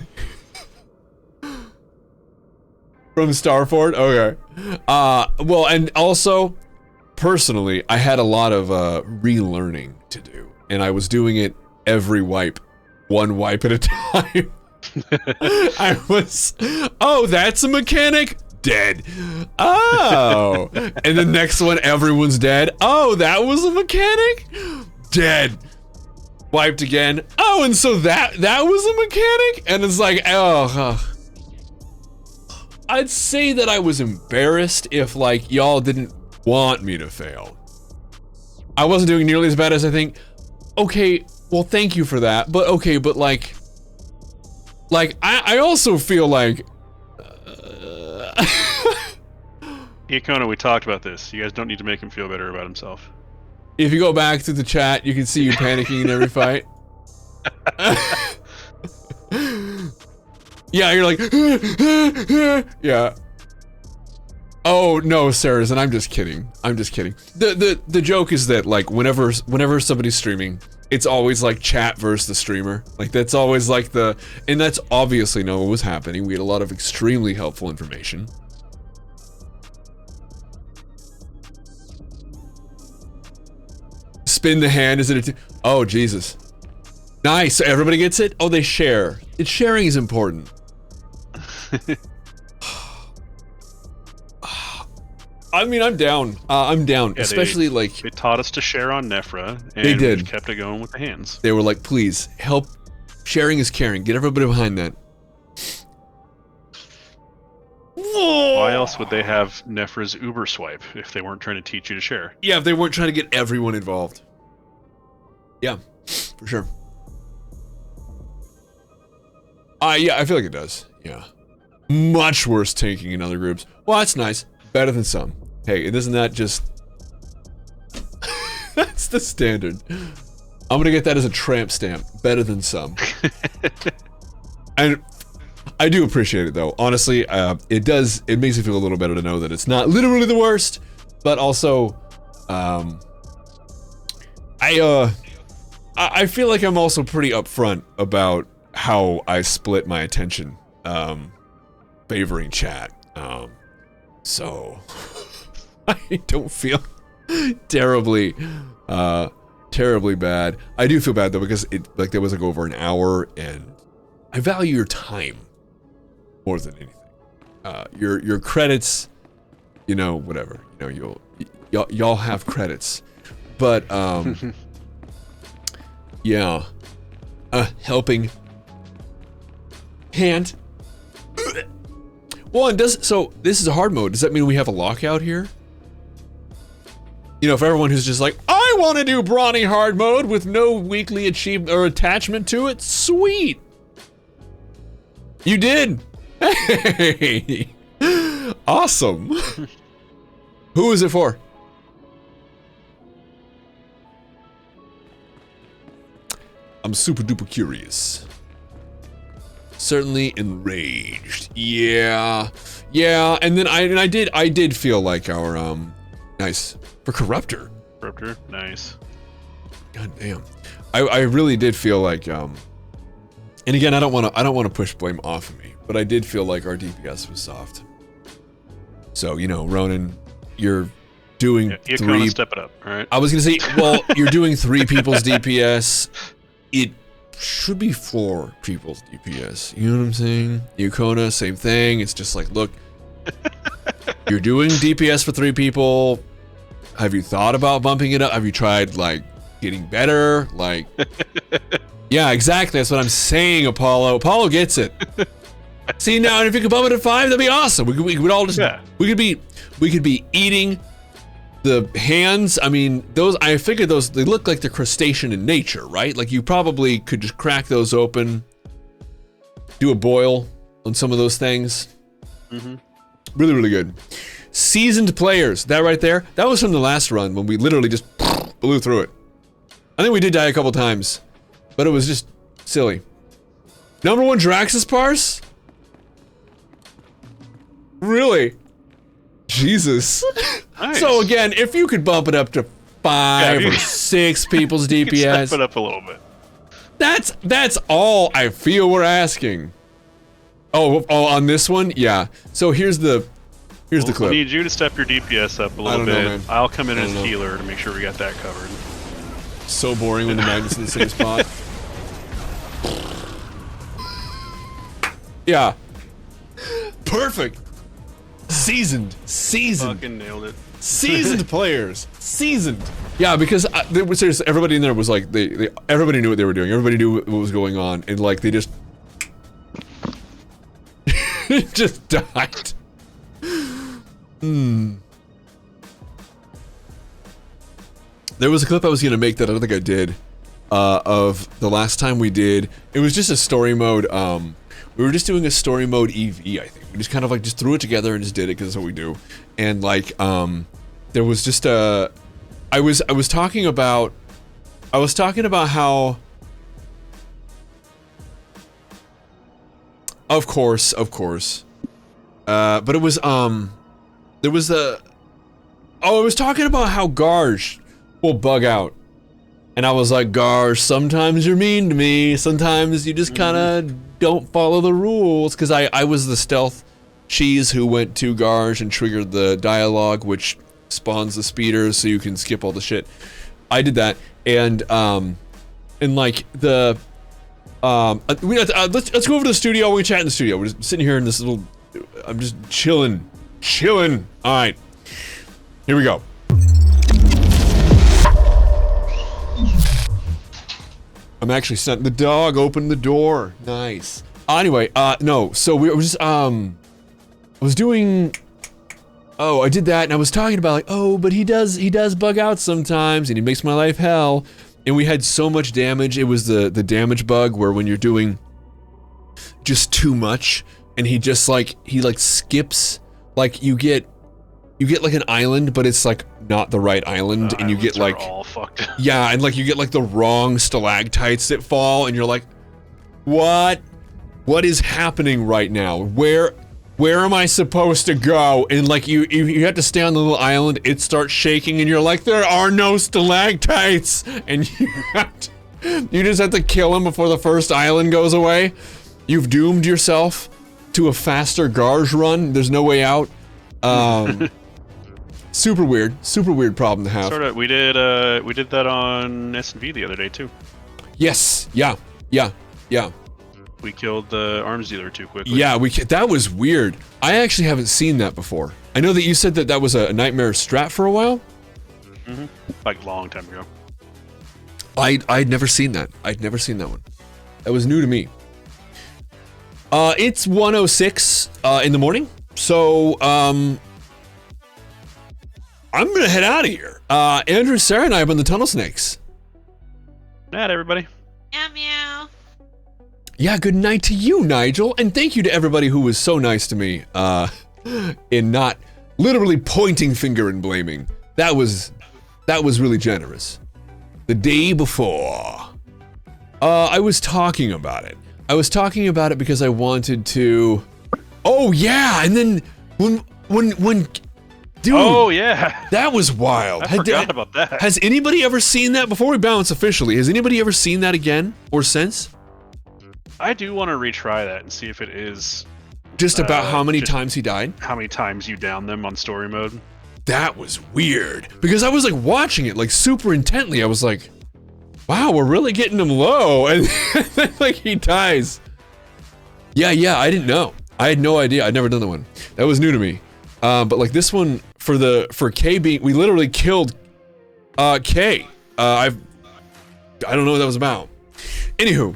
From Starford? Okay. Well, and also, personally, I had a lot of relearning to do. And I was doing it every wipe. One wipe at a time. I was, oh, that's a mechanic? Dead. Oh. And the next one, everyone's dead. Oh, that was a mechanic? Dead. Wiped again. Oh, and so that was a mechanic? And it's like, oh. I'd say that I was embarrassed if, like, y'all didn't want me to fail. I wasn't doing nearly as bad as I think. Okay, well, thank you for that. But okay, but like I also feel like Iacona, we talked about this. You guys don't need to make him feel better about himself. If you go back to the chat, you can see you panicking in every fight. Yeah, you're like, yeah. Oh no, Sarah's, and I'm just kidding. The joke is that, like, whenever somebody's streaming, it's always like chat versus the streamer. Like, that's always like and that's obviously not what was happening. We had a lot of extremely helpful information. Spin the hand, is it oh, Jesus. Nice, so everybody gets it? Oh, they share. Sharing is important. I mean, I'm down. Yeah, especially like they taught us to share on Nefra, and they did. We just kept it going with the hands. They were like, please help. Sharing is caring. Get everybody behind that. Why else would they have Nefra's Uber swipe if they weren't trying to teach you to share? Yeah, if they weren't trying to get everyone involved. Yeah, for sure. Yeah, I feel like it does. Yeah. Much worse tanking in other groups. Well, that's nice. Better than some. Hey, isn't that just... That's the standard. I'm gonna get that as a tramp stamp. Better than some. And I do appreciate it though. Honestly, it makes me feel a little better to know that it's not literally the worst, but also, I feel like I'm also pretty upfront about how I split my attention, favoring chat. So I don't feel terribly bad. I do feel bad though because there was like over an hour, and I value your time more than anything. Your credits, you know, whatever. You know, y'all have credits, but yeah, helping hand. Well, so this is a hard mode. Does that mean we have a lockout here? You know, for everyone who's just like, I want to do brawny hard mode with no weekly achievement or attachment to it. Sweet. You did. Hey. Awesome. Who is it for? I'm super duper curious. Certainly enraged. Yeah. And then I did feel like our nice for Corruptor. Corruptor, nice. God damn. I really did feel like and again I don't want to push blame off of me, but I did feel like our DPS was soft. So, you know, Ronan, you're doing you three. Can step it up, all right? I was gonna say, well, you're doing 3 people's DPS. It should be 4 people's DPS. You know what I'm saying? Yukona, same thing. It's just like, look, you're doing DPS for 3 people. Have you thought about bumping it up? Have you tried like getting better? Like, yeah, exactly. That's what I'm saying, Apollo. Apollo gets it. See now, and if you could bump it to 5, that'd be awesome. We could all just, we could be eating the hands. I mean, I figured those, they look like they're crustacean in nature, right? Like you probably could just crack those open, do a boil on some of those things. Mm-hmm. Really, really good. Seasoned players, that right there, that was from the last run when we literally just blew through it. I think we did die a couple times, but it was just silly. Number 1 Draxus Parse? Really? Jesus. Nice. So again, if you could bump it up to 5 or 6 people's DPS, step it up a little bit. That's all I feel we're asking. Oh, on this one, yeah. So here's the clip. I need you to step your DPS up a little bit. Man. I'll come in as healer to make sure we got that covered. So boring when the magnet's in the same spot. Yeah. Perfect. Seasoned. Fucking nailed it. Seasoned players. Seasoned. Yeah, because seriously, everybody in there was like, everybody knew what they were doing. Everybody knew what was going on, and like they just just died. There was a clip I was gonna make that I don't think I did, of the last time we did. It was just a story mode. We were just doing a story mode EV, I think. We just kind of like just threw it together and just did it because that's what we do. And like, there was just I was talking about how, of course, but it was there was I was talking about how Garge will bug out. And I was like, Garge, sometimes you're mean to me. Sometimes you just kind of don't follow the rules. Because I was the stealth cheese who went to Garge and triggered the dialogue, which spawns the speeders so you can skip all the shit. I did that. And like the, let's go over to the studio. We chat in the studio. We're just sitting here in this little, I'm just chilling. All right, here we go. I'm actually sent the dog opened the door. Nice. Anyway, no. So we were just I was doing. Oh, I did that, and I was talking about like, oh, but he does bug out sometimes, and he makes my life hell. And we had so much damage. It was the damage bug where when you're doing just too much, and he just like skips. Like you get like an island, but it's like not the right island, and you get Islands like are all fucked up. yeah, and like you get like the wrong stalactites that fall, and you're like, what is happening right now? Where am I supposed to go? And like you have to stay on the little island, it starts shaking, and you're like, there are no stalactites, and you just have to kill him before the first island goes away. You've doomed yourself to a faster Garge run. There's no way out. Super weird problem to have. Sort of. We did that on S&V the other day too. Yes. Yeah. We killed the arms dealer too quickly. Yeah, that was weird. I actually haven't seen that before. I know that you said that was a Nightmare strat for a while. Mm-hmm. Like a long time ago. I'd never seen that. I'd never seen that one. That was new to me. It's 1:06 in the morning, so I'm gonna head out of here. Andrew, Sarah, and I have been the Tunnel Snakes. Night, everybody. Meow meow. Yeah, good night to you, Nigel, and thank you to everybody who was so nice to me, in not literally pointing finger and blaming. That was really generous. The day before, I was talking about it. I was talking about it because I wanted to. Oh yeah, and then when, dude. Oh yeah. That was wild. I forgot about that. Has anybody ever seen that before we bounce officially? Has anybody ever seen that again or since? I do want to retry that and see if it is just about how many times he died. How many times you down them on story mode? That was weird because I was like watching it like super intently. I was like, wow, we're really getting him low, and then like he dies. Yeah, I didn't know. I had no idea. I'd never done that one. That was new to me. But like this one for K being, we literally killed K. I don't know what that was about. Anywho,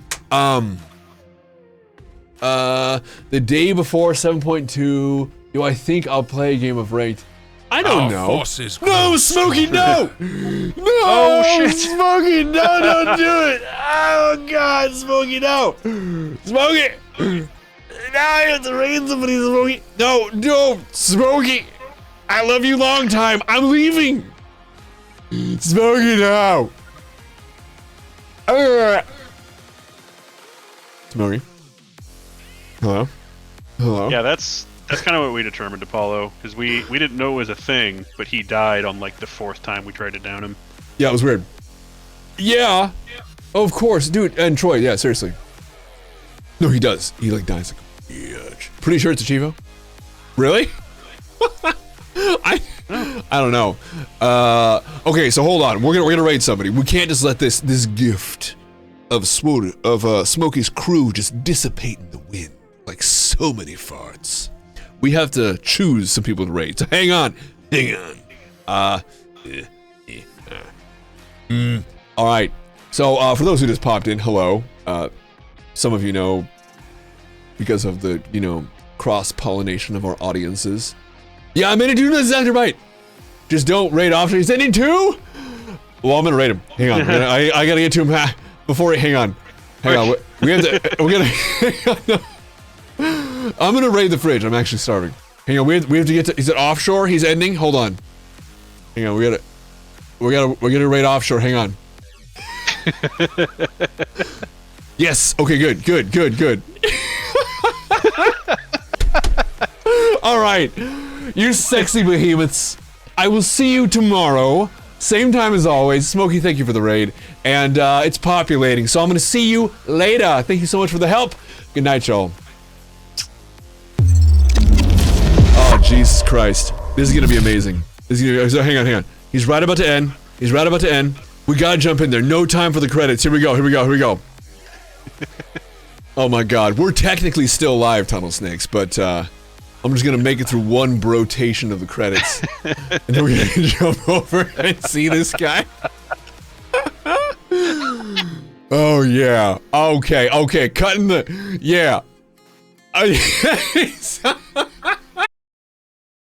the day before 7.2, do I think I'll play a game of Ranked? I don't know. No, Smokey, no! No! Oh, shit. Smokey, no, don't do it! Oh, God, Smokey, no! Smokey! Now I have to raid somebody, Smokey! No, Smokey! I love you long time, I'm leaving! Smokey, no! Smokey? Hello? Yeah, that's kind of what we determined, Apollo, because we didn't know it was a thing, but he died on like the 4th time we tried to down him. Yeah, it was weird. Yeah, of course, dude. And Troy, yeah, seriously. No, he does. He like dies like a bitch. Pretty sure it's a Chivo. Really? I don't know. Okay, so hold on. We're gonna raid somebody. We can't just let this gift of Smokey's crew just dissipate in the wind like so many farts. We have to choose some people to raid. So hang on. All right. So for those who just popped in, hello. Some of you know because of the cross-pollination of our audiences. Yeah, I'm gonna do this after bite. Just don't raid offshore. He's sending 2? Well, I'm gonna raid him. Hang on. I gotta get to him before. Hang on. We have to. We're gonna. I'm gonna raid the fridge. I'm actually starving. Hang on. We have to get to. Is it offshore? He's ending. Hold on. Hang on. We're gonna raid offshore. Hang on. Yes. Okay. Good. All right. You sexy behemoths. I will see you tomorrow. Same time as always. Smokey, thank you for the raid. And it's populating, so I'm going to see you later. Thank you so much for the help. Good night, y'all. Oh, Jesus Christ. This is going to be amazing. So hang on. He's right about to end. We got to jump in there. No time for the credits. Here we go. Oh my God. We're technically still live, Tunnel Snakes, but I'm just gonna make it through one rotation of the credits, and then we're gonna jump over and see this guy. Oh yeah. Okay. Cutting the. Yeah.